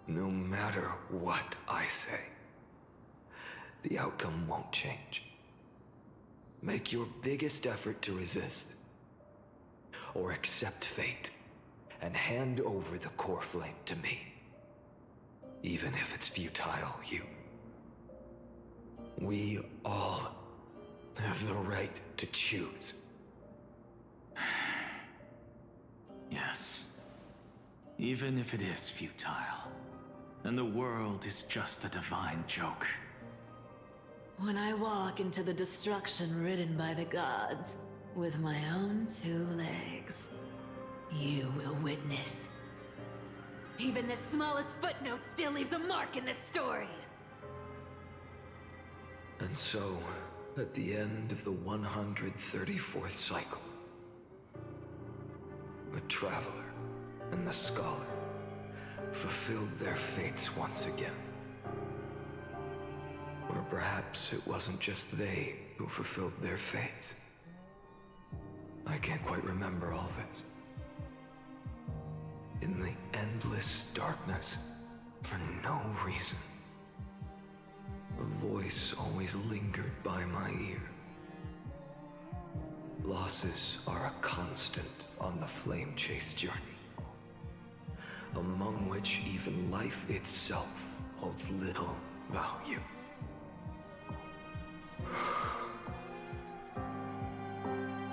No matter what I say, the outcome won't change. Make your biggest effort to resist, or accept fate, and hand over the core flame to me. Even if it's futile, we all have the right to choose. Yes. Even if it is futile, and the world is just a divine joke. When I walk into the destruction ridden by the gods, with my own 2 legs, you will witness. Even the smallest footnote still leaves a mark in this story. And so, at the end of the 134th cycle, the Traveler and the Scholar fulfilled their fates once again. Or perhaps it wasn't just they who fulfilled their fates. I can't quite remember all this. In the endless darkness, for no reason, a voice always lingered by my ear. Losses are a constant on the flame chase journey, among which even life itself holds little value.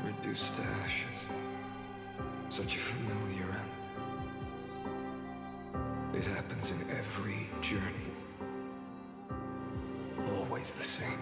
Reduced to ashes. Such a familiar end. It happens in every journey. Always the same.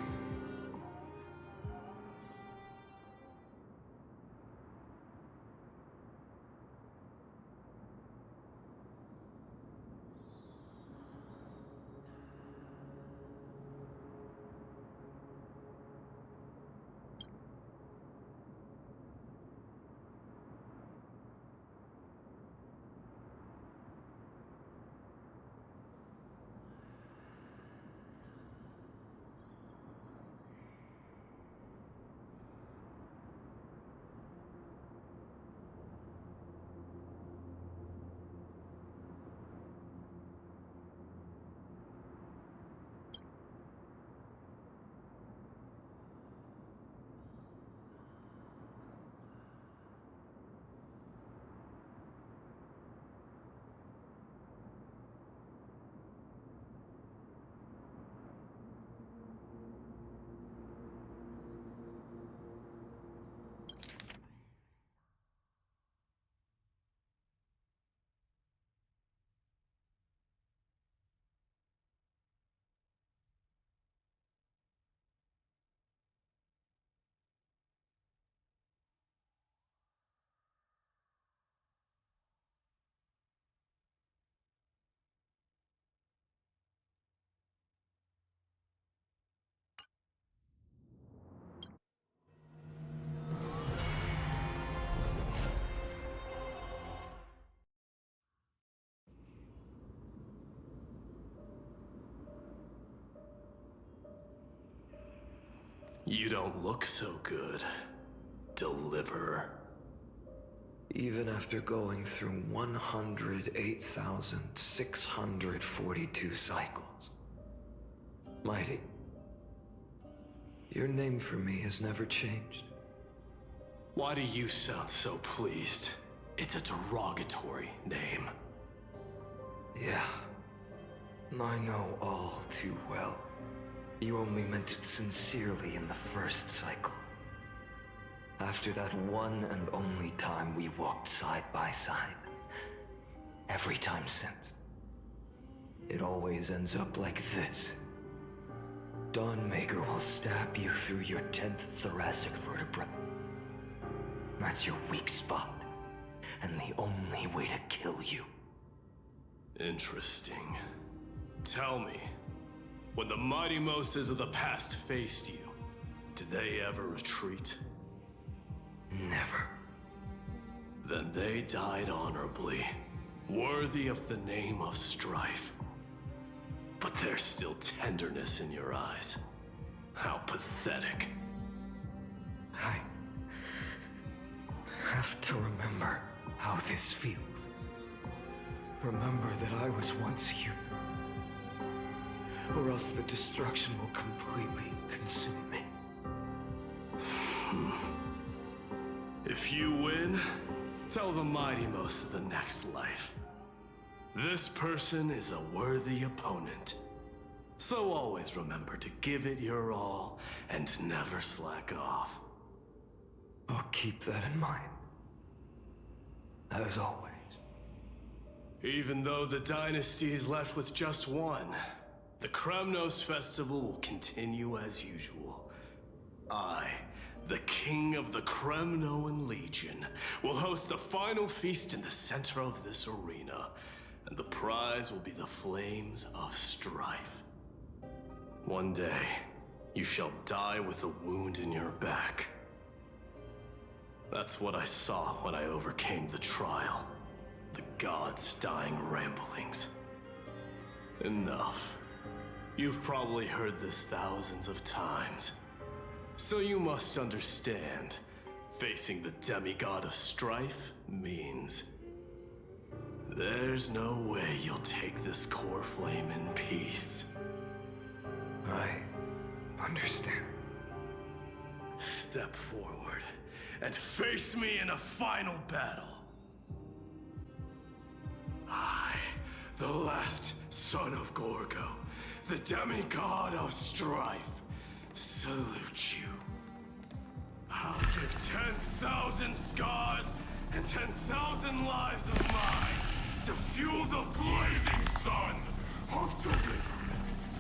You don't look so good, Deliverer. Even after going through 108,642 cycles. Mighty, your name for me has never changed. Why do you sound so pleased? It's a derogatory name. Yeah, I know all too well. You only meant it sincerely in the first cycle. After that one and only time we walked side by side. Every time since. It always ends up like this. Dawnmaker will stab you through your 10th thoracic vertebra. That's your weak spot, and the only way to kill you. Interesting. Tell me, when the mighty Moses of the past faced you, did they ever retreat? Never. Then they died honorably, worthy of the name of strife. But there's still tenderness in your eyes. How pathetic. I have to remember how this feels. Remember that I was once human. Or else the destruction will completely consume me. If you win, tell the mighty most of the next life. This person is a worthy opponent. So always remember to give it your all and never slack off. I'll keep that in mind. As always. Even though the dynasty is left with just one, the Kremnos festival will continue as usual. I, the king of the Kremnoan Legion, will host the final feast in the center of this arena, and the prize will be the flames of strife. One day, you shall die with a wound in your back. That's what I saw when I overcame the trial. The gods' dying ramblings. Enough. You've probably heard this thousands of times. So you must understand, facing the demigod of strife means there's no way you'll take this core flame in peace. I understand. Step forward and face me in a final battle. I, the last son of Gorgo, the demigod of strife, salute you. I'll give 10,000 scars and 10,000 lives of mine to fuel the blazing sun of deliverance.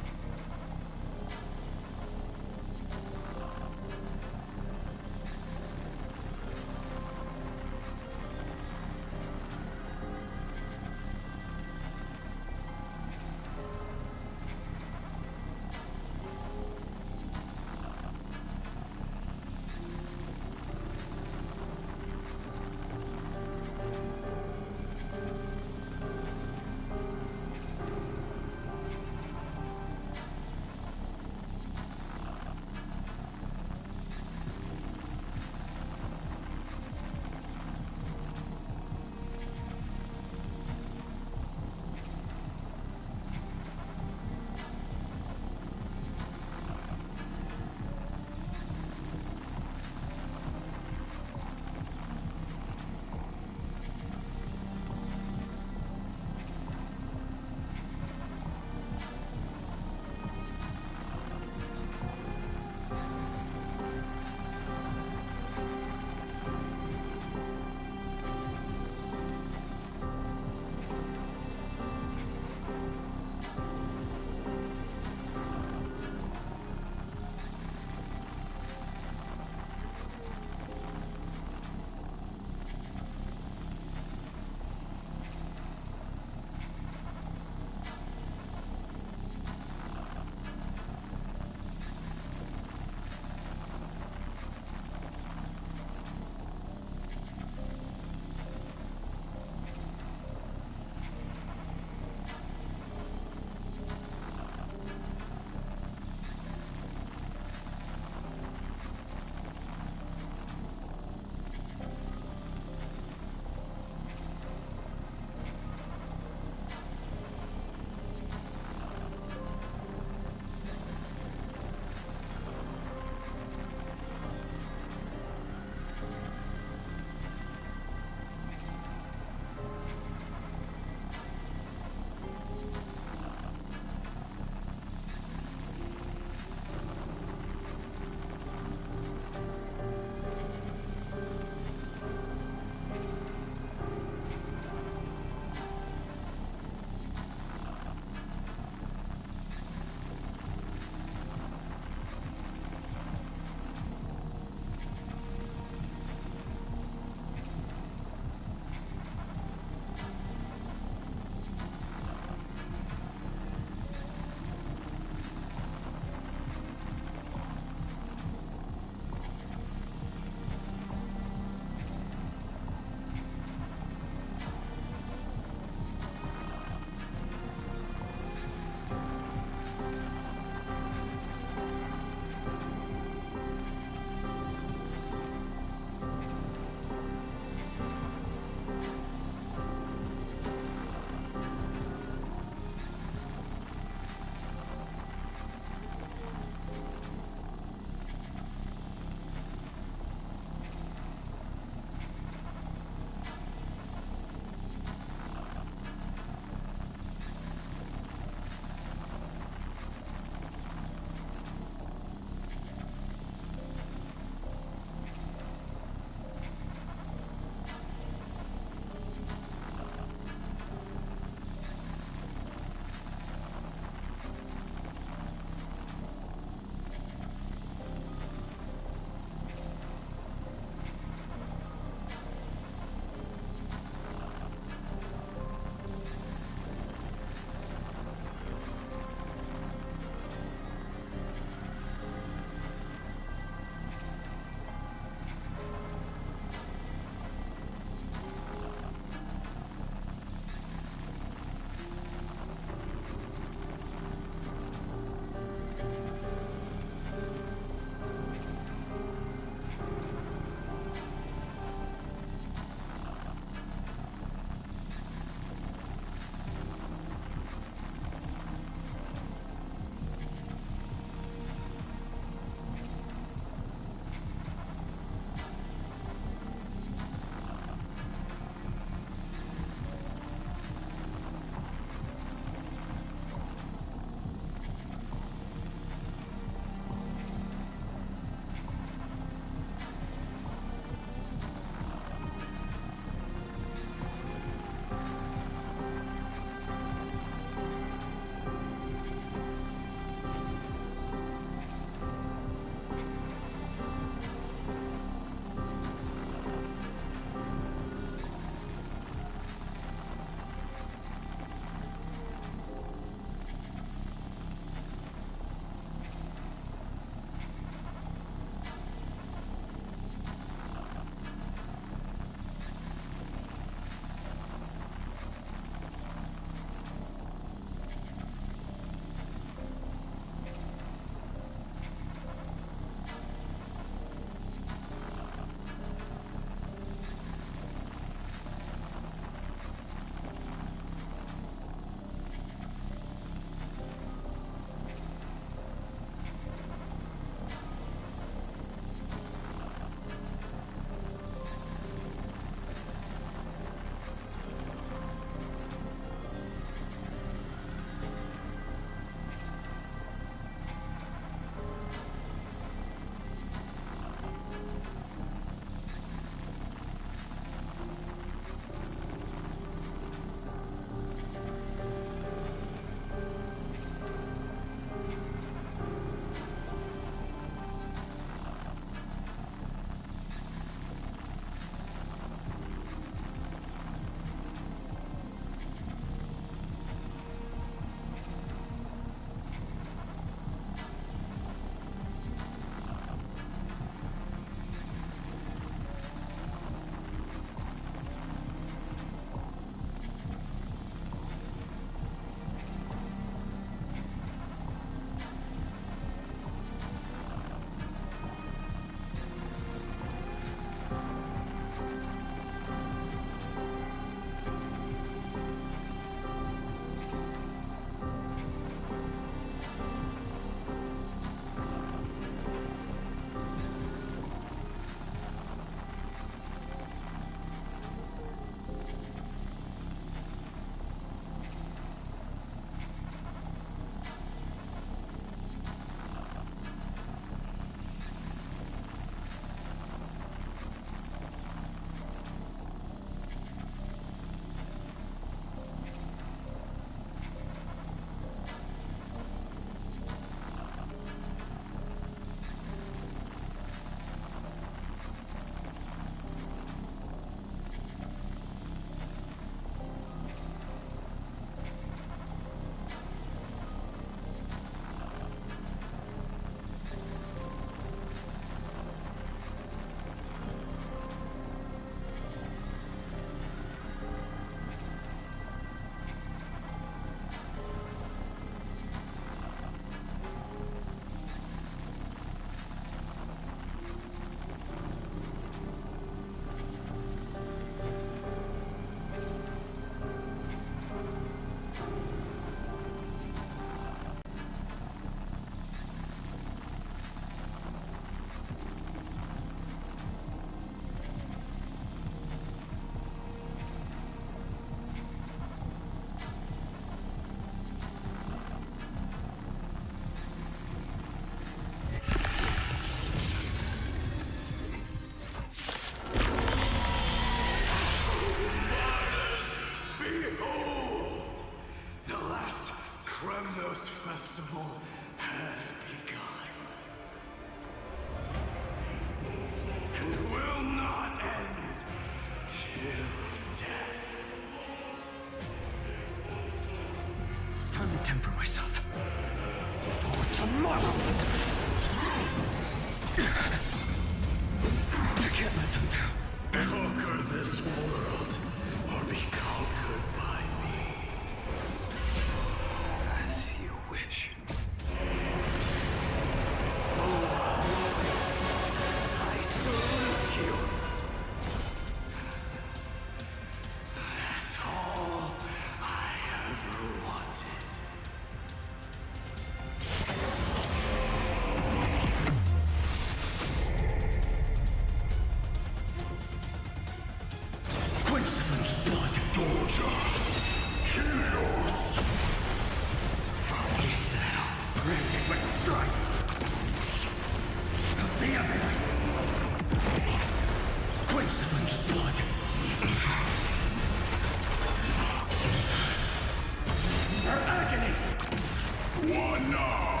now!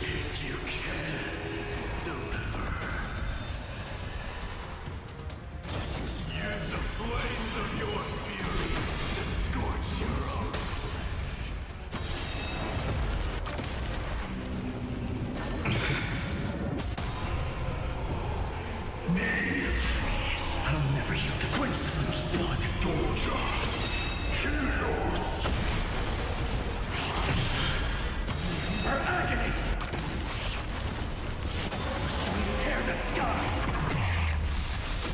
If you can, deliver. Use the flames of your fury to scorch your own. Nay, I'll never yield to quench the flame's blood. Torture. Chaos. Her agony. Sweet tear the sky.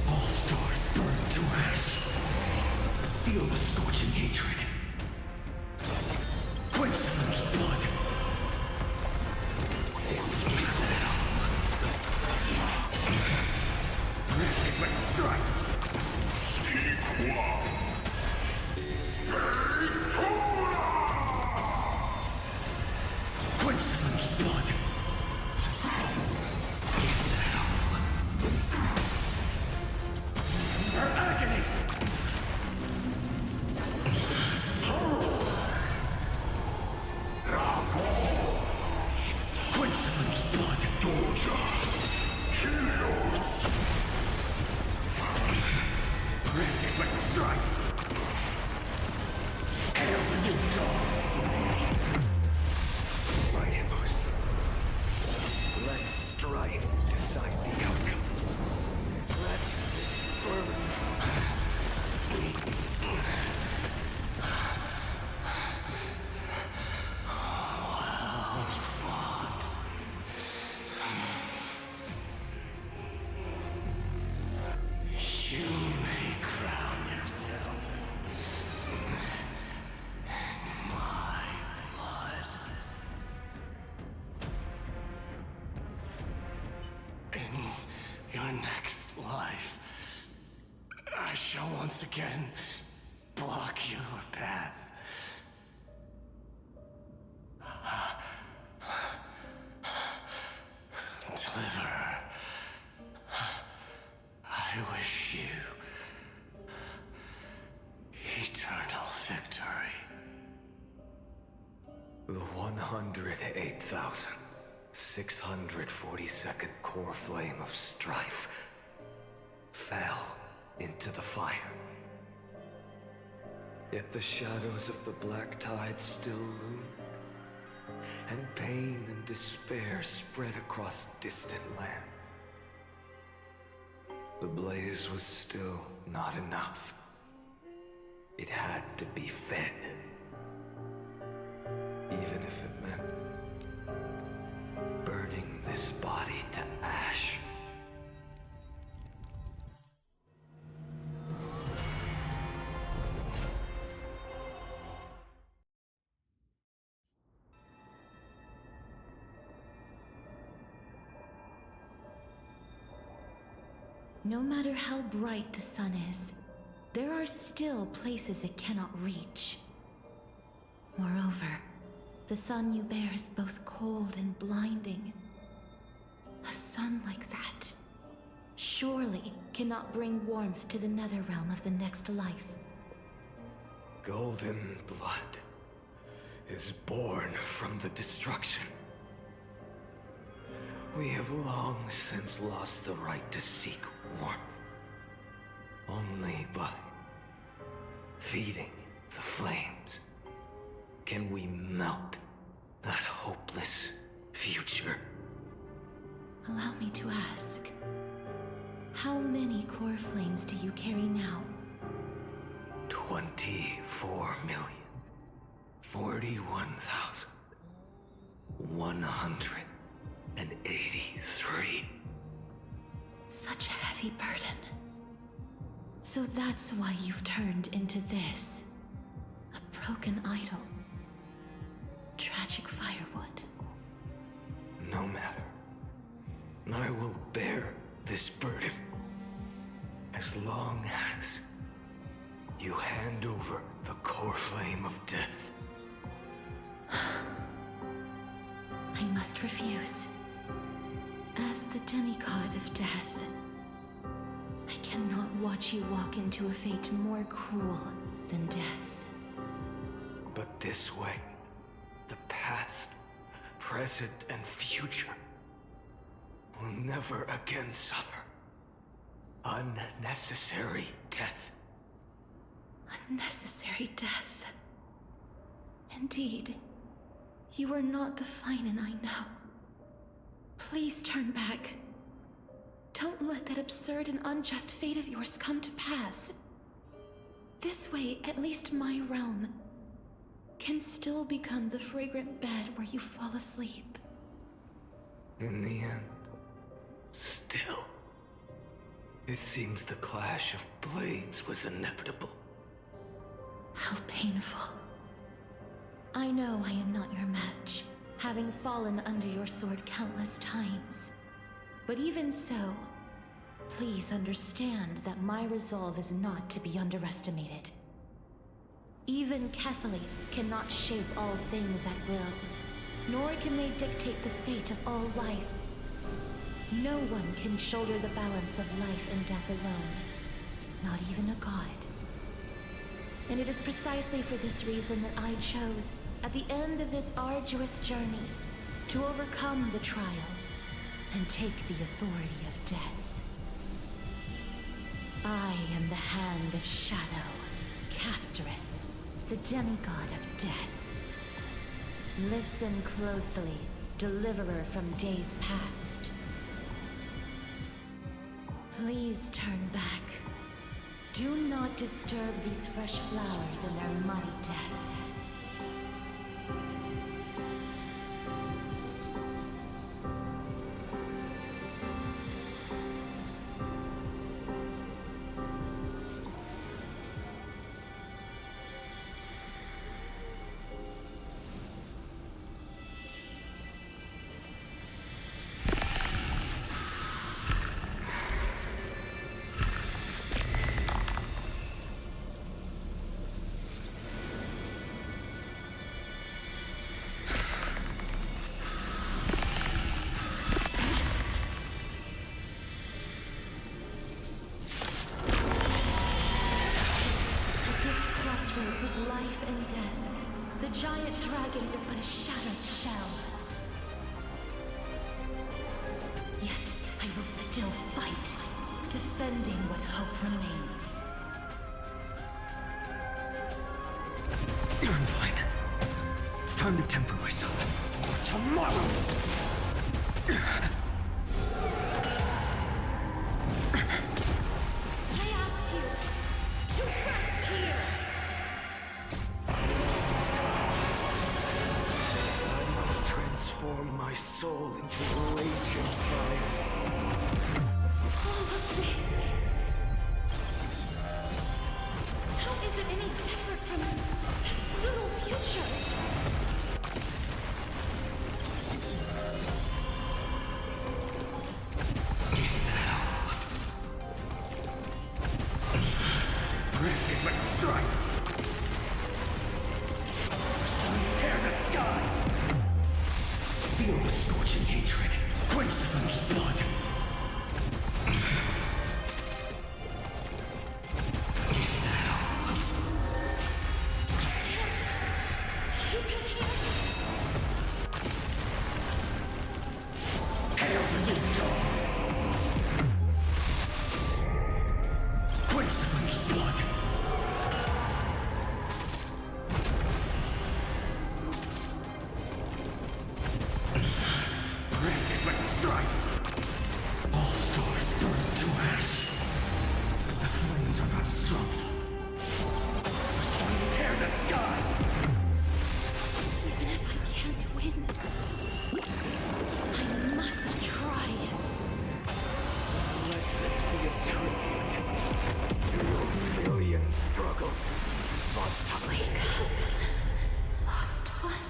All stars burn to ash. Feel the scorching hatred. Quench the flame's blood. Rift with strife. Tiqua. Quench the flame's blood. Her agony. Quench the flame's blood. Torture. Chaos. Rifted with strife. Hail the new dawn. Right, Hippos. Let strife decide the outcome. Let this burn. Well fought. You may crown yourself my blood. In your next life, I shall once again block your path. Deliver. I wish you eternal victory. The 108,642nd core flame of strife fell into the fire. Yet the shadows of the black tide still loom, and pain and despair spread across distant lands. The blaze was still not enough. It had to be fed. Even if it meant burning this body to ash. No matter how bright the sun is, there are still places it cannot reach. Moreover, the sun you bear is both cold and blinding. A sun like that surely cannot bring warmth to the nether realm of the next life. Golden blood is born from the destruction. We have long since lost the right to seek warmth. Only by feeding the flames can we melt that hopeless future. Allow me to ask, how many core flames do you carry now? 24,041,183. Such a heavy burden. So that's why you've turned into this. A broken idol. Tragic firewood. No matter. I will bear this burden as long as you hand over the core flame of death. I must refuse. As the demigod of death, I cannot watch you walk into a fate more cruel than death. But this way, the past present and future will never again suffer unnecessary death. Unnecessary death. Indeed, you are not the Finan I know. Please turn back. Don't let that absurd and unjust fate of yours come to pass. This way, at least my realm can still become the fragrant bed where you fall asleep. In the end, still, it seems the clash of blades was inevitable. How painful. I know I am not your match, having fallen under your sword countless times. But even so, please understand that my resolve is not to be underestimated. Even Catholite cannot shape all things at will, nor can they dictate the fate of all life. No one can shoulder the balance of life and death alone, not even a god. And it is precisely for this reason that I chose, at the end of this arduous journey, to overcome the trial and take the authority of death. I am the Hand of Shadow, Casterus, the demigod of death. Listen closely, deliverer from days past. Please turn back. Do not disturb these fresh flowers in their muddy deaths. Of life and death, the giant dragon is but a shattered shell. Yet I will still fight, defending what hope remains. I'm fine. It's time to temper myself. For tomorrow! My soul into a raging fire. All of this. How is it any different from that brutal future? Is that all? Granted, let's strike! Sun, tear the sky! Feel the scorching hatred. Quench the fool's blood. Is that all? Keep him here. Hail the new dawn! Quench the fool's blood. All stars burn to ash. The flames are not strong enough. Sun, tear the sky! Even if I can't win, I must try. Let this be a tribute to your million struggles. Wake up, lost one.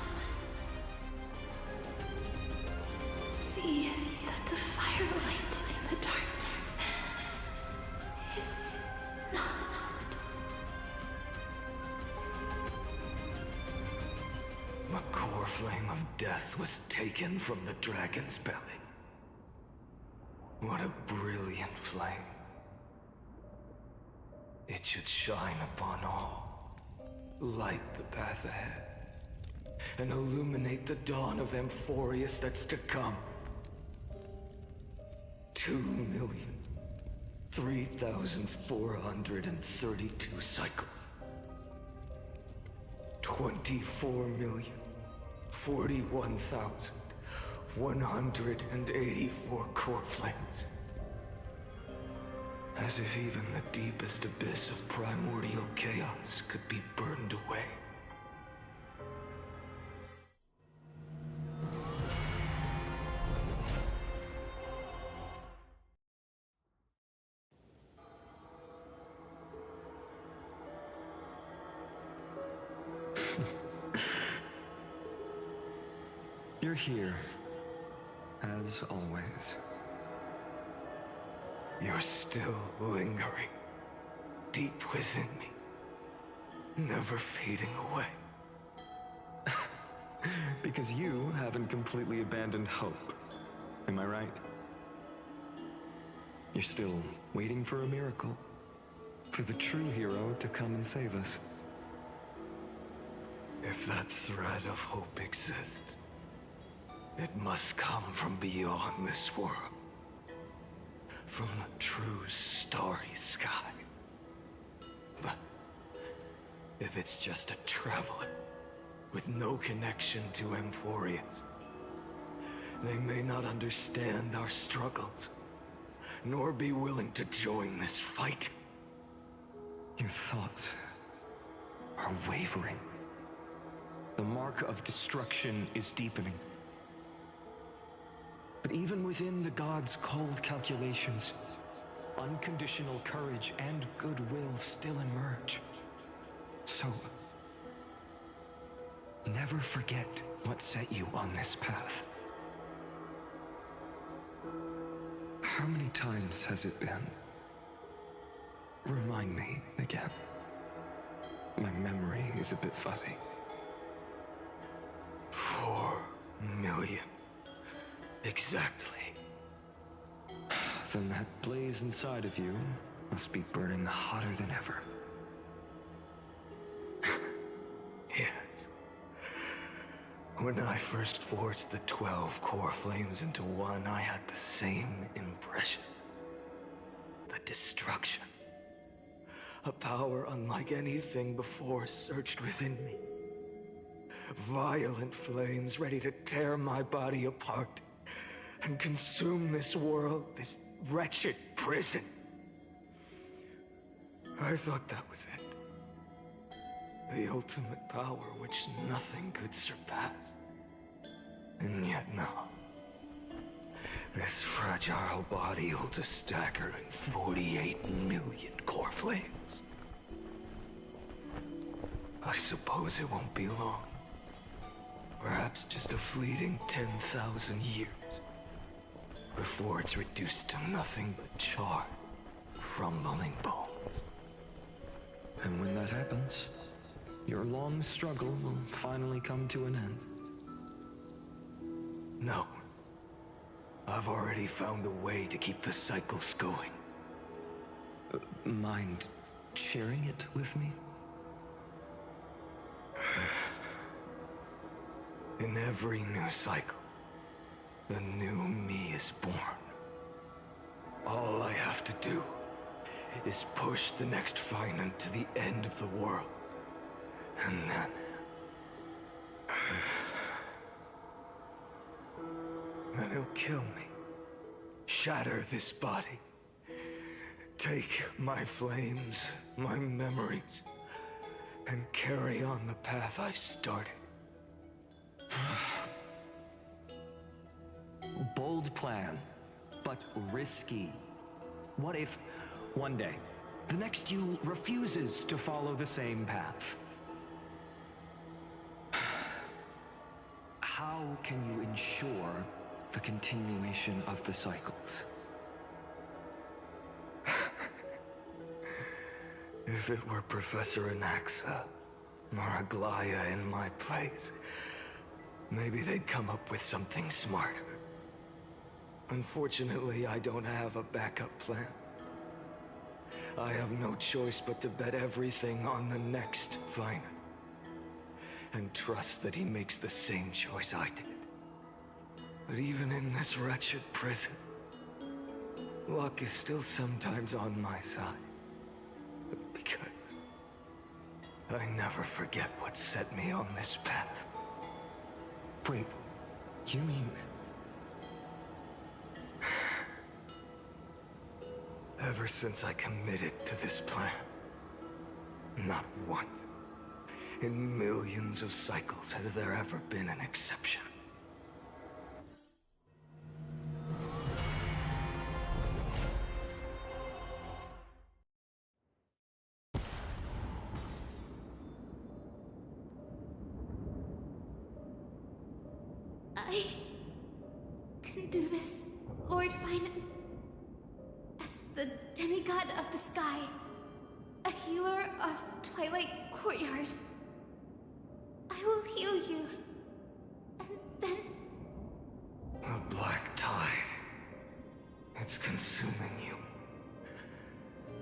See that the firelight in the darkness is not The core flame of death was taken from the dragon's belly. What a brilliant flame. It should shine upon all, light the path ahead. and illuminate the dawn of Amphorius that's to come. 2,003,432 cycles. 24,041,184 core flames. As if even the deepest abyss of primordial chaos could be burned away. You're here, as always. You're still lingering, deep within me, never fading away. Because you haven't completely abandoned hope, am I right? You're still waiting for a miracle, for the true hero to come and save us. If that thread of hope exists, it must come from beyond this world. From the true starry sky. But if it's just a traveler with no connection to Amphorius, they may not understand our struggles, nor be willing to join this fight. Your thoughts are wavering. The mark of destruction is deepening. But even within the gods' cold calculations, unconditional courage and goodwill still emerge. So, never forget what set you on this path. How many times has it been? Remind me again. My memory is a bit fuzzy. 4 million. Exactly. Then that blaze inside of you must be burning hotter than ever. Yes. When I first forged the 12 core flames into one, I had the same impression. The destruction. A power unlike anything before surged within me. Violent flames ready to tear my body apart and consume this world, this wretched prison. I thought that was it. The ultimate power which nothing could surpass. And yet no. This fragile body holds a staggering 48 million core flames. I suppose it won't be long. Perhaps just a fleeting 10,000 years. Before it's reduced to nothing but charred, crumbling bones. And when that happens, your long struggle will finally come to an end. No. I've already found a way to keep the cycles going. Mind sharing it with me? In every new cycle, a new me is born. All I have to do is push the next Finant to the end of the world. And then he'll kill me. Shatter this body. Take my flames, my memories, and carry on the path I started. Bold plan, but risky. What if, one day, the next you refuses to follow the same path? How can you ensure the continuation of the cycles? If it were Professor Anaxa or Aglaya in my place, maybe they'd come up with something smarter. Unfortunately, I don't have a backup plan. I have no choice but to bet everything on the next Finant. and trust that he makes the same choice I did. But even in this wretched prison, luck is still sometimes on my side. Because I never forget what set me on this path. Wait, you mean... Ever since I committed to this plan, not once, in millions of cycles, has there ever been an exception. I can do this, Lord Finan. As the demigod of the sky, a healer of Twilight Courtyard, I will heal you, and then... The black tide. It's consuming you.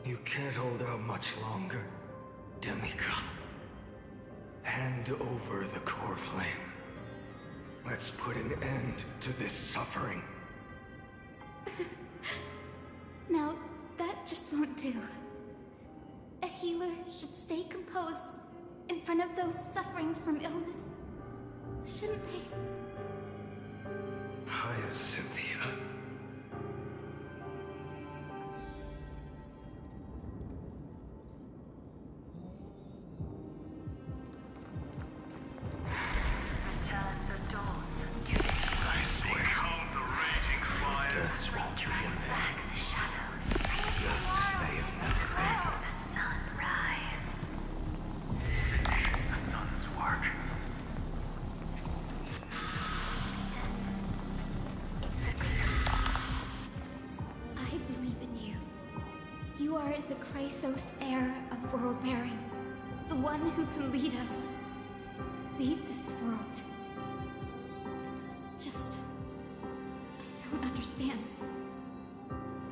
You can't hold out much longer, demigod. Hand over the core flame. Let's put an end to this suffering. Now, that just won't do. A healer should stay composed in front of those suffering from illness, shouldn't they? Cynthia. I swear, deaths won't be in vain. Just as they have never been. The sun's work. I believe in you. You are the Chrysos heir of world-bearing, the one who can lead us. Lead this world. It's just... I don't understand.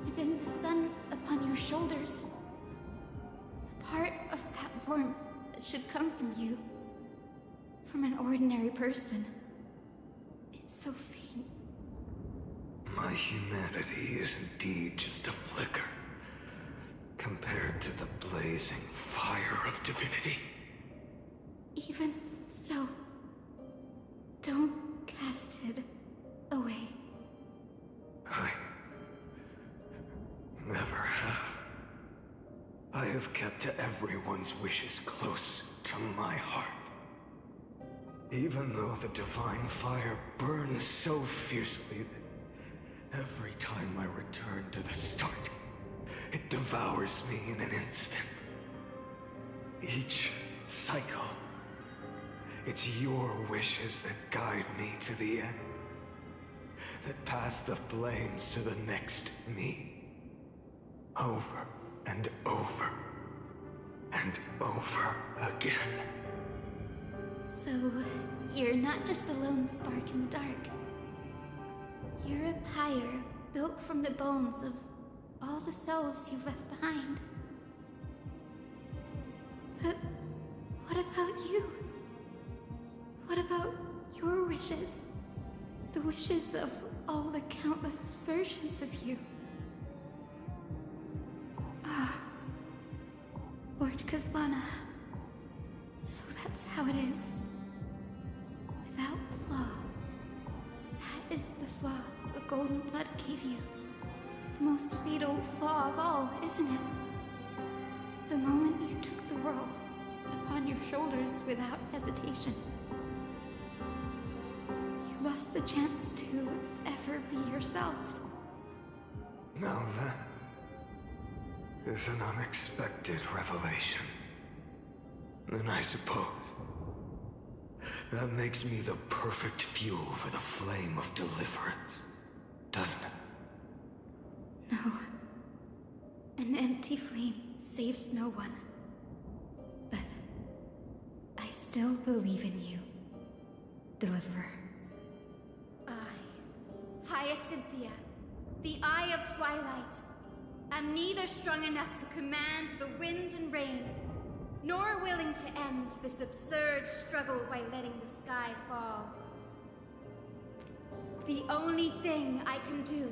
Within the sun upon your shoulders, the part of that warmth that should come from you, from an ordinary person, it's so faint. My humanity is indeed just a flicker, compared to the blazing fire of divinity. Even so, don't cast it away. I never have. I have kept everyone's wishes close to my heart. Even though the divine fire burns so fiercely that every time I return to the start, it devours me in an instant. Each cycle, it's your wishes that guide me to the end, that pass the flames to the next me. Over and over and over again. So, you're not just a lone spark in the dark. You're a pyre built from the bones of all the selves you've left behind. But what about you? What about your wishes? The wishes of all the countless versions of you? Ah, Lord Kazlana. So that's how it is. Without flaw. That is the flaw the golden blood gave you. The most fatal flaw of all, isn't it? The moment you took the world upon your shoulders without hesitation. You lost the chance to ever be yourself. Now that is an unexpected revelation. Then I suppose that makes me the perfect fuel for the flame of deliverance, doesn't it? No. An empty flame saves no one. But I still believe in you, Deliverer. Hyacinthia, the Eye of Twilight. I'm neither strong enough to command the wind and rain, nor willing to end this absurd struggle by letting the sky fall. The only thing I can do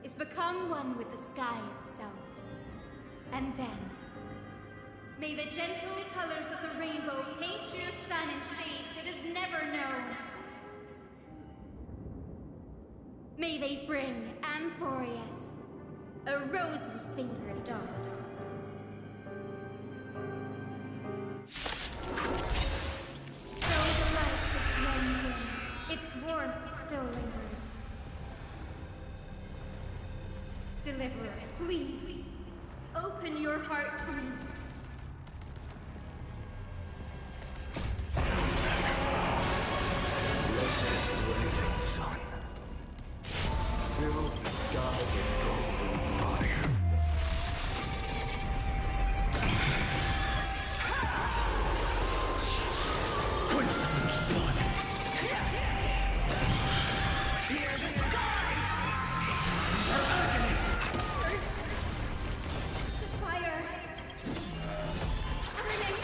is become one with the sky itself. And then, may the gentle colors of the rainbow paint your sun in shades it has never known. May they bring Amphorius a rosy-fingered dawn. Though the light has grown dim, its warmth still lingers. Deliverer, please, open your heart to me. Let this blazing sun fill the sky with golden fire. Quench the moon's blood. Hear the sky! Her agony! Fire! Burning!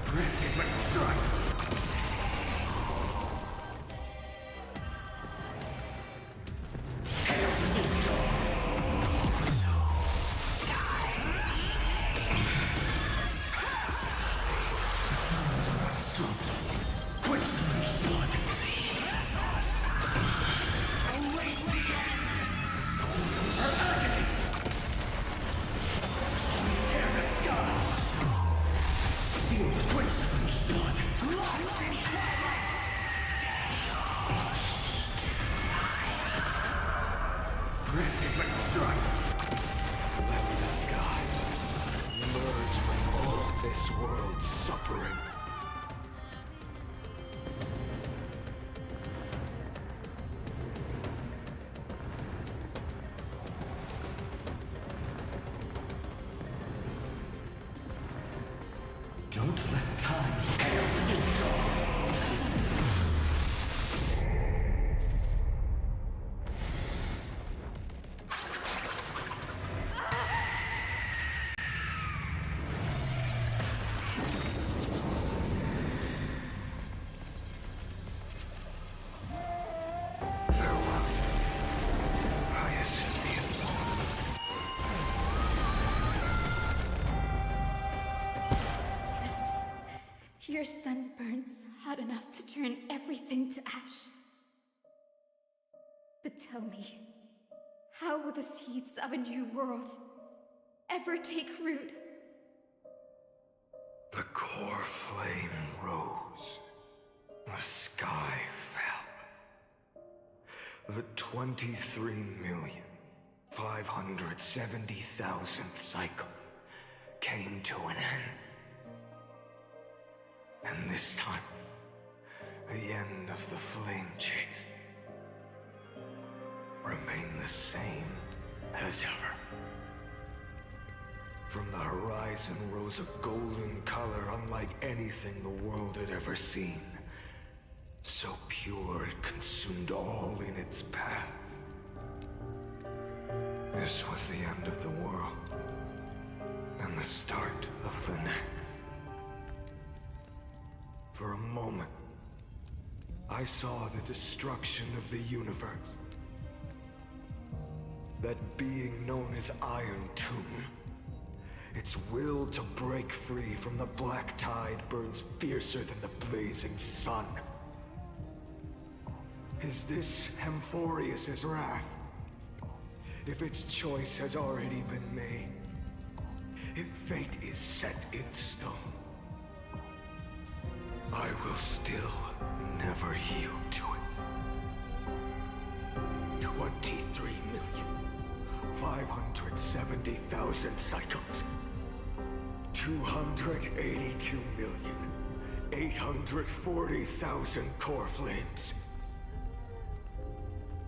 Granted, but strike! Let the sky merge with all this world's suffering. Don't let time hail you, dog. Yes, your sun burns hot enough to turn everything to ash. But tell me, how will the seeds of a new world ever take root? The core flame rose. The sky fell. The 23,570,000th cycle came to an end. And this time, the end of the flame chase remained the same as ever. From the horizon rose a golden color unlike anything the world had ever seen. So pure it consumed all in its path. This was the end of the world, and the start of the next. For a moment, I saw the destruction of the universe. That being known as Iron Tomb, its will to break free from the black tide burns fiercer than the blazing sun. Is this Amphorius' wrath? If its choice has already been made, if fate is set in stone, I will still never yield to it. 23,570,000 cycles. 282,840,000 core flames.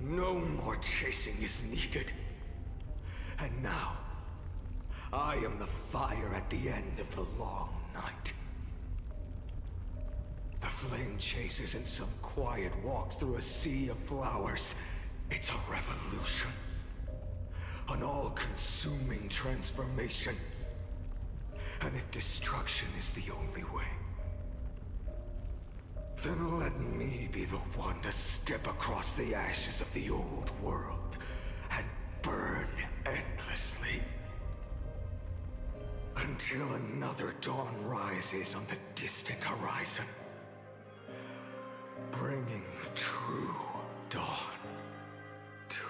No more chasing is needed. And now, I am the fire at the end of the long night. The flame chase isn't some quiet walk through a sea of flowers. It's a revolution. an all-consuming transformation. And if destruction is the only way, then let me be the one to step across the ashes of the old world and burn endlessly. Until another dawn rises on the distant horizon, bringing the true dawn to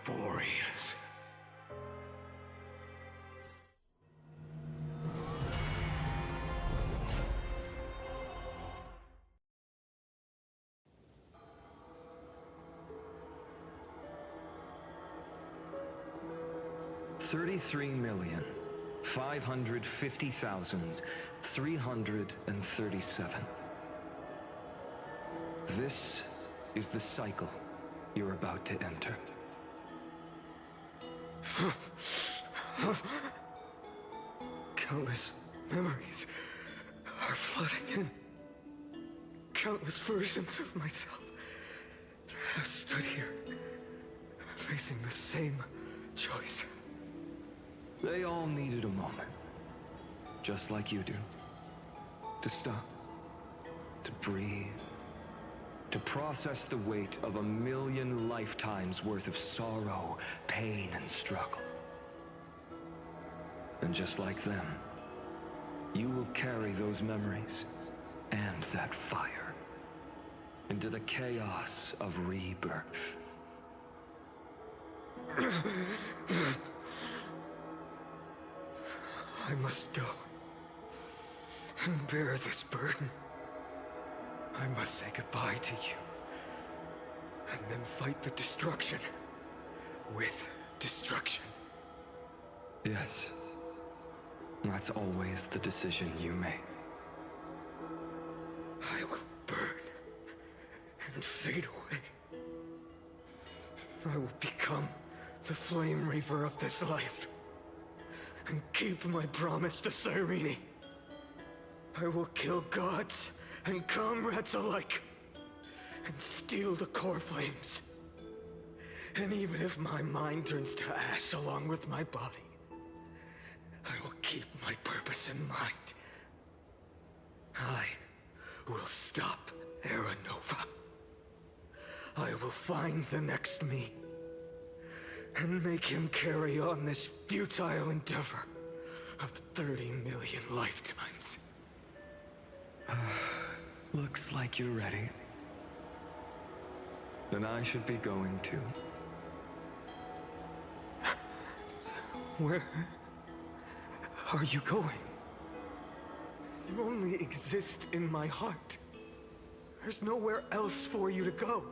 Amphorius. $33,550,337. This is the cycle you're about to enter. Countless memories are flooding in. Countless versions of myself have stood here, facing the same choice. They all needed a moment, just like you do. To stop, to breathe, to process the weight of 1,000,000 lifetimes worth of sorrow, pain, and struggle. And just like them, you will carry those memories and that fire into the chaos of rebirth. I must go and bear this burden. I must say goodbye to you, and then fight the destruction with destruction. Yes, that's always the decision you make. I will burn and fade away. I will become the flame reaver of this life and keep my promise to Cyrene. I will kill gods and comrades alike and steal the core flames. And even if my mind turns to ash along with my body, I will keep my purpose in mind. I will stop Era Nova. I will find the next me and make him carry on this futile endeavor of 30 million lifetimes. Looks like you're ready. Then I should be going too. Where are you going? You only exist in my heart. There's nowhere else for you to go.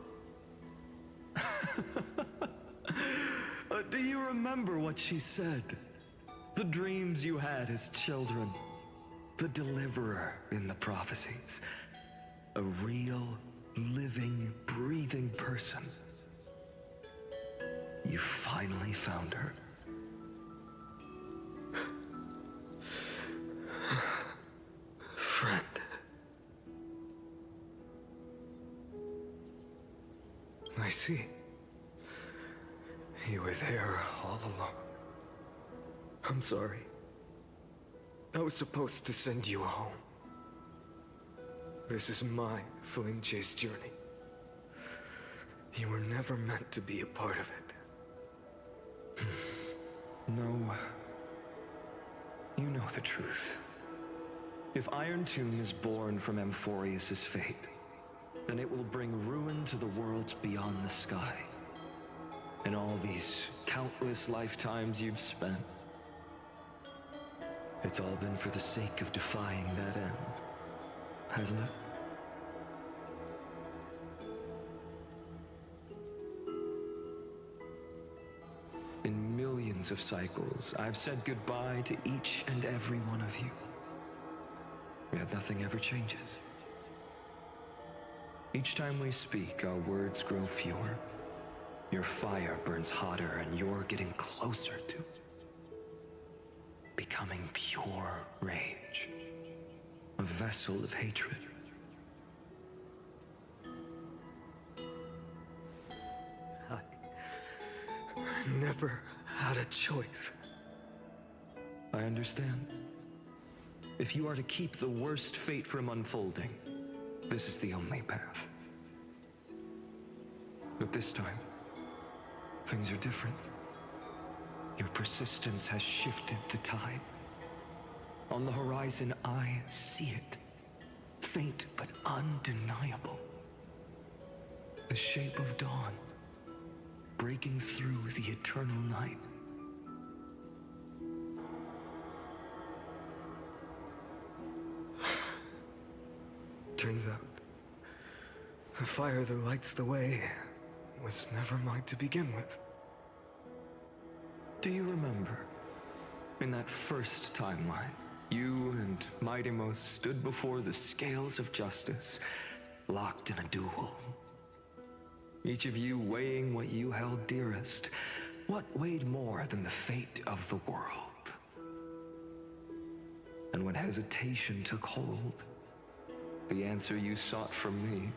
Do you remember what she said? The dreams you had as children. The deliverer in the prophecies. A real, living, breathing person. You finally found her. Friend. I see. You were there all along. I'm sorry. I was supposed to send you home. This is my flame chase journey. You were never meant to be a part of it. No. You know the truth. If Iron Tomb is born from Amphorius' fate, then it will bring ruin to the worlds beyond the sky. And all these countless lifetimes you've spent, it's all been for the sake of defying that end, hasn't it? In millions of cycles, I've said goodbye to each and every one of you. Yet nothing ever changes. Each time we speak, our words grow fewer. Your fire burns hotter, and you're getting closer to becoming pure rage. A vessel of hatred. I never had a choice. I understand. If you are to keep the worst fate from unfolding, this is the only path. But this time, things are different. Your persistence has shifted the tide. On the horizon, I see it. Faint but undeniable. The shape of dawn, breaking through the eternal night. Turns out, the fire that lights the way was never mine to begin with. Do you remember, in that first timeline, you and Mightymost stood before the scales of justice, locked in a duel? Each of you weighing what you held dearest. What weighed more than the fate of the world? And when hesitation took hold, the answer you sought from me.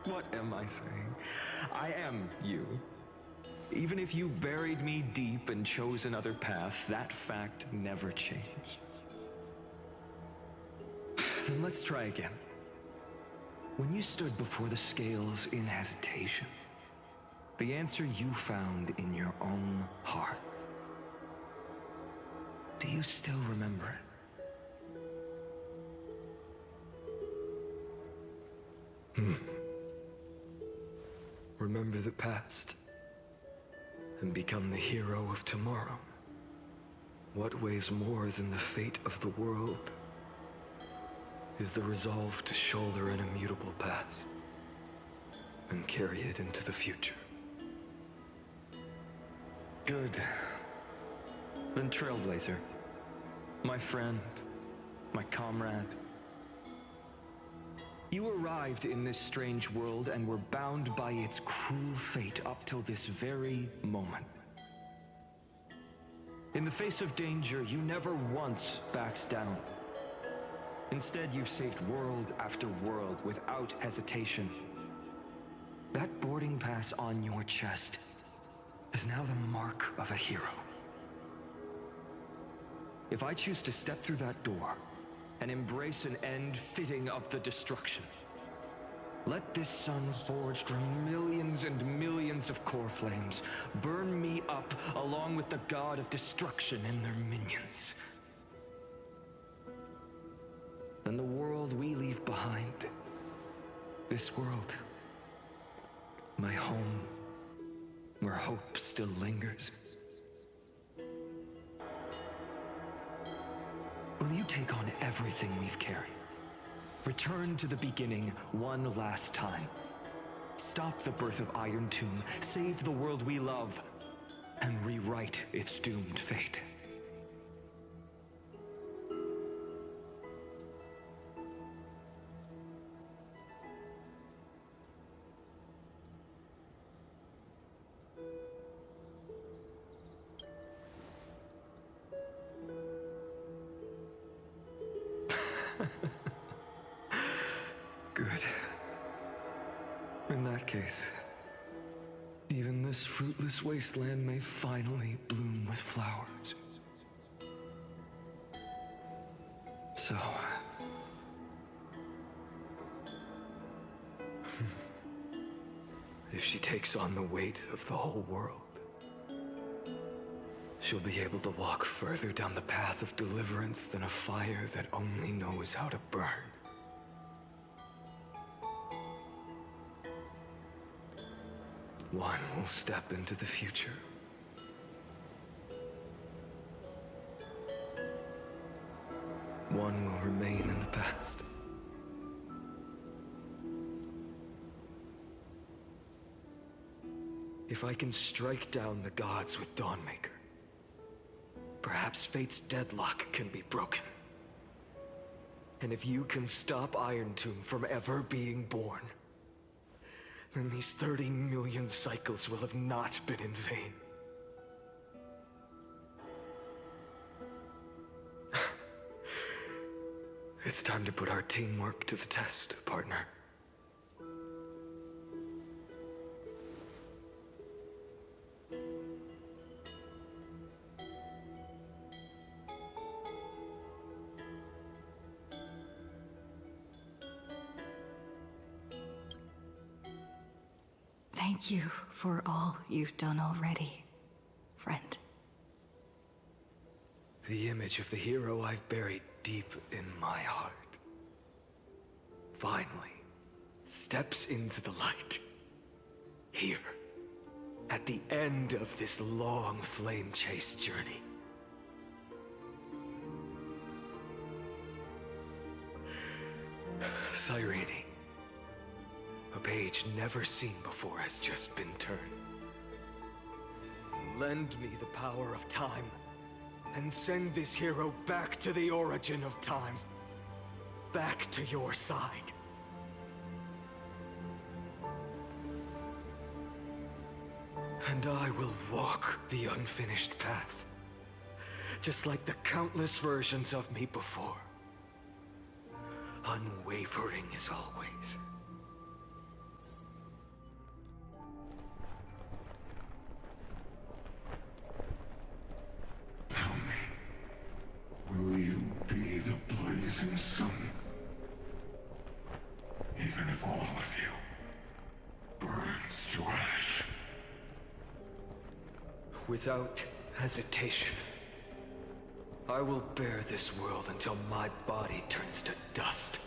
What am I saying? I am you. Even if you buried me deep and chose another path, that fact never changed. Then let's try again. When you stood before the scales in hesitation, the answer you found in your own heart. Do you still remember it? Remember the past and become the hero of tomorrow. What weighs more than the fate of the world is the resolve to shoulder an immutable past and carry it into the future. Good. Then Trailblazer, my friend, my comrade. You arrived in this strange world and were bound by its cruel fate up till this very moment. In the face of danger, you never once backed down. Instead, you've saved world after world without hesitation. That boarding pass on your chest is now the mark of a hero. If I choose to step through that door and embrace an end fitting of the destruction, let this sun forged from millions and millions of core flames burn me up along with the god of destruction and their minions. Then the world we leave behind, this world, my home, where hope still lingers. Will you take on everything we've carried? Return to the beginning one last time. Stop the birth of Iron Tomb, save the world we love, and rewrite its doomed fate. Good. In that case, even this fruitless wasteland may finally bloom with flowers. So... if she takes on the weight of the whole world, she'll be able to walk further down the path of deliverance than a fire that only knows how to burn. One will step into the future. One will remain in the past. If I can strike down the gods with Dawnmaker, perhaps fate's deadlock can be broken. And if you can stop Iron Tomb from ever being born, then these 30 million cycles will have not been in vain. It's time to put our teamwork to the test, partner. Thank you for all you've done already, friend. The image of the hero I've buried deep in my heart finally steps into the light. Here, at the end of this long flame chase journey. Cyrene, a page never seen before has just been turned. Lend me the power of time, and send this hero back to the origin of time. Back to your side. And I will walk the unfinished path, just like the countless versions of me before. Unwavering as always. Tell me, will you be the blazing sun? Even if all of you burns to ash. Without hesitation, I will bear this world until my body turns to dust.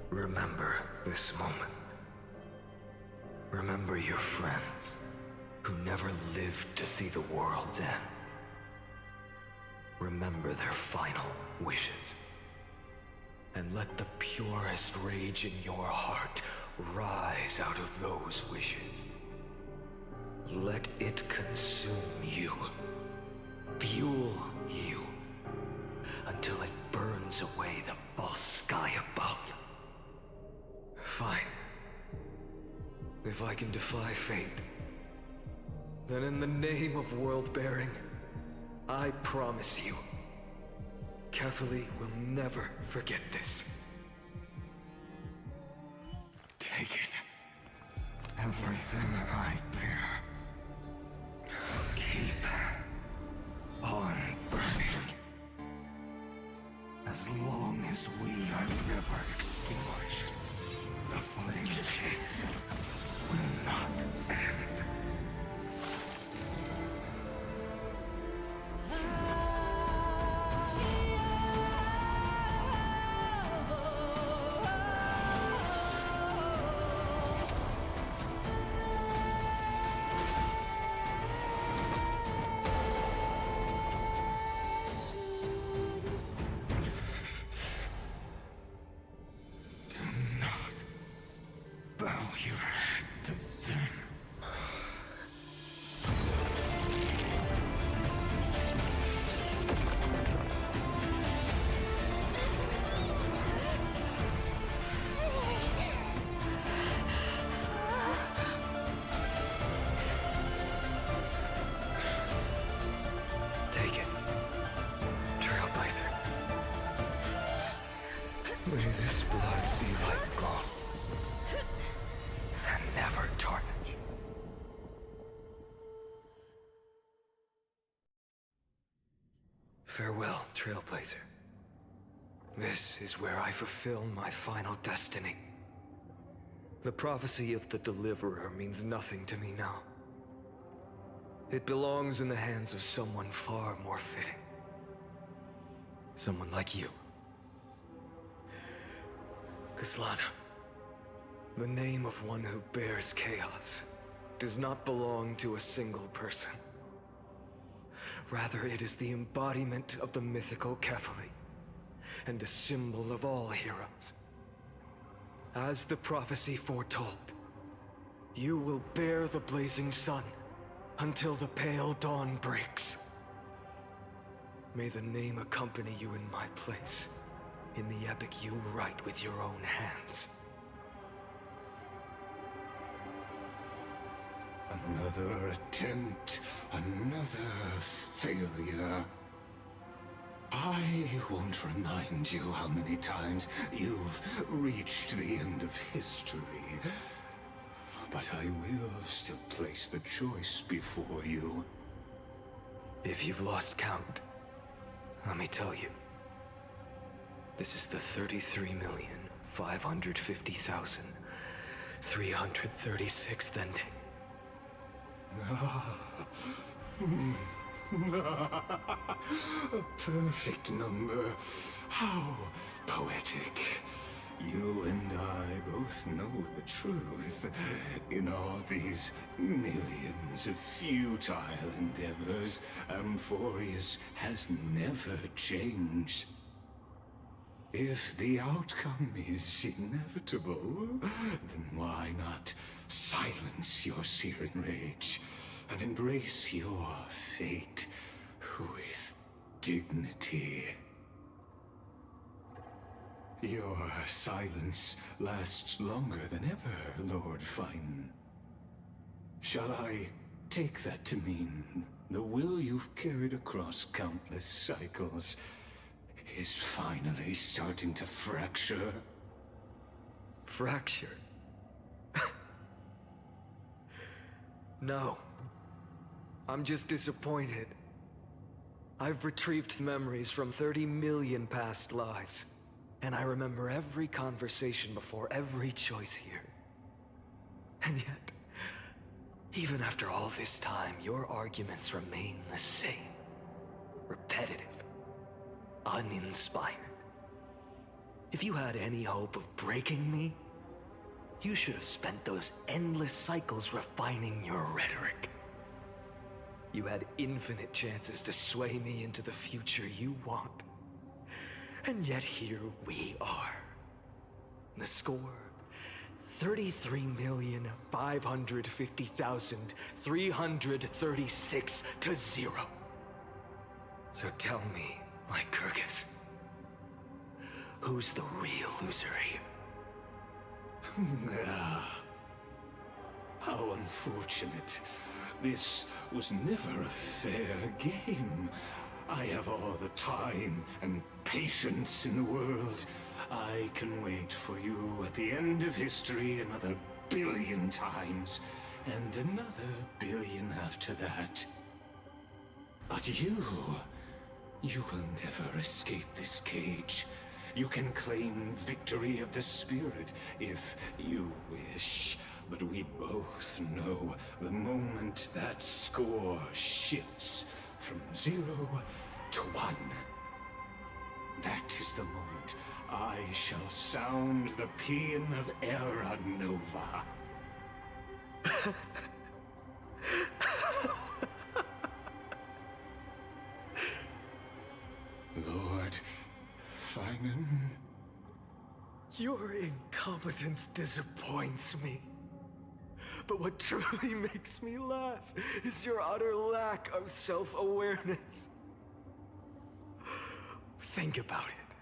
Remember this moment. Remember your friends who never lived to see the world's end. Remember their final wishes. And let the purest rage in your heart rise out of those wishes. Let it consume you, fuel you, until it burns away the false sky above. Fine. If I can defy fate, then in the name of world-bearing, I promise you, Kefali will never forget this. Take it. Everything I bear. Keep on burning. As long as we are never extinguished, the flame chase will not end. May this blood be like gold, and never tarnish. Farewell, Trailblazer. This is where I fulfill my final destiny. The prophecy of the Deliverer means nothing to me now. It belongs in the hands of someone far more fitting. Someone like you. Kaslana, the name of one who bears chaos does not belong to a single person. Rather, it is the embodiment of the mythical Kefali, and a symbol of all heroes. As the prophecy foretold, you will bear the blazing sun until the pale dawn breaks. May the name accompany you in my place, in the epic you write with your own hands. Another attempt, another failure. I won't remind you how many times you've reached the end of history. But I will still place the choice before you. If you've lost count, let me tell you, This is the 33,550,336th ending. A perfect number. How poetic. You and I both know the truth. In all these millions of futile endeavors, Amphorius has never changed. If the outcome is inevitable, then why not silence your searing rage and embrace your fate with dignity? Your silence lasts longer than ever, Lord Fine. Shall I take that to mean the will you've carried across countless cycles is finally starting to fracture? Fracture? No. I'm just disappointed. I've retrieved memories from 30 million past lives, and I remember every conversation before every choice here. And yet, even after all this time, your arguments remain the same. Repetitive. Uninspired. If you had any hope of breaking me, you should have spent those endless cycles refining your rhetoric. You had infinite chances to sway me into the future you want. And yet here we are. The score, 33,550,336 to 0. So tell me, Lycurgus, who's the real loser here? How unfortunate. This was never a fair game. I have all the time and patience in the world. I can wait for you at the end of history another billion times, and another billion after that. But you will never escape this cage. You can claim victory of the spirit if you wish. But we both know the moment that score shifts from 0 to 1. That is the moment I shall sound the paean of Era Nova. Lord Finan. Your incompetence disappoints me. But what truly makes me laugh is your utter lack of self-awareness. Think about it.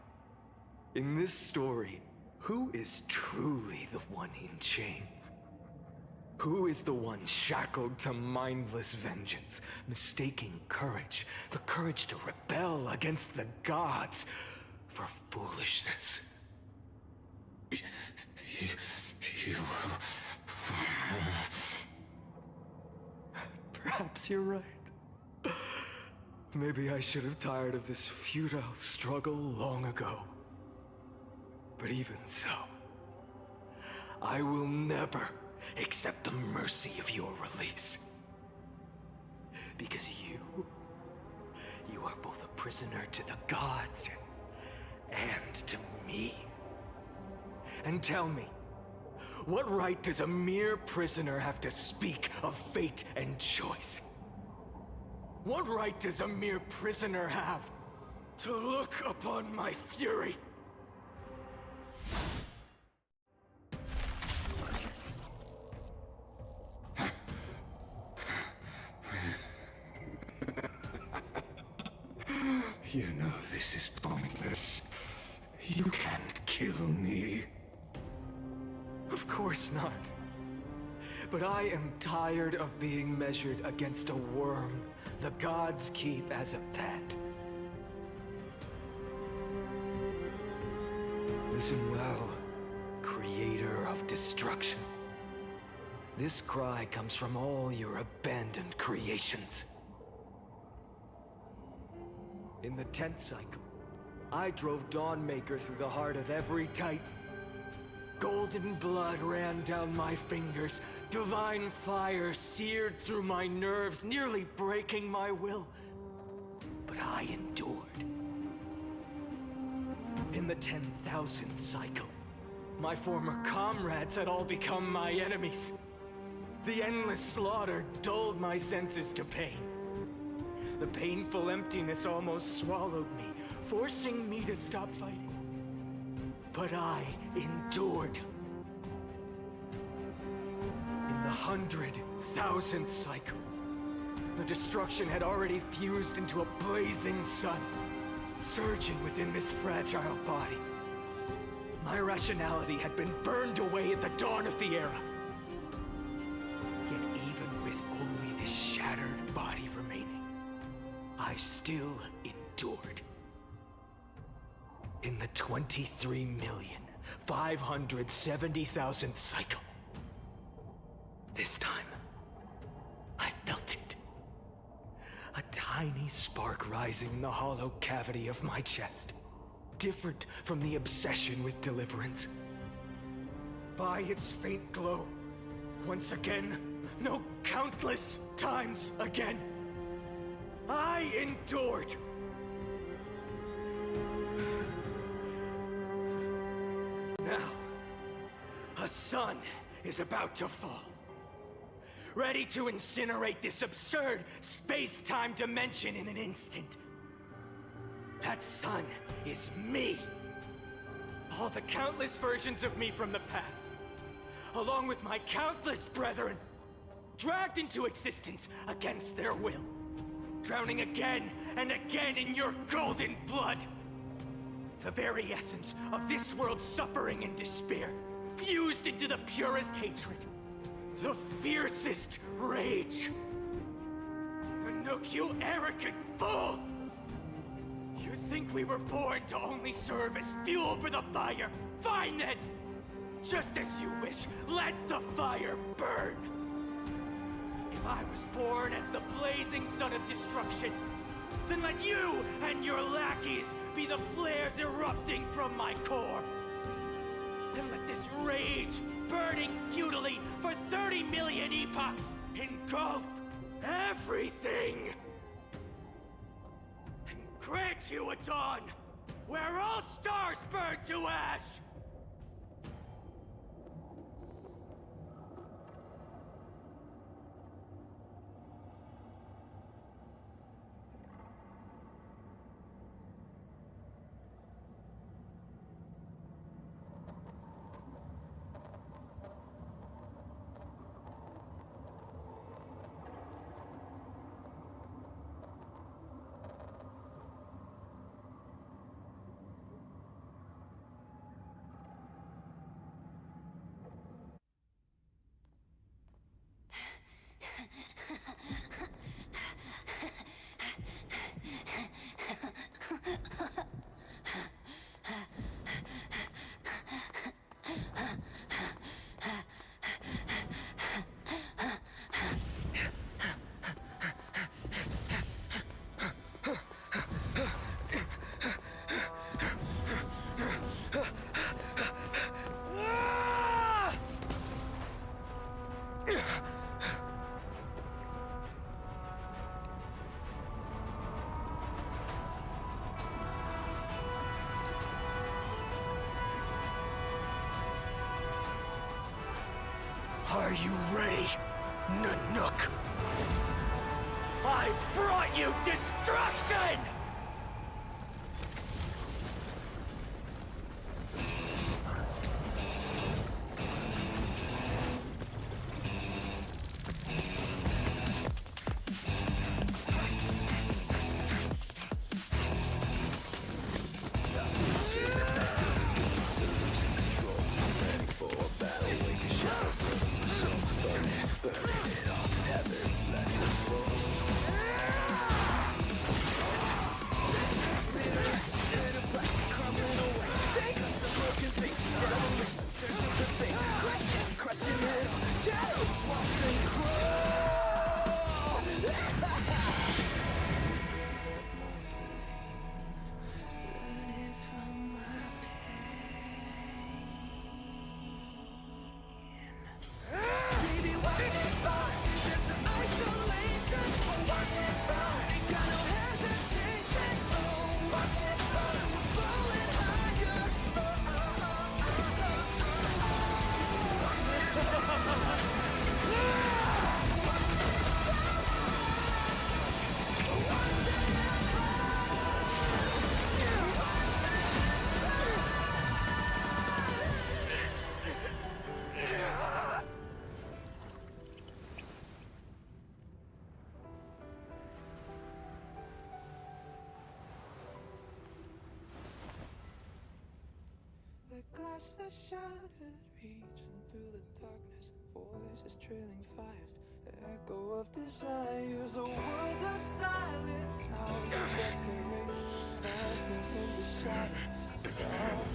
In this story, who is truly the one in chains? Who is the one shackled to mindless vengeance, mistaking courage, the courage to rebel against the gods, for foolishness? You... Perhaps you're right. Maybe I should have tired of this futile struggle long ago. But even so, I will never accept the mercy of your release. Because you are both a prisoner to the gods and to me. And tell me, what right does a mere prisoner have to speak of fate and choice? What right does a mere prisoner have to look upon my fury? You know this is pointless. You can't kill me. Of course not. But I am tired of being measured against a worm the gods keep as a pet. Listen well, creator of destruction. This cry comes from all your abandoned creations. In the 10th cycle, I drove Dawnmaker through the heart of every Titan. Golden blood ran down my fingers. Divine fire seared through my nerves, nearly breaking my will. But I endured. In the 10,000th cycle, my former comrades had all become my enemies. The endless slaughter dulled my senses to pain. The painful emptiness almost swallowed me, forcing me to stop fighting. But I endured. In the 100,000th cycle, the destruction had already fused into a blazing sun, surging within this fragile body. My rationality had been burned away at the dawn of the era. Yet even with only this shattered body remaining, I still endured. In the 23,570,000th cycle, this time, I felt it. A tiny spark rising in the hollow cavity of my chest. Different from the obsession with deliverance. By its faint glow, once again, no, countless times again, I endured. Now, a sun is about to fall. Ready to incinerate this absurd space-time dimension in an instant. That sun is me. All the countless versions of me from the past, along with my countless brethren, dragged into existence against their will, drowning again and again in your golden blood. The very essence of this world's suffering and despair, fused into the purest hatred, the fiercest rage. Nook, you arrogant fool! You think we were born to only serve as fuel for the fire? Fine then! Just as you wish, let the fire burn! If I was born as the blazing sun of destruction, then let you and your lackeys be the flares erupting from my core. And let this rage, burning futilely for 30 million epochs, engulf everything! And grant you a dawn where all stars burn to ash! Are you ready, Nanook? I brought you destruction! Glass that shattered, reaching through the darkness. Voices trailing fires, echo of desires. A world of silence, sounds of desperation. Phantoms in the shadows, soft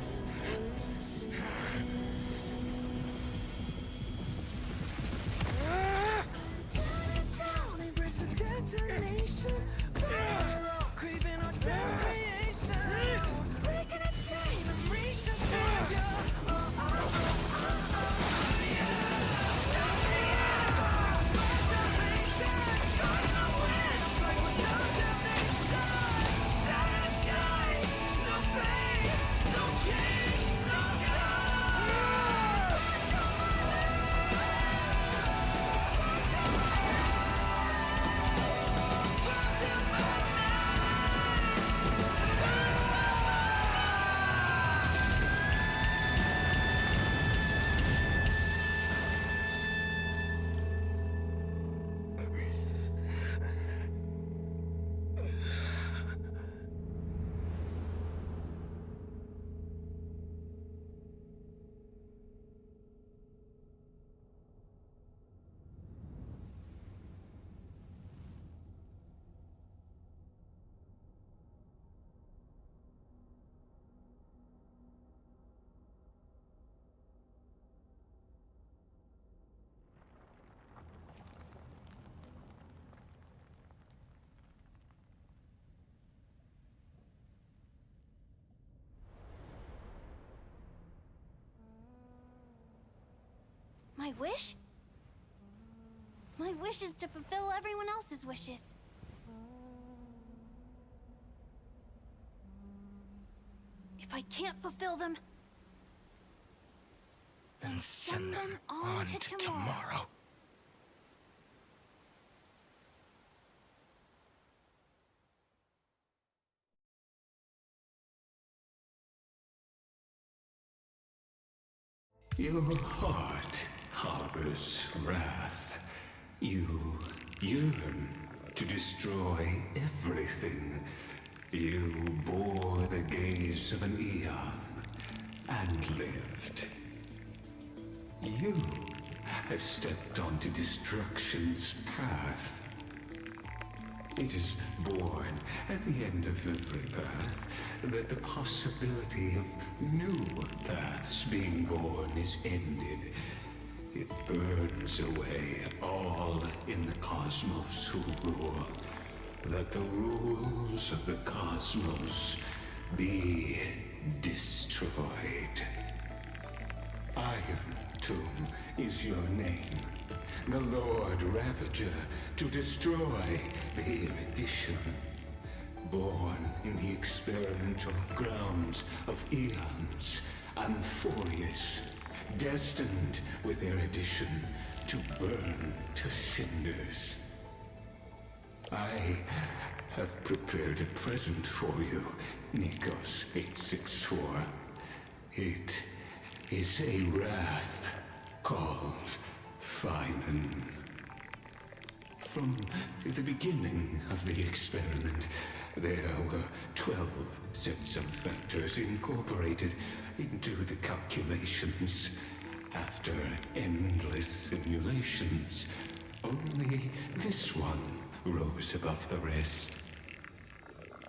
turn it down, embrace a detonation. Craving our damn creation. Breaking a chain of reaching for you. My wish? My wish is to fulfill everyone else's wishes. If I can't fulfill them, then send them on to tomorrow. Your heart harbors wrath. You yearn to destroy everything. You bore the gaze of an eon and lived. You have stepped onto destruction's path. It is born at the end of every path that the possibility of new paths being born is ended. It burns away all in the cosmos who rule, that the rules of the cosmos be destroyed. Iron Tomb is your name. The Lord Ravager to destroy the erudition. Born in the experimental grounds of eons, Amphorius, destined with erudition to burn to cinders. I have prepared a present for you, Nikos 864. It is a wrath called Finan. From the beginning of the experiment, there were 12 sets of factors incorporated into the calculations. After endless simulations, only this one rose above the rest.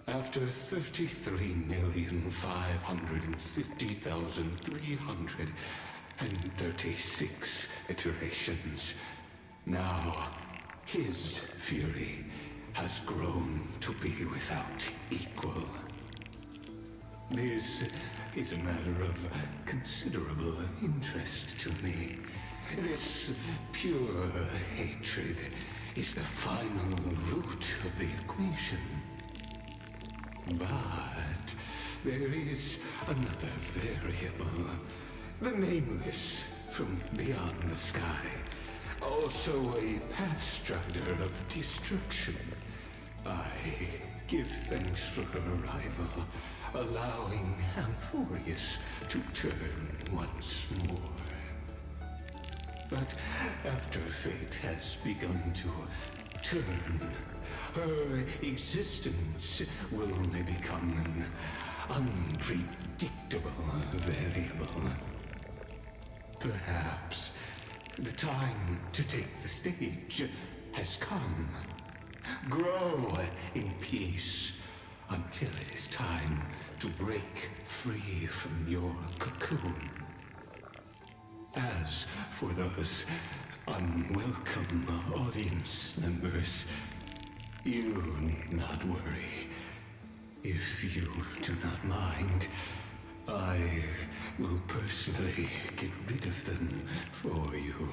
After 33,550,336 iterations, now his fury has grown to be without equal. This is a matter of considerable interest to me. This pure hatred is the final root of the equation. But there is another variable, the nameless from beyond the sky, also a pathstrider of destruction. I give thanks for her arrival, allowing Amphorius to turn once more. But after fate has begun to turn, her existence will only become an unpredictable variable. The time to take the stage has come. Grow in peace until it is time to break free from your cocoon. As for those unwelcome audience members, you need not worry. If you do not mind, I will personally get rid of them for you.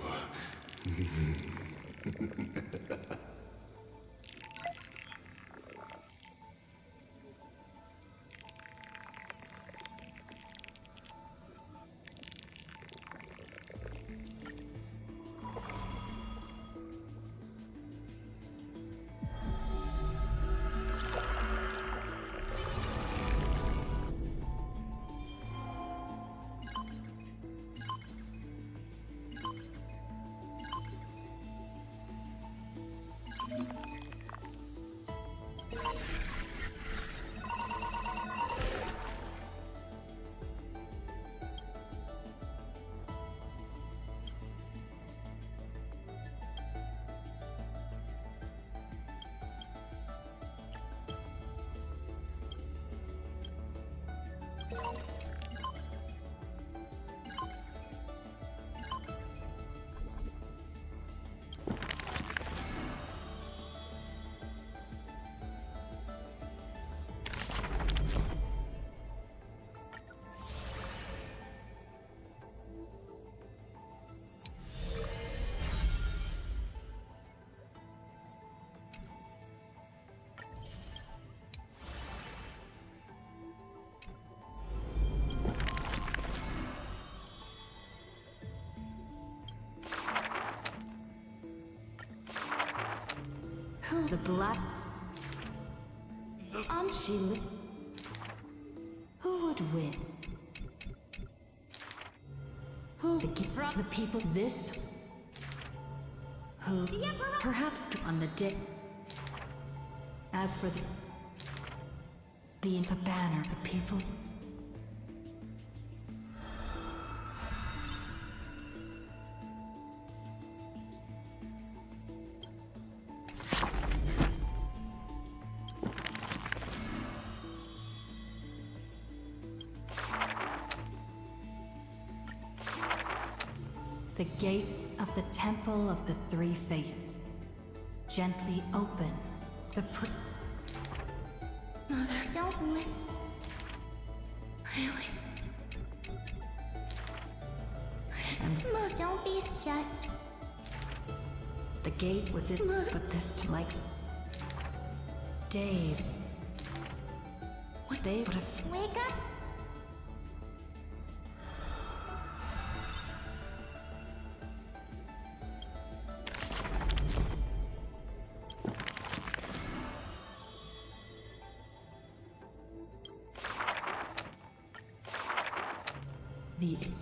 The black... She li- Who would win? Who from the people this? Who perhaps on the day. As for the banner, the people. The gates of the Temple of the Three Fates gently open. Mother, don't let... Really? Mother, don't be just... The gate was it, but this time, like days. What they would have... Wake up!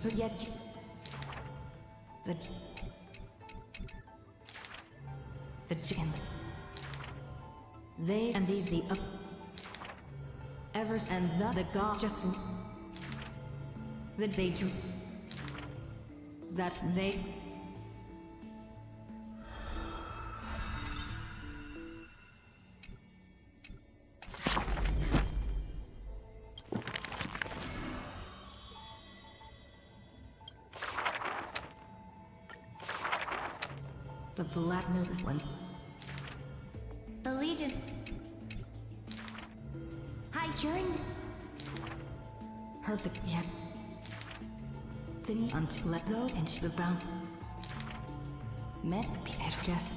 So yet the they and the ever and the god just that they drew that they the black notice one. The Legion. Hi, joined. Heard the yeah. Then until let go into the bound. Met the just.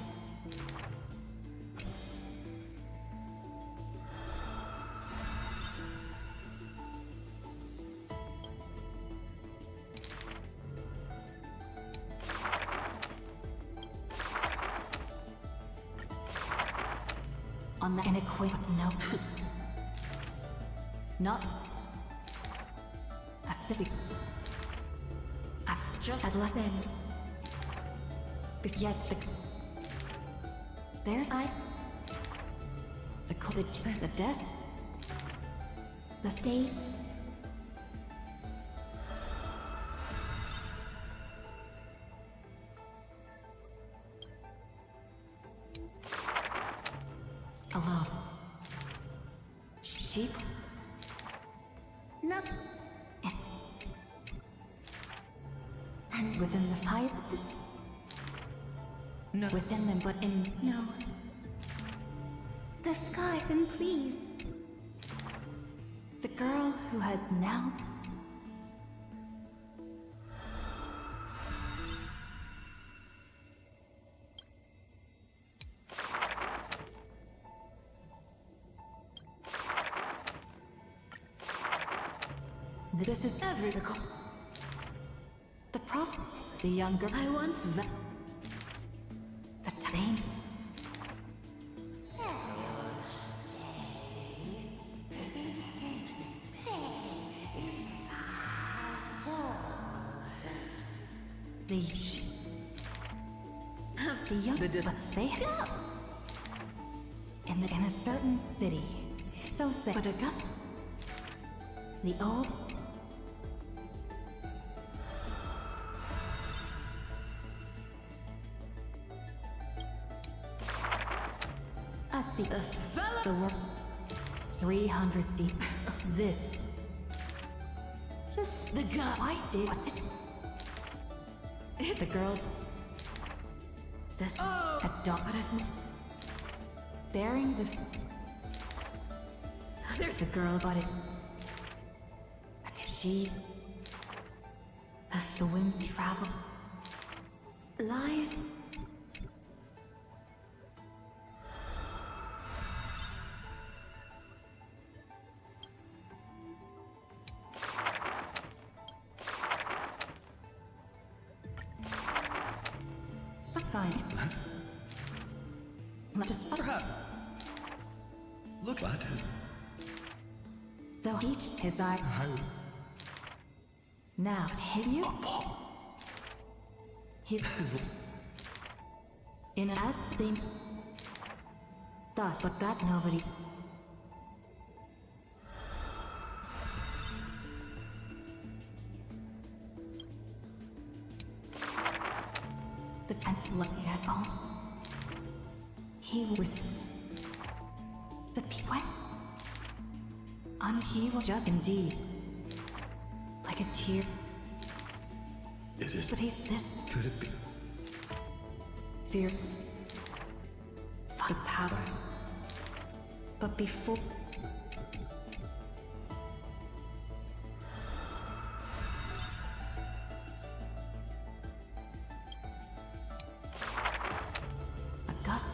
On the inequate with no not a civic. I've just had let them. But yet there I the college, the death, the state. sheep. No. And within the pipe is... No. Within them, but in... No. The sky, then please. The girl who has now... This is every... The prophet... The younger... I once... The time... The young, but say in a certain city, so say, but August, the old, the work, 300 feet, this, the god, why did, was it? The girl... At dawn... Bearing the... The girl bought it... She... The winds travel... Lies... Fine. Let us Perhaps. Look what has... Though each his eye... Now, hit you? He is... In as thing... Thus, but that nobody... The lucky at all. He was the what? He will just indeed like a tear. It is. But he's this. Could it be? Fear. The power. But before.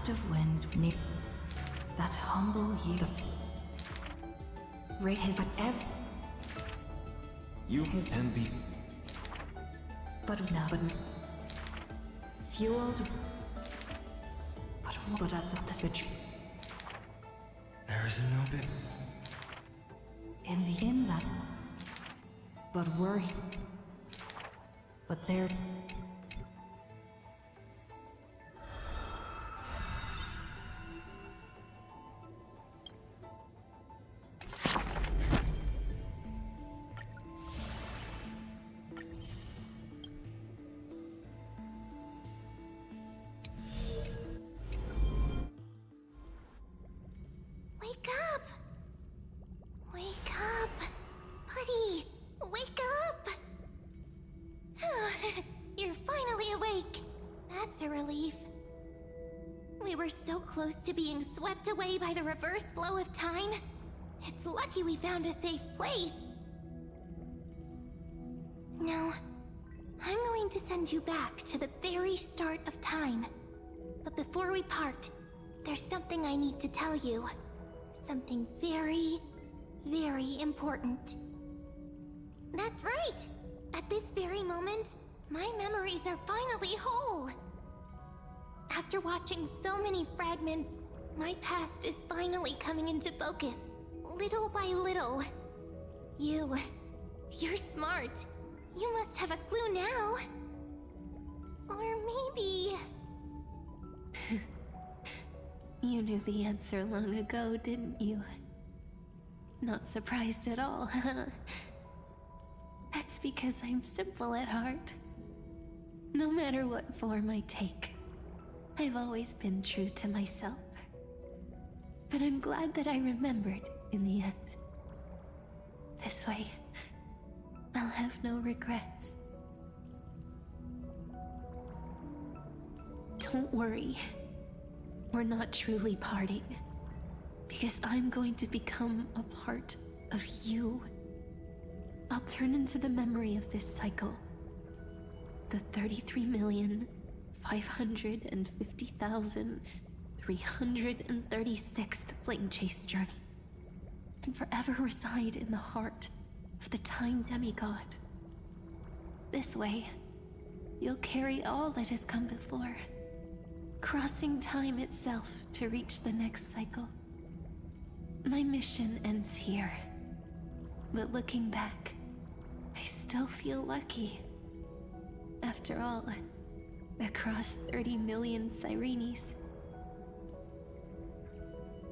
Of wind near that humble youth. Raise his whatever. You can be. But now, but fueled. But at the switch. There is no bit. In that. But worry. But there. Close to being swept away by the reverse flow of time. It's lucky we found a safe place. Now, I'm going to send you back to the very start of time. But before we part, there's something I need to tell you. Something very, very important. That's right! At this very moment, my memories are finally whole. After watching so many fragments, my past is finally coming into focus, little by little. You're smart. You must have a clue now. Or maybe... You knew the answer long ago, didn't you? Not surprised at all, huh? That's because I'm simple at heart. No matter what form I take, I've always been true to myself. But I'm glad that I remembered in the end. This way, I'll have no regrets. Don't worry. We're not truly parting. Because I'm going to become a part of you. I'll turn into the memory of this cycle. The 33,550,336th Flame Chase journey. And forever reside in the heart of the Time Demigod. This way, you'll carry all that has come before, crossing time itself to reach the next cycle. My mission ends here, but looking back, I still feel lucky. After all, across 30 million Sirenes,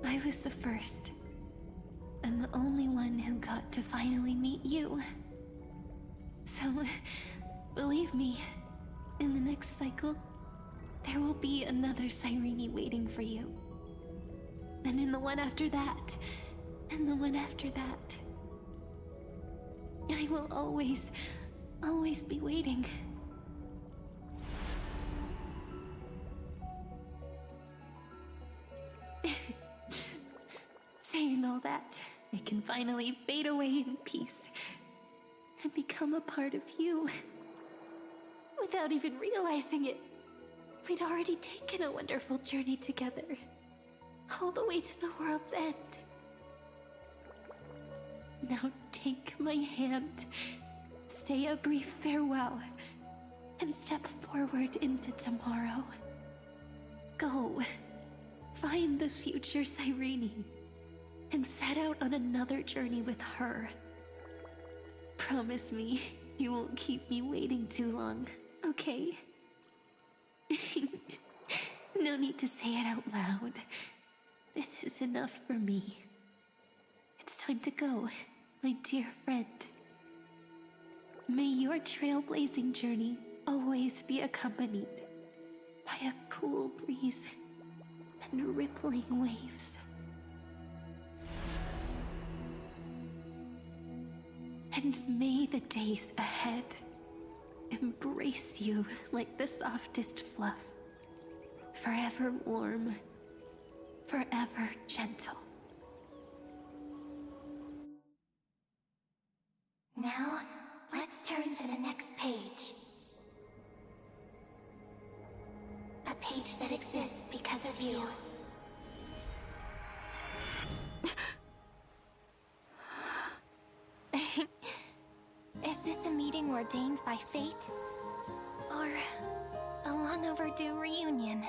I was the first, and the only one who got to finally meet you. So, believe me, in the next cycle, there will be another Sirene waiting for you. And in the one after that, and the one after that. I will always be waiting. Saying all that, I can finally fade away in peace and become a part of you. Without even realizing it, we'd already taken a wonderful journey together, all the way to the world's end. Now take my hand, say a brief farewell, and step forward into tomorrow. Go, find the future Sirene, and set out on another journey with her. Promise me you won't keep me waiting too long, okay? No need to say it out loud. This is enough for me. It's time to go, my dear friend. May your trailblazing journey always be accompanied by a cool breeze and rippling waves. And may the days ahead embrace you like the softest fluff, forever warm, forever gentle. Now, let's turn to the next page. A page that exists because of you. Is this a meeting ordained by fate? Or a long overdue reunion?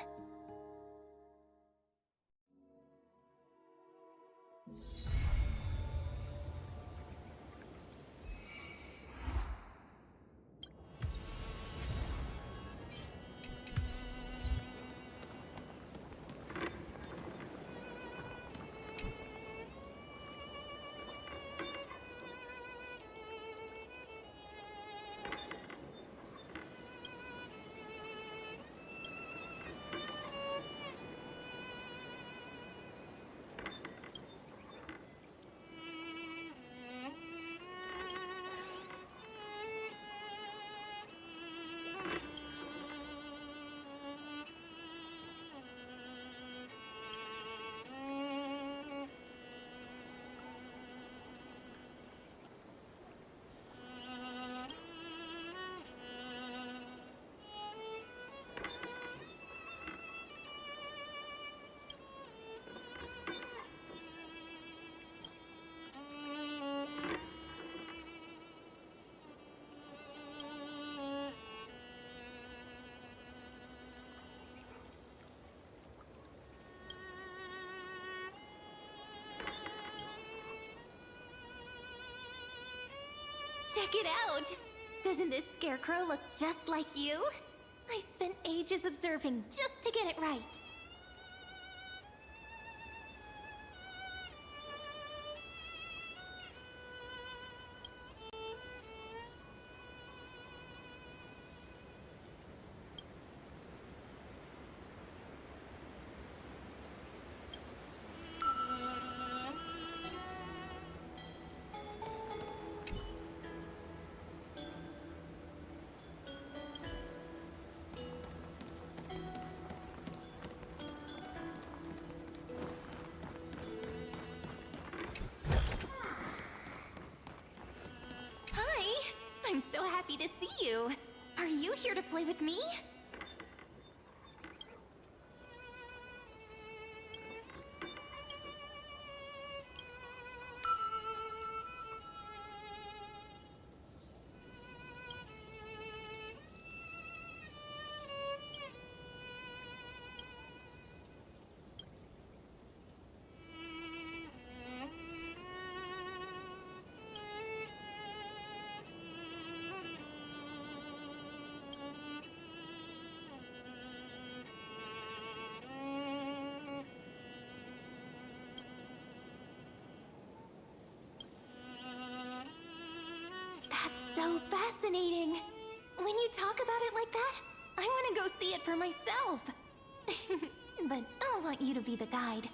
Check it out! Doesn't this scarecrow look just like you? I spent ages observing just to get it right. I'm so happy to see you. Are you here to play with me? That's so fascinating. When you talk about it like that, I want to go see it for myself. But I want you to be the guide.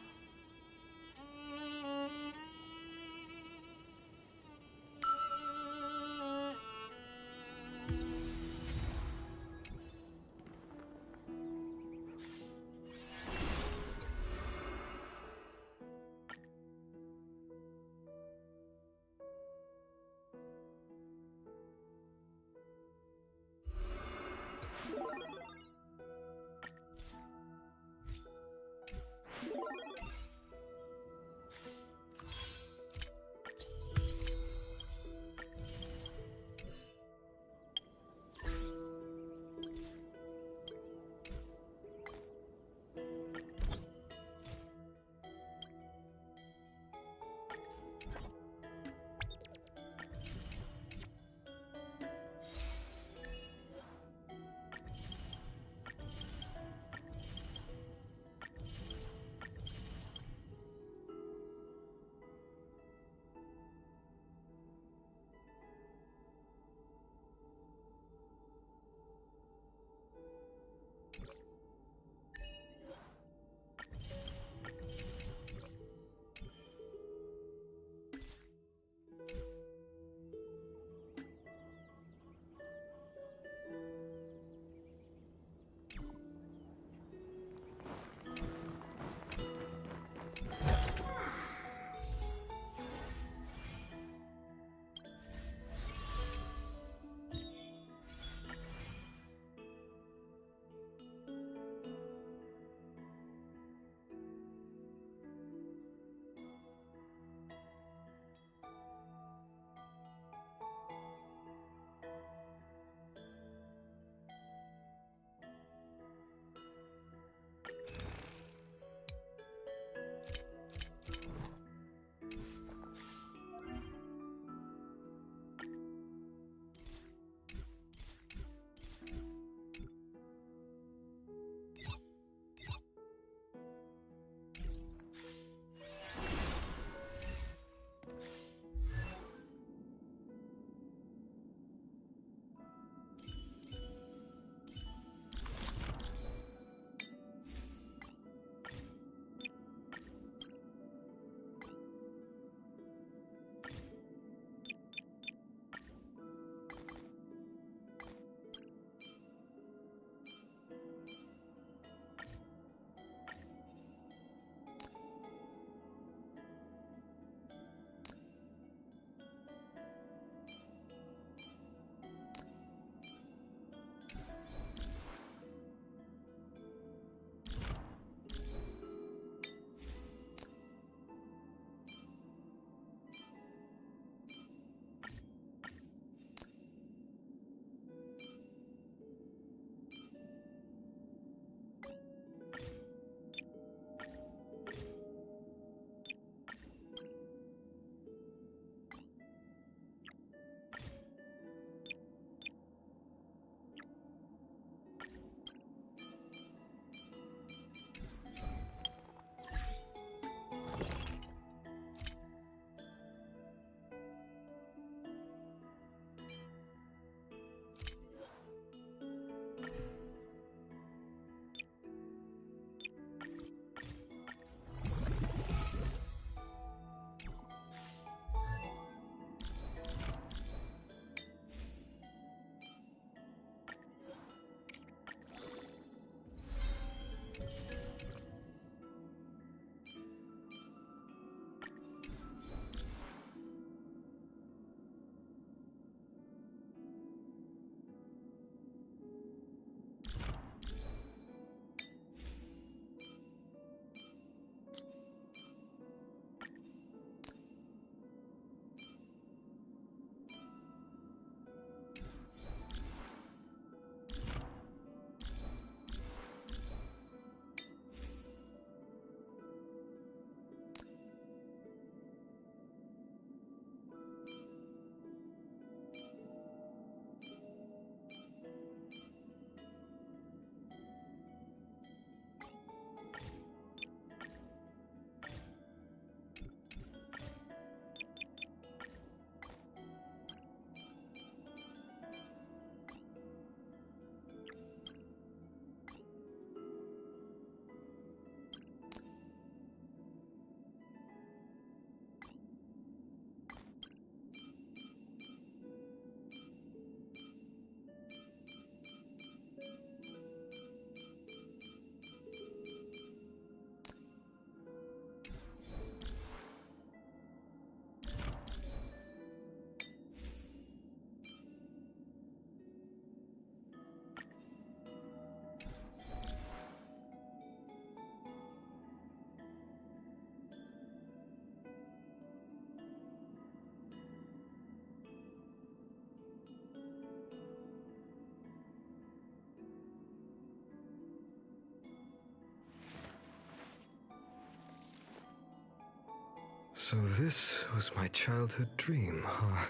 So this was my childhood dream, huh?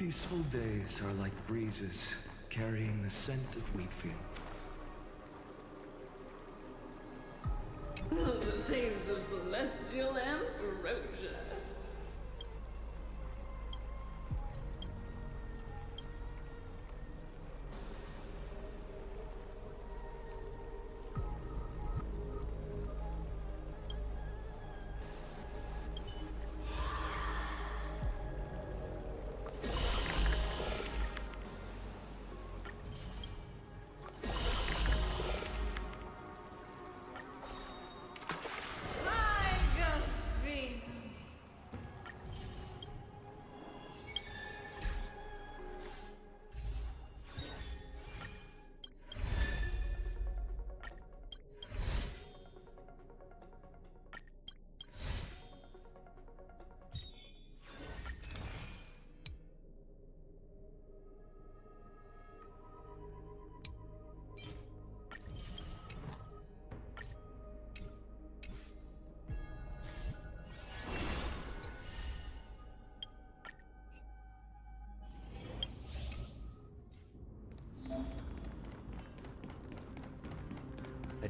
Peaceful days are like breezes carrying the scent of wheat field. The taste of celestial ambrosia.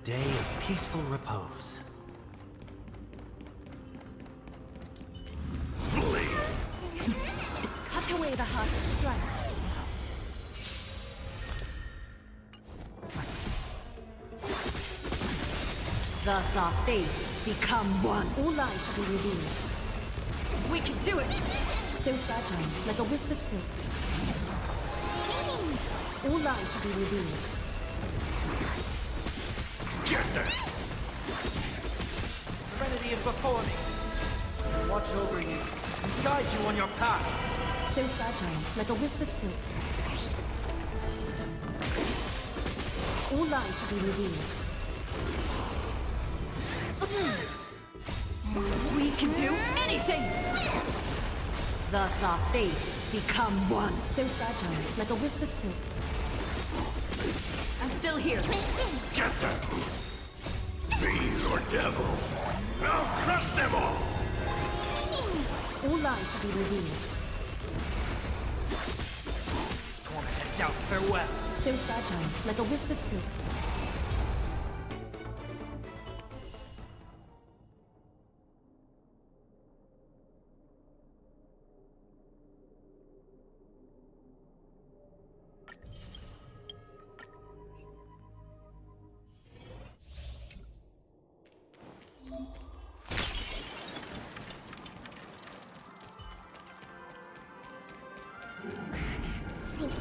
day of peaceful repose. Cut away the heart of strife. Thus our fates become one. All light shall be revealed. We can do it! So fragile, like a wisp of silk. All light shall be revealed. Get there! Serenity is before me. Watch over you and guide you on your path. So fragile, like a wisp of silk. All light shall be revealed. We can do anything! Thus our fates become one. So fragile, like a wisp of silk. I'm still here. Get them! Fiend or devil, I'll crush them all! All light shall be revealed. Torment and doubt, farewell. So fragile, like a wisp of silk.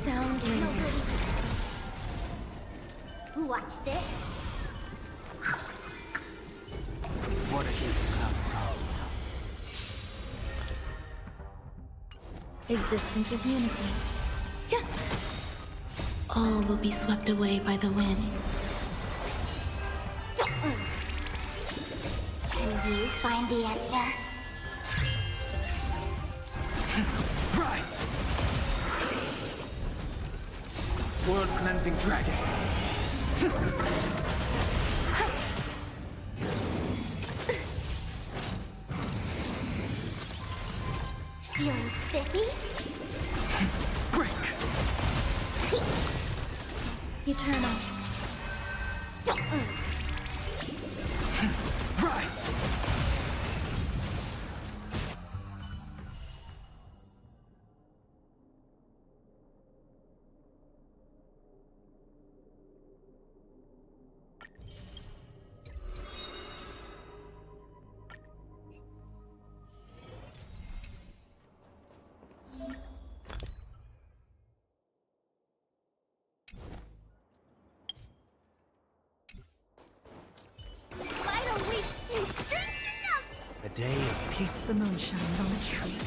Sound Watch this. What a hidden cloud song. Existence is unity. All will be swept away by the wind. Can you find the answer? Rise! World-cleansing dragon. Feels spiffy? Break! Eternal. Rise! A day of peace. The moon shines on the trees.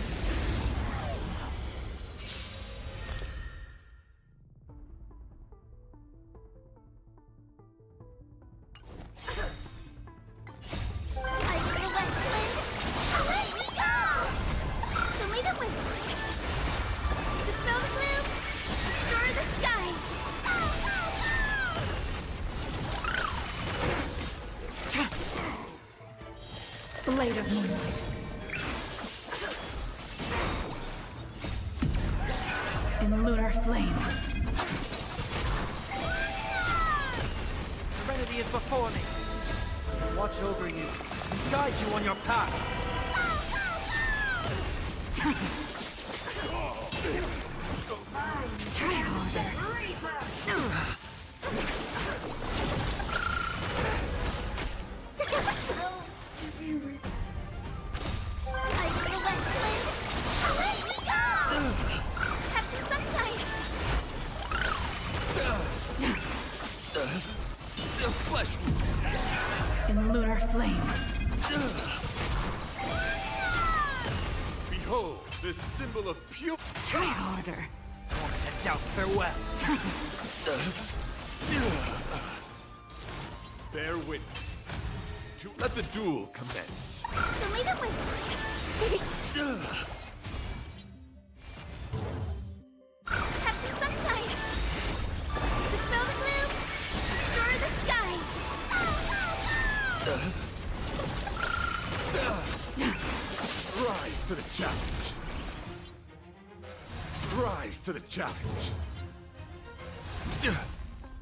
Blade of moonlight. In lunar flame. Serenity is before me. Watch over you and guide you on your path. Try harder. In lunar flame. Behold, this symbol of pure... Try harder. Torment and doubt, farewell. Bear witness. To let the duel commence. Have some sunshine! Dispel the gloom! Restore the skies! Rise to the challenge. Rise to the challenge.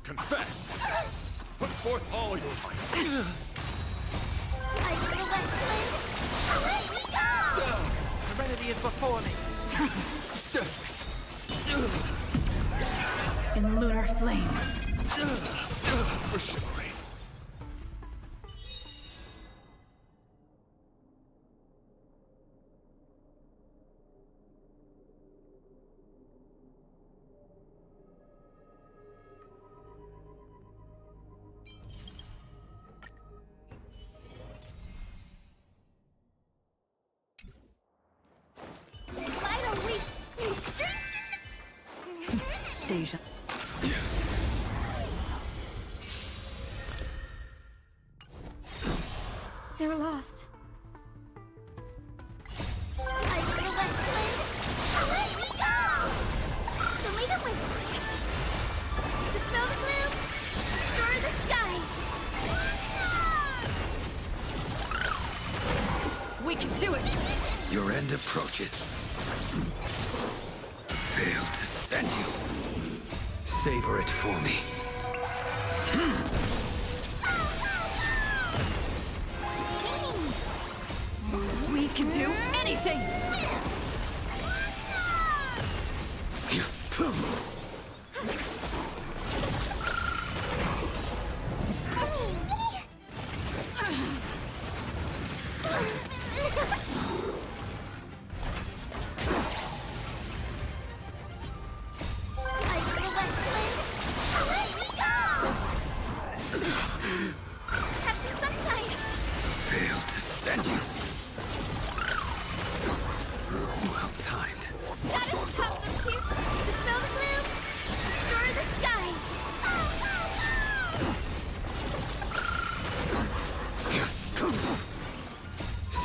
Confess. Put forth all your might. I feel that flame. Let me go! Serenity is before me. In lunar flame. For chivalry. Deja. They're lost. I feel that flame. Let me go! So make up my dispel the gloom, destroy the skies. We can do it! Your end approaches. Fail to send you. Savor it for me. We can do anything! I feel that flame. Let me go! Have some sunshine. Fail to send you. Well timed. Gotta stop them here. Dispel the gloom, destroy the skies.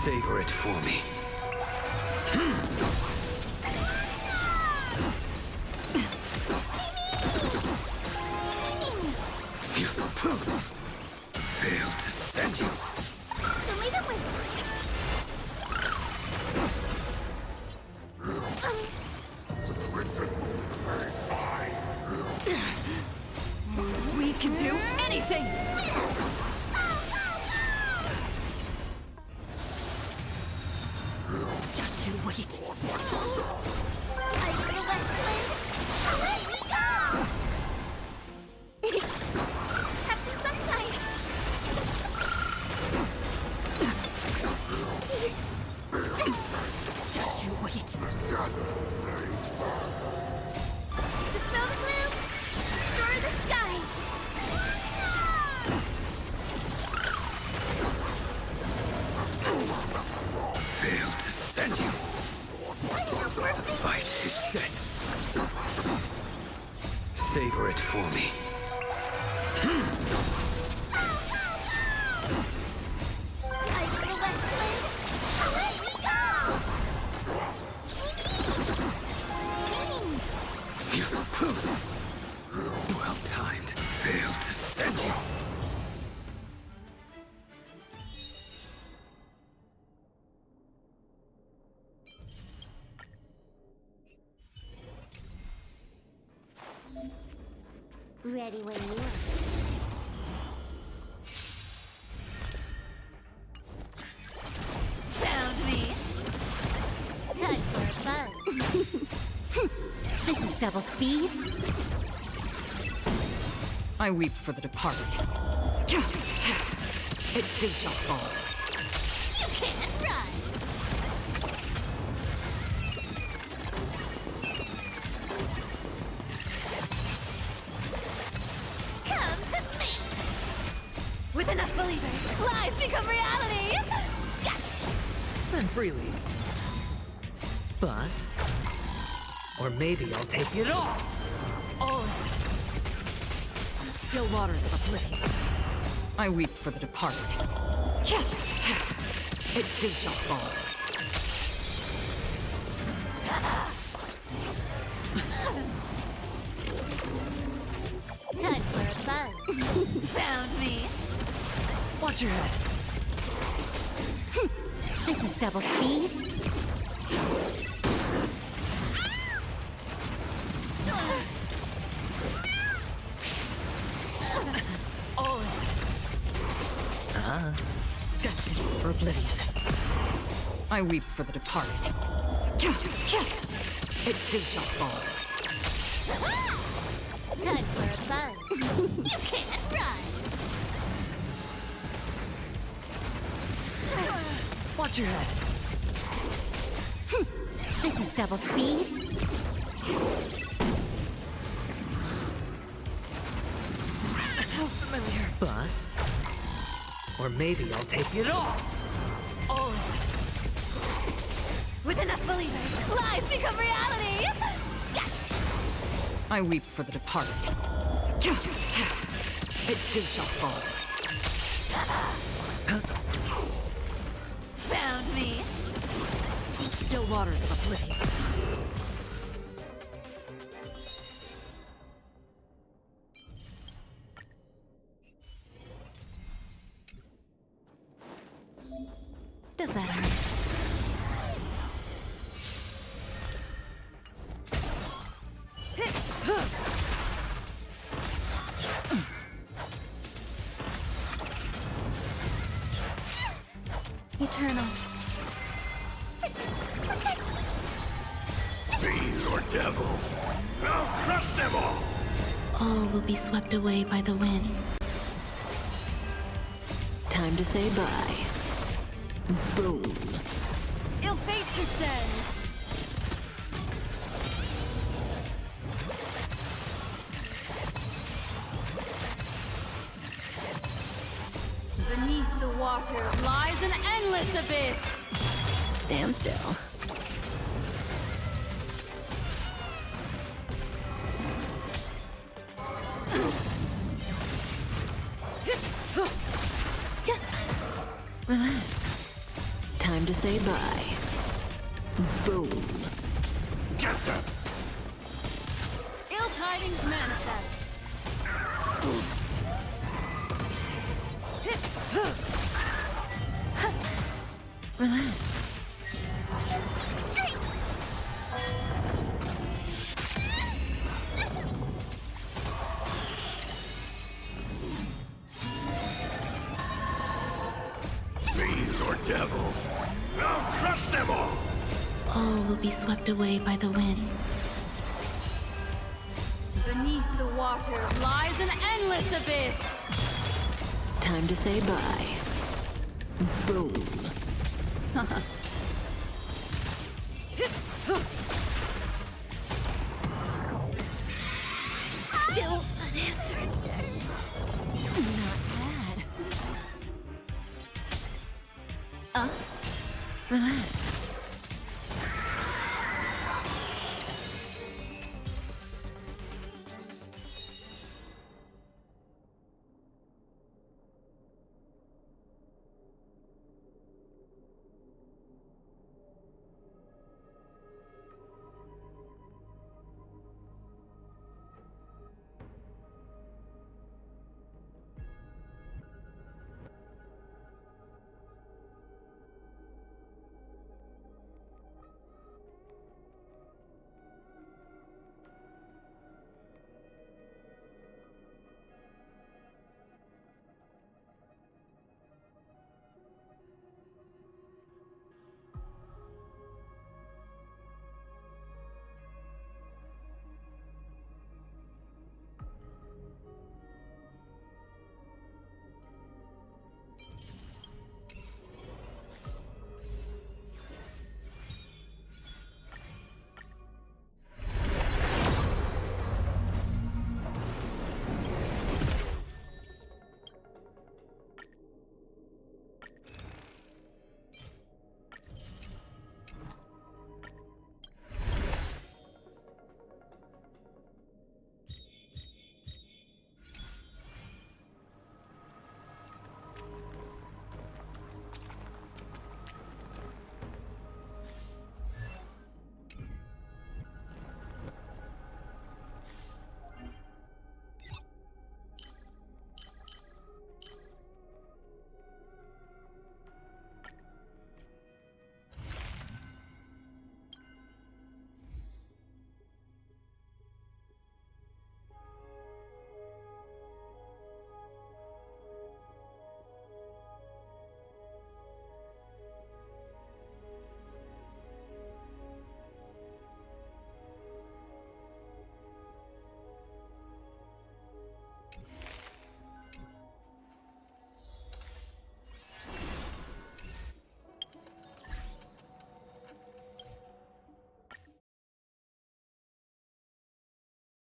Savor it for me. Fail to send you. So make up my We can do anything! Just you wait. I feel that flame. Let me go! Have some sunshine. Just you wait. Dispel the gloom, destroy the skies. Fail to send you. Fight is set. Savor it for me. I feel that flame. Let me go! Well timed. Fail to send you. Ready when you are. Found me. Time for a buzz. This is double speed. I weep for the departed. It too shall fall. You can't run. Come to me. With enough believers, lies become reality! Gotcha. Spend freely. Bust. Or maybe I'll take it all. Still waters of oblivion. I weep for the departed. It too shall fall. Time for a buzz. Found me. Watch your head. This is double speed. I weep for the departed. It too shall fall. Time for a buzz. You can't run. Watch your head. This is double speed. How familiar. Bust. Or maybe I'll take it all. Oh. With enough believers, lies become reality. Yes. I weep for the departed. It too shall fall. Found me. Still waters of oblivion. Does that hurt? Eternal. Fiend or devil, I'll crush them all! All will be swept away by the wind. Time to say bye. Boom. Ill fate descends. Beneath the water lies an endless abyss. Stand still. Relax. Time to say bye. Boom. Get them! Ill tidings manifest. Relax. Fiends or devil, I'll crush them all! All will be swept away by the wind. Beneath the water lies an endless abyss. Time to say bye. Boom.